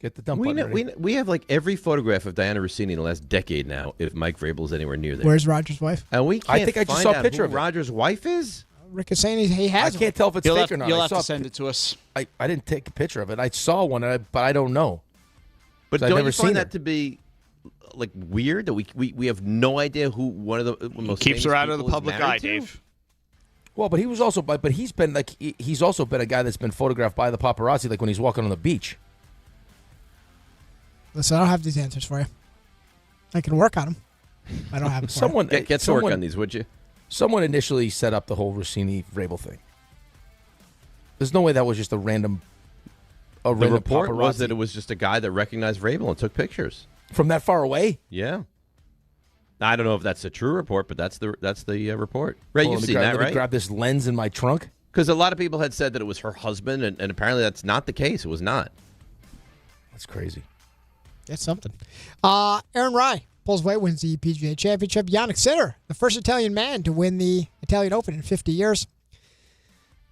Get the dump We button ready. we have like every photograph of Diana Rossini in the last decade now. If Mike Vrabel is anywhere near there, Where's Rodgers' wife? and we can't I think I just find saw a out picture who of it. Rodgers' wife is. Rick is saying he I has can't tell if it's You'll fake have, or not. you'll I have saw to send it to us. I didn't take a picture of it. I saw one, but I don't know. But 'Cause I've don't never you seen find her. that to be like weird that we have no idea who one of the most Keeps famous her out of the people is public married eye, to? Dave. Well, but he was also, but he's been like he's also been a guy that's been photographed by the paparazzi, like when he's walking on the beach. Listen, I don't have these answers for you. I can work on them. I don't have them for Someone Get to work on these, would you? Someone initially set up the whole Rossini Vrabel thing. There's no way that was just a random. The random report was paparazzi. that it was just a guy that recognized Vrabel and took pictures from that far away. Yeah. I don't know if that's a true report, but that's the report. Ray, you've seen that, Let right? me grab this lens in my trunk. Because a lot of people had said that it was her husband, and apparently that's not the case. It was not. That's crazy. That's something. Aaron Rai pulls away, wins the PGA Championship. Yannick Sinner, the first Italian man to win the Italian Open in 50 years.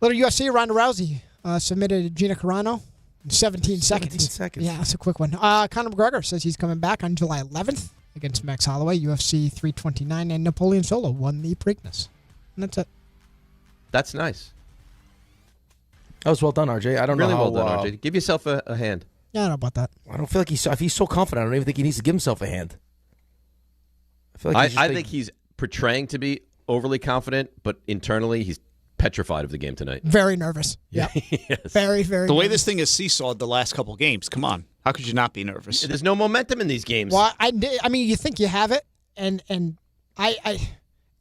Little UFC, Ronda Rousey submitted Gina Carano in 17 seconds. Yeah, that's a quick one. Conor McGregor says he's coming back on July 11th against Max Holloway, UFC 329, and Napoleon Solo won the Preakness. And that's it. That's nice. That was well done, RJ. I don't Really know how well done, RJ. Give yourself a hand. Yeah, I don't know about that. I don't feel like if he's so confident, I don't even think he needs to give himself a hand. I feel like I think he's portraying to be overly confident, but internally he's petrified of the game tonight. Very nervous. Yeah. Yes. Very, very The way nervous. this thing has seesawed the last couple games, come on. How could you not be nervous? There's no momentum in these games. Well, I mean, you think you have it, and I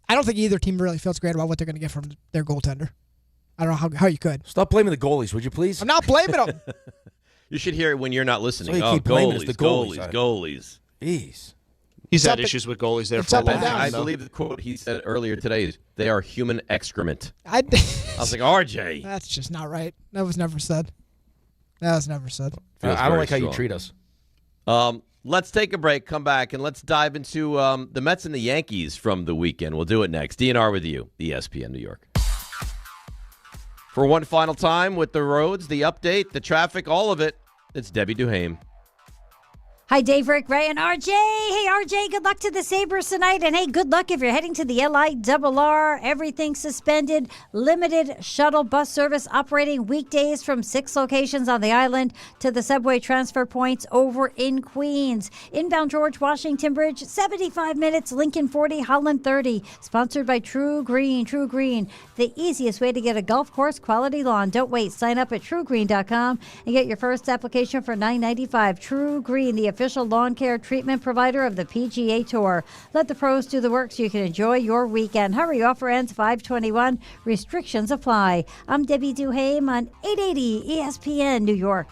don't think either team really feels great about what they're going to get from their goaltender. I don't know how you could. Stop blaming the goalies, would you please? I'm not blaming them. You should hear it when you're not listening. So you Oh, keep blaming us, goalies, the goalies. goalies. Jeez. He's It's had up issues with goalies there it's for a up long and down. time. I though. believe the quote he said earlier today is, "They are human excrement." I was like, RJ. That's just not right. That was never said. That was never said. Feels I don't very like how you strong. treat us. Let's take a break, come back, and let's dive into the Mets and the Yankees from the weekend. We'll do it next. DNR with you, ESPN New York. For one final time with the roads, the update, the traffic, all of it, it's Debbie Duhame. Hi, Dave, Rick, Ray, and RJ. Hey, RJ, good luck to the Sabres tonight. And hey, good luck if you're heading to the LIRR. Everything suspended. Limited shuttle bus service operating weekdays from 6 locations on the island to the subway transfer points over in Queens. Inbound George Washington Bridge, 75 minutes. Lincoln 40, Holland 30. Sponsored by True Green. True Green, the easiest way to get a golf course quality lawn. Don't wait. Sign up at truegreen.com and get your first application for $9.95. True Green, the official lawn care treatment provider of the PGA Tour. Let the pros do the work so you can enjoy your weekend. Hurry, offer ends 5/21. Restrictions apply. I'm Debbie Duhame on 880 ESPN New York.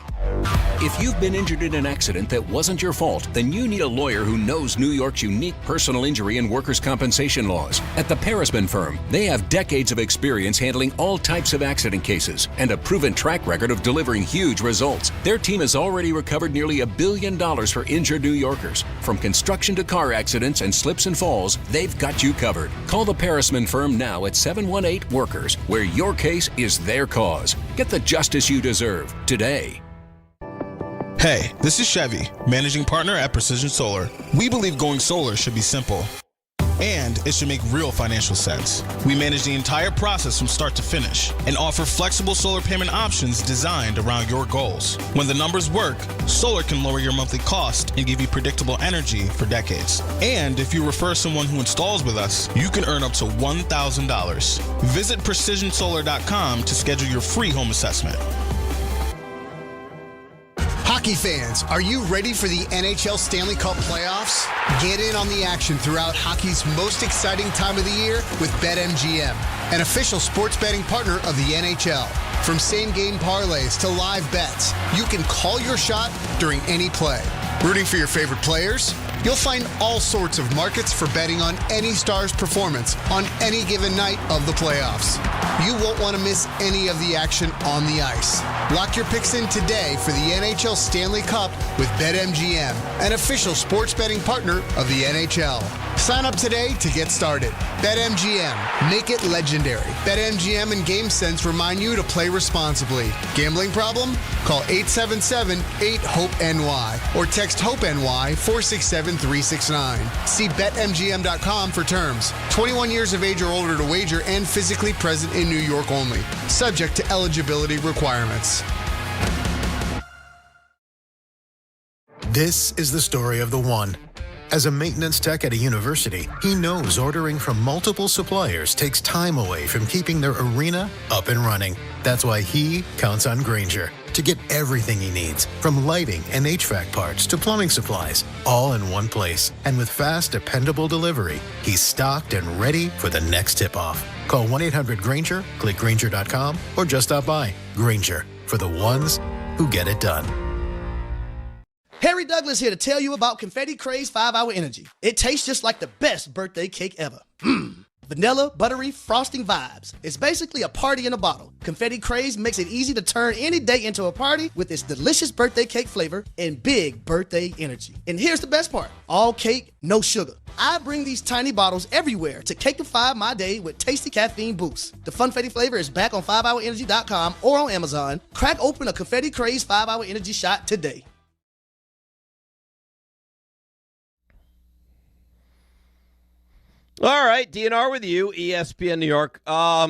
If you've been injured in an accident that wasn't your fault, then you need a lawyer who knows New York's unique personal injury and workers' compensation laws. At the Parisman Firm, they have decades of experience handling all types of accident cases and a proven track record of delivering huge results. Their team has already recovered nearly $1 billion for injured New Yorkers. From construction to car accidents and slips and falls, they've got you covered. Call the Parisman Firm now at 718-WORKERS, where your case is their cause. Get the justice you deserve today. Hey, this is Chevy, managing partner at Precision Solar. We believe going solar should be simple, and it should make real financial sense. We manage the entire process from start to finish and offer flexible solar payment options designed around your goals. When the numbers work, solar can lower your monthly cost and give you predictable energy for decades. And if you refer someone who installs with us, you can earn up to $1,000. Visit PrecisionSolar.com to schedule your free home assessment. Hockey fans, are you ready for the NHL Stanley Cup playoffs? Get in on the action throughout hockey's most exciting time of the year with BetMGM, an official sports betting partner of the NHL. From same-game parlays to live bets, you can call your shot during any play. Rooting for your favorite players? You'll find all sorts of markets for betting on any star's performance on any given night of the playoffs. You won't want to miss any of the action on the ice. Lock your picks in today for the NHL Stanley Cup with BetMGM, an official sports betting partner of the NHL. Sign up today to get started. BetMGM. Make it legendary. BetMGM and GameSense remind you to play responsibly. Gambling problem? Call 877-8-HOPE-NY or text HOPE-NY 467-369. See BetMGM.com for terms. 21 years of age or older to wager and physically present in New York only. Subject to eligibility requirements. This is the story of the one. As a maintenance tech at a university, he knows ordering from multiple suppliers takes time away from keeping their arena up and running. That's why he counts on Grainger to get everything he needs, from lighting and HVAC parts to plumbing supplies, all in one place. And with fast, dependable delivery, he's stocked and ready for the next tip-off. Call 1-800-GRAINGER, click Grainger.com, or just stop by. Grainger, for the ones who get it done. Harry Douglas here to tell you about Confetti Craze 5-Hour Energy. It tastes just like the best birthday cake ever. Vanilla, buttery, frosting vibes. It's basically a party in a bottle. Confetti Craze makes it easy to turn any day into a party with its delicious birthday cake flavor and big birthday energy. And here's the best part. All cake, no sugar. I bring these tiny bottles everywhere to cakeify my day with tasty caffeine boosts. The Funfetti flavor is back on 5hourenergy.com or on Amazon. Crack open a Confetti Craze 5-Hour Energy shot today. All right, DNR with you, ESPN New York. I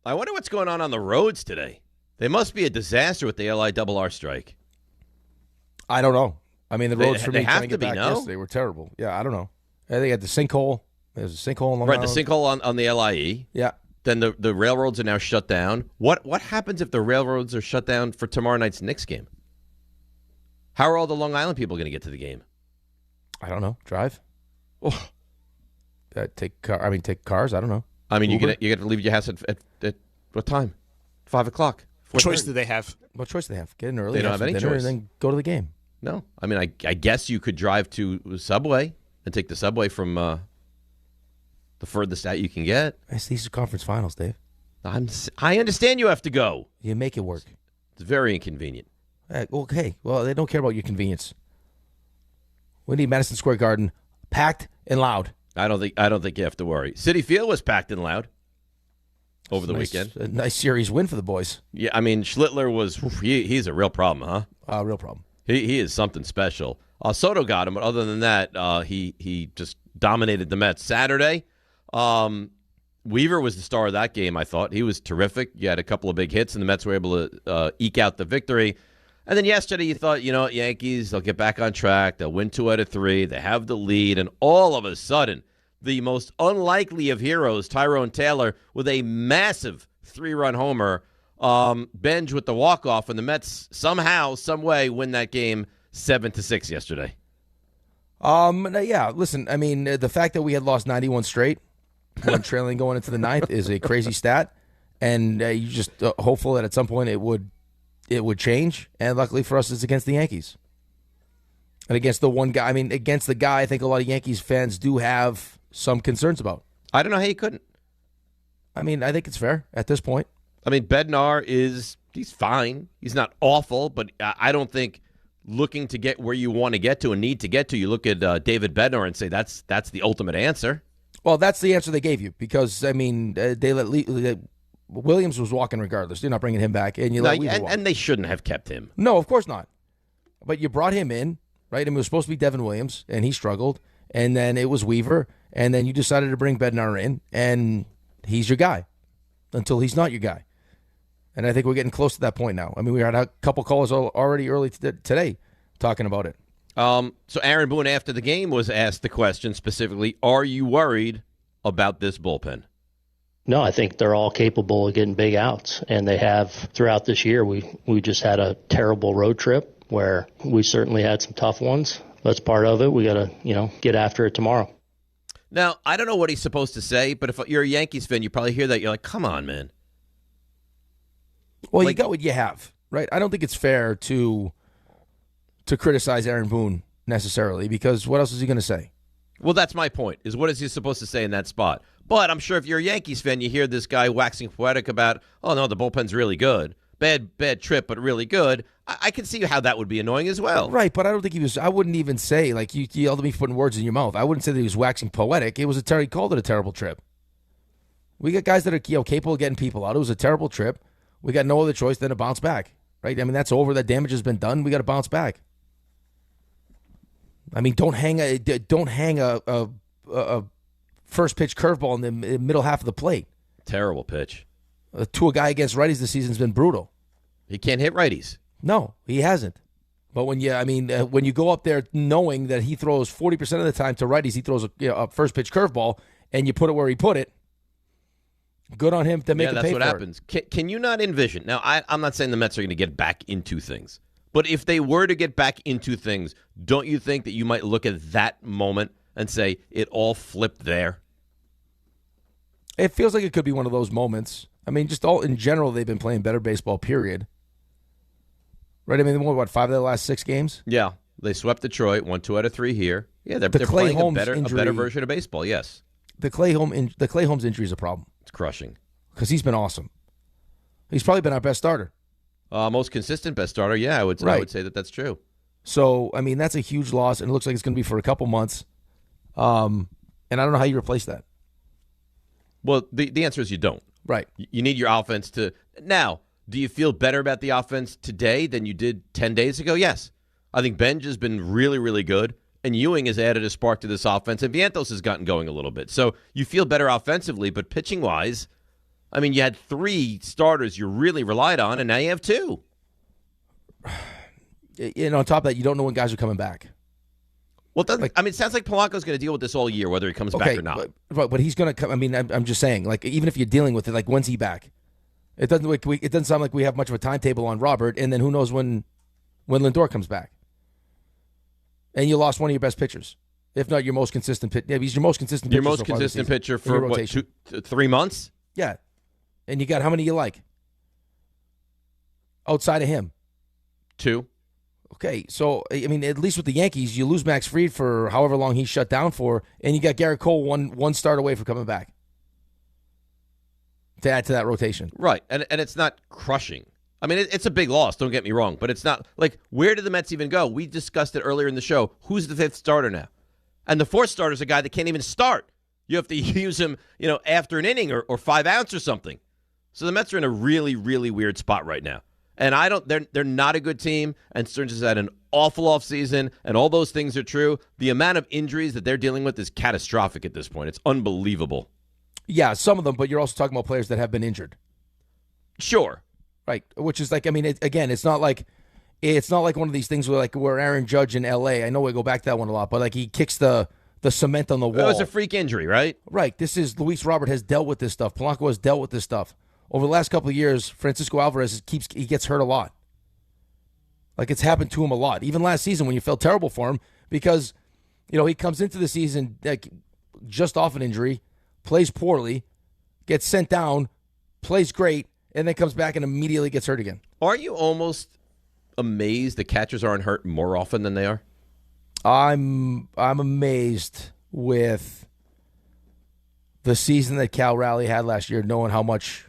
wonder what's going on the roads today. They must be a disaster with the LIRR strike. I don't know. I mean, the roads for me have trying to get back yesterday were terrible. Yeah, I don't know. They had the sinkhole. There's a sinkhole in Long Island. Right, the sinkhole on the LIE. Yeah. Then the railroads are now shut down. What happens if the railroads are shut down for tomorrow night's Knicks game? How are all the Long Island people going to get to the game? I don't know. Drive. Oh. Take cars. I don't know. I mean, you get to leave your house at what time? 5 o'clock. What choice do they have? What choice do they have? Get in early. They don't have any choice. And then go to the game. No, I mean, I guess you could drive to Subway and take the subway from the furthest out you can get. These are conference finals, Dave. I understand you have to go. You make it work. It's very inconvenient. Okay. Well, they don't care about your convenience. We need Madison Square Garden packed and loud. I don't think you have to worry. Citi Field was packed and loud over the weekend. A nice series win for the boys. Yeah, I mean, Schlittler was he's a real problem, huh? Real problem. He is something special. Soto got him, but other than that, he just dominated the Mets. Saturday, Weaver was the star of that game, I thought. He was terrific. You had a couple of big hits, and the Mets were able to eke out the victory. And then yesterday you thought, Yankees, they'll get back on track. They'll win 2 out of 3. They have the lead. And all of a sudden, the most unlikely of heroes, Tyrone Taylor, with a massive 3-run homer, Benj with the walk-off, and the Mets somehow, some way win that game 7-6 yesterday. Yeah, listen, I mean, the fact that we had lost 91 straight when trailing going into the 9th is a crazy stat. And you just hopeful that at some point it would change, and luckily for us, it's against the Yankees. And against the one guy, against the guy I think a lot of Yankees fans do have some concerns about. I don't know how you couldn't. I think it's fair at this point. Bednar he's fine. He's not awful, but I don't think looking to get where you want to get to and need to get to, you look at David Bednar and say that's the ultimate answer. Well, that's the answer they gave you because, they let Williams was walking regardless. They're not bringing him back, and let Weaver walk. And they shouldn't have kept him. No, of course not. But you brought him in, right? And it was supposed to be Devin Williams, and he struggled. And then it was Weaver, and then you decided to bring Bednar in, and he's your guy until he's not your guy. And I think we're getting close to that point now. I mean, we had a couple callers already early today talking about it. So Aaron Boone, after the game, was asked the question specifically, are you worried about this bullpen? No, I think they're all capable of getting big outs, and they have throughout this year. We just had a terrible road trip where we certainly had some tough ones. That's part of it. We got to, get after it tomorrow. Now, I don't know what he's supposed to say, but if you're a Yankees fan, you probably hear that. You're like, come on, man. Well, you got what you have, right? I don't think it's fair to criticize Aaron Boone necessarily, because what else is he going to say? Well, that's my point, is what is he supposed to say in that spot? But I'm sure if you're a Yankees fan, you hear this guy waxing poetic about, oh, no, the bullpen's really good. Bad trip, but really good. I can see how that would be annoying as well. Right, but I don't think he was. I wouldn't even say, like, you yelled at me for putting words in your mouth. I wouldn't say that he was waxing poetic. It was he called it a terrible trip. We got guys that are capable of getting people out. It was a terrible trip. We got no other choice than to bounce back, right? I mean, that's over. That damage has been done. We got to bounce back. I mean, don't hang a first pitch curveball in the middle half of the plate. Terrible pitch. To a guy against righties this season's been brutal. He can't hit righties. No, he hasn't. But when you go up there knowing that he throws 40% of the time to righties, he throws a first pitch curveball, and you put it where he put it. Good on him to make it pay for it. Yeah, that's what happens. Can you not envision? Now, I'm not saying the Mets are going to get back into things, but if they were to get back into things, don't you think that you might look at that moment and say it all flipped there? It feels like it could be one of those moments. I mean, just all in general, they've been playing better baseball, period. Right? I mean, they won, 5 of their last 6 games? Yeah. They swept Detroit, won 2 out of 3 here. Yeah, they're playing a better version of baseball, yes. The Clay Holmes injury is a problem. It's crushing. Because he's been awesome. He's probably been our best starter. Most consistent best starter, yeah, I would say that's true. So, I mean, that's a huge loss, and it looks like it's going to be for a couple months. And I don't know how you replace that. Well, the answer is you don't. Right. You need your offense to... Now, do you feel better about the offense today than you did 10 days ago? Yes. I think Benj has been really, really good, and Ewing has added a spark to this offense, and Vientos has gotten going a little bit. So you feel better offensively, but pitching-wise, I mean, you had 3 starters you really relied on, and now you have 2. On top of that, you don't know when guys are coming back. Well, it sounds like Polanco's going to deal with this all year, whether he comes back or not. But he's going to come. I mean, I'm just saying, like, even if you're dealing with it, like, when's he back? It doesn't sound like we have much of a timetable on Robert, and then who knows when Lindor comes back. And you lost one of your best pitchers, if not your most consistent pitcher. Yeah, he's your most consistent pitcher. Your most consistent pitcher for what, 3 months? Yeah. And you got how many you like? Outside of him? 2. Okay, so, I mean, at least with the Yankees, you lose Max Fried for however long he's shut down for, and you got Garrett Cole one start away from coming back to add to that rotation. Right, and it's not crushing. I mean, it's a big loss, don't get me wrong, but it's not, like, where did the Mets even go? We discussed it earlier in the show. Who's the 5th starter now? And the 4th starter is a guy that can't even start. You have to use him, after an inning or 5 outs or something. So the Mets are in a really, really weird spot right now. And they're not a good team, and Stearns has had an awful offseason, and all those things are true. The amount of injuries that they're dealing with is catastrophic at this point. It's unbelievable. Yeah, some of them, but you're also talking about players that have been injured. Sure. Right, which is like, I mean, it's not like one of these things where Aaron Judge in L.A., I know we go back to that one a lot, but like he kicks the cement on the wall. It was a freak injury, right? Right. This is Luis Robert has dealt with this stuff. Polanco has dealt with this stuff. Over the last couple of years, Francisco Alvarez he gets hurt a lot. Like, it's happened to him a lot. Even last season when you felt terrible for him because, he comes into the season just off an injury, plays poorly, gets sent down, plays great, and then comes back and immediately gets hurt again. Are you almost amazed that catchers aren't hurt more often than they are? I'm amazed with the season that Cal Raleigh had last year, knowing how much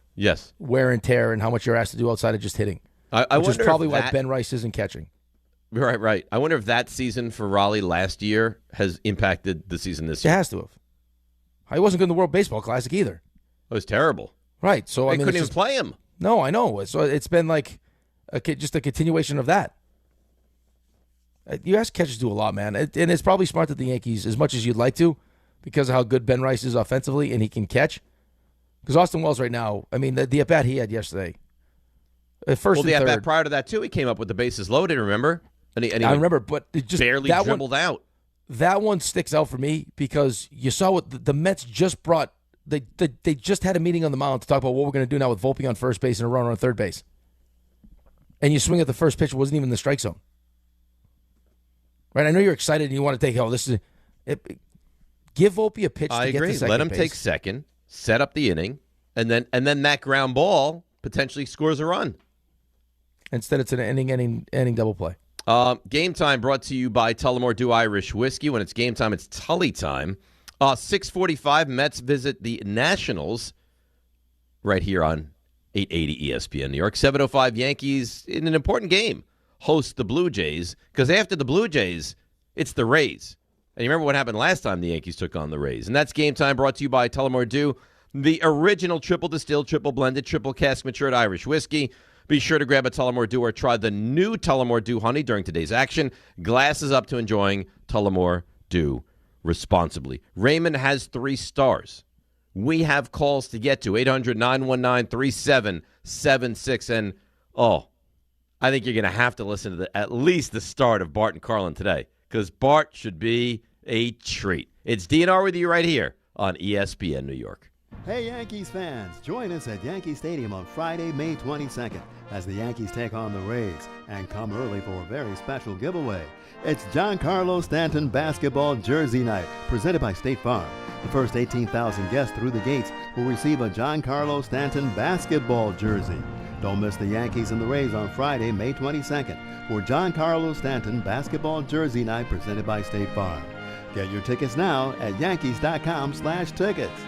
wear and tear and how much you're asked to do outside of just hitting. Which is probably why Ben Rice isn't catching. Right. I wonder if that season for Raleigh last year has impacted the season this year. It has to have. He wasn't good in the World Baseball Classic either. It was terrible. Right. So they couldn't even play him. No, I know. So it's been like just a continuation of that. You ask catchers do a lot, man. And it's probably smart that the Yankees, as much as you'd like to, because of how good Ben Rice is offensively and he can catch. Because Austin Wells right now, I mean, the at-bat he had yesterday, first and the third. at-bat prior to that, too, he came up with the bases loaded, remember? And he I remember, but it just barely dribbled out. That one sticks out for me because you saw what the Mets just brought. They just had a meeting on the mound to talk about what we're going to do now with Volpe on first base and a runner on third base. And you swing at the first pitch, it wasn't even in the strike zone. Right? I know you're excited and you want to take, give Volpe a pitch I to agree. Get to second Let him base. take second, set up the inning, and then that ground ball potentially scores a run. Instead, it's an inning double play. Game time brought to you by Tullamore Dew Irish Whiskey. When it's game time, it's Tully time. 6:45, Mets visit the Nationals right here on 880 ESPN New York. 7:05, Yankees in an important game host the Blue Jays because after the Blue Jays, it's the Rays. And you remember what happened last time the Yankees took on the Rays. And that's game time brought to you by Tullamore Dew, the original triple distilled, triple blended, triple cask matured Irish whiskey. Be sure to grab a Tullamore Dew or try the new Tullamore Dew Honey during today's action. Glasses up to enjoying Tullamore Dew responsibly. Raymond has 3 stars. We have calls to get to, 800-919-3776. And, I think you're going to have to listen to at least the start of Bart and Carlin today because Bart should be a treat. It's DNR with you right here on ESPN New York. Hey, Yankees fans, join us at Yankee Stadium on Friday, May 22nd as the Yankees take on the Rays and come early for a very special giveaway. It's Giancarlo Stanton basketball jersey night presented by State Farm. The first 18,000 guests through the gates will receive a Giancarlo Stanton basketball jersey. Don't miss the Yankees and the Rays on Friday, May 22nd for Giancarlo Stanton basketball jersey night presented by State Farm. Get your tickets now at yankees.com/tickets.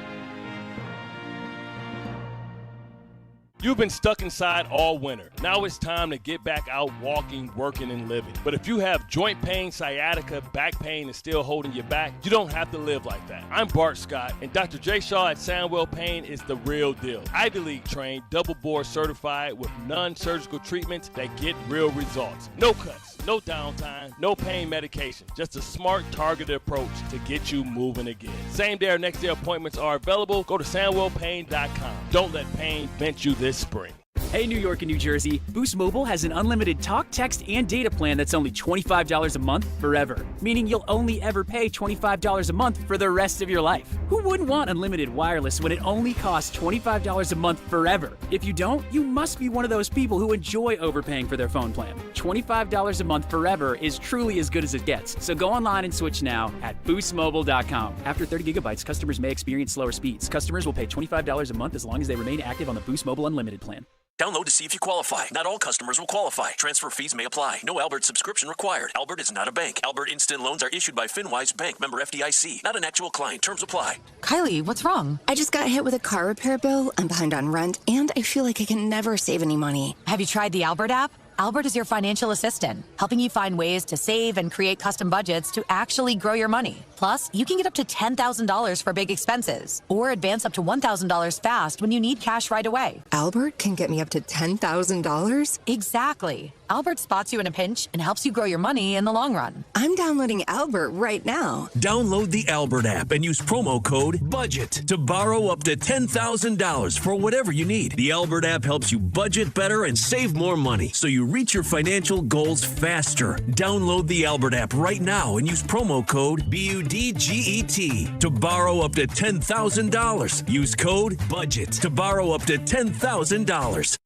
You've been stuck inside all winter. Now it's time to get back out walking, working, and living. But if you have joint pain, sciatica, back pain, and still holding you back, you don't have to live like that. I'm Bart Scott, and Dr. J. Shaw at Soundwell Pain is the real deal. Ivy League trained, double board certified with non-surgical treatments that get real results. No cuts, no downtime, no pain medication. Just a smart, targeted approach to get you moving again. Same day or next day appointments are available. Go to SoundwellPain.com. Don't let pain vent you this spring. Hey, New York and New Jersey, Boost Mobile has an unlimited talk, text, and data plan that's only $25 a month forever, meaning you'll only ever pay $25 a month for the rest of your life. Who wouldn't want unlimited wireless when it only costs $25 a month forever? If you don't, you must be one of those people who enjoy overpaying for their phone plan. $25 a month forever is truly as good as it gets, so go online and switch now at boostmobile.com. After 30 gigabytes, customers may experience slower speeds. Customers will pay $25 a month as long as they remain active on the Boost Mobile Unlimited plan. Download to see if you qualify. Not all customers will qualify. Transfer fees may apply. No Albert subscription required. Albert is not a bank. Albert Instant Loans are issued by FinWise Bank, member FDIC. Not an actual client. Terms apply. Kylie, what's wrong? I just got hit with a car repair bill. I'm behind on rent, and I feel like I can never save any money. Have you tried the Albert app? Albert is your financial assistant, helping you find ways to save and create custom budgets to actually grow your money. Plus, you can get up to $10,000 for big expenses or advance up to $1,000 fast when you need cash right away. Albert can get me up to $10,000? Exactly. Albert spots you in a pinch and helps you grow your money in the long run. I'm downloading Albert right now. Download the Albert app and use promo code BUDGET to borrow up to $10,000 for whatever you need. The Albert app helps you budget better and save more money so you reach your financial goals faster. Download the Albert app right now and use promo code BUDGET to borrow up to $10,000. Use code BUDGET to borrow up to $10,000.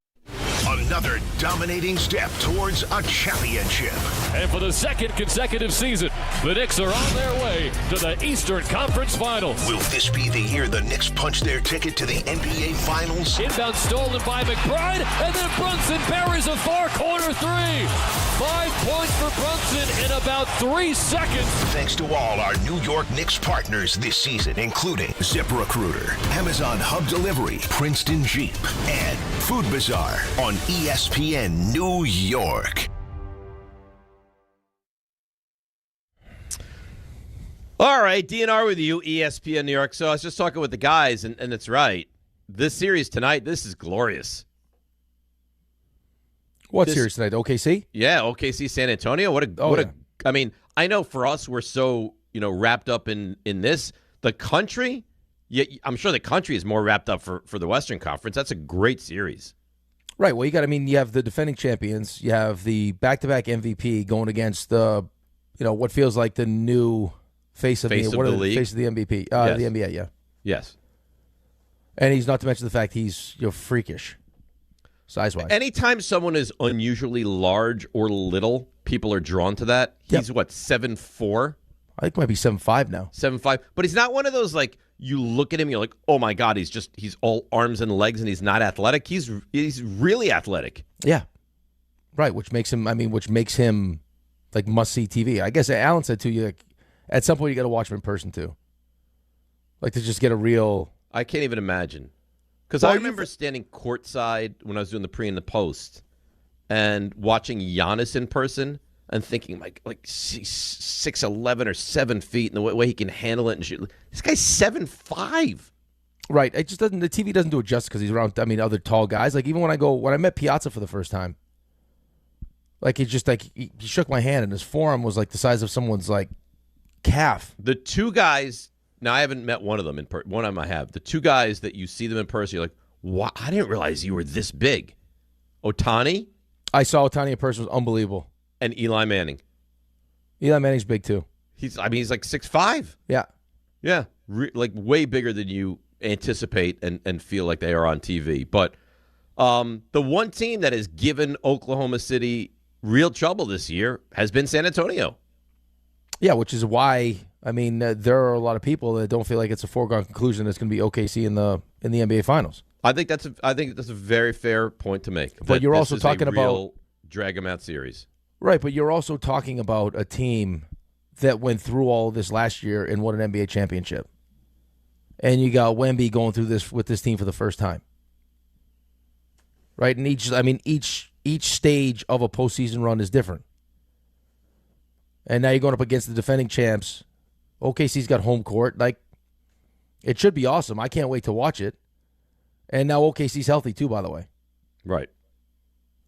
Another dominating step towards a championship. And for the second consecutive season, the Knicks are on their way to the Eastern Conference Finals. Will this be the year the Knicks punch their ticket to the NBA Finals? Inbound stolen by McBride, and then Brunson buries a far-corner three. 5 points for Brunson in about 3 seconds. Thanks to all our New York Knicks partners this season, including ZipRecruiter, Amazon Hub Delivery, Princeton Jeep, and Food Bazaar on ESPN New York. All right, DNR with you, ESPN New York. So I was just talking with the guys, and it's right. This series tonight, this is glorious. What series tonight? OKC? Yeah, OKC San Antonio. What a I mean, I know for us, we're so, wrapped up in this. The country, I'm sure the country is more wrapped up for the Western Conference. That's a great series. Right. Well, you have the defending champions. You have the back-to-back MVP going against the, what feels like the new face of the league. Face of the MVP. Yes. The NBA, yeah. Yes. And he's not to mention the fact he's freakish, size-wise. Anytime someone is unusually large or little, people are drawn to that. He's, 7'4"? I think it might be 7'5" now. 7'5", but he's not one of those you look at him, you're like, oh my God, he's all arms and legs, and he's not athletic. He's really athletic. Yeah, right. Which makes him must see TV. I guess Alan said to you, at some point you got to watch him in person too, to just get a real. I can't even imagine, because I remember standing courtside when I was doing the pre and the post, and watching Giannis in person. And thinking like 6'11" or 7 feet, and the way he can handle it and shoot. This guy's 7'5". Right. It just doesn't. The TV doesn't do it justice because he's around. Other tall guys. Even when I met Piazza for the first time, he shook my hand and his forearm was the size of someone's calf. The two guys. Now I haven't met one of them in person. One of them I have. The two guys that you see them in person, you're like, wow, I didn't realize you were this big. Ohtani. I saw Ohtani in person. It was unbelievable. And Eli Manning. Eli Manning's big too. He's 6'5". Yeah. Yeah. Way bigger than you anticipate and feel like they are on TV. But the one team that has given Oklahoma City real trouble this year has been San Antonio. Yeah, which is why, there are a lot of people that don't feel like it's a foregone conclusion it's going to be OKC in the NBA Finals. I think that's a very fair point to make. But you're also talking about drag them out series. Right, but you're also talking about a team that went through all of this last year and won an NBA championship. And you got Wemby going through this with this team for the first time. Right? And each stage of a postseason run is different. And now you're going up against the defending champs. OKC's got home court. It should be awesome. I can't wait to watch it. And now OKC's healthy too, by the way. Right.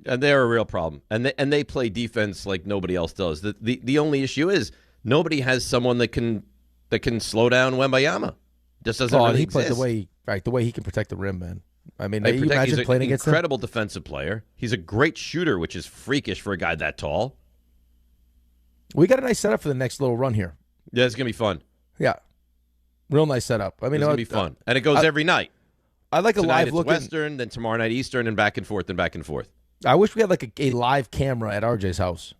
And they're a real problem. And they play defense like nobody else does. The only issue is nobody has someone that can slow down Wembayama. Just doesn't really exist. The way he can protect the rim, man. You he's imagine playing against him? He's an incredible defensive player. He's a great shooter, which is freakish for a guy that tall. We got a nice setup for the next little run here. Yeah, it's going to be fun. Yeah. Real nice setup. It's going to be fun. And it goes every night. I like Tonight a live it's look. Western, then tomorrow night Eastern, and back and forth and back and forth. I wish we had a live camera at RJ's house.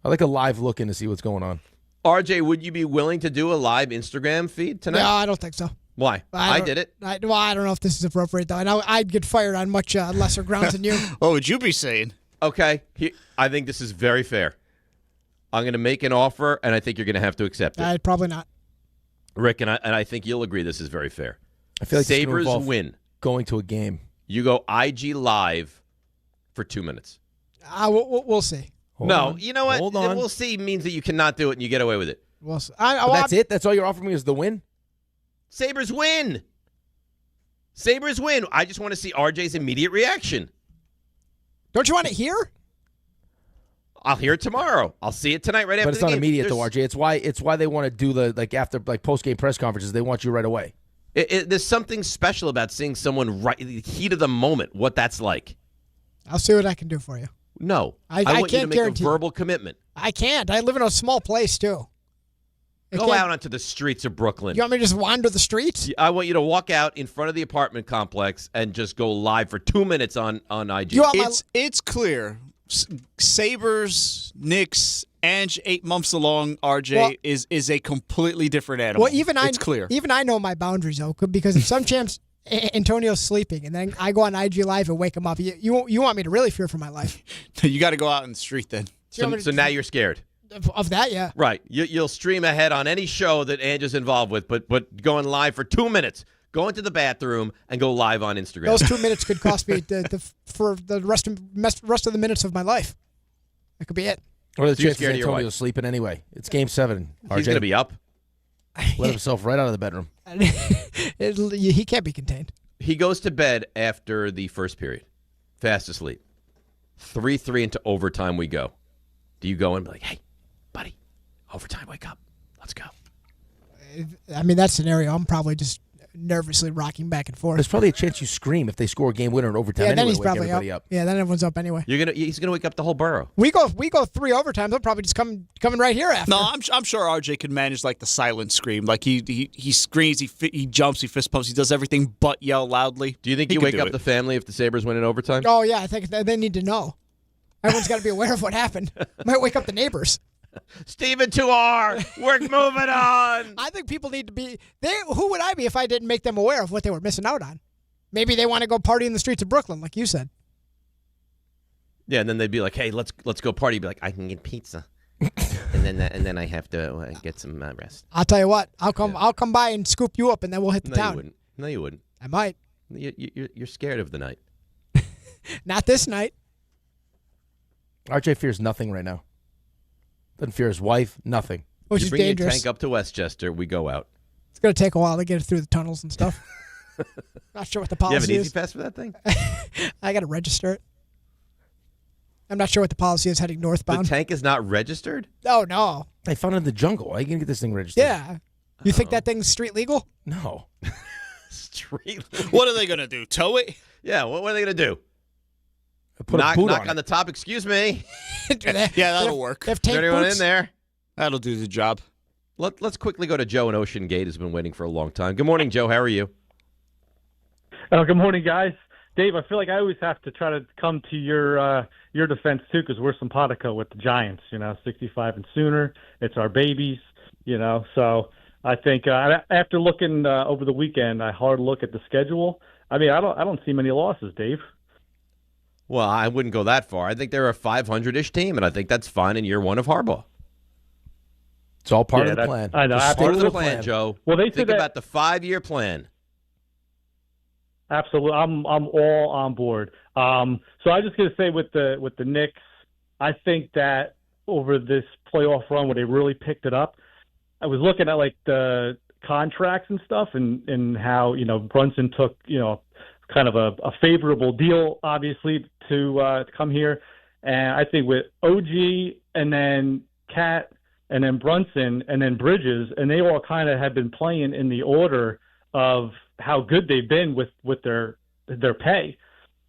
I like a live look in to see what's going on. RJ, would you be willing to do a live Instagram feed tonight? No, I don't think so. Why? I did it. I don't know if this is appropriate, though. I know I'd get fired on much lesser grounds than you. What would you be saying? Okay. I think this is very fair. I'm going to make an offer, and I think you're going to have to accept it. Probably not. Rick, and I think you'll agree this is very fair. I feel like Sabres win. Going to a game. You go IG live for 2 minutes. We'll see. You know what? Hold on. We'll see means that you cannot do it and you get away with it. We'll see. That's it? That's all you're offering me is the win? Sabres win. Sabres win. I just want to see RJ's immediate reaction. Don't you want to hear? I'll hear it tomorrow. I'll see it tonight right after the game. But it's not immediate, though, RJ. It's why they want to do the after post-game press conferences. They want you right away. There's something special about seeing someone right in the heat of the moment, what that's like. I'll see what I can do for you. No. I want you to can't make a guarantee verbal commitment. I can't. I live in a small place, too. Go out onto the streets of Brooklyn. You want me to just wander the streets? I want you to walk out in front of the apartment complex and just go live for 2 minutes on IG. It's clear. Sabres, Knicks, and 8 months along, RJ, is a completely different animal. Well, it's clear. Even I know my boundaries, though, because if some champs Antonio's sleeping, and then I go on IG Live and wake him up, you want me to really fear for my life. You got to go out in the street then. So now you're scared. Of that, yeah. Right. You'll stream ahead on any show that Ange involved with, but going live for 2 minutes. Go into the bathroom and go live on Instagram. Those 2 minutes could cost me for the rest of the minutes of my life. That could be it. What are the chances Antonio's sleeping anyway? It's Game 7. RJ. He's going to be up. Let himself right out of the bedroom. He can't be contained. He goes to bed after the first period. Fast asleep. 3-3 into overtime we go. Do you go and be like, hey, buddy, overtime, wake up. Let's go. I mean, that scenario, I'm probably just nervously rocking back and forth. There's probably a chance you scream if they score a game winner in overtime. Yeah, anyway, then he's wake probably everybody up. Yeah, then everyone's up anyway. He's gonna wake up the whole borough. We go 3 overtimes. They'll probably just coming right here after. No, I'm sure RJ could manage like the silent scream. Like he screams, he jumps, he fist pumps, he does everything but yell loudly. Do you think you wake up the family if the Sabres win in overtime? Oh yeah, I think they need to know. Everyone's got to be aware of what happened. Might wake up the neighbors. Steven 2R, we're moving on. I think people need to be. Who would I be if I didn't make them aware of what they were missing out on? Maybe they want to go party in the streets of Brooklyn, like you said. Yeah, and then they'd be like, "Hey, let's go party." You'd be like, "I can get pizza," and then I have to get some rest. I'll tell you what. I'll come by and scoop you up, and then we'll hit the town. You wouldn't. No, you wouldn't. I might. You're scared of the night. Not this night. RJ fears nothing right now. Doesn't fear his wife, nothing. Which you is bring dangerous. your tank up to Westchester, we go out. It's going to take a while to get it through the tunnels and stuff. Not sure what the policy is. You have an easy pass for that thing? I got to register it. I'm not sure what the policy is heading northbound. The tank is not registered? Oh, no. I found it in the jungle. Why are you going to get this thing registered? Yeah. You think that thing's street legal? No. Street What are they going to do? Tow it? Yeah, what are they going to do? Put a boot knock on the top, excuse me. Yeah, that'll work. If Is there anyone in there? That'll do the job. Let's quickly go to Joe in Ocean Gate, who's been waiting for a long time. Good morning, Joe. How are you? Good morning, guys. Dave, I feel like I always have to try to come to your defense, too, because we're simpatico with the Giants, 65 and sooner. It's our babies, So I think after looking over the weekend, a hard look at the schedule, I mean, I don't see many losses, Dave. Well, I wouldn't go that far. I think they're a 500-ish team, and I think that's fine in year one of Harbaugh. It's all part of the plan. I know. It's part of the plan, Joe. Well, they think about the 5-year plan. Absolutely, I'm all on board. So I'm just going to say with the Knicks, I think that over this playoff run where they really picked it up, I was looking at like the contracts and stuff, and how Brunson took kind of a favorable deal, obviously, to come here. And I think with OG and then Cat and then Brunson and then Bridges, and they all kind of have been playing in the order of how good they've been with their pay.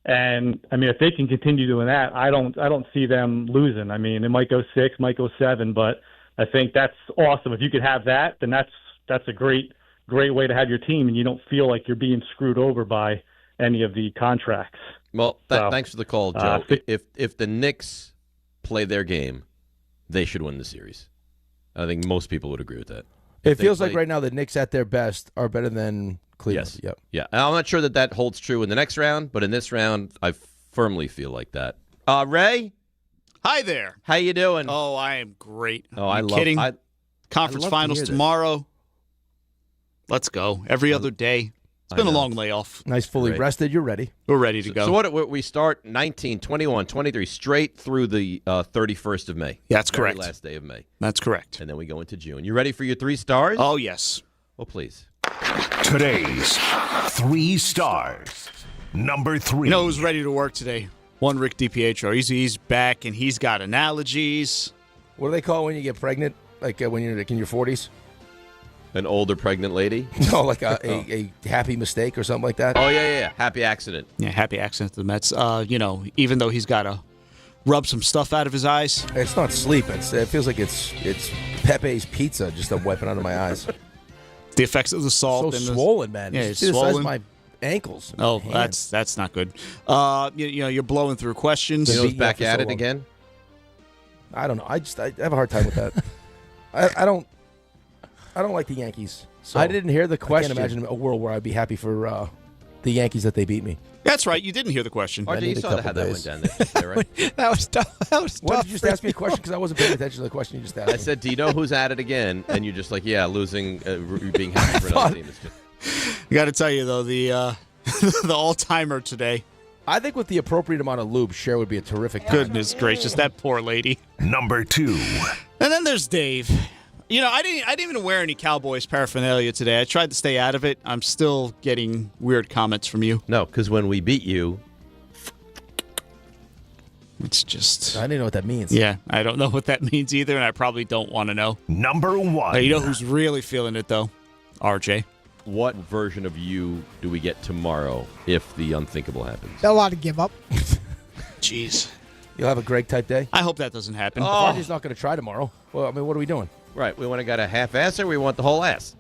And I mean, if they can continue doing that, I don't see them losing. I mean, it might go 6, might go 7, but I think that's awesome. If you could have that, then that's a great way to have your team, and you don't feel like you're being screwed over by any of the contracts. Well, thanks for the call, Joe. If the Knicks play their game, they should win the series. I think most people would agree with that. It feels like right now the Knicks at their best are better than Cleveland. Yes. Yep. Yeah. And I'm not sure that holds true in the next round, but in this round, I firmly feel like that. Ray? Hi there. How you doing? Oh, I am great. Oh, Are you kidding? Conference I love to finals hear this. tomorrow. Let's go. Every other day. It's been a long layoff. Nice, fully Great. rested. You're ready. We're ready to go. So what we start 19, 21, 23, straight through the 31st of May. That's Very correct. last day of May. That's correct. And then we go into June. You ready for your 3 stars? Oh, yes. Oh, please. Today's 3 stars. Number 3. You know who's ready to work today? One Rick DiPietro. He's back, and he's got analogies. What do they call it when you get pregnant? Like when you're in your 40s? An older pregnant lady? No, like a happy mistake or something like that? Oh, yeah. Happy accident. Yeah, happy accident to the Mets. Even though he's got to rub some stuff out of his eyes. It's not sleep. It feels like it's Pepe's pizza just I'm wiping under my eyes. The effects of the salt. So and swollen, man. Yeah, You it's see the size swollen. of my ankles. Oh, hands. that's not good. You're blowing through questions. You know, beating back up for at so it long. again? I don't know. I have a hard time with that. I don't like the Yankees. So I didn't hear the question. I can't imagine a world where I'd be happy for the Yankees that they beat me. That's right. You didn't hear the question. RJ, you saw how that went down there, right? That was tough. Why did you just ask me a question? Because I wasn't paying attention to the question you just asked. I said, do you know who's at it again? And you're just like, yeah, losing, being happy for another team. Is just... I got to tell you, though, the all-timer today. I think with the appropriate amount of lube, Cher would be a terrific time. Goodness gracious, that poor lady. Number 2. And then there's Dave. You know, I didn't even wear any Cowboys paraphernalia today. I tried to stay out of it. I'm still getting weird comments from you. No, because when we beat you, It's just... I didn't know what that means. Yeah, I don't know what that means either, and I probably don't want to know. Number 1. You know who's really feeling it, though? RJ. What version of you do we get tomorrow if the unthinkable happens? A lot to give up. Jeez. You'll have a Greg-type day? I hope that doesn't happen. RJ's not going to try tomorrow. Well, I mean, what are we doing? Right, we want to get a half-ass or we want the whole ass?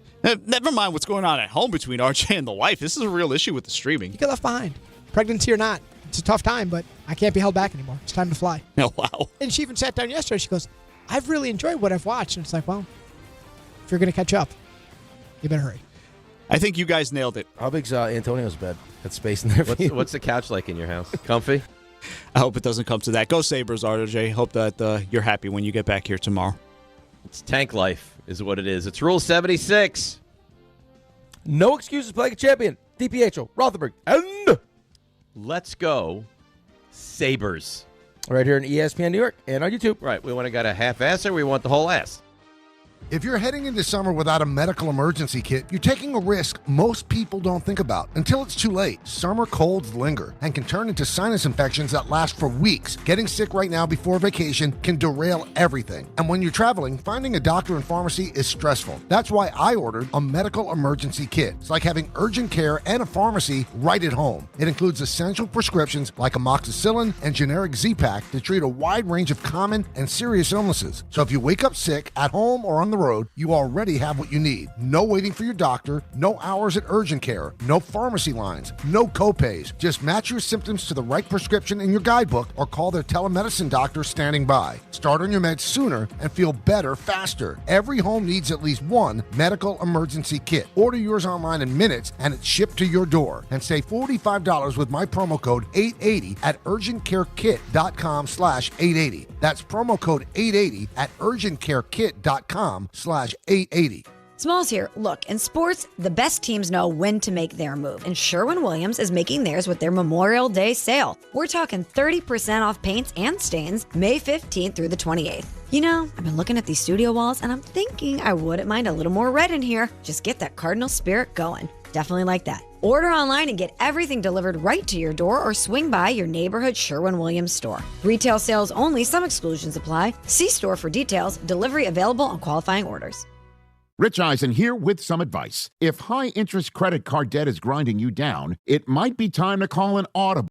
Never mind what's going on at home between RJ and the wife. This is a real issue with the streaming. You get left behind. Pregnancy or not. It's a tough time, but I can't be held back anymore. It's time to fly. Oh, wow. And she even sat down yesterday. She goes, I've really enjoyed what I've watched. And it's like, well, if you're going to catch up, you better hurry. I think you guys nailed it. How big's Antonio's bed? Got space in there for you? What's the couch like in your house? Comfy? I hope it doesn't come to that. Go Sabres, RJ. Hope that you're happy when you get back here tomorrow. It's tank life is what it is. It's Rule 76. No excuses playing a champion. DiPietro, Rothenberg, and... Let's go Sabres. Right here in ESPN New York and on YouTube. Right, we want to get a half-ass or we want the whole ass? If you're heading into summer without a medical emergency kit, you're taking a risk most people don't think about until it's too late. Summer colds linger and can turn into sinus infections that last for weeks. Getting sick right now before vacation can derail everything. And when you're traveling, finding a doctor and pharmacy is stressful. That's why I ordered a medical emergency kit. It's like having urgent care and a pharmacy right at home. It includes essential prescriptions like amoxicillin and generic Z-Pak to treat a wide range of common and serious illnesses. So if you wake up sick at home or on the road, you already have what you need. No waiting for your doctor, no hours at urgent care, no pharmacy lines, no copays. Just match your symptoms to the right prescription in your guidebook or call their telemedicine doctor standing by. Start on your meds sooner and feel better faster. Every home needs at least one medical emergency kit. Order yours online in minutes and it's shipped to your door. And save $45 with my promo code 880 at urgentcarekit.com/880. That's promo code 880 at urgentcarekit.com/880. Smalls here. Look, in sports, the best teams know when to make their move, and Sherwin-Williams is making theirs with their Memorial Day sale. We're talking 30% off paints and stains May 15th through the 28th. You know, I've been looking at these studio walls, and I'm thinking I wouldn't mind a little more red in here. Just get that Cardinal spirit going. Definitely like that. Order online and get everything delivered right to your door or swing by your neighborhood Sherwin-Williams store. Retail sales only. Some exclusions apply. See store for details. Delivery available on qualifying orders. Rich Eisen here with some advice. If high-interest credit card debt is grinding you down, it might be time to call an Audible.